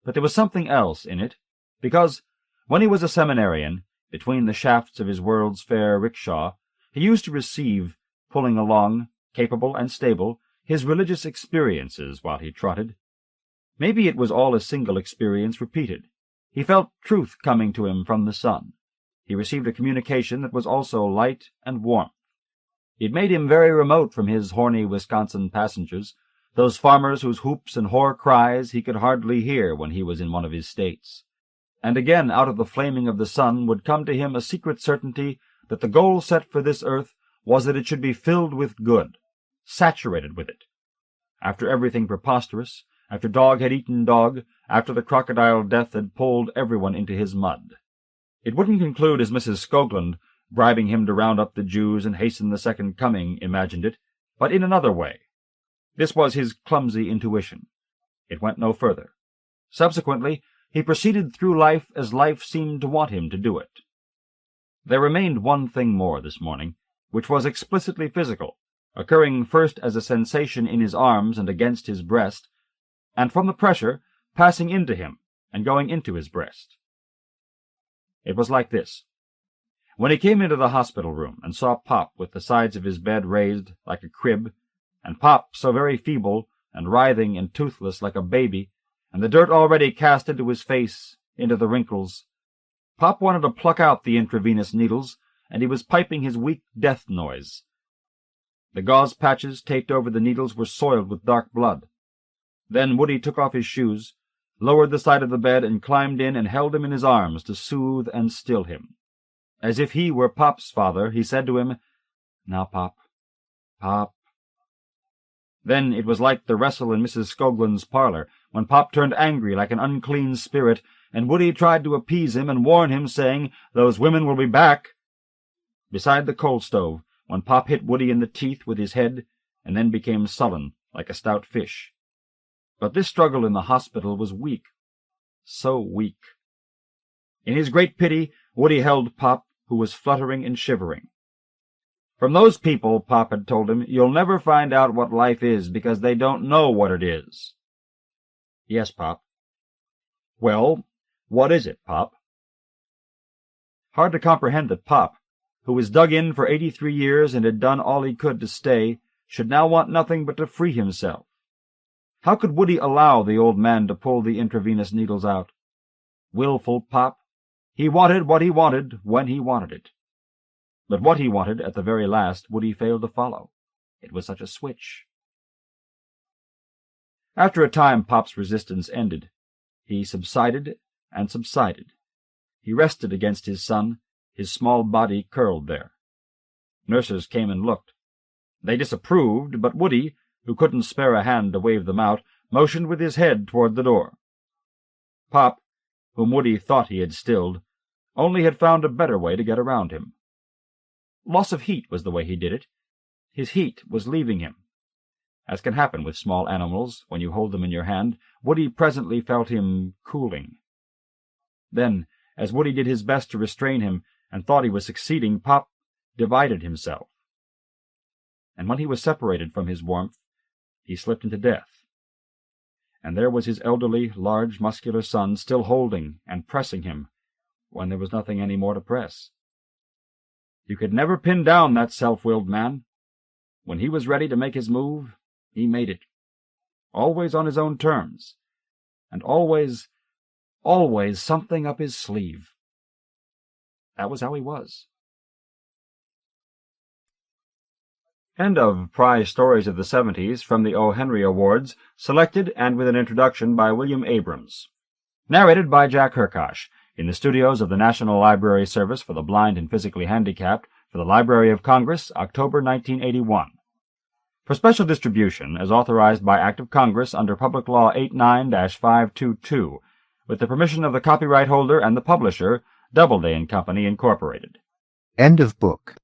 But there was something else in it, because, when he was a seminarian, between the shafts of his World's Fair rickshaw, he used to receive, pulling along, capable and stable, his religious experiences while he trotted. Maybe it was all a single experience repeated. He felt truth coming to him from the sun. He received a communication that was also light and warmth. It made him very remote from his horny Wisconsin passengers, those farmers whose whoops and hoar cries he could hardly hear when he was in one of his states. And again out of the flaming of the sun would come to him a secret certainty that the goal set for this earth was that it should be filled with good, saturated with it. After everything preposterous, after dog had eaten dog, after the crocodile death had pulled everyone into his mud. It wouldn't conclude as Mrs. Skoglund, bribing him to round up the Jews and hasten the second coming, imagined it, but in another way. This was his clumsy intuition. It went no further. Subsequently, he proceeded through life as life seemed to want him to do it. There remained one thing more this morning, which was explicitly physical, occurring first as a sensation in his arms and against his breast, and from the pressure passing into him and going into his breast. It was like this. When he came into the hospital room and saw Pop with the sides of his bed raised like a crib, and Pop so very feeble and writhing and toothless like a baby, and the dirt already cast into his face, into the wrinkles, Pop wanted to pluck out the intravenous needles, and he was piping his weak death noise. The gauze patches taped over the needles were soiled with dark blood. Then Woody took off his shoes, lowered the side of the bed, and climbed in and held him in his arms to soothe and still him. As if he were Pop's father, he said to him, "Now, Pop, Pop." Then it was like the wrestle in Mrs. Skoglund's parlor, when Pop turned angry like an unclean spirit, and Woody tried to appease him and warn him, saying, "Those women will be back." Beside the coal stove, when Pop hit Woody in the teeth with his head, and then became sullen like a stout fish. But this struggle in the hospital was weak. So weak. In his great pity, Woody held Pop, who was fluttering and shivering.
From those people, Pop had told him, you'll never find out what life is because they don't know what it is. Yes, Pop. Well, what is it, Pop? Hard to comprehend that Pop, who was dug in for 83 years and had done all he could to stay, should now want nothing but to free himself. How could Woody allow the old man to pull the intravenous needles out? Willful Pop. He wanted what he wanted when he wanted it. But what he wanted, at the very last, Woody failed to follow. It was such a switch. After a time, Pop's resistance ended. He subsided and subsided. He rested against his son, his small body curled there. Nurses came and looked. They disapproved, but Woody, who couldn't spare a hand to wave them out, motioned with his head toward the door. Pop, whom Woody thought he had stilled, only had found a better way to get around him. Loss of heat was the way he did it. His heat was leaving him. As can happen with small animals, when you hold them in your hand, Woody presently felt him cooling. Then, as Woody did his best to restrain him, and thought he was succeeding, Pop divided himself. And when he was separated from his warmth, he slipped into death. And there was his elderly, large, muscular son still holding and pressing him, when there was nothing any more to press. You could never pin down that self-willed man. When he was ready to make his move, he made it. Always on his own terms. And always something up his sleeve. That was how he was. End of Prize Stories of the 70s from the O. Henry Awards, selected and with an introduction by William Abrams. Narrated by Jack Hrkach, in the studios of the National Library Service for the Blind and Physically Handicapped for the Library of Congress, October 1981. For special distribution, as authorized by Act of Congress under Public Law 89-522, with the permission of the copyright holder and the publisher, Doubleday and Company, Incorporated.
End of book.